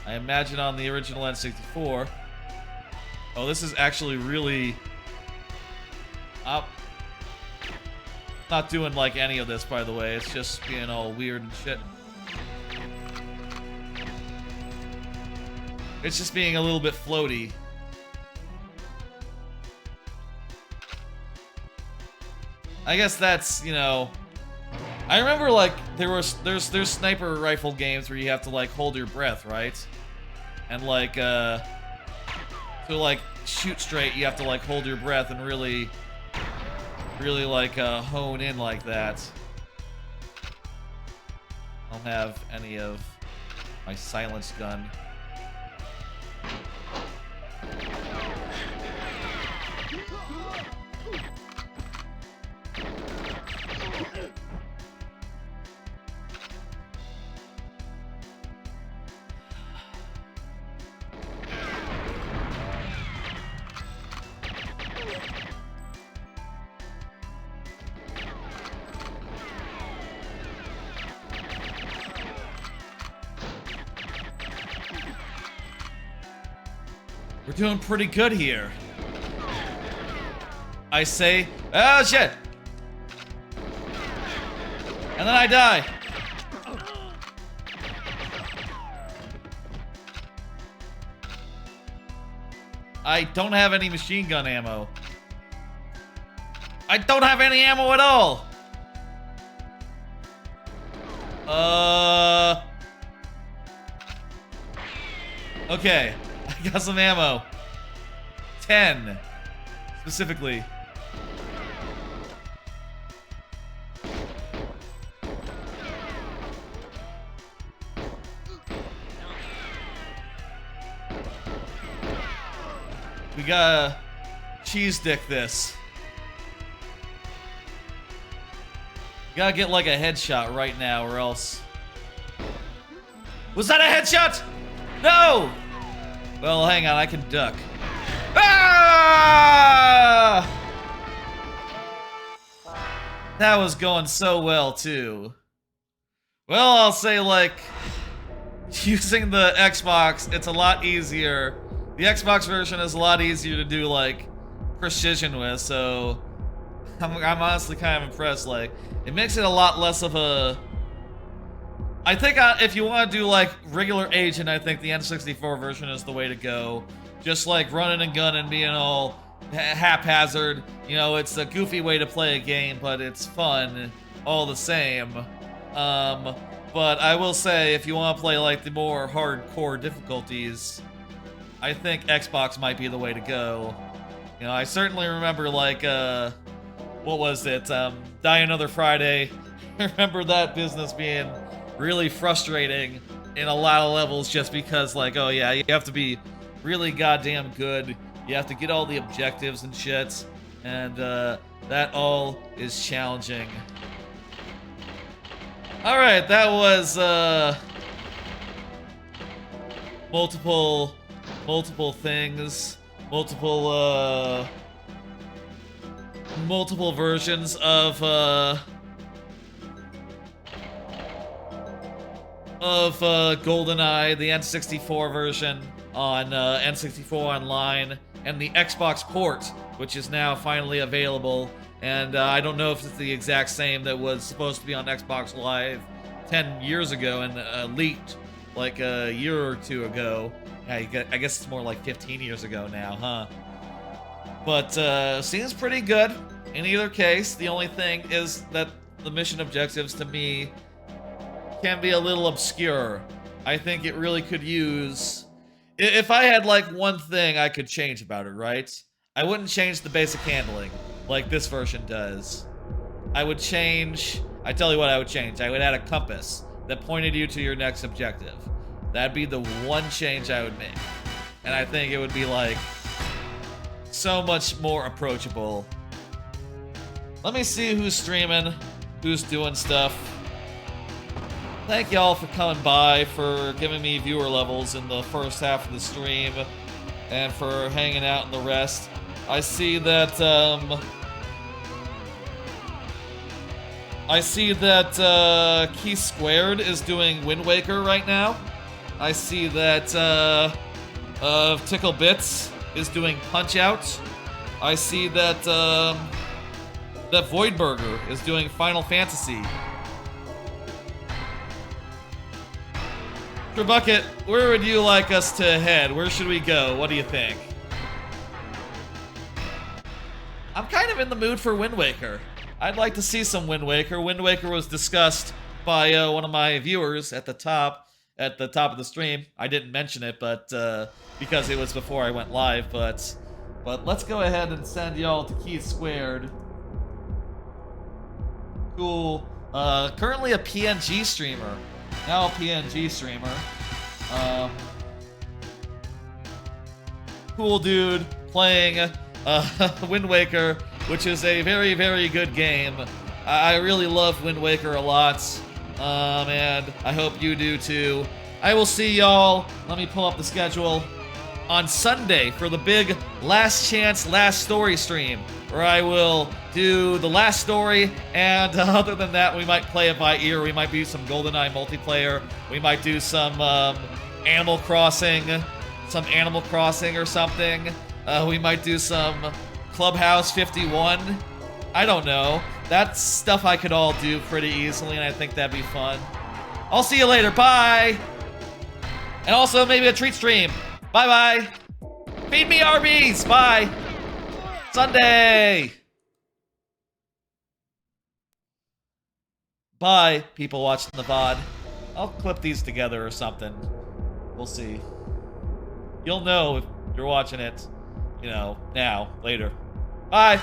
I imagine on the original N64. Oh, this is actually really... not doing like any of this, by the way. It's just being all weird and shit. It's just being a little bit floaty. I guess that's, you know... I remember, like, there's sniper rifle games where you have to, like, hold your breath, right? And, like, to, like, shoot straight, you have to, like, hold your breath and really, like, hone in like that. I don't have any of my silenced gun. We're doing pretty good here. I say, oh shit! And then I die. I don't have any machine gun ammo. I don't have any ammo at all. Okay, I got some ammo. 10, specifically. We gotta cheese dick this. Gotta get like a headshot right now or else. Was that a headshot? No! Well, hang on, I can duck. Ah! That was going so well, too. Well, I'll say, like, using the Xbox, it's a lot easier. The Xbox version is a lot easier to do, like, precision with, so I'm honestly kind of impressed. Like, it makes it a lot less of a... I think if you want to do, like, regular agent, I think the N64 version is the way to go. Just, like, running and gunning, being all haphazard. You know, it's a goofy way to play a game, but it's fun all the same. But I will say, if you want to play, like, the more hardcore difficulties, I think Xbox might be the way to go. You know, I certainly remember, like, what was it? Die Another Friday. I remember that business being really frustrating in a lot of levels just because, like, oh yeah, you have to be really goddamn good. You have to get all the objectives and shit. And, that all is challenging. Alright, that was, multiple things. Multiple versions of GoldenEye, the N64 version on N64 Online, and the Xbox port, which is now finally available. And I don't know if it's the exact same that was supposed to be on Xbox Live 10 years ago and leaked like a year or two ago. Yeah, I guess it's more like 15 years ago now, huh? But seems pretty good in either case. The only thing is that the mission objectives to me can be a little obscure. I think it really could use... If I had like one thing I could change about it, right? I wouldn't change the basic handling like this version does. I would change... I tell you what I would change. I would add a compass that pointed you to your next objective. That'd be the one change I would make. And I think it would be like so much more approachable. Let me see who's streaming, who's doing stuff. Thank y'all for coming by, for giving me viewer levels in the first half of the stream, and for hanging out in the rest. I see that, Key Squared is doing Wind Waker right now. I see that, Tickle Bits is doing Punch Out. I see that, that Voidburger is doing Final Fantasy. Bucket, where would you like us to head? Where should we go? What do you think? I'm kind of in the mood for Wind Waker. I'd like to see some Wind Waker. Wind Waker was discussed by one of my viewers at the top of the stream. I didn't mention it, but because it was before I went live. But let's go ahead and send y'all to Key Squared. Cool. Currently a PNG streamer. Now a PNG streamer. Cool dude playing Wind Waker, which is a very, very good game. I really love Wind Waker a lot, and I hope you do too. I will see y'all, let me pull up the schedule, on Sunday for the big Last Chance, Last Story stream, where I will do the last story, and other than that, we might play it by ear. We might do some GoldenEye multiplayer. We might do some Animal Crossing or something. We might do some Clubhouse 51. I don't know. That's stuff I could all do pretty easily, and I think that'd be fun. I'll see you later. Bye! And also maybe a treat stream. Bye-bye. Feed me Arby's. Bye. Sunday. Bye, people watching the VOD. I'll clip these together or something. We'll see. You'll know if you're watching it, you know, now, later. Bye!